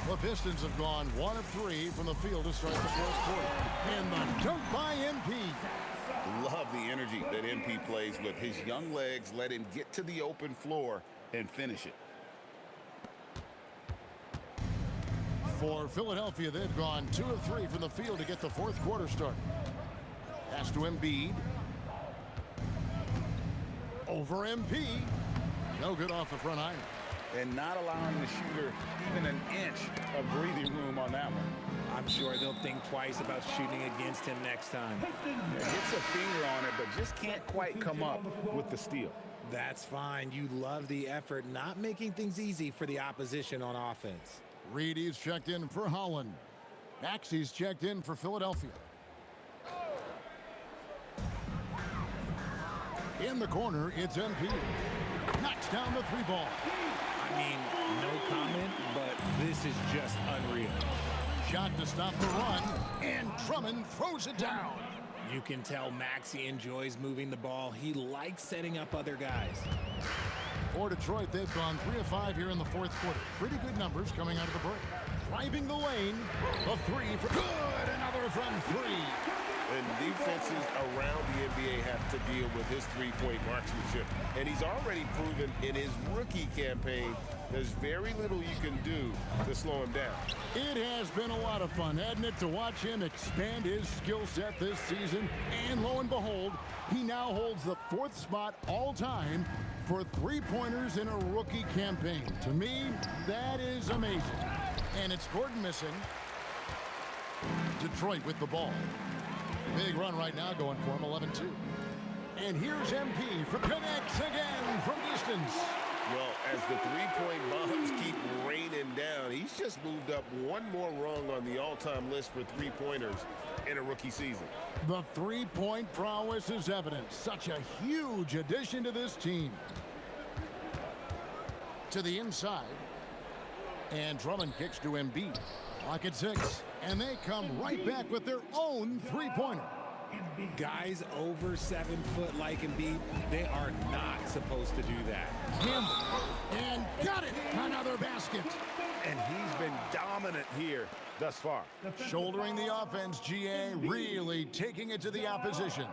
Speaker 8: The Pistons have gone 1 of 3 from the field to start the fourth quarter. And the dunk by MP.
Speaker 16: Love the energy that MP plays with. His young legs let him get to the open floor and finish it.
Speaker 8: For Philadelphia, they've gone 2 of 3 from the field to get the fourth quarter started. Pass to Embiid. Over MP. No good off the front iron.
Speaker 16: And not allowing the shooter even an inch of breathing room on that one.
Speaker 21: I'm sure they'll think twice about shooting against him next time.
Speaker 16: Yeah, gets a finger on it, but just can't quite come up with the steal.
Speaker 21: That's fine. You love the effort, not making things easy for the opposition on offense.
Speaker 8: Reedy's checked in for Holland. Maxey's checked in for Philadelphia. In the corner, it's MP. Knocks down the 3 ball.
Speaker 21: I mean, no comment, but this is just unreal.
Speaker 8: Shot to stop the run, and Drummond throws it down.
Speaker 21: You can tell Maxey enjoys moving the ball. He likes setting up other guys.
Speaker 8: For Detroit, they've gone 3 of 5 here in the fourth quarter. Pretty good numbers coming out of the break. Driving the lane, a 3 for good, another from 3.
Speaker 1: And defenses around the NBA have to deal with his three-point marksmanship. And he's already proven in his rookie campaign there's very little you can do to slow him down.
Speaker 8: It has been a lot of fun, hasn't it, to watch him expand his skill set this season. And lo and behold, he now holds the 4th spot all time for three-pointers in a rookie campaign. To me, that is amazing. And it's Gordon missing. Detroit with the ball. Big run right now going for him, 11-2. And here's MP for connects again from distance.
Speaker 1: Well, as the three-point bombs keep raining down, he's just moved up one more rung on the all-time list for three-pointers in a rookie season.
Speaker 8: The three-point prowess is evident. Such a huge addition to this team. To the inside. And Drummond kicks to Embiid. Clock at 6. And they come right back with their own three-pointer.
Speaker 21: Guys over 7 foot like Embiid, they are not supposed to do that.
Speaker 8: And got it! Another basket.
Speaker 9: And he's been dominant here thus far.
Speaker 8: Shouldering the offense, GA really taking it to the opposition.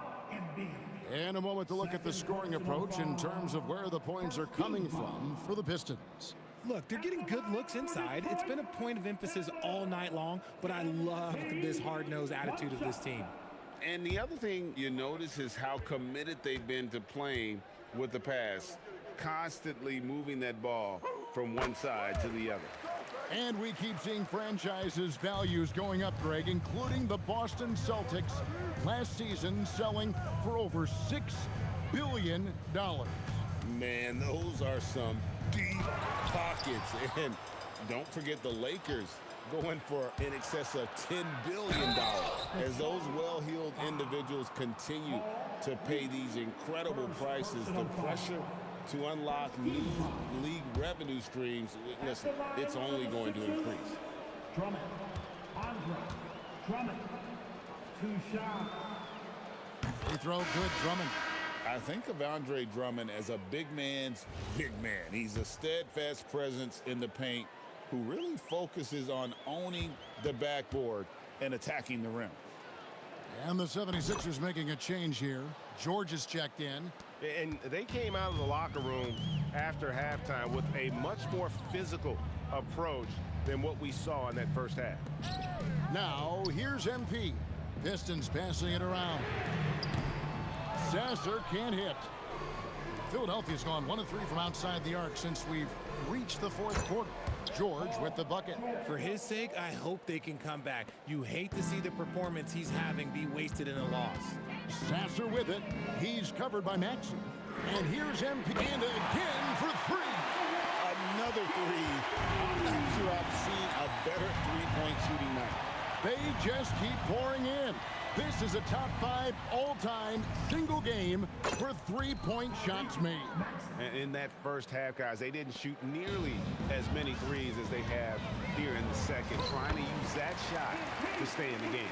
Speaker 8: And a moment to look at the scoring approach in terms of where the points are coming from for the Pistons.
Speaker 21: Look, they're getting good looks inside. It's been a point of emphasis all night long, but I love this hard-nosed attitude of this team.
Speaker 16: And the other thing you notice is how committed they've been to playing with the pass, constantly moving that ball from one side to the other.
Speaker 8: And we keep seeing franchises' values going up, Greg, including the Boston Celtics last season selling for over $6 billion.
Speaker 16: Man, those are some deep pockets. And don't forget the Lakers going for in excess of $10 billion as those well-heeled individuals continue to pay these incredible prices. The pressure to unlock new league revenue streams, listen, it's only going to increase.
Speaker 14: Drummond. Andre. Drummond. 2 shots.
Speaker 8: Free throw, good. Drummond.
Speaker 16: I think of Andre Drummond as a big man's big man. He's a steadfast presence in the paint who really focuses on owning the backboard and attacking the rim.
Speaker 8: And the 76ers making a change here. George is checked in.
Speaker 15: And they came out of the locker room after halftime with a much more physical approach than what we saw in that first half.
Speaker 8: Now, here's MP. Pistons passing it around. Sasser can't hit. Philadelphia's gone 1 of 3 from outside the arc since we've reached the 4th quarter. George with the bucket.
Speaker 21: For his sake, I hope they can come back. You hate to see the performance he's having be wasted in a loss.
Speaker 8: Sasser with it. He's covered by Maxey. And here's MP. And again for 3.
Speaker 16: Another 3. I'm not sure I've seen a better three-point shooting night.
Speaker 8: They just keep pouring in. This is a top 5 all-time single game for three-point shots made.
Speaker 15: And in that first half, guys, they didn't shoot nearly as many threes as they have here in the second, trying to use that shot to stay in the game.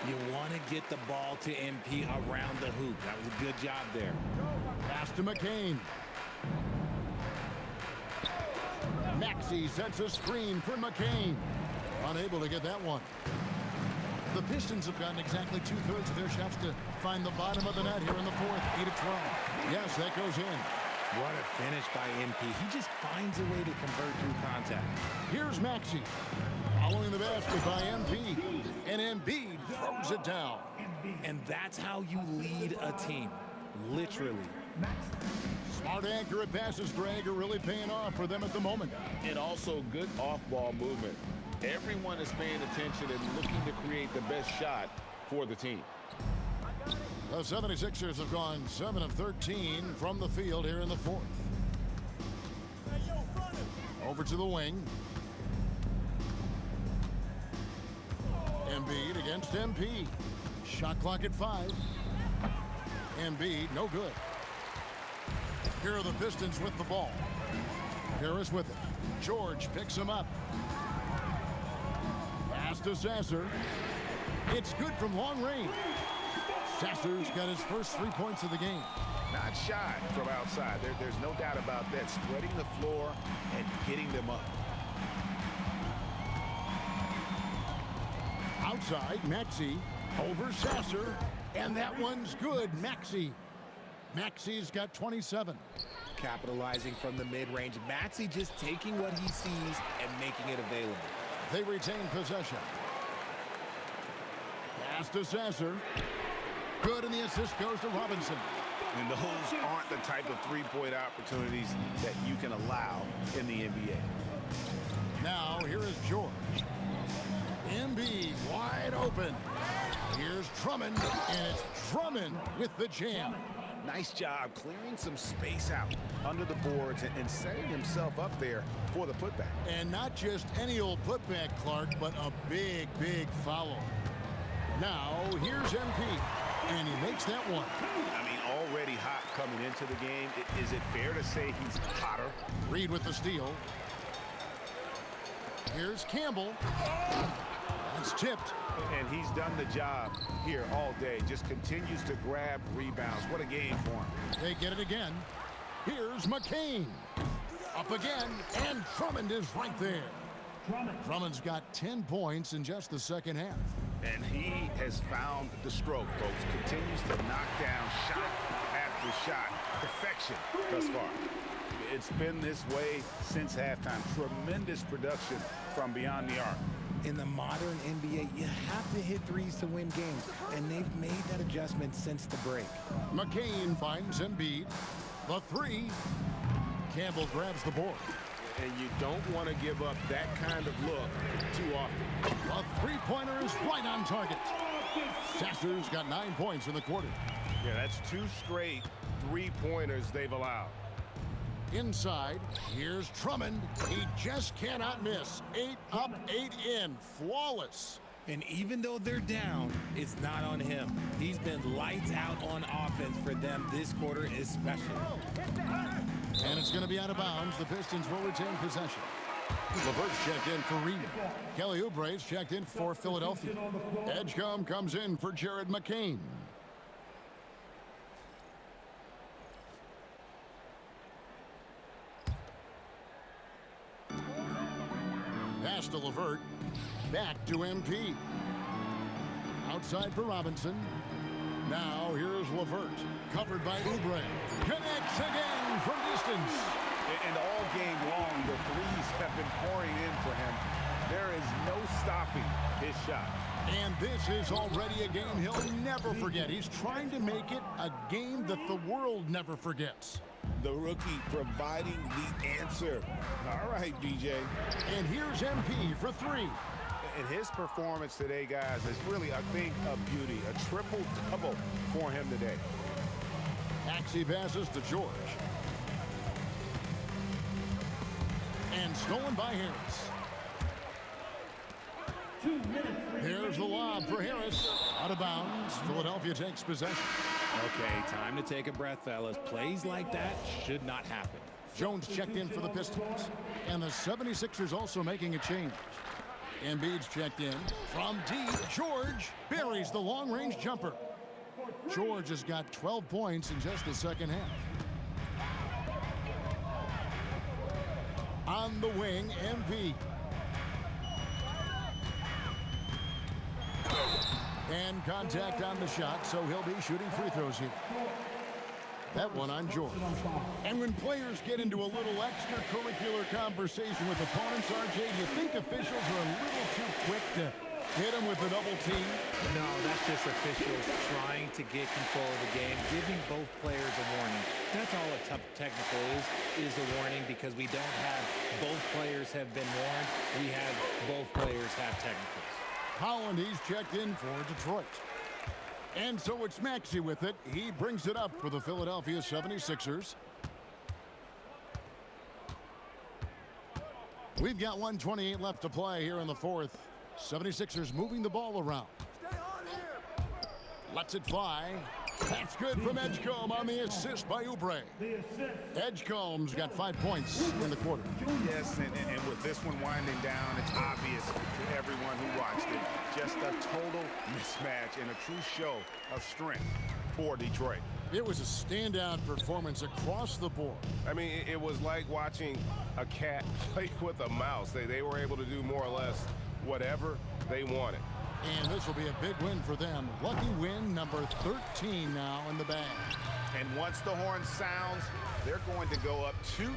Speaker 21: You want to get the ball to MP around the hoop. That was a good job there.
Speaker 8: Pass to McCain. Maxey sets a screen for McCain. Unable to get that one. The Pistons have gotten exactly 2/3 of their shots to find the bottom of the net here in the 4th. 8 of 12. Yes, that goes in.
Speaker 21: What a finish by MP. He just finds a way to convert through contact.
Speaker 8: Here's Maxey. Following the basket by MP. And Embiid throws it down.
Speaker 21: And that's how you lead a team. Literally.
Speaker 8: Smart accurate passes, Greg, are really paying off for them at the moment.
Speaker 16: And also good off-ball movement. Everyone is paying attention and looking to create the best shot for the team.
Speaker 8: The 76ers have gone 7 of 13 from the field here in the 4th. Over to the wing. Embiid against MP. Shot clock at 5. Embiid, no good. Here are the Pistons with the ball. Harris with it. George picks him up. Pass to Sasser. It's good from long range. Sasser's got his first 3 points of the game.
Speaker 15: Not shy from outside. There's no doubt about that. Spreading the floor and hitting them up.
Speaker 8: Outside, Maxey. Over Sasser, and that one's good. Maxi's got 27.
Speaker 21: Capitalizing from the mid-range. Maxey just taking what he sees and making it available.
Speaker 8: They retain possession. Pass to Sasser. Good, and the assist goes to Robinson.
Speaker 16: And those aren't the type of three-point opportunities that you can allow in the NBA.
Speaker 8: Now, here is George. Embiid wide open. Here's Drummond, and it's Drummond with the jam.
Speaker 16: Nice job clearing some space out under the boards and setting himself up there for the putback.
Speaker 8: And not just any old putback, Clark, but a big, big foul. Now, here's MP, and he makes that one.
Speaker 16: I mean, already hot coming into the game. Is it fair to say he's hotter?
Speaker 8: Reed with the steal. Here's Campbell. That's tipped.
Speaker 16: And he's done the job here all day. Just continues to grab rebounds. What a game for him.
Speaker 8: They get it again. Here's McCain. Up again, and Drummond is right there. Drummond's got 10 points in just the second half.
Speaker 16: And he has found the stroke, folks. Continues to knock down shot after shot. Perfection thus far. It's been this way since halftime. Tremendous production from beyond the arc.
Speaker 21: In the modern NBA, you have to hit threes to win games, and they've made that adjustment since the break.
Speaker 8: McCain finds Embiid. The three. Campbell grabs the board.
Speaker 16: And you don't want to give up that kind of look too often.
Speaker 8: The three-pointer is right on target. Sasser's got 9 points in the quarter.
Speaker 16: Yeah, that's 2 straight three-pointers they've allowed.
Speaker 8: Inside, here's Drummond. He just cannot miss. 8 up, 8 in. Flawless.
Speaker 21: And even though they're down, it's not on him. He's been lights out on offense for them this quarter especially.
Speaker 8: And it's going to be out of bounds. The Pistons will retain possession. LeVert's checked in for Reed. Kelly Oubre's checked in for Philadelphia. Edgecombe comes in for Jared McCain. Pass to LeVert. Back to MP. Outside for Robinson. Now here's LeVert. Covered by Oubre. Connects again from distance.
Speaker 16: And all game long, the threes have been pouring in for him. There is no stopping his shot.
Speaker 8: And this is already a game he'll never forget. He's trying to make it a game that the world never forgets.
Speaker 16: The rookie providing the answer. All right, BJ.
Speaker 8: And here's MP for 3.
Speaker 16: And his performance today, guys, is really a thing of beauty. A triple-double for him today.
Speaker 8: Maxey passes to George. And stolen by Harris. Here's the lob for Harris. Out of bounds. Philadelphia takes possession.
Speaker 21: Okay, time to take a breath, fellas. Plays like that should not happen.
Speaker 8: Jones checked in for the Pistons. And the 76ers also making a change. Embiid's checked in. From deep, George buries the long-range jumper. George has got 12 points in just the second half. On the wing, Embiid. And contact on the shot, so he'll be shooting free throws here. That one on George. And when players get into a little extracurricular conversation with opponents, RJ, you think officials are a little too quick to hit them with a double team?
Speaker 21: No, that's just officials trying to get control of the game, giving both players a warning. That's all a technical is a warning, because we don't have both players have been warned. We have both players have technicals.
Speaker 8: Holland, he's checked in for Detroit. And so it's Maxey with it. He brings it up for the Philadelphia 76ers. We've got 1:28 left to play here in the fourth. 76ers moving the ball around. Lets it fly. That's good from Edgecombe on the assist by Oubre. Edgecombe's got 5 points in the quarter.
Speaker 16: Yes, and with this one winding down, it's obvious to everyone who watched it. Just a total mismatch and a true show of strength for Detroit.
Speaker 8: It was a standout performance across the board.
Speaker 15: I mean, it was like watching a cat play with a mouse. They were able to do more or less whatever they wanted.
Speaker 8: And this will be a big win for them. Lucky win number 13 now in the bag.
Speaker 3: And once the horn sounds, they're going to go up 2-0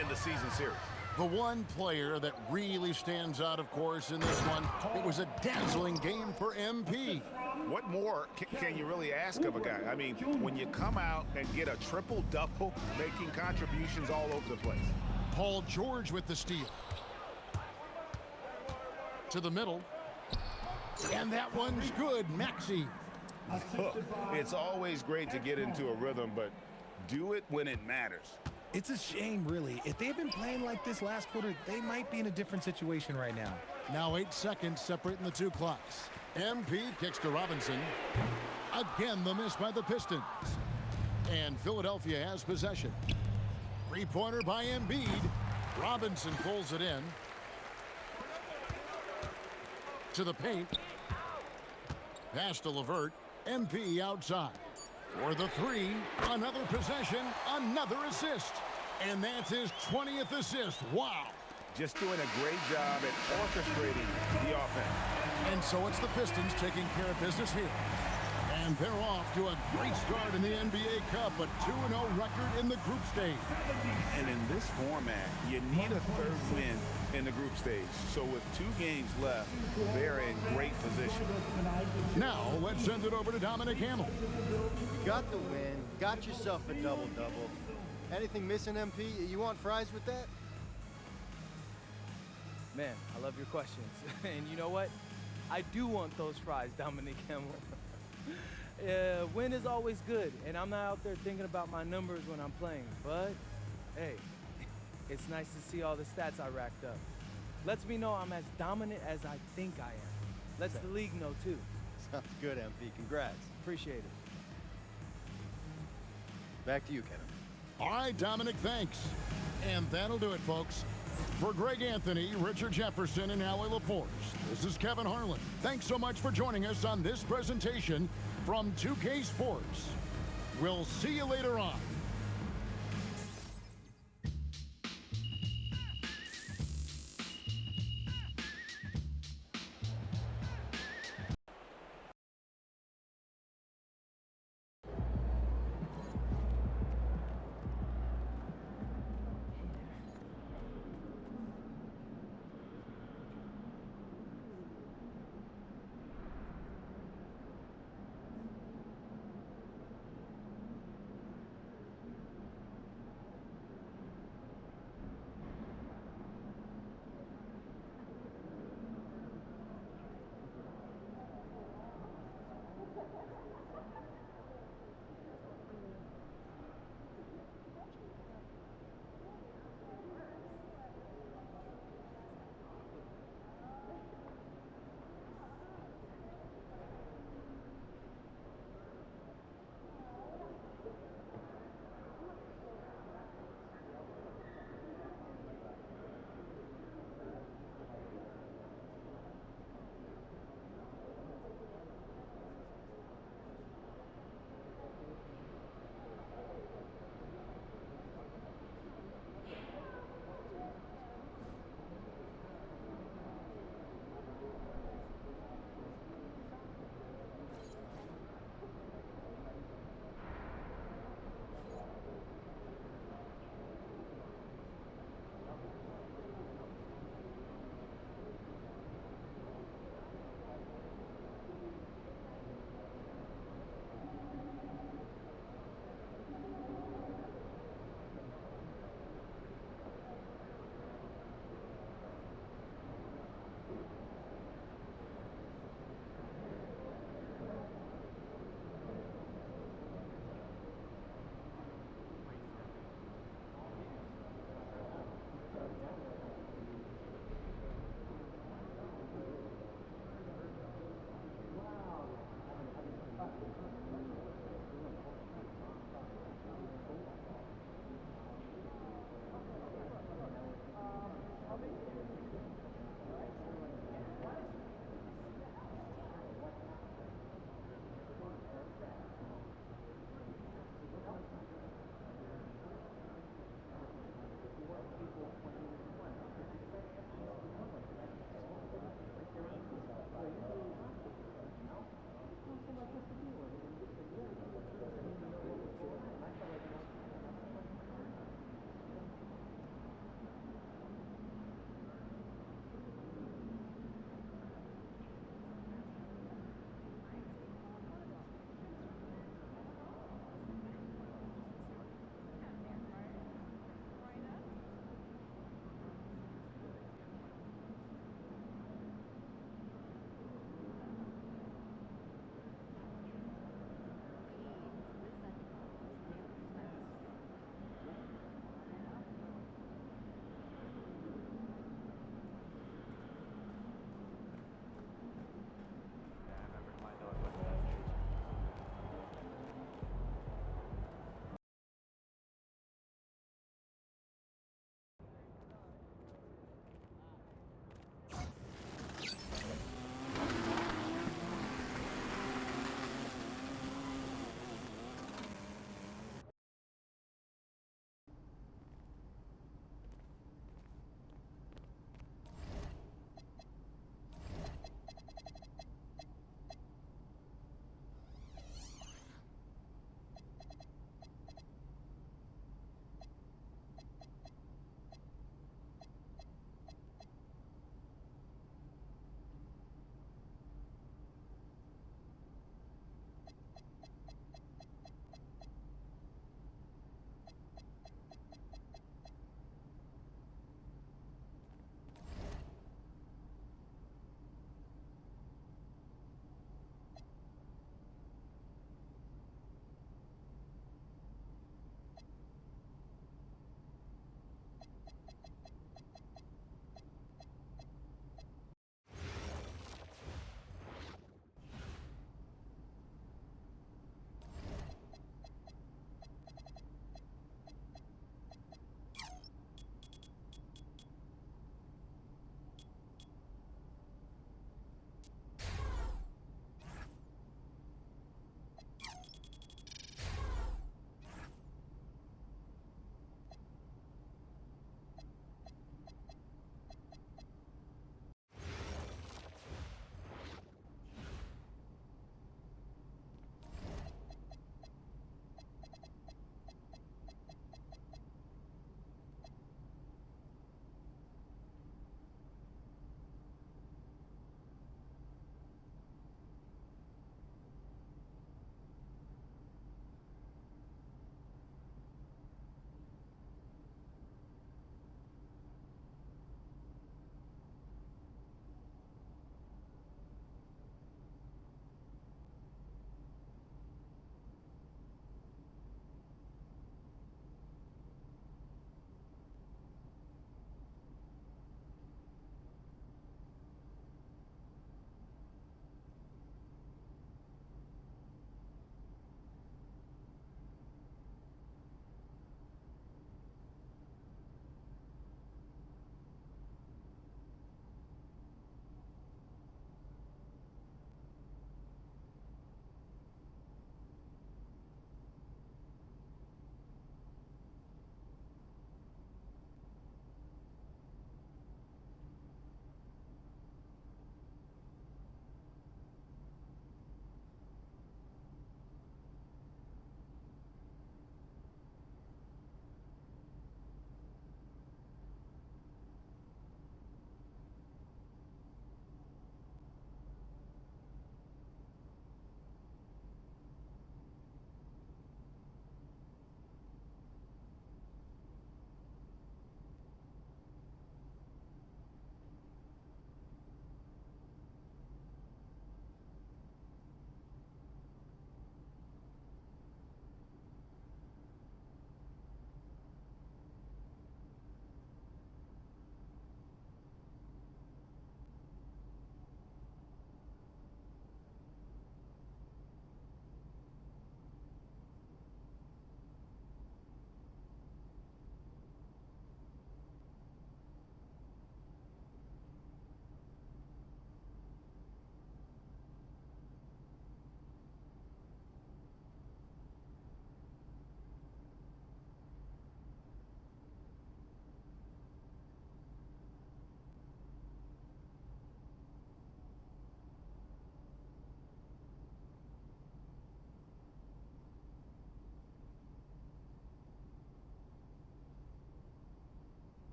Speaker 3: in the season series.
Speaker 8: The one player that really stands out, of course, in this one, it was a dazzling game for MP.
Speaker 3: What more can you really ask of a guy? I mean, when you come out and get a triple-double, making contributions all over the place.
Speaker 8: Paul George with the steal. To the middle. And that one's good, Maxey.
Speaker 3: Look, it's always great to get into a rhythm, but do it when it matters.
Speaker 21: It's a shame, really. If they had been playing like this last quarter, they might be in a different situation right now.
Speaker 8: Now 8 seconds separating the two clocks. MP kicks to Robinson. Again, the miss by the Pistons. And Philadelphia has possession. Three-pointer by Embiid. Robinson pulls it in. To the paint. Pass to LeVert. MP outside. For the three, another possession, another assist. And that's his 20th assist. Wow.
Speaker 3: Just doing a great job at orchestrating the offense.
Speaker 8: And so it's the Pistons taking care of business here. And they're off to a great start in the NBA Cup, a 2-0 record in the group stage.
Speaker 3: And in this format, you need a third win in the group stage. So with 2 games left, they're in great position.
Speaker 8: Now, let's send it over to Dominic Hamill.
Speaker 6: You got the win, got yourself a double-double. Anything missing, MP? You want fries with that?
Speaker 17: Man, I love your questions. And you know what? I do want those fries, Dominic Hamill. Win is always good, and I'm not out there thinking about my numbers when I'm playing. But, hey, it's nice to see all the stats I racked up. Lets me know I'm as dominant as I think I am. Lets the league know, too.
Speaker 6: Sounds good, MP. Congrats.
Speaker 17: Appreciate it.
Speaker 6: Back to you, Kevin.
Speaker 8: All right, Dominic, thanks. And that'll do it, folks. For Greg Anthony, Richard Jefferson, and Allie LaForce, this is Kevin Harlan. Thanks so much for joining us on this presentation from 2K Sports. We'll see you later on.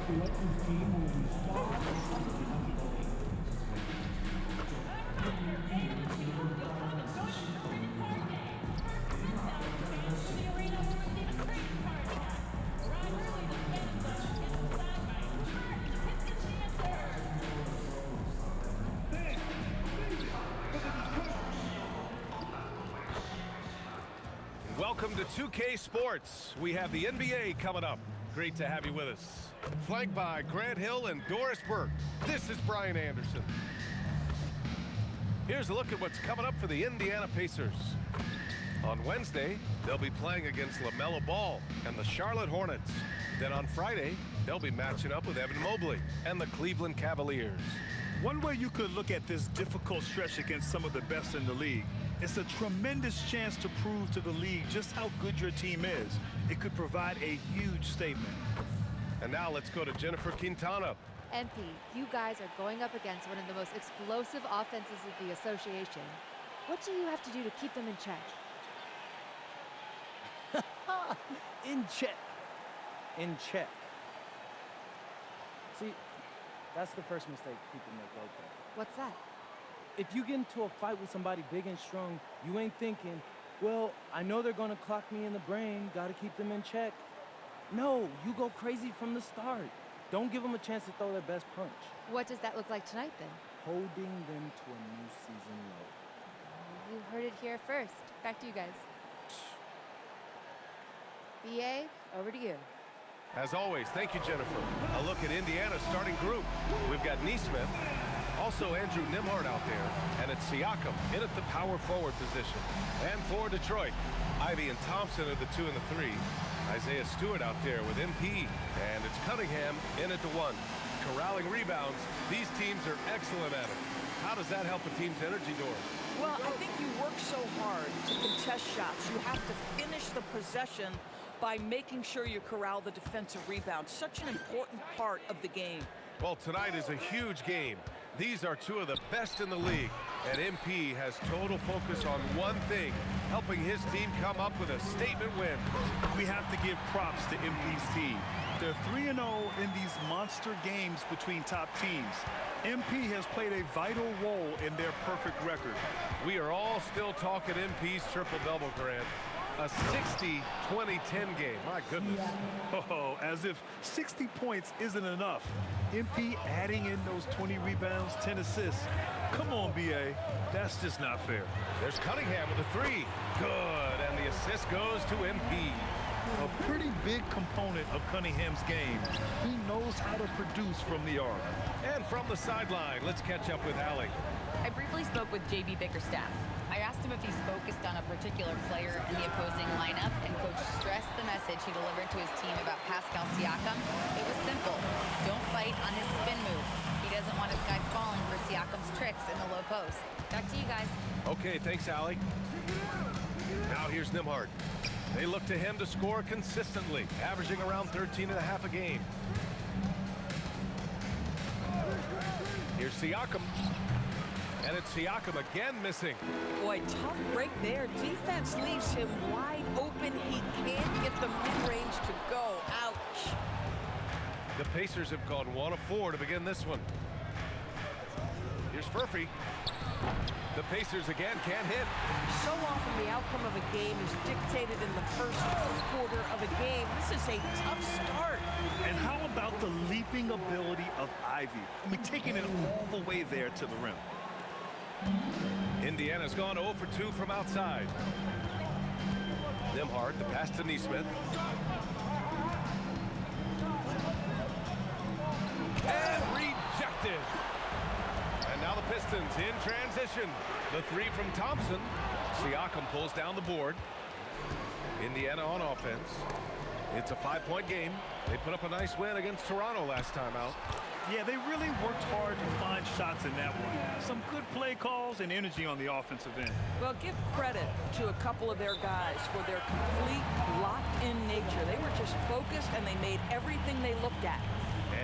Speaker 18: Welcome to 2K Sports. We have the NBA coming up. Great to have you with us. Flanked by Grant Hill and Doris Burke. This is Brian Anderson. Here's a look at what's coming up for the Indiana Pacers. On Wednesday, they'll be playing against LaMelo Ball and the Charlotte Hornets. Then on Friday, they'll be matching up with Evan Mobley and the Cleveland Cavaliers.
Speaker 7: One way you could look at this difficult stretch against some of the best in the league, it's a tremendous chance to prove to the league just how good your team is. It could provide a huge statement.
Speaker 18: And now let's go to Jennifer Quintana.
Speaker 2: MP, you guys are going up against one of the most explosive offenses of the association. What do you have to do to keep them in check?
Speaker 17: In check. In check. See, that's the first mistake people make right there.
Speaker 2: What's that?
Speaker 17: If you get into a fight with somebody big and strong, you ain't thinking, well, I know they're gonna clock me in the brain, gotta keep them in check. No, you go crazy from the start. Don't give them a chance to throw their best punch.
Speaker 2: What does that look like tonight, then?
Speaker 17: Holding them to a new season low.
Speaker 2: You heard it here first. Back to you guys. BA, over to you.
Speaker 18: As always, thank you, Jennifer. A look at Indiana's starting group. We've got Neesmith, also Andrew Nimhart out there, and it's Siakam in at the power forward position. And for Detroit, Ivy and Thompson are the 2 and the 3. Isaiah Stewart out there with MP, and it's Cunningham in at the 1. Corralling rebounds, these teams are excellent at it. How does that help a team's energy, Doris?
Speaker 5: Well, I think you work so hard to contest shots. You have to finish the possession by making sure you corral the defensive rebound. Such an important part of the game.
Speaker 18: Well, tonight is a huge game. These are 2 of the best in the league, and MP has total focus on one thing, helping his team come up with a statement win.
Speaker 7: We have to give props to MP's team. They're 3-0 in these monster games between top teams. MP has played a vital role in their perfect record.
Speaker 18: We are all still talking MP's triple-double, Grant. A 60-20-10 game, my goodness.
Speaker 7: Oh, as if 60 points isn't enough. MP adding in those 20 rebounds, 10 assists. Come on, BA. That's just not fair.
Speaker 18: There's Cunningham with a 3. Good, and the assist goes to MP.
Speaker 7: A pretty big component of Cunningham's game. He knows how to produce from the arc.
Speaker 18: And from the sideline, let's catch up with Allie.
Speaker 11: I briefly spoke with JB Bickerstaff. I asked him if he's focused on a particular player in the opposing lineup, and Coach stressed the message he delivered to his team about Pascal Siakam. It was simple. Don't fight on his spin move. He doesn't want his guys falling for Siakam's tricks in the low post. Back to you guys.
Speaker 18: Okay, thanks, Allie. Now here's Nimhart. They look to him to score consistently, averaging around 13.5 a game. Here's Siakam. And it's Siakam again missing.
Speaker 5: Boy, tough break there. Defense leaves him wide open. He can't get the mid-range to go. Ouch.
Speaker 18: The Pacers have gone 1 of 4 to begin this one. Here's Furphy. The Pacers again can't hit.
Speaker 5: So often the outcome of a game is dictated in the first quarter of a game. This is a tough start.
Speaker 7: And how about the leaping ability of Ivy? I mean, taking it all the way there to the rim.
Speaker 18: Indiana's gone 0 for 2 from outside. Nimhart, the pass to Neesmith. And rejected. And now the Pistons in transition. The 3 from Thompson. Siakam pulls down the board. Indiana on offense. It's a 5-point game. They put up a nice win against Toronto last time out.
Speaker 7: Yeah, they really worked hard to find shots in that one. Some good play calls and energy on the offensive end.
Speaker 5: Well, give credit to a couple of their guys for their complete locked-in nature. They were just focused, and they made everything they looked at.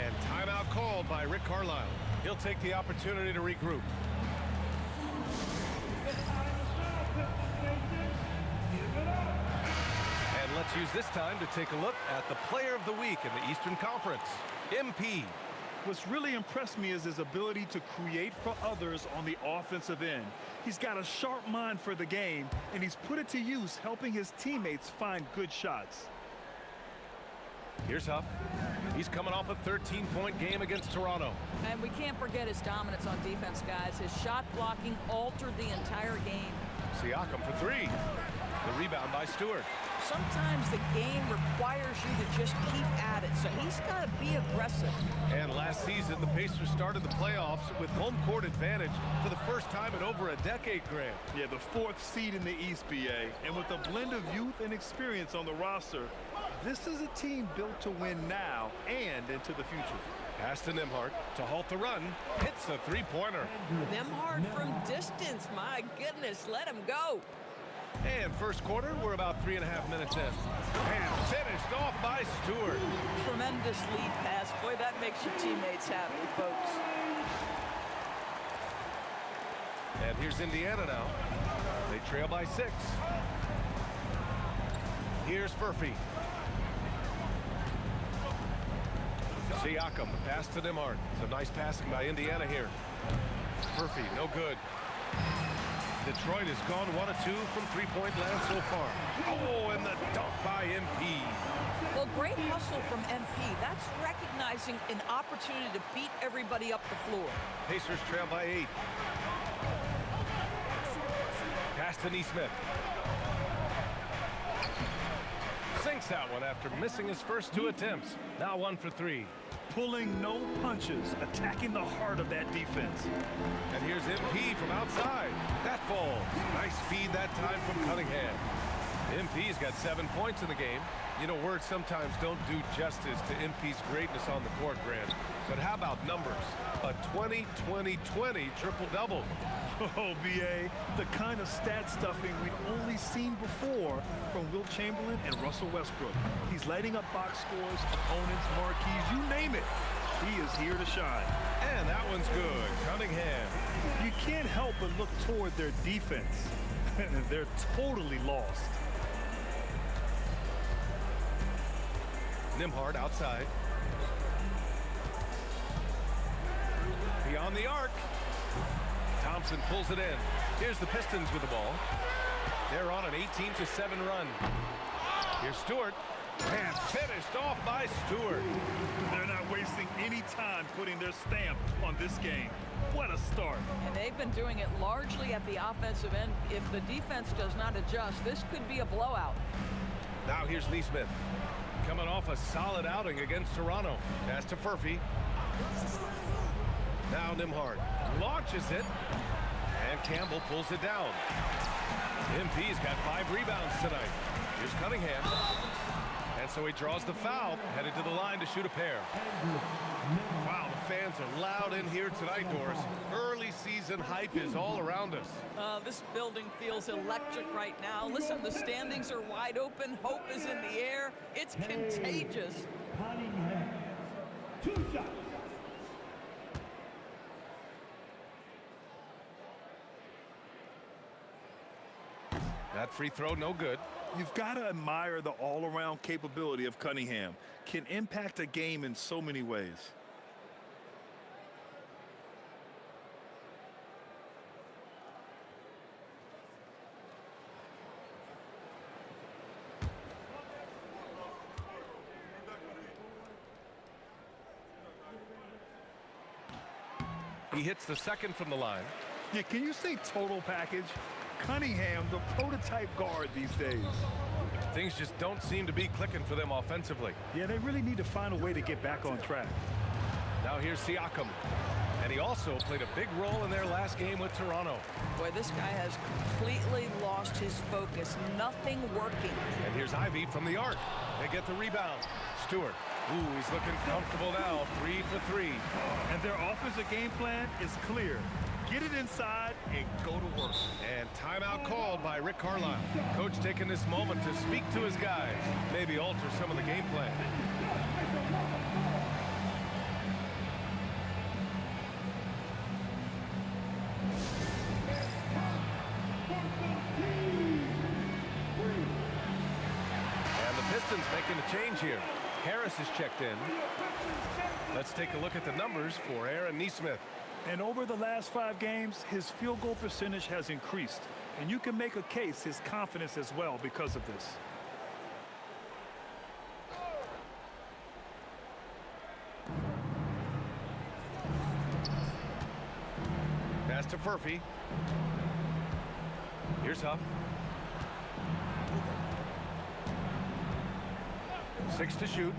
Speaker 18: And timeout called by Rick Carlisle. He'll take the opportunity to regroup. And let's Let's use this time to take a look at the player of the week in the Eastern Conference, MP.
Speaker 7: What's really impressed me is his ability to create for others on the offensive end. He's got a sharp mind for the game, and he's put it to use helping his teammates find good shots.
Speaker 18: Here's Huff. He's coming off a 13-point game against Toronto.
Speaker 5: And we can't forget his dominance on defense, guys. His shot blocking altered the entire game.
Speaker 18: Siakam for three. The rebound by Stewart.
Speaker 5: Sometimes the game requires you to just keep at it, so he's got to be aggressive.
Speaker 18: And last season, the Pacers started the playoffs with home court advantage for the first time in over a decade, Grant.
Speaker 7: Yeah, the 4th seed in the East, BA. And with a blend of youth and experience on the roster, this is a team built to win now and into the future.
Speaker 18: Pass to Nembhard to halt the run. Hits a three-pointer.
Speaker 5: Nembhard from distance. My goodness, let him go.
Speaker 18: And first quarter, we're about 3.5 minutes in. And finished off by Stewart.
Speaker 5: Tremendous lead pass. Boy, that makes your teammates happy, folks.
Speaker 18: And here's Indiana now. They trail by 6. Here's Furphy. Siakam, the pass to Nembhard. Some nice passing by Indiana here. Furphy, no good. Detroit has gone 1 of 2 from three-point land so far. Oh, and the dunk by MP.
Speaker 5: Well, great hustle from MP. That's recognizing an opportunity to beat everybody up the floor.
Speaker 18: Pacers trail by 8. Pass to Nesmith. Sinks that one after missing his first 2 attempts. Now 1 for 3.
Speaker 7: Pulling no punches, attacking the heart of that defense.
Speaker 18: And here's MP from outside. That falls. Nice feed that time from Cunningham. MP's got 7 points in the game. You know, words sometimes don't do justice to MP's greatness on the court, Grant. But how about numbers? A 20-20-20 triple-double.
Speaker 7: Oh, BA, the kind of stat stuffing we've only seen before from Wilt Chamberlain and Russell Westbrook. He's lighting up box scores, opponents, marquees, you name it. He is here to shine.
Speaker 18: And that one's good. Cunningham.
Speaker 7: You can't help but look toward their defense. They're totally lost.
Speaker 18: Nembhard outside. Beyond the arc. Thompson pulls it in. Here's the Pistons with the ball. They're on an 18-7 run. Here's Stewart. And finished off by Stewart.
Speaker 7: They're not wasting any time putting their stamp on this game. What a start.
Speaker 5: And they've been doing it largely at the offensive end. If the defense does not adjust, this could be a blowout.
Speaker 18: Now here's Nesmith. Coming off a solid outing against Toronto. Pass to Furphy. Now Nembhard launches it. And Campbell pulls it down. MP's got 5 rebounds tonight. Here's Cunningham. And so he draws the foul, headed to the line to shoot a pair. Wow, the fans are loud in here tonight, Doris. Early season hype is all around us.
Speaker 5: This building feels electric right now. Listen, the standings are wide open. Hope is in the air. It's contagious.
Speaker 14: Cunningham. 2 shots.
Speaker 18: That free throw, no good.
Speaker 7: You've got to admire the all-around capability of Cunningham. Can impact a game in so many ways.
Speaker 18: He hits the second from the line.
Speaker 7: Yeah, can you say total package? Cunningham, the prototype guard these days.
Speaker 18: Things just don't seem to be clicking for them offensively.
Speaker 7: Yeah, they really need to find a way to get back on track.
Speaker 18: Now here's Siakam. And he also played a big role in their last game with Toronto.
Speaker 5: Boy, this guy has completely lost his focus. Nothing working.
Speaker 18: And here's Ivy from the arc. They get the rebound. Stewart. Ooh, he's looking comfortable now. 3 for 3.
Speaker 7: And their offensive game plan is clear. Get it inside and go to work.
Speaker 18: And timeout called by Rick Carlisle. Coach taking this moment to speak to his guys. Maybe alter some of the game plan. And the change here. Harris is checked in. Let's take a look at the numbers for Aaron Nesmith.
Speaker 7: And over the last 5 games, his field goal percentage has increased. And you can make a case his confidence as well because of this.
Speaker 18: Pass to Furphy. Here's Huff. 6 to shoot.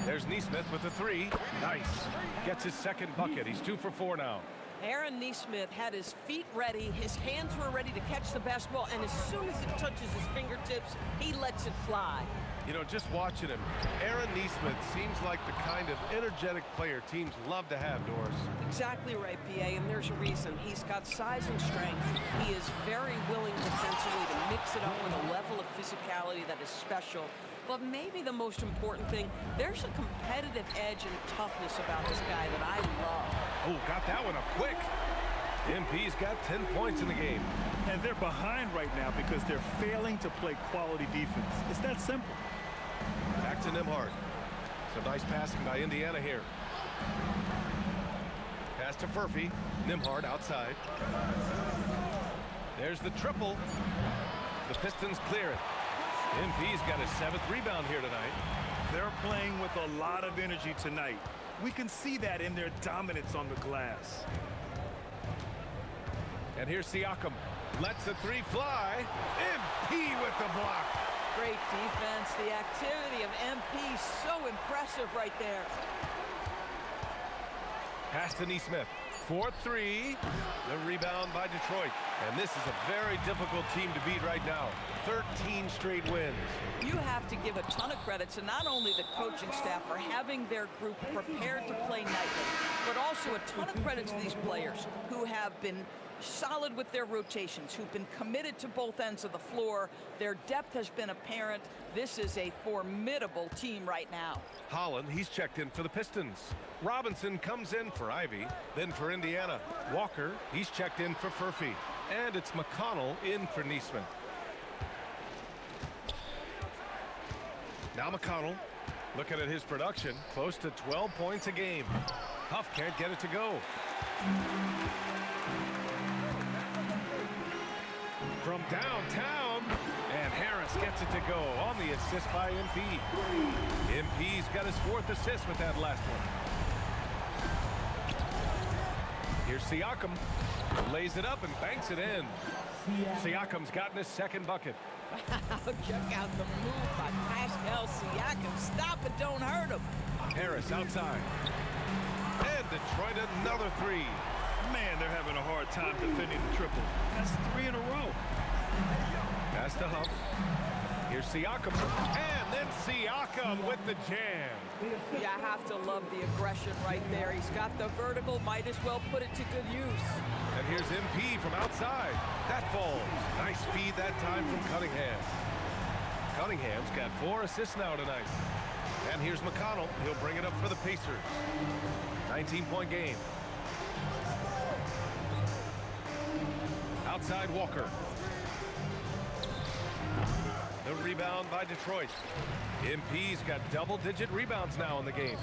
Speaker 18: There's Nesmith with the 3. Nice. Gets his second bucket. He's 2 for 4 now.
Speaker 5: Aaron Nesmith had his feet ready, his hands were ready to catch the basketball, and as soon as it touches his fingertips, he lets it fly.
Speaker 18: You know, just watching him, Aaron Nesmith seems like the kind of energetic player teams love to have, Doris.
Speaker 5: Exactly right, PA, and there's a reason. He's got size and strength. He is very willing defensively to mix it up with a level of physicality that is special. But maybe the most important thing, there's a competitive edge and toughness about this guy that I love.
Speaker 18: Oh, got that one up quick. MP's got 10 points in the game.
Speaker 7: And they're behind right now because they're failing to play quality defense. It's that simple.
Speaker 18: Back to Nembhard. Some nice passing by Indiana here. Pass to Furphy. Nembhard outside. There's the triple. The Pistons clear it. MP's got his 7th rebound here tonight.
Speaker 7: They're playing with a lot of energy tonight. We can see that in their dominance on the glass.
Speaker 18: And here's Siakam. Lets the 3 fly. MP with the block.
Speaker 5: Great defense. The activity of MP, so impressive right there.
Speaker 18: Pass to Nesmith. 4-3. The rebound by Detroit. And this is a very difficult team to beat right now. 13 straight wins.
Speaker 5: You have to give a ton of credit to not only the coaching staff for having their group prepared to play nightly, but also a ton of credit to these players who have been solid with their rotations, who've been committed to both ends of the floor. Their depth has been apparent. This is a formidable team right now.
Speaker 18: Holland, he's checked in for the Pistons. Robinson comes in for Ivy, then for Indiana. Walker, he's checked in for Furphy. And it's McConnell in for Nesmith. Now McConnell, looking at his production, close to 12 points a game. Huff can't get it to go. From downtown, and Harris gets it to go on the assist by MP. MP's got his 4th assist with that last one. Here's Siakam, lays it up and banks it in. Siakam's gotten his 2nd bucket.
Speaker 5: Check out the move by Pascal Siakam. Stop it, don't hurt him.
Speaker 18: Harris outside. And Detroit another 3.
Speaker 7: Man, they're having a hard time defending the triple. That's 3 in a row.
Speaker 18: Pass to Huff. Here's Siakam. And then Siakam with the jam.
Speaker 5: You have to love the aggression right there. He's got the vertical, might as well put it to good use.
Speaker 18: And here's MP from outside. That falls. Nice feed that time from Cunningham. Cunningham's got 4 assists now tonight. And here's McConnell. He'll bring it up for the Pacers. 19-point game. Outside Walker. The rebound by Detroit. MP's got double-digit rebounds now in the game.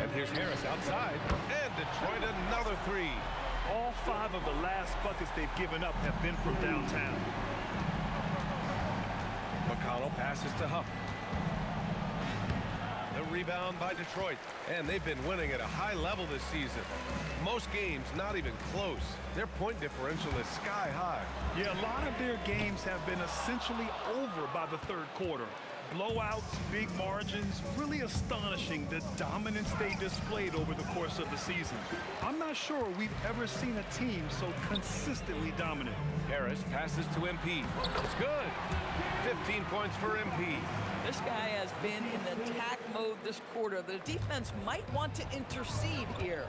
Speaker 18: And here's Harris outside. And Detroit another 3.
Speaker 7: All 5 of the last buckets they've given up have been from downtown.
Speaker 18: McConnell passes to Huff. The rebound by Detroit. And they've been winning at a high level this season. Most games not even close. Their point differential is sky high.
Speaker 7: Yeah, a lot of their games have been essentially over by the 3rd quarter. Blowouts, big margins, really astonishing the dominance they displayed over the course of the season. I'm not sure we've ever seen a team so consistently dominant.
Speaker 18: Harris passes to MP. It's good. 15 points for MP.
Speaker 5: This guy has been in attack mode this quarter. The defense might want to intercede here.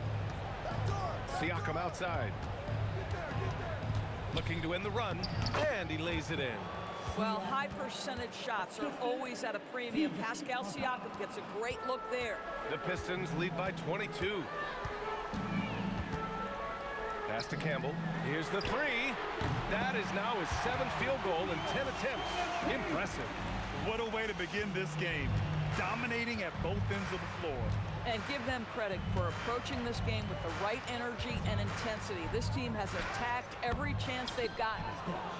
Speaker 18: Siakam outside. Looking to end the run, and he lays it in.
Speaker 5: Well, high percentage shots are always at a premium. Pascal Siakam gets a great look there.
Speaker 18: The Pistons lead by 22. Pass to Campbell. Here's the 3. That is now his 7th field goal in 10 attempts. Impressive.
Speaker 7: What a way to begin this game. Dominating at both ends of the floor.
Speaker 5: And give them credit for approaching this game with the right energy and intensity. This team has attacked every chance they've gotten.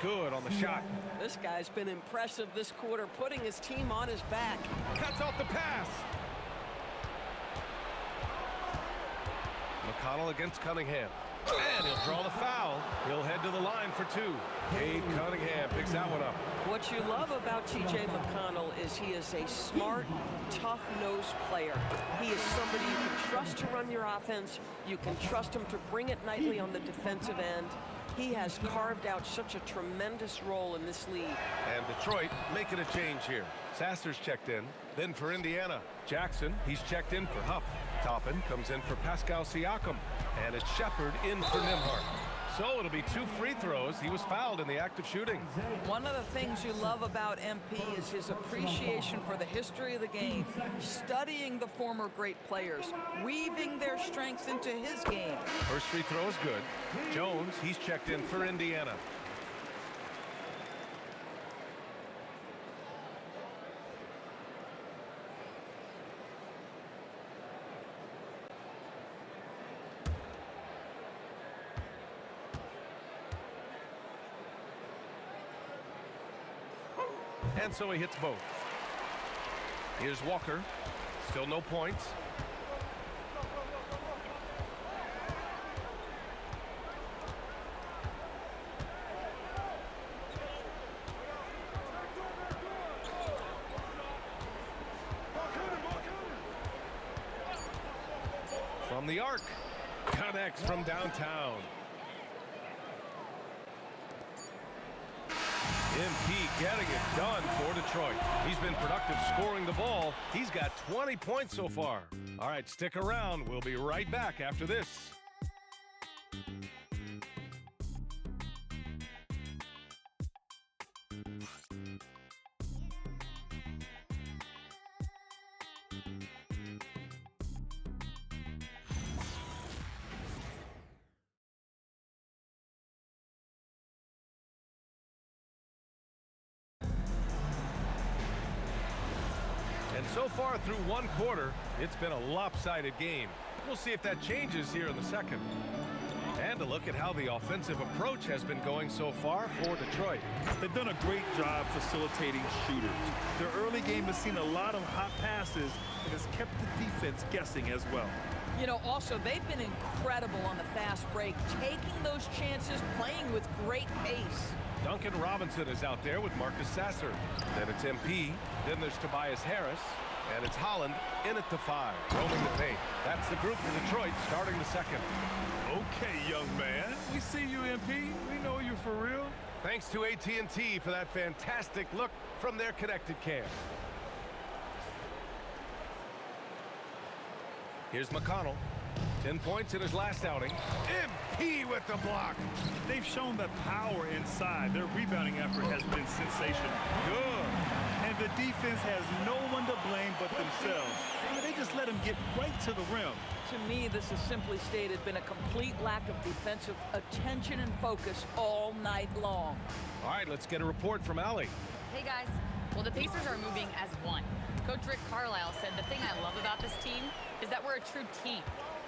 Speaker 18: Good on the shot.
Speaker 5: This guy's been impressive this quarter, putting his team on his back.
Speaker 18: Cuts off the pass. McConnell against Cunningham. And he'll draw the foul. He'll head to the line for two. Cade Cunningham picks that one up.
Speaker 5: What you love about T.J. McConnell is he is a smart, tough-nosed player. He is somebody you can trust to run your offense. You can trust him to bring it nightly on the defensive end. He has carved out such a tremendous role in this league.
Speaker 18: And Detroit making a change here. Sasser's checked in. Then for Indiana, Jackson, he's checked in for Huff. Toppin comes in for Pascal Siakam. And it's Shepard in for Nembhard. So it'll be 2 free throws. He was fouled in the act of shooting.
Speaker 5: One of the things you love about MP is his appreciation for the history of the game, studying the former great players, weaving their strengths into his game.
Speaker 18: First free throw is good. Jones, he's checked in for Indiana. And so he hits both. Here's Walker. Still no points. From the arc. Connects from downtown. MP getting it done for Detroit. He's been productive scoring the ball. He's got 20 points so far. All right, stick around. We'll be right back after this. And so far through one quarter, it's been a lopsided game. We'll see if that changes here in the second. And a look at how the offensive approach has been going so far for Detroit.
Speaker 7: They've done a great job facilitating shooters. Their early game has seen a lot of hot passes and has kept the defense guessing as well.
Speaker 5: You know, also, they've been incredible on the fast break, taking those chances, playing with great pace.
Speaker 18: Duncan Robinson is out there with Marcus Sasser. Then it's MP. Then there's Tobias Harris. And it's Holland in at the 5, roaming the paint. That's the group for Detroit starting the second.
Speaker 7: Okay, young man. We see you, MP. We know you for real.
Speaker 18: Thanks to AT&T for that fantastic look from their connected cam. Here's McConnell. 10 points in his last outing. MP with the block.
Speaker 7: They've shown the power inside. Their rebounding effort has been sensational.
Speaker 18: Good.
Speaker 7: And the defense has no one to blame but themselves. They just let him get right to the rim.
Speaker 5: To me, this is simply stated been a complete lack of defensive attention and focus all night long.
Speaker 18: All right, let's get a report from Allie.
Speaker 11: Hey, guys. Well, the Pacers are moving as one. Coach Rick Carlisle said the thing I love about this team is that we're a true team.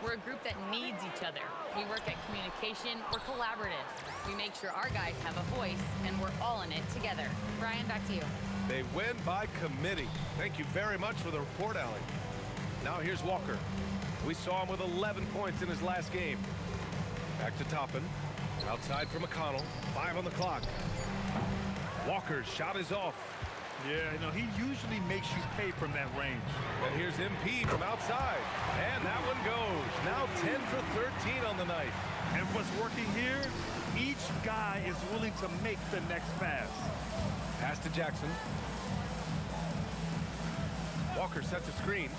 Speaker 11: We're a group that needs each other. We work at communication. We're collaborative. We make sure our guys have a voice, and we're all in it together. Brian, back to you.
Speaker 18: They win by committee. Thank you very much for the report, Allie. Now here's Walker. We saw him with 11 points in his last game. Back to Toppin. Outside for McConnell. 5 on the clock. Walker's shot is off.
Speaker 7: Yeah, you know, he usually makes you pay from that range.
Speaker 18: And here's MP from outside. And that one goes. Now 10 for 13 on the night.
Speaker 7: And what's working here, each guy is willing to make the next pass.
Speaker 18: Pass to Jackson. Walker sets a screen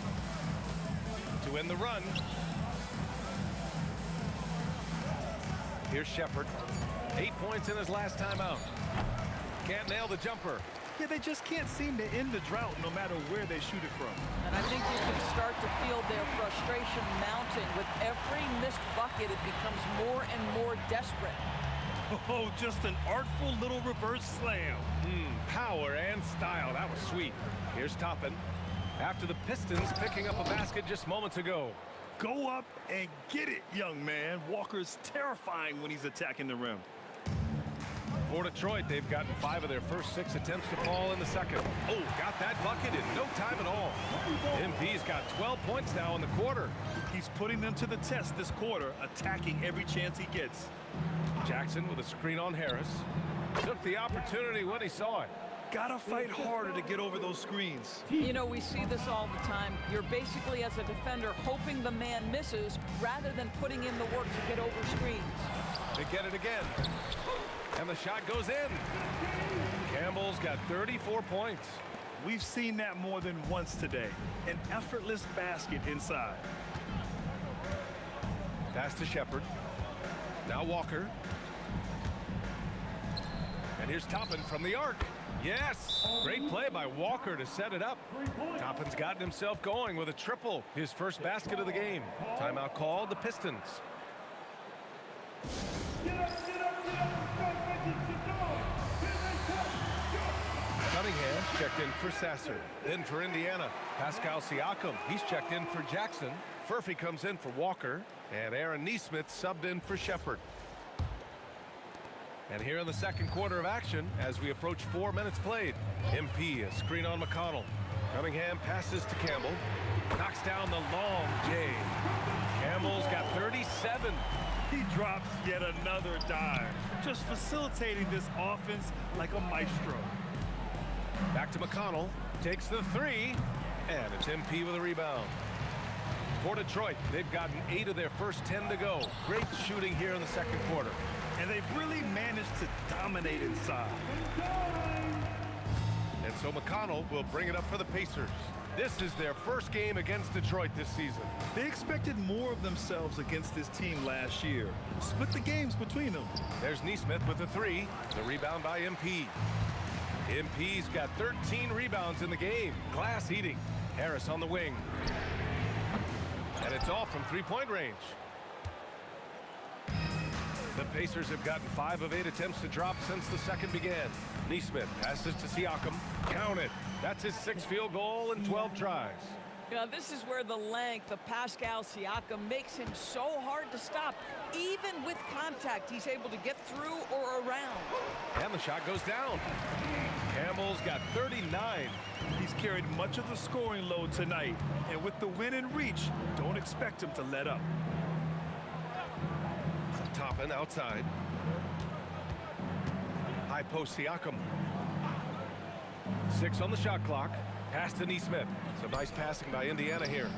Speaker 18: to end the run. Here's Shepard. 8 points in his last time out. Can't nail the jumper.
Speaker 7: Yeah, they just can't seem to end the drought no matter where they shoot it from.
Speaker 5: And I think you can start to feel their frustration mounting. With every missed bucket, it becomes more and more desperate.
Speaker 7: Oh, just an artful little reverse slam.
Speaker 18: Power and style. That was sweet. Here's Toppin. After the Pistons picking up a basket just moments ago.
Speaker 7: Go up and get it, young man. Walker's terrifying when he's attacking the rim.
Speaker 18: For Detroit, they've gotten 5 of their first 6 attempts to fall in the second. Oh, got that bucket in no time at all. MP's got 12 points now in the quarter.
Speaker 7: He's putting them to the test this quarter, attacking every chance he gets.
Speaker 18: Jackson with a screen on Harris. Took the opportunity when he saw it.
Speaker 7: Gotta fight harder to get over those screens.
Speaker 5: You know, we see this all the time. You're basically, as a defender, hoping the man misses rather than putting in the work to get over screens.
Speaker 18: They get it again. And the shot goes in. Campbell's got 34 points.
Speaker 7: We've seen that more than once today. An effortless basket inside.
Speaker 18: Pass to Shepard. Now Walker. And here's Toppin from the arc. Yes! Great play by Walker to set it up. Toppin's gotten himself going with a triple. His first basket of the game. Timeout called, the Pistons. Cunningham's checked in for Sasser. Then for Indiana, Pascal Siakam. He's checked in for Jackson. Furphy comes in for Walker. And Aaron Nesmith subbed in for Shepard. And here in the second quarter of action, as we approach 4 minutes played, MP a screen on McConnell. Cunningham passes to Campbell. Knocks down the long J. Campbell's got 37.
Speaker 7: He drops yet another dime, just facilitating this offense like a maestro.
Speaker 18: Back to McConnell. Takes the 3. And it's MP with a rebound. For Detroit, they've gotten 8 of their first 10 to go. Great shooting here in the second quarter.
Speaker 7: And they've really managed to dominate inside.
Speaker 18: And so McConnell will bring it up for the Pacers. This is their first game against Detroit this season.
Speaker 7: They expected more of themselves against this team last year. Split the games between them.
Speaker 18: There's Nesmith with the 3. The rebound by MP. MP's got 13 rebounds in the game. Glass eating. Harris on the wing. And it's off from three-point range. The Pacers have gotten 5 of 8 attempts to drop since the second began. Nesmith passes to Siakam. Count it. That's his 6th field goal in 12 tries.
Speaker 5: Now, this is where the length of Pascal Siakam makes him so hard to stop. Even with contact, he's able to get through or around.
Speaker 18: And the shot goes down. Campbell's got 39.
Speaker 7: He's carried much of the scoring load tonight. And with the win in reach, don't expect him to let up.
Speaker 18: Toppin outside. High post Siakam. 6 on the shot clock. Pass to Nesmith. Some nice passing by Indiana here.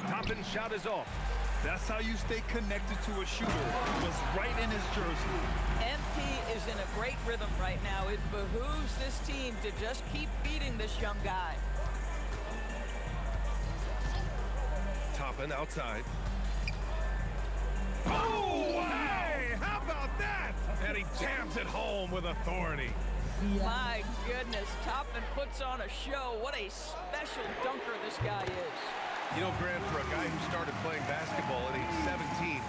Speaker 18: Toppin's shot is off.
Speaker 7: That's how you stay connected to a shooter. It was right in his jersey.
Speaker 5: MP is in a great rhythm right now. It behooves this team to just keep feeding this young guy.
Speaker 18: Toppin outside.
Speaker 7: Oh, hey! How about that?
Speaker 18: And he jams it home with authority.
Speaker 5: My goodness, Toppin puts on a show. What a special dunker this guy is.
Speaker 18: You know, Grant, for a guy who started playing basketball at age 17,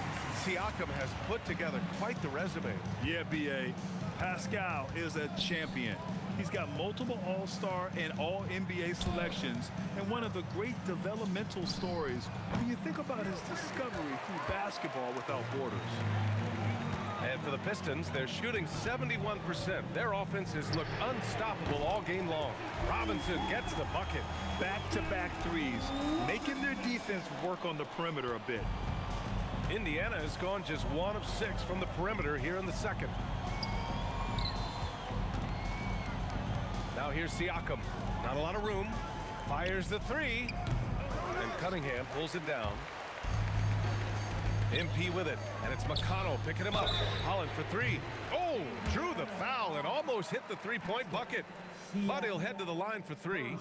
Speaker 18: Siakam has put together quite the resume.
Speaker 7: Yeah, B.A. Pascal is a champion. He's got multiple All-Star and All-NBA selections, and one of the great developmental stories when you think about his discovery through basketball without borders.
Speaker 18: And for the Pistons, they're shooting 71%. Their offense has looked unstoppable all game long. Robinson gets the bucket.
Speaker 7: Back-to-back threes, making their defense work on the perimeter a bit.
Speaker 18: Indiana has gone just 1 of 6 from the perimeter here in the second. Now here's Siakam. Not a lot of room. Fires the 3. And Cunningham pulls it down. MP with it, and it's McConnell picking him up. Holland for 3. Oh, drew the foul and almost hit the three-point bucket. But he'll head to the line for 3.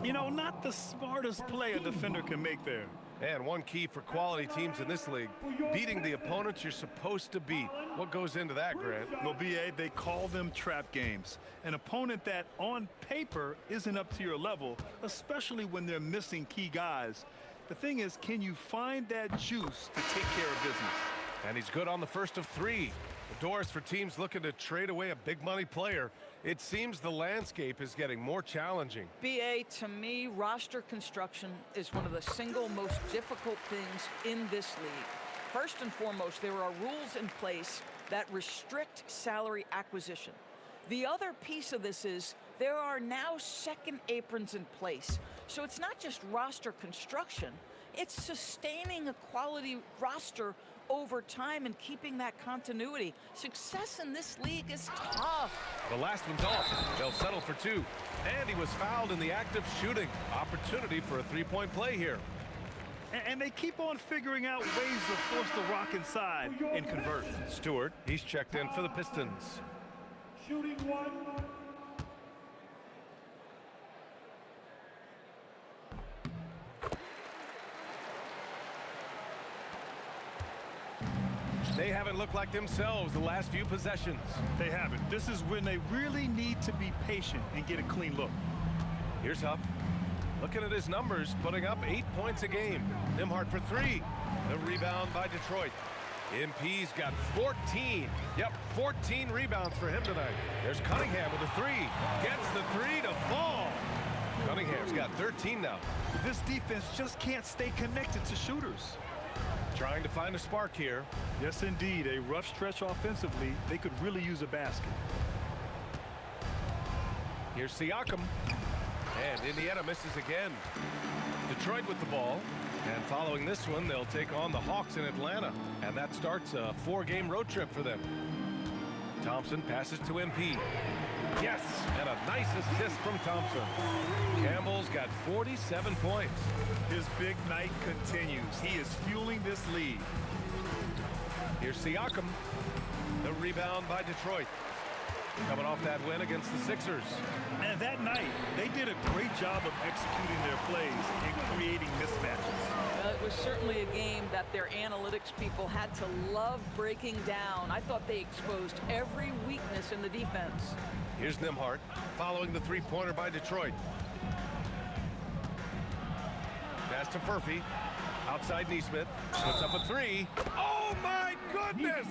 Speaker 7: You know, not the smartest play a defender can make there.
Speaker 18: And one key for quality teams in this league, beating the opponents you're supposed to beat. What goes into that, Grant?
Speaker 7: Well, B.A., they call them trap games. An opponent that, on paper, isn't up to your level, especially when they're missing key guys. The thing is, can you find that juice to take care of business?
Speaker 18: And he's good on the first of 3. doors for teams looking to trade away a big money player. It seems the landscape is getting more challenging.
Speaker 5: BA, to me, roster construction is one of the single most difficult things in this league. First and foremost, there are rules in place that restrict salary acquisition. The other piece of this is there are now second aprons in place. So it's not just roster construction, it's sustaining a quality roster over time and keeping that continuity. Success in this league is tough.
Speaker 18: The last one's off. They'll settle for two. And he was fouled in the act of shooting. Opportunity for a three-point play here.
Speaker 7: And they keep on figuring out ways to force the rock inside and convert.
Speaker 18: Stewart, he's checked in for the Pistons.
Speaker 14: Shooting one.
Speaker 18: They haven't looked like themselves the last few possessions.
Speaker 7: They haven't. This is when they really need to be patient and get a clean look.
Speaker 18: Here's Huff. Looking at his numbers, putting up 8 points a game. Nimhart for three. The rebound by Detroit. MP's got 14. Yep, 14 rebounds for him tonight. There's Cunningham with a three. Gets the three to fall. Cunningham's got 13 now.
Speaker 7: This defense just can't stay connected to shooters.
Speaker 18: Trying to find a spark here.
Speaker 7: Yes, indeed. A rough stretch offensively. They could really use a basket.
Speaker 18: Here's Siakam. And Indiana misses again. Detroit with the ball. And following this one, they'll take on the Hawks in Atlanta. And that starts a 4-game road trip for them. Thompson passes to MP. Yes, and a nice assist from Thompson. Campbell's got 47 points.
Speaker 7: His big night continues. He is fueling this lead.
Speaker 18: Here's Siakam. The rebound by Detroit. Coming off that win against the Sixers.
Speaker 7: And that night, they did a great job of executing their plays and creating mismatches.
Speaker 5: Well, it was certainly a game that their analytics people had to love breaking down. I thought they exposed every weakness in the defense.
Speaker 18: Here's Nimhart following the three-pointer by Detroit. Pass to Furphy. Outside Neesmith. Puts up a three. Oh, my goodness!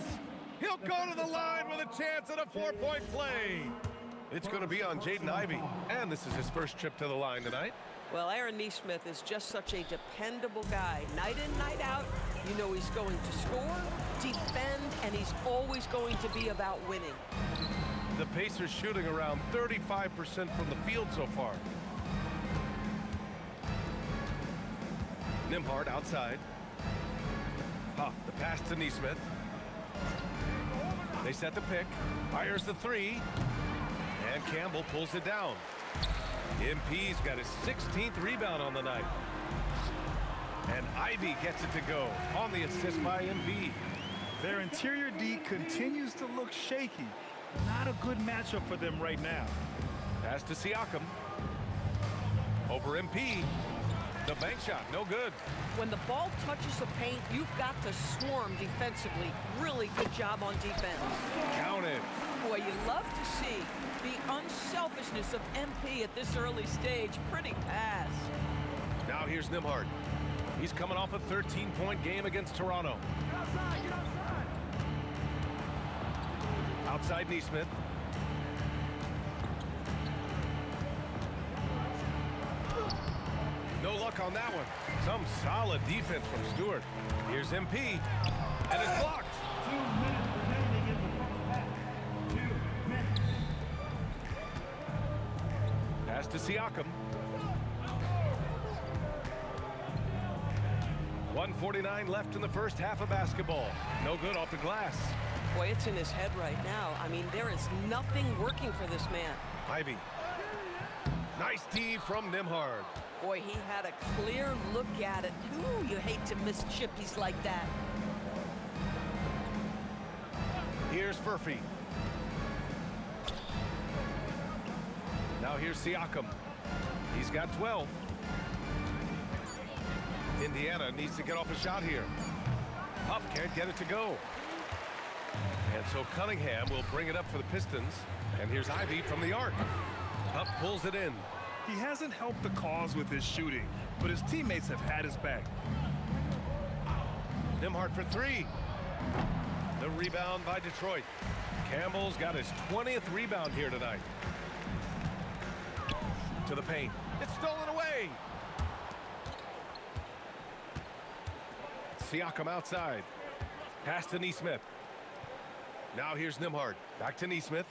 Speaker 18: He'll go to the line with a chance at a 4-point play. It's going to be on Jaden Ivey. And this is his first trip to the line tonight.
Speaker 10: Well, Aaron Neesmith is just such a dependable guy. Night in, night out, you know he's going to score, defend, and he's always going to be about winning.
Speaker 18: The Pacers shooting around 35% from the field so far. Nimhart outside. Huff, the pass to Neesmith. They set the pick. Fires the three. And Campbell pulls it down. MP's got his 16th rebound on the night. And Ivey gets it to go on the assist by MP.
Speaker 7: Their interior D continues to look shaky. Not a good matchup for them right now.
Speaker 18: Pass to Siakam. Over MP. The bank shot, no good.
Speaker 10: When the ball touches the paint, you've got to swarm defensively. Really good job on defense.
Speaker 18: Count it.
Speaker 10: Boy, you love to see the unselfishness of MP at this early stage. Pretty pass.
Speaker 18: Now here's Nimhart. He's coming off a 13-point game against Toronto.
Speaker 14: Get outside, get outside.
Speaker 18: Outside Neesmith. No luck on that one. Some solid defense from Stewart. Here's MP. And it's blocked.
Speaker 14: 2 minutes remaining in the first half. 2 minutes.
Speaker 18: Pass to Siakam. 1:49 left in the first half of basketball. No good off the glass.
Speaker 10: Boy, it's in his head right now. I mean, there is nothing working for this man.
Speaker 18: Ivey. Nice D from Nimhart.
Speaker 10: Boy, he had a clear look at it. Ooh, you hate to miss chippies like that.
Speaker 18: Here's Furphy. Now here's Siakam. He's got 12. Indiana needs to get off a shot here. Huff can't get it to go. And so Cunningham will bring it up for the Pistons. And here's Ivey from the arc. Huff pulls it in.
Speaker 7: He hasn't helped the cause with his shooting, but his teammates have had his back.
Speaker 18: Nimhart for three. The rebound by Detroit. Campbell's got his 20th rebound here tonight. To the paint. It's stolen away. Siakam outside. Pass to Neesmith. Now here's Nembhard. Back to Neesmith.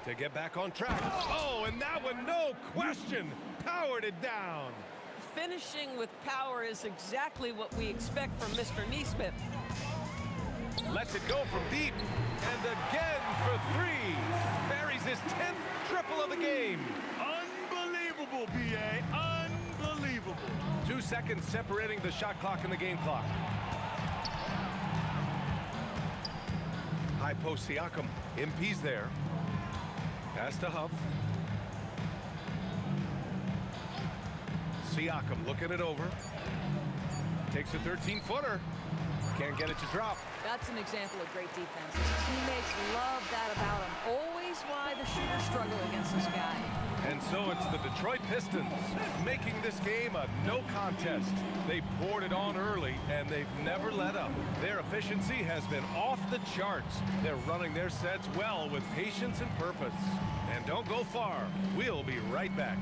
Speaker 18: To get back on track. Oh, and that one, no question, powered it down.
Speaker 10: Finishing with power is exactly what we expect from Mr. Neesmith.
Speaker 18: Lets it go from deep. And again for three. Buries his 10th triple of the game.
Speaker 7: Unbelievable, B.A. Unbelievable.
Speaker 18: 2 seconds separating the shot clock and the game clock. High post Siakam. MP's there. Pass to Huff. Siakam looking it over. Takes a 13-footer. Can't get it to drop.
Speaker 5: That's an example of great defense. His teammates love that about him. Always why the shooters struggle against this guy.
Speaker 18: And so it's the Detroit Pistons making this game a no contest. They poured it on early, and they've never let up. Their efficiency has been off the charts. They're running their sets well with patience and purpose. And don't go far. We'll be right back.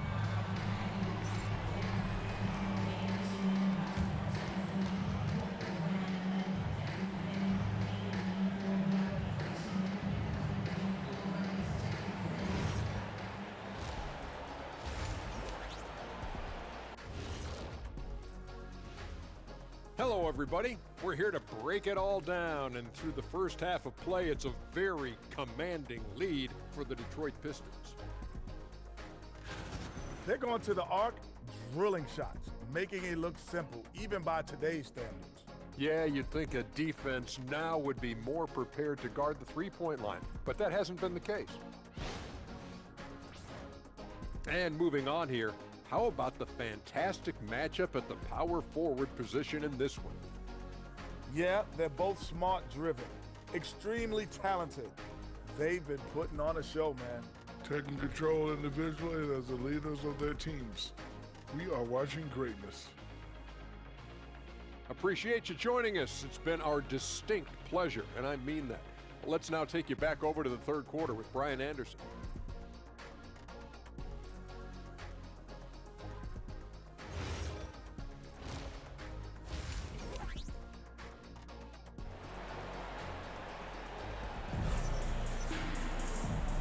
Speaker 12: Hello, everybody. We're here to break it all down, and through the first half of play, it's a very commanding lead for the Detroit Pistons.
Speaker 19: They're going to the arc, drilling shots, making it look simple, even by today's standards.
Speaker 12: Yeah, you'd think a defense now would be more prepared to guard the three-point line, but that hasn't been the case. And moving on here, how about the fantastic matchup at the power forward position in this one?
Speaker 19: Yeah, they're both smart-driven, extremely talented. They've been putting on a show, man.
Speaker 13: Taking control individually as the leaders of their teams. We are watching greatness.
Speaker 12: Appreciate you joining us. It's been our distinct pleasure, and I mean that. Let's now take you back over to the third quarter with Brian Anderson.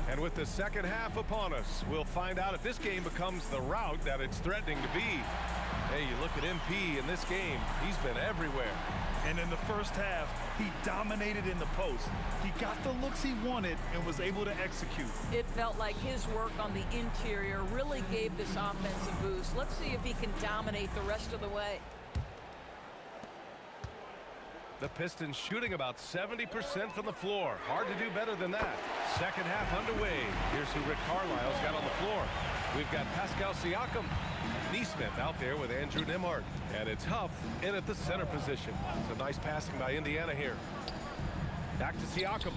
Speaker 18: And with the second half upon us, we'll find out if this game becomes the route that it's threatening to be. Hey, you look at MP in this game, he's been everywhere.
Speaker 7: And in the first half, he dominated in the post. He got the looks he wanted and was able to execute.
Speaker 5: It felt like his work on the interior really gave this offensive boost. Let's see if he can dominate the rest of the way.
Speaker 18: The Pistons shooting about 70% from the floor. Hard to do better than that. Second half underway. Here's who Rick Carlisle's got on the floor. We've got Pascal Siakam. Neesmith out there with Andrew Nembhard. And it's Huff in at the center position. So nice passing by Indiana here. Back to Siakam.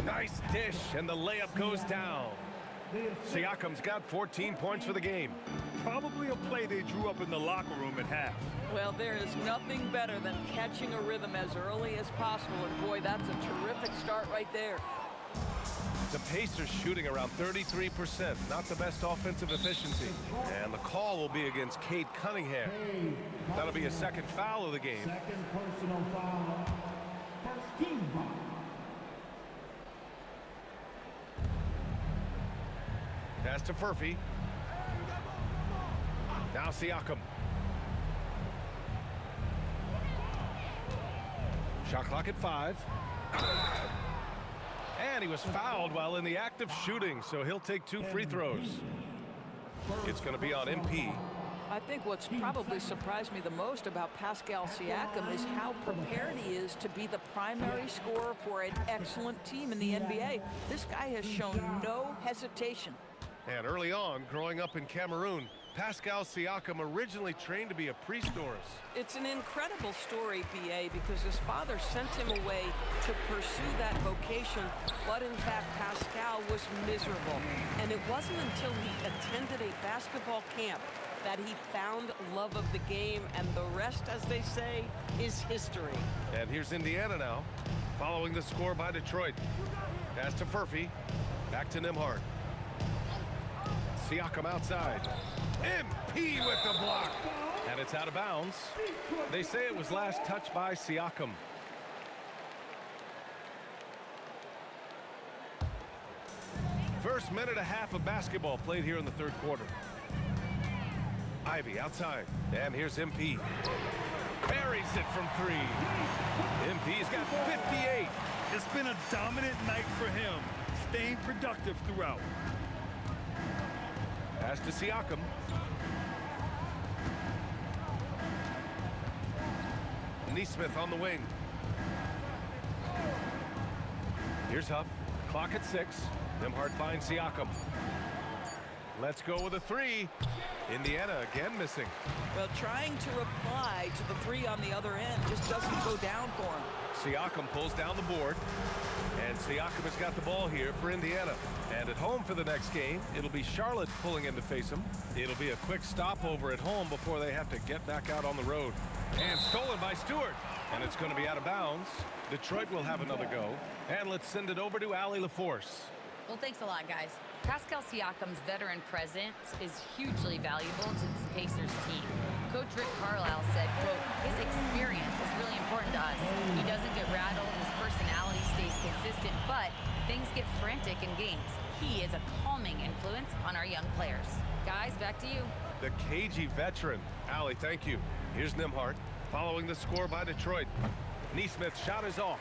Speaker 18: Nice dish, and the layup goes down. Siakam's got 14 points for the game.
Speaker 7: Probably a play they drew up in the locker room at half.
Speaker 5: Well, there is nothing better than catching a rhythm as early as possible, and boy, that's a terrific start right there.
Speaker 18: The Pacers shooting around 33%, not the best offensive efficiency. And the call will be against Cade Cunningham. That'll be a second foul of the game.
Speaker 14: Second personal foul. First team foul.
Speaker 18: Pass to Furphy. Now Siakam. Shot clock at 5. And he was fouled while in the act of shooting, so he'll take 2 free throws. It's going to be on MP.
Speaker 5: I think what's probably surprised me the most about Pascal Siakam is how prepared he is to be the primary scorer for an excellent team in the NBA. This guy has shown no hesitation.
Speaker 18: And early on, growing up in Cameroon, Pascal Siakam originally trained to be a priest-orist.
Speaker 10: It's an incredible story, B.A., because his father sent him away to pursue that vocation, but in fact, Pascal was miserable. And it wasn't until he attended a basketball camp that he found love of the game, and the rest, as they say, is history.
Speaker 18: And here's Indiana now, following the score by Detroit. Pass to Furphy. Back to Nembhard. Siakam outside. MP with the block. And it's out of bounds. They say it was last touched by Siakam. First minute and a half of basketball played here in the third quarter. Ivy outside. And here's MP. Buries it from three. MP's got 58.
Speaker 7: It's been a dominant night for him, staying productive throughout.
Speaker 18: Pass to Siakam. Neesmith on the wing. Here's Huff. Clock at 6. Nembhard finds Siakam. Let's go with a three. Indiana again missing.
Speaker 5: Well, trying to reply to the three on the other end just doesn't go down for him.
Speaker 18: Siakam pulls down the board. And Siakam has got the ball here for Indiana. And at home for the next game, it'll be Charlotte pulling in to face him. It'll be a quick stopover at home before they have to get back out on the road. And stolen by Stewart. And it's going to be out of bounds. Detroit will have another go. And let's send it over to Allie LaForce.
Speaker 11: Well, thanks a lot, guys. Pascal Siakam's veteran presence is hugely valuable to this Pacers team. Coach Rick Carlisle said, quote, his experience is really important to us. He doesn't get rattled, his personality stays consistent, but things get frantic in games. He is a calming influence on our young players. Guys, back to you.
Speaker 18: The cagey veteran. Allie, thank you. Here's Nembhard, following the score by Detroit. Neesmith's shot is off.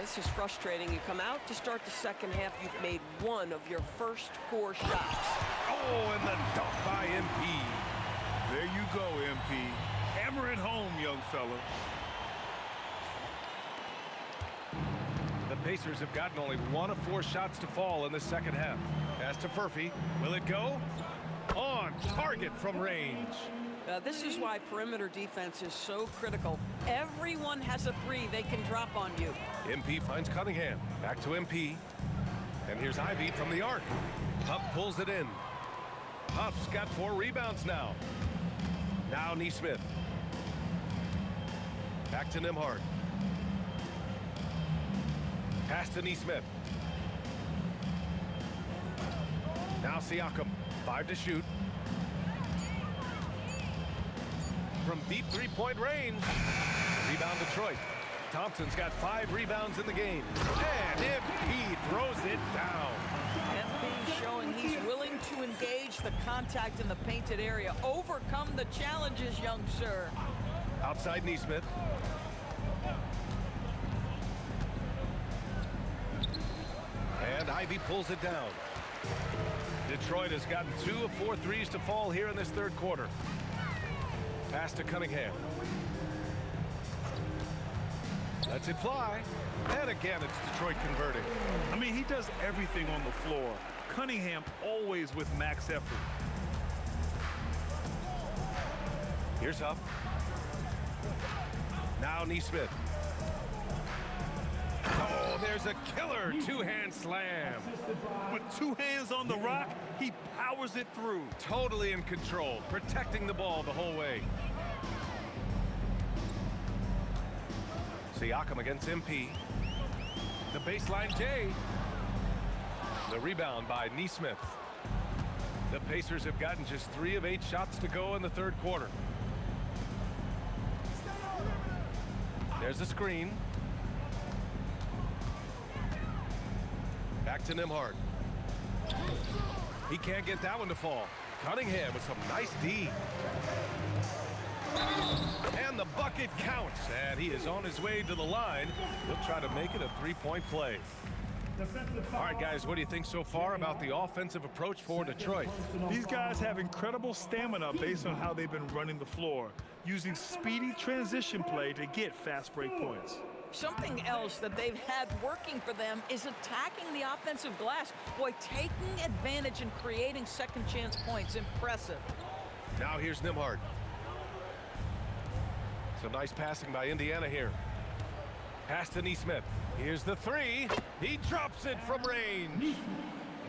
Speaker 10: This is frustrating. You come out to start the second half, you've made one of your first 4 shots.
Speaker 18: Oh, and the dunk by MP.
Speaker 7: There you go, MP. Hammer it home, young fella.
Speaker 18: The Pacers have gotten only 1 of 4 shots to fall in the second half. Pass to Furphy. Will it go? On target from range.
Speaker 10: This is why perimeter defense is so critical. Everyone has a three they can drop on you.
Speaker 18: MP finds Cunningham. Back to MP. And here's Ivy from the arc. Huff pulls it in. Huff's got 4 rebounds now. Now Neesmith. Back to Nembhard. Pass to Neesmith. Now Siakam. 5 to shoot. From deep three-point range. Rebound Detroit. Thompson's got 5 rebounds in the game. And MP throws it down.
Speaker 5: MP showing he's willing to engage the contact in the painted area. Overcome the challenges, young sir.
Speaker 18: Outside Neesmith. And Ivy pulls it down. Detroit has gotten 2 of 4 threes to fall here in this third quarter. Pass to Cunningham. Lets it fly. And again, it's Detroit converting.
Speaker 7: I mean, he does everything on the floor. Cunningham always with max effort.
Speaker 18: Here's Huff. Now Neesmith. Oh, there's a killer 2-hand slam.
Speaker 7: With 2 hands on the rock, he powers it through.
Speaker 18: Totally in control, protecting the ball the whole way. Siakam against MP. The baseline J. The rebound by Neesmith. The Pacers have gotten just 3 of 8 shots to go in the third quarter. There's the screen. Back to Nembhard. He can't get that one to fall. Cunningham with some nice D. And the bucket counts. And he is on his way to the line. He'll try to make it a 3-point play. All right, guys, what do you think so far about the offensive approach for Detroit?
Speaker 7: These guys have incredible stamina based on how they've been running the floor, using speedy transition play to get fast break points.
Speaker 5: Something else that they've had working for them is attacking the offensive glass. Boy, taking advantage and creating second chance points. Impressive.
Speaker 18: Now here's Nembhard. Some nice passing by Indiana here. Pass to Neesmith. Here's the 3. He drops it from range.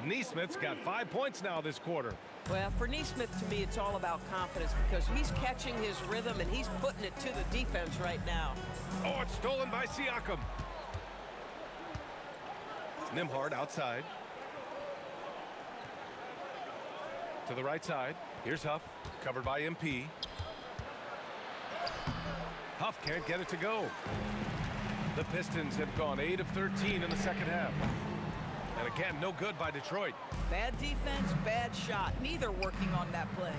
Speaker 18: Neesmith's got 5 points now this quarter.
Speaker 10: Well, for Neesmith, to me, it's all about confidence because he's catching his rhythm and he's putting it to the defense right now.
Speaker 18: Oh, it's stolen by Siakam. Nembhard outside. To the right side. Here's Huff, covered by MP. Huff can't get it to go. The Pistons have gone 8 of 13 in the second half. And again, no good by Detroit.
Speaker 5: Bad defense, bad shot. Neither working on that play.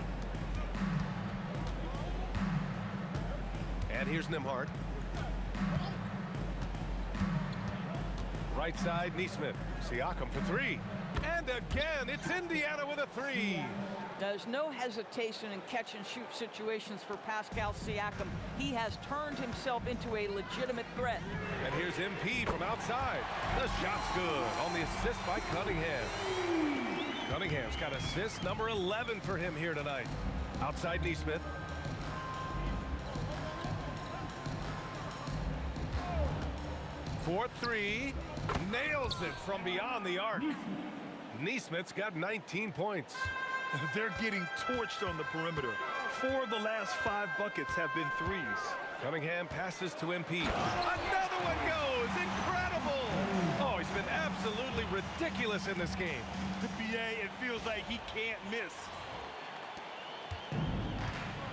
Speaker 18: And here's Nembhard. Right side, Neesmith. Siakam for 3. And again, it's Indiana with a 3.
Speaker 5: There's no hesitation in catch-and-shoot situations for Pascal Siakam. He has turned himself into a legitimate threat.
Speaker 18: And here's MP from outside. The shot's good on the assist by Cunningham. Cunningham's got assist number 11 for him here tonight. Outside Neesmith. For 3. Nails it from beyond the arc. Neesmith's got 19 points.
Speaker 7: They're getting torched on the perimeter. 4 of the last 5 buckets have been threes.
Speaker 18: Cunningham passes to MP. Another one goes! Incredible! Oh, he's been absolutely ridiculous in this game.
Speaker 7: The BA, it feels like he can't miss.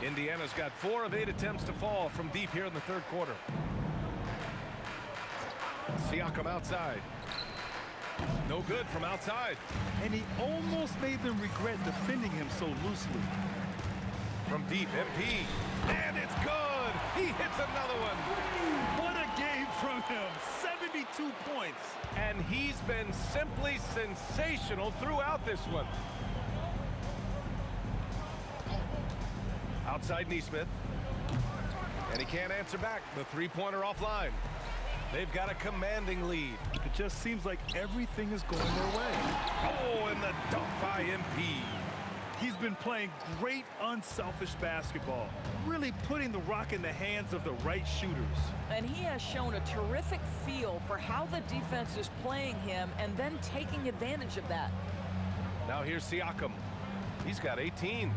Speaker 18: Indiana's got 4 of 8 attempts to fall from deep here in the third quarter. Siakam outside. No good from outside.
Speaker 7: And he almost made them regret defending him so loosely.
Speaker 18: From deep, MP. And it's good! He hits another one.
Speaker 7: What a game from him. 72 points.
Speaker 18: And he's been simply sensational throughout this one. Outside Neesmith. And he can't answer back. The three-pointer offline. They've got a commanding lead.
Speaker 7: It just seems like everything is going their way.
Speaker 18: Oh, and the dunk by MP.
Speaker 7: He's been playing great, unselfish basketball, really putting the rock in the hands of the right shooters.
Speaker 5: And he has shown a terrific feel for how the defense is playing him and then taking advantage of that.
Speaker 18: Now here's Siakam. He's got 18.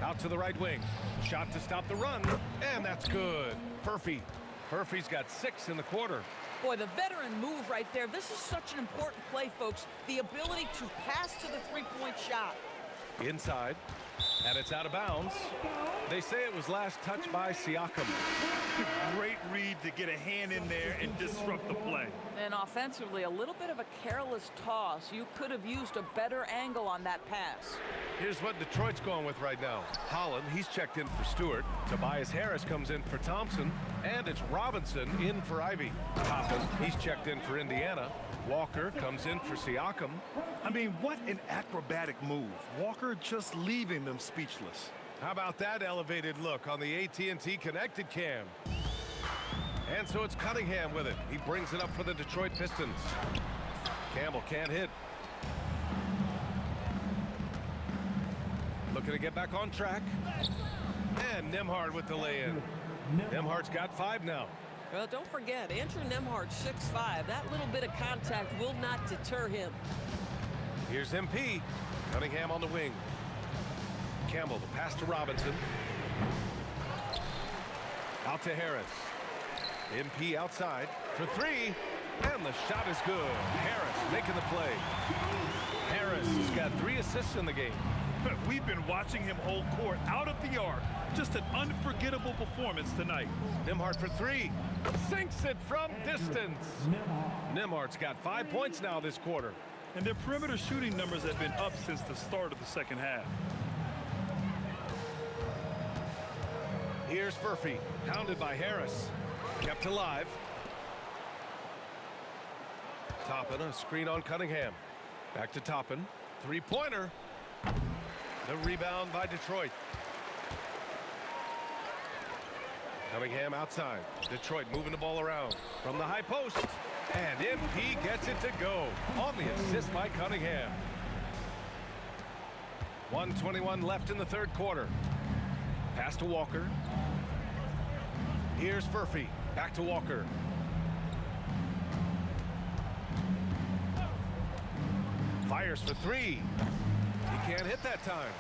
Speaker 18: Out to the right wing. Shot to stop the run, and that's good. Furphy's got 6 in the quarter.
Speaker 5: Boy, the veteran move right there. This is such an important play, folks. The ability to pass to the three-point shot.
Speaker 18: Inside, and it's out of bounds. They say it was last touched by Siakam.
Speaker 7: Great read to get a hand in there and disrupt the play.
Speaker 5: And offensively, a little bit of a careless toss. You could have used a better angle on that pass.
Speaker 18: Here's what Detroit's going with right now. Holland, he's checked in for Stewart. Tobias Harris comes in for Thompson. And it's Robinson in for Ivy. Toppin, he's checked in for Indiana. Walker comes in for Siakam.
Speaker 7: I mean, what an acrobatic move. Walker just leaving them speechless.
Speaker 18: How about that elevated look on the AT&T connected cam? And so it's Cunningham with it. He brings it up for the Detroit Pistons. Campbell can't hit. Looking to get back on track. And Nembhard with the lay-in. Nembhard's got 5 now.
Speaker 10: Well, don't forget, Andrew Nembhard, 6'5". That little bit of contact will not deter him.
Speaker 18: Here's MP. Cunningham on the wing. Campbell, the pass to Robinson. Out to Harris. MP outside for 3. And the shot is good. Harris making the play. Harris has got 3 assists in the game.
Speaker 7: We've been watching him hold court out of the arc. Just an unforgettable performance tonight.
Speaker 18: Nembhard for 3. Sinks it from distance. Nembhard's got 5 points now this quarter.
Speaker 7: And their perimeter shooting numbers have been up since the start of the second half.
Speaker 18: Here's Furphy, hounded by Harris. Kept alive. Toppin, a screen on Cunningham. Back to Toppin. Three-pointer. The rebound by Detroit. Cunningham outside. Detroit moving the ball around from the high post. And MP gets it to go on the assist by Cunningham. 1:21 left in the third quarter. Pass to Walker. Here's Furphy. Back to Fires for three. He can't hit that time.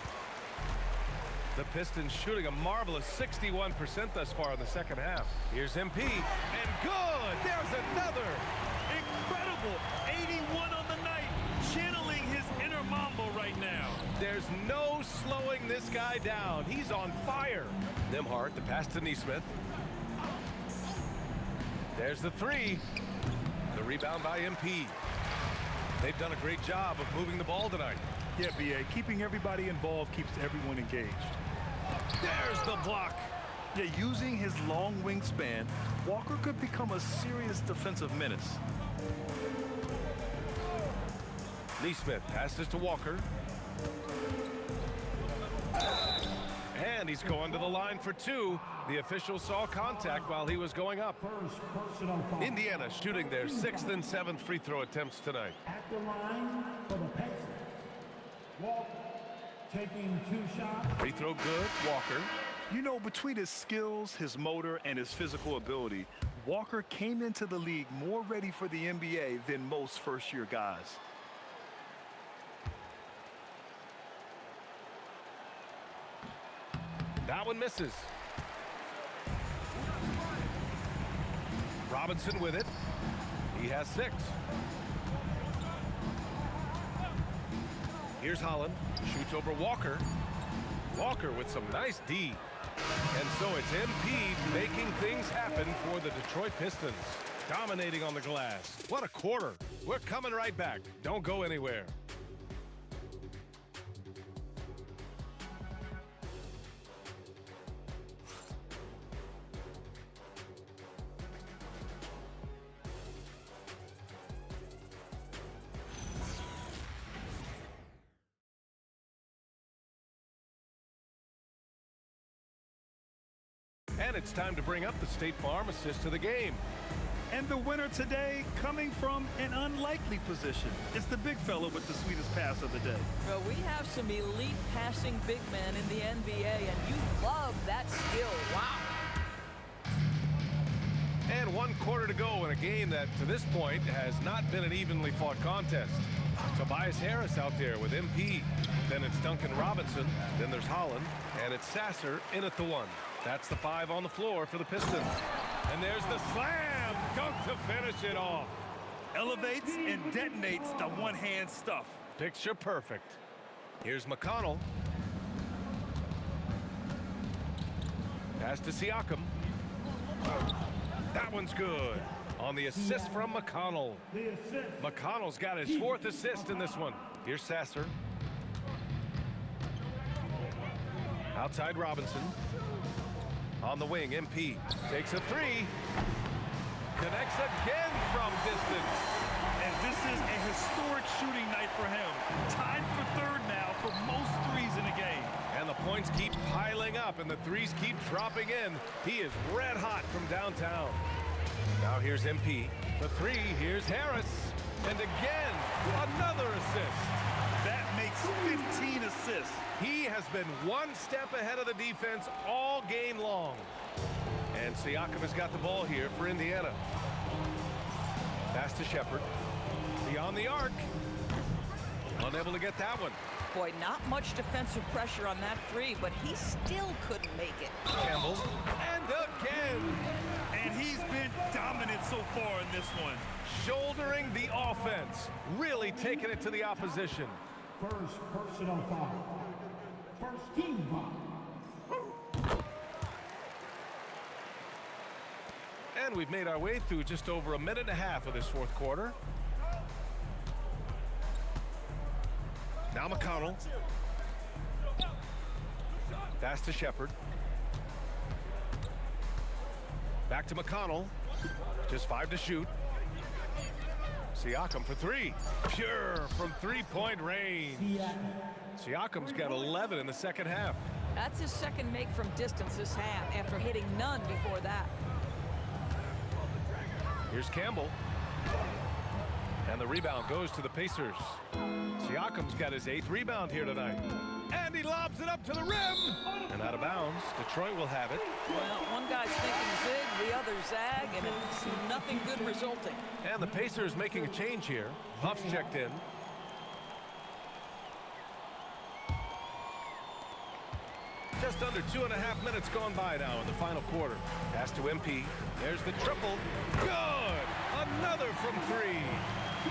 Speaker 18: The Pistons shooting a marvelous 61% thus far in the second half. Here's MP, and good! There's another!
Speaker 7: Incredible! 81 on the night, channeling his inner Mambo right now.
Speaker 18: There's no slowing this guy down. He's on fire. Nembhard, the pass to Nesmith. There's the three. The rebound by MP. They've done a great job of moving the ball tonight.
Speaker 7: Yeah, BA, keeping everybody involved keeps everyone engaged.
Speaker 18: There's the block.
Speaker 7: Yeah, using his long wingspan, Walker could become a serious defensive menace.
Speaker 18: Nesmith passes to Walker. And he's going to the line for two. The official saw contact while he was going up. Indiana shooting their 6th and 7th free throw attempts tonight.
Speaker 14: At the line for the Pacers. Walker taking 2 shots.
Speaker 18: Free throw good, Walker.
Speaker 7: You know, between his skills, his motor, and his physical ability, Walker came into the league more ready for the NBA than most first-year guys.
Speaker 18: That one misses. Robinson with it. He has 6. Here's Holland. Shoots over Walker. Walker with some nice D. And so it's MP making things happen for the Detroit Pistons. Dominating on the glass. What a quarter. We're coming right back. Don't go anywhere. And it's time to bring up the State Farm assist to the game.
Speaker 7: And the winner today coming from an unlikely position. It's the big fella with the sweetest pass of the day.
Speaker 5: Well, we have some elite passing big men in the NBA, and you love that skill. Wow.
Speaker 18: And 1 quarter to go in a game that, to this point, has not been an evenly fought contest. Tobias Harris out there with MP. Then it's Duncan Robinson. Then there's Holland. And it's Sasser in at the 1. That's the 5 on the floor for the Pistons. And there's the slam dunk to finish it off.
Speaker 7: Elevates and detonates the one-hand stuff.
Speaker 18: Picture perfect. Here's McConnell. Pass to Siakam. That one's good. On the assist from McConnell. McConnell's got his 4th assist in this one. Here's Sasser. Outside Robinson. On the wing, MP takes a 3. Connects again from distance.
Speaker 7: And this is a historic shooting night for him. Tied for 3rd now for most threes in the game.
Speaker 18: And the points keep piling up and the threes keep dropping in. He is red hot from downtown. Now here's MP. The 3, here's Harris. And again, another assist.
Speaker 7: That makes 15 assists.
Speaker 18: He has been 1 step ahead of the defense all game long. And Siakam has got the ball here for Indiana. Pass to Shepard. Beyond the arc. Unable to get that one.
Speaker 5: Boy, not much defensive pressure on that 3, but he still couldn't make it.
Speaker 18: Campbell. And again.
Speaker 7: And he's been dominant so far in this one.
Speaker 18: Shouldering the offense. Really taking it to the opposition.
Speaker 14: First personal foul. First team foul.
Speaker 18: And we've made our way through just over a minute and a half of this 4th quarter. Now McConnell. Pass to Shepard. Back to McConnell. Just 5 to shoot. Siakam for 3. Pure from 3-point range. Siakam's got 11 in the second half.
Speaker 5: That's his 2nd make from distance this half after hitting none before that.
Speaker 18: Here's Campbell. And the rebound goes to the Pacers. Siakam's got his 8th rebound here tonight. And he lobs it up to the rim. And out of bounds. Detroit will have it.
Speaker 5: Well, one guy's thinking zig, the other zag, and it's nothing good resulting.
Speaker 18: And the Pacers making a change here. Huff's checked in. Just under 2.5 minutes gone by now in the final quarter. Pass to MP. There's the triple. Good! Another from three.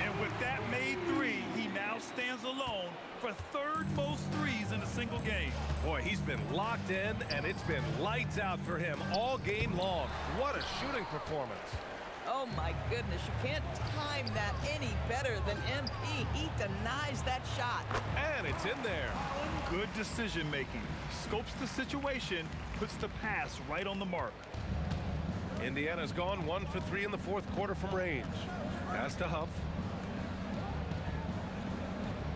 Speaker 7: And with that made three, he now stands alone for third most threes in a single game.
Speaker 18: Boy, he's been locked in, and it's been lights out for him all game long. What a shooting performance.
Speaker 5: Oh, my goodness. You can't time that any better than MP. He denies that shot.
Speaker 18: And it's in there.
Speaker 7: Good decision-making. Scopes the situation, puts the pass right on the mark.
Speaker 18: Indiana's gone 1 for 3 in the fourth quarter from range. Pass to Huff.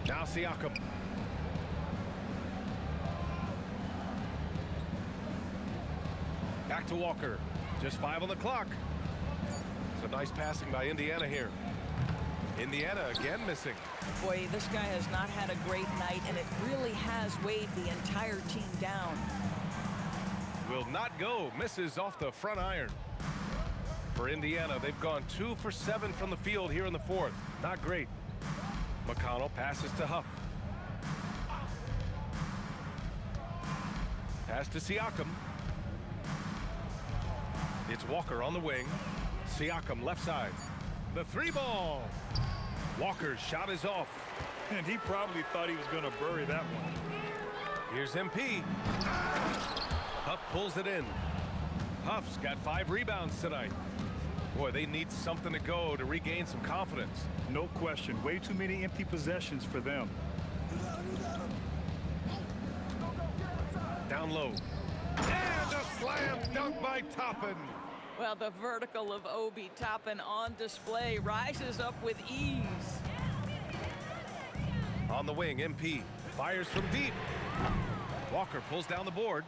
Speaker 18: Now Siakam. Back to Walker. Just 5 on the clock. Some nice passing by Indiana here. Indiana again missing.
Speaker 5: Boy, this guy has not had a great night, and it really has weighed the entire team down.
Speaker 18: Will not go. Misses off the front iron. For Indiana, they've gone 2 for 7 from the field here in the fourth. Not great. McConnell passes to Huff. Pass to Siakam. It's Walker on the wing. Siakam left side. The three ball. Walker's shot is off.
Speaker 7: And he probably thought he was going to bury that one.
Speaker 18: Here's MP. Huff pulls it in. Huff's got 5 rebounds tonight. Boy, they need something to go to regain some confidence.
Speaker 7: No question. Way too many empty possessions for them.
Speaker 18: Down low. And a slam dunk by Toppin.
Speaker 5: Well, the vertical of Obi Toppin on display rises up with ease.
Speaker 18: On the wing, MP fires from deep. Walker pulls down the board.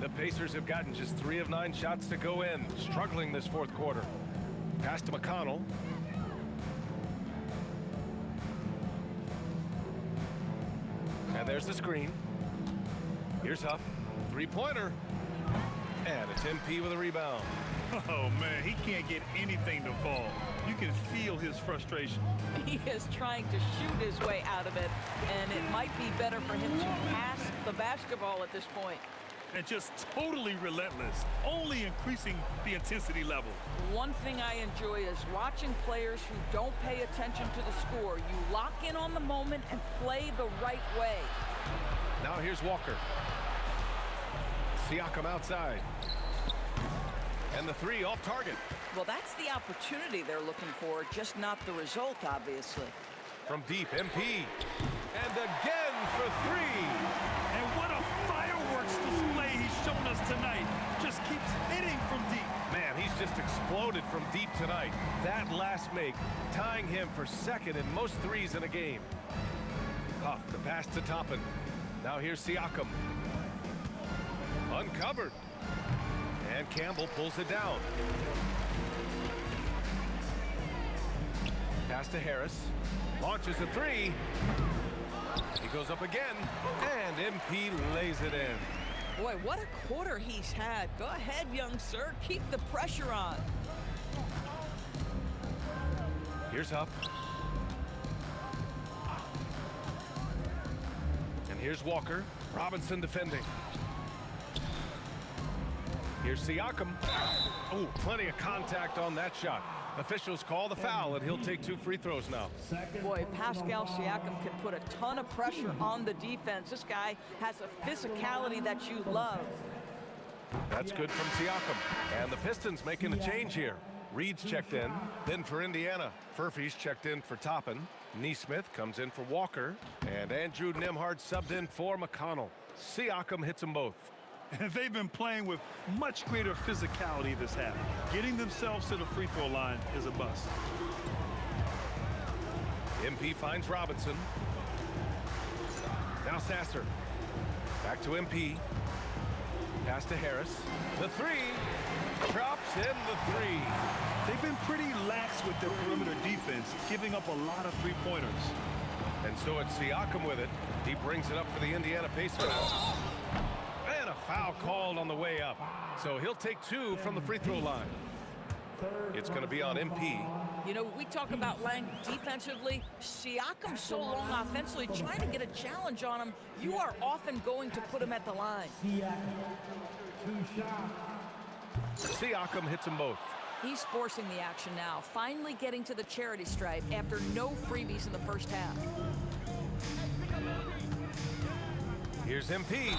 Speaker 18: The Pacers have gotten just 3 of 9 shots to go in, struggling this fourth quarter. Pass to McConnell. And there's the screen. Here's Huff. Three-pointer. And it's MP with a rebound.
Speaker 7: Oh, man, he can't get anything to fall. You can feel his frustration.
Speaker 5: He is trying to shoot his way out of it, and it might be better for him to pass the basketball at this point.
Speaker 7: And just totally relentless, only increasing the intensity level.
Speaker 5: One thing I enjoy is watching players who don't pay attention to the score. You lock in on the moment and play the right way.
Speaker 18: Now here's Walker. Siakam outside. And the three off target.
Speaker 5: Well, that's the opportunity they're looking for, just not the result, obviously.
Speaker 18: From deep, MP. And again for 3.
Speaker 7: And what a fireworks display he's shown us tonight. Just keeps hitting from deep.
Speaker 18: Man, he's just exploded from deep tonight. That last make, tying him for second in most threes in a game. Huff, the pass to Toppin. Now here's Siakam. Uncovered. And Campbell pulls it down. Pass to Harris. Launches a 3. He goes up again. And MP lays it in.
Speaker 5: Boy, what a quarter he's had. Go ahead, young sir. Keep the pressure on.
Speaker 18: Here's Huff. And here's Walker. Robinson defending. Here's Siakam. Oh, plenty of contact on that shot. Officials call the foul, and he'll take 2 free throws now.
Speaker 5: Boy, Pascal Siakam can put a ton of pressure on the defense. This guy has a physicality that you love.
Speaker 18: That's good from Siakam. And the Pistons making a change here. Reed's checked in. Then for Indiana, Furphy's checked in for Toppin. Neesmith comes in for Walker. And Andrew Nembhard subbed in for McConnell. Siakam hits them both.
Speaker 7: And they've been playing with much greater physicality this half. Getting themselves to the free throw line is a must.
Speaker 18: MP finds Robinson. Now Sasser. Back to MP. Pass to Harris. The 3. Drops in the 3.
Speaker 7: They've been pretty lax with their perimeter defense, giving up a lot of three-pointers.
Speaker 18: And so it's Siakam with it. He brings it up for the Indiana Pacers. And a foul called on the way up. So he'll take 2 from the free throw line. It's going to be on MP.
Speaker 5: You know, we talk about Lang defensively. Siakam's so long offensively, trying to get a challenge on him. You are often going to put him at the line.
Speaker 18: Siakam hits them both.
Speaker 5: He's forcing the action now, finally getting to the charity stripe after no freebies in the first half.
Speaker 18: Here's MP.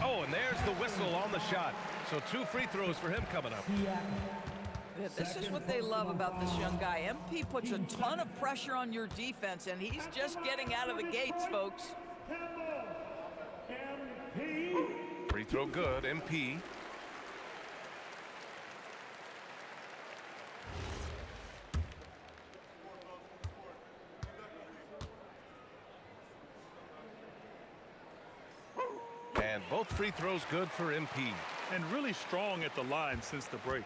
Speaker 18: Oh, and there's the whistle on the shot. So 2 free throws for him coming up.
Speaker 5: Yeah, this is what they love about this young guy. MP puts a ton of pressure on your defense, and he's just getting out of the gates, folks.
Speaker 18: Free throw good, MP. And both free throws good for MP.
Speaker 7: And really strong at the line since the break.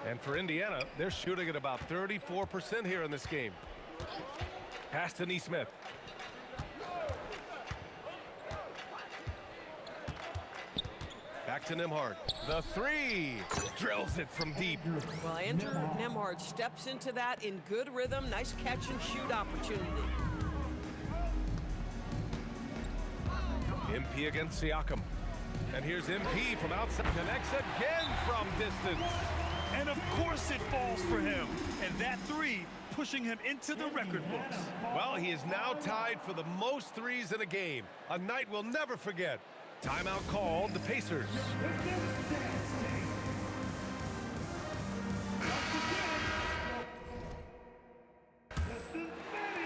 Speaker 18: And for Indiana, they're shooting at about 34% here in this game. Pass to Nesmith. Back to Nembhard. The 3. Drills it from deep.
Speaker 10: Well, Andrew Nembhard steps into that in good rhythm. Nice catch and shoot opportunity.
Speaker 18: MP against Siakam. And here's MP from outside. Connects again from distance.
Speaker 7: And of course it falls for him. And that 3 pushing him into the record books.
Speaker 18: Well, he is now tied for the most threes in a game. A night we'll never forget. Timeout called, the Pacers.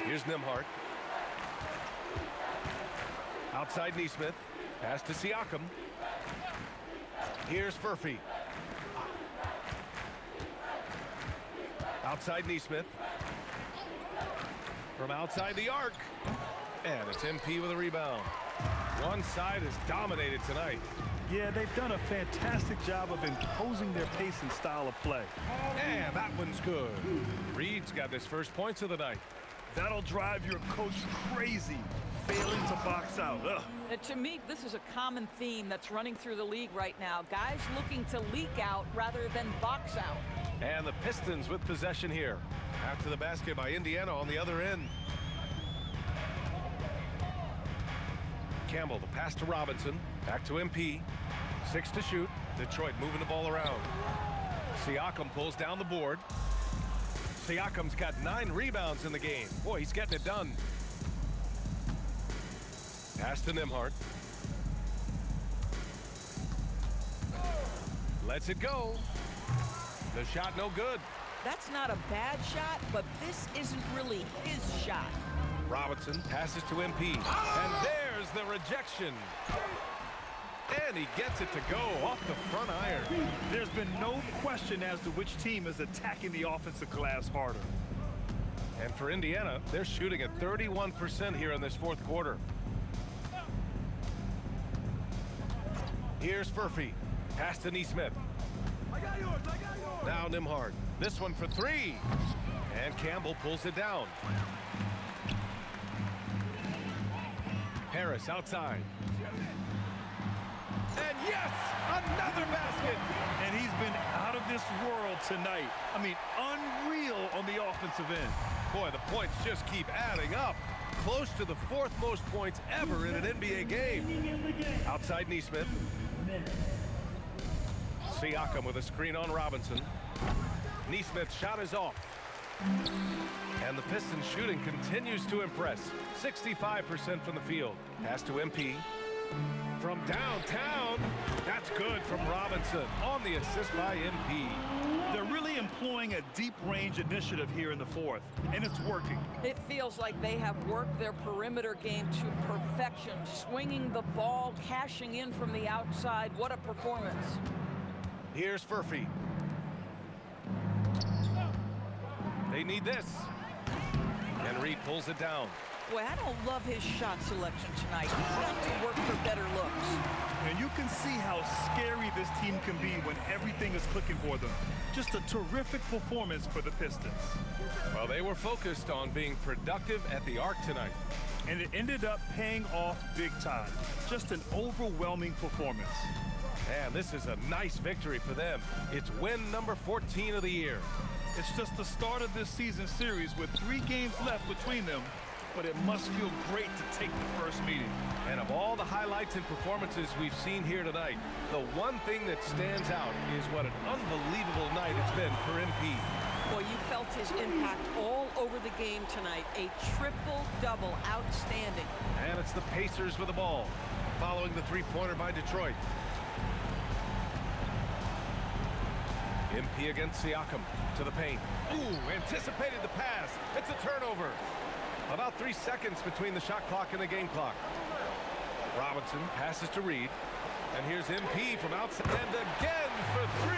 Speaker 18: Here's Nembhard. Outside Nesmith. Pass to Siakam. Here's Furphy. Outside Nesmith. From outside the arc. And it's MP with a rebound. One side is dominated tonight.
Speaker 7: Yeah, they've done a fantastic job of imposing their pace and style of play.
Speaker 18: And that one's good. Reed's got his first points of the night.
Speaker 7: That'll drive your coach crazy, failing to box out. Ugh.
Speaker 5: And to me, this is a common theme that's running through the league right now. Guys looking to leak out rather than box out.
Speaker 18: And the Pistons with possession here. After the basket by Indiana on the other end. Campbell, the pass to Robinson. Back to MP. 6 to shoot. Detroit moving the ball around. Siakam pulls down the board. Siakam's got 9 rebounds in the game. Boy, he's getting it done. Pass to Nembhard. Lets it go. The shot no good.
Speaker 5: That's not a bad shot, but this isn't really his shot.
Speaker 18: Robinson passes to MP. And there's the rejection. And he gets it to go off the front iron.
Speaker 7: There's been no question as to which team is attacking the offensive glass harder.
Speaker 18: And for Indiana, they're shooting at 31% here in this fourth quarter. Here's Furphy. Pass to Nesmith. Now Nembhard. This one for 3. And Campbell pulls it down. Harris outside. And yes, another basket.
Speaker 7: And he's been out of this world tonight. I mean, unreal on the offensive end.
Speaker 18: Boy, the points just keep adding up. Close to the 4th most points ever in an NBA game. Outside Nesmith. Siakam with a screen on Robinson. Nesmith's shot is off. And the Pistons shooting continues to impress. 65% from the field. Pass to MP. From downtown. That's good from Robinson on the assist by MP.
Speaker 7: They're really employing a deep range initiative here in the 4th, and it's working.
Speaker 5: It feels like they have worked their perimeter game to perfection, swinging the ball, cashing in from the outside. What a performance.
Speaker 18: Here's Furphy. They need this. And Reed pulls it down.
Speaker 5: Boy, I don't love his shot selection tonight. He's got to work for better looks.
Speaker 7: And you can see how scary this team can be when everything is clicking for them. Just a terrific performance for the Pistons.
Speaker 18: Well, they were focused on being productive at the arc tonight.
Speaker 7: And it ended up paying off big time. Just an overwhelming performance.
Speaker 18: And this is a nice victory for them. It's win number 14 of the year.
Speaker 7: It's just the start of this season series with 3 games left between them, but it must feel great to take the first meeting.
Speaker 18: And of all the highlights and performances we've seen here tonight, the one thing that stands out is what an unbelievable night it's been for MP.
Speaker 10: Boy, you felt his impact all over the game tonight. A triple-double, outstanding.
Speaker 18: And it's the Pacers with the ball, following the three-pointer by Detroit. MP against Siakam to the paint. Ooh, anticipated the pass. It's a turnover. About 3 seconds between the shot clock and the game clock. Robinson passes to Reed. And here's MP from outside. And again for 3.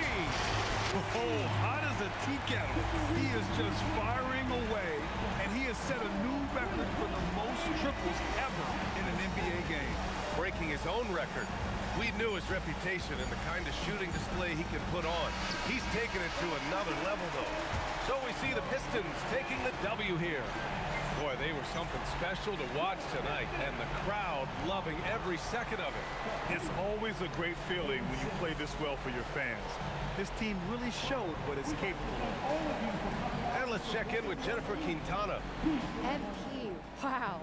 Speaker 7: Oh, hot as a tea kettle. He is just firing away, and he has set a new record for the most triples ever in an NBA game.
Speaker 18: Breaking his own record. We knew his reputation and the kind of shooting display he can put on. He's taken it to another level, though. So we see the Pistons taking the W here. Boy, they were something special to watch tonight, and the crowd loving every second of it.
Speaker 7: It's always a great feeling when you play this well for your fans. This team really showed what it's capable of.
Speaker 18: And let's check in with Jennifer Quintana.
Speaker 2: MP, wow.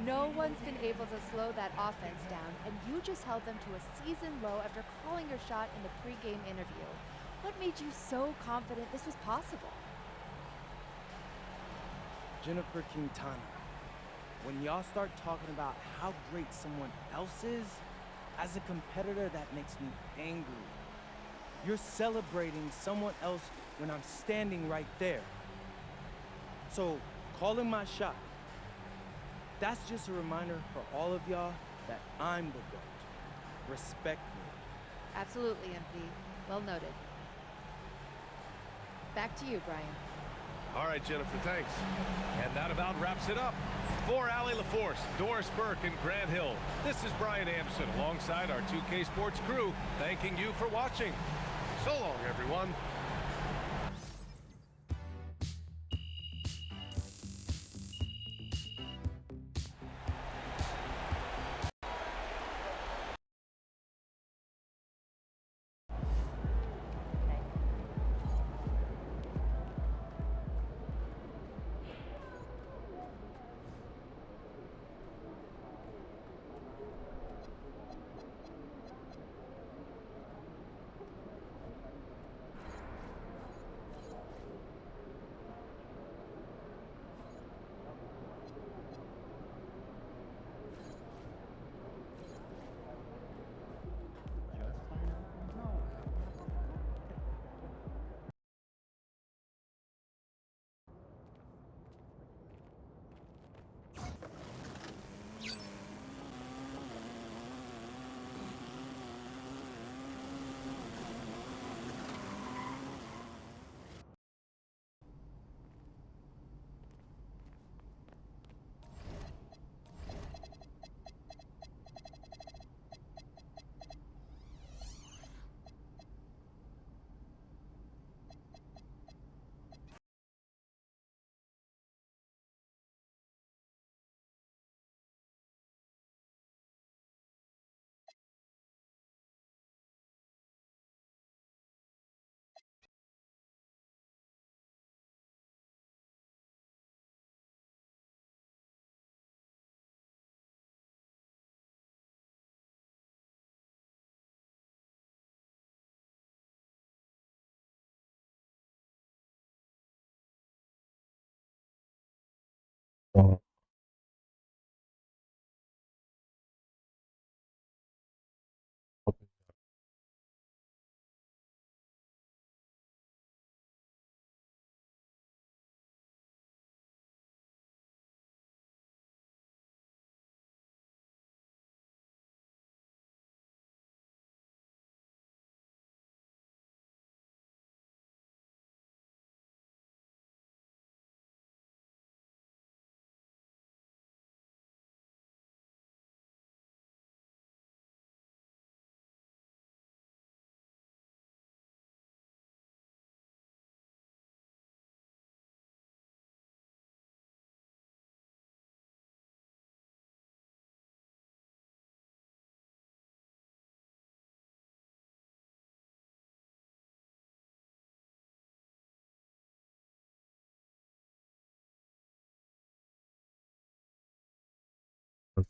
Speaker 2: No one's been able to slow that offense down, and you just held them to a season low after calling your shot in the pregame interview. What made you so confident this was possible?
Speaker 17: Jennifer Quintana, when y'all start talking about how great someone else is, as a competitor, that makes me angry. You're celebrating someone else when I'm standing right there. So, calling my shot, that's just a reminder for all of y'all that I'm the GOAT. Respect me.
Speaker 2: Absolutely, MP. Well noted. Back to you, Brian.
Speaker 18: All right, Jennifer, thanks. And that about wraps it up. For Allie LaForce, Doris Burke, and Grant Hill, this is Brian Anderson alongside our 2K Sports crew, thanking you for watching. So long, everyone.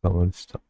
Speaker 20: 様でした。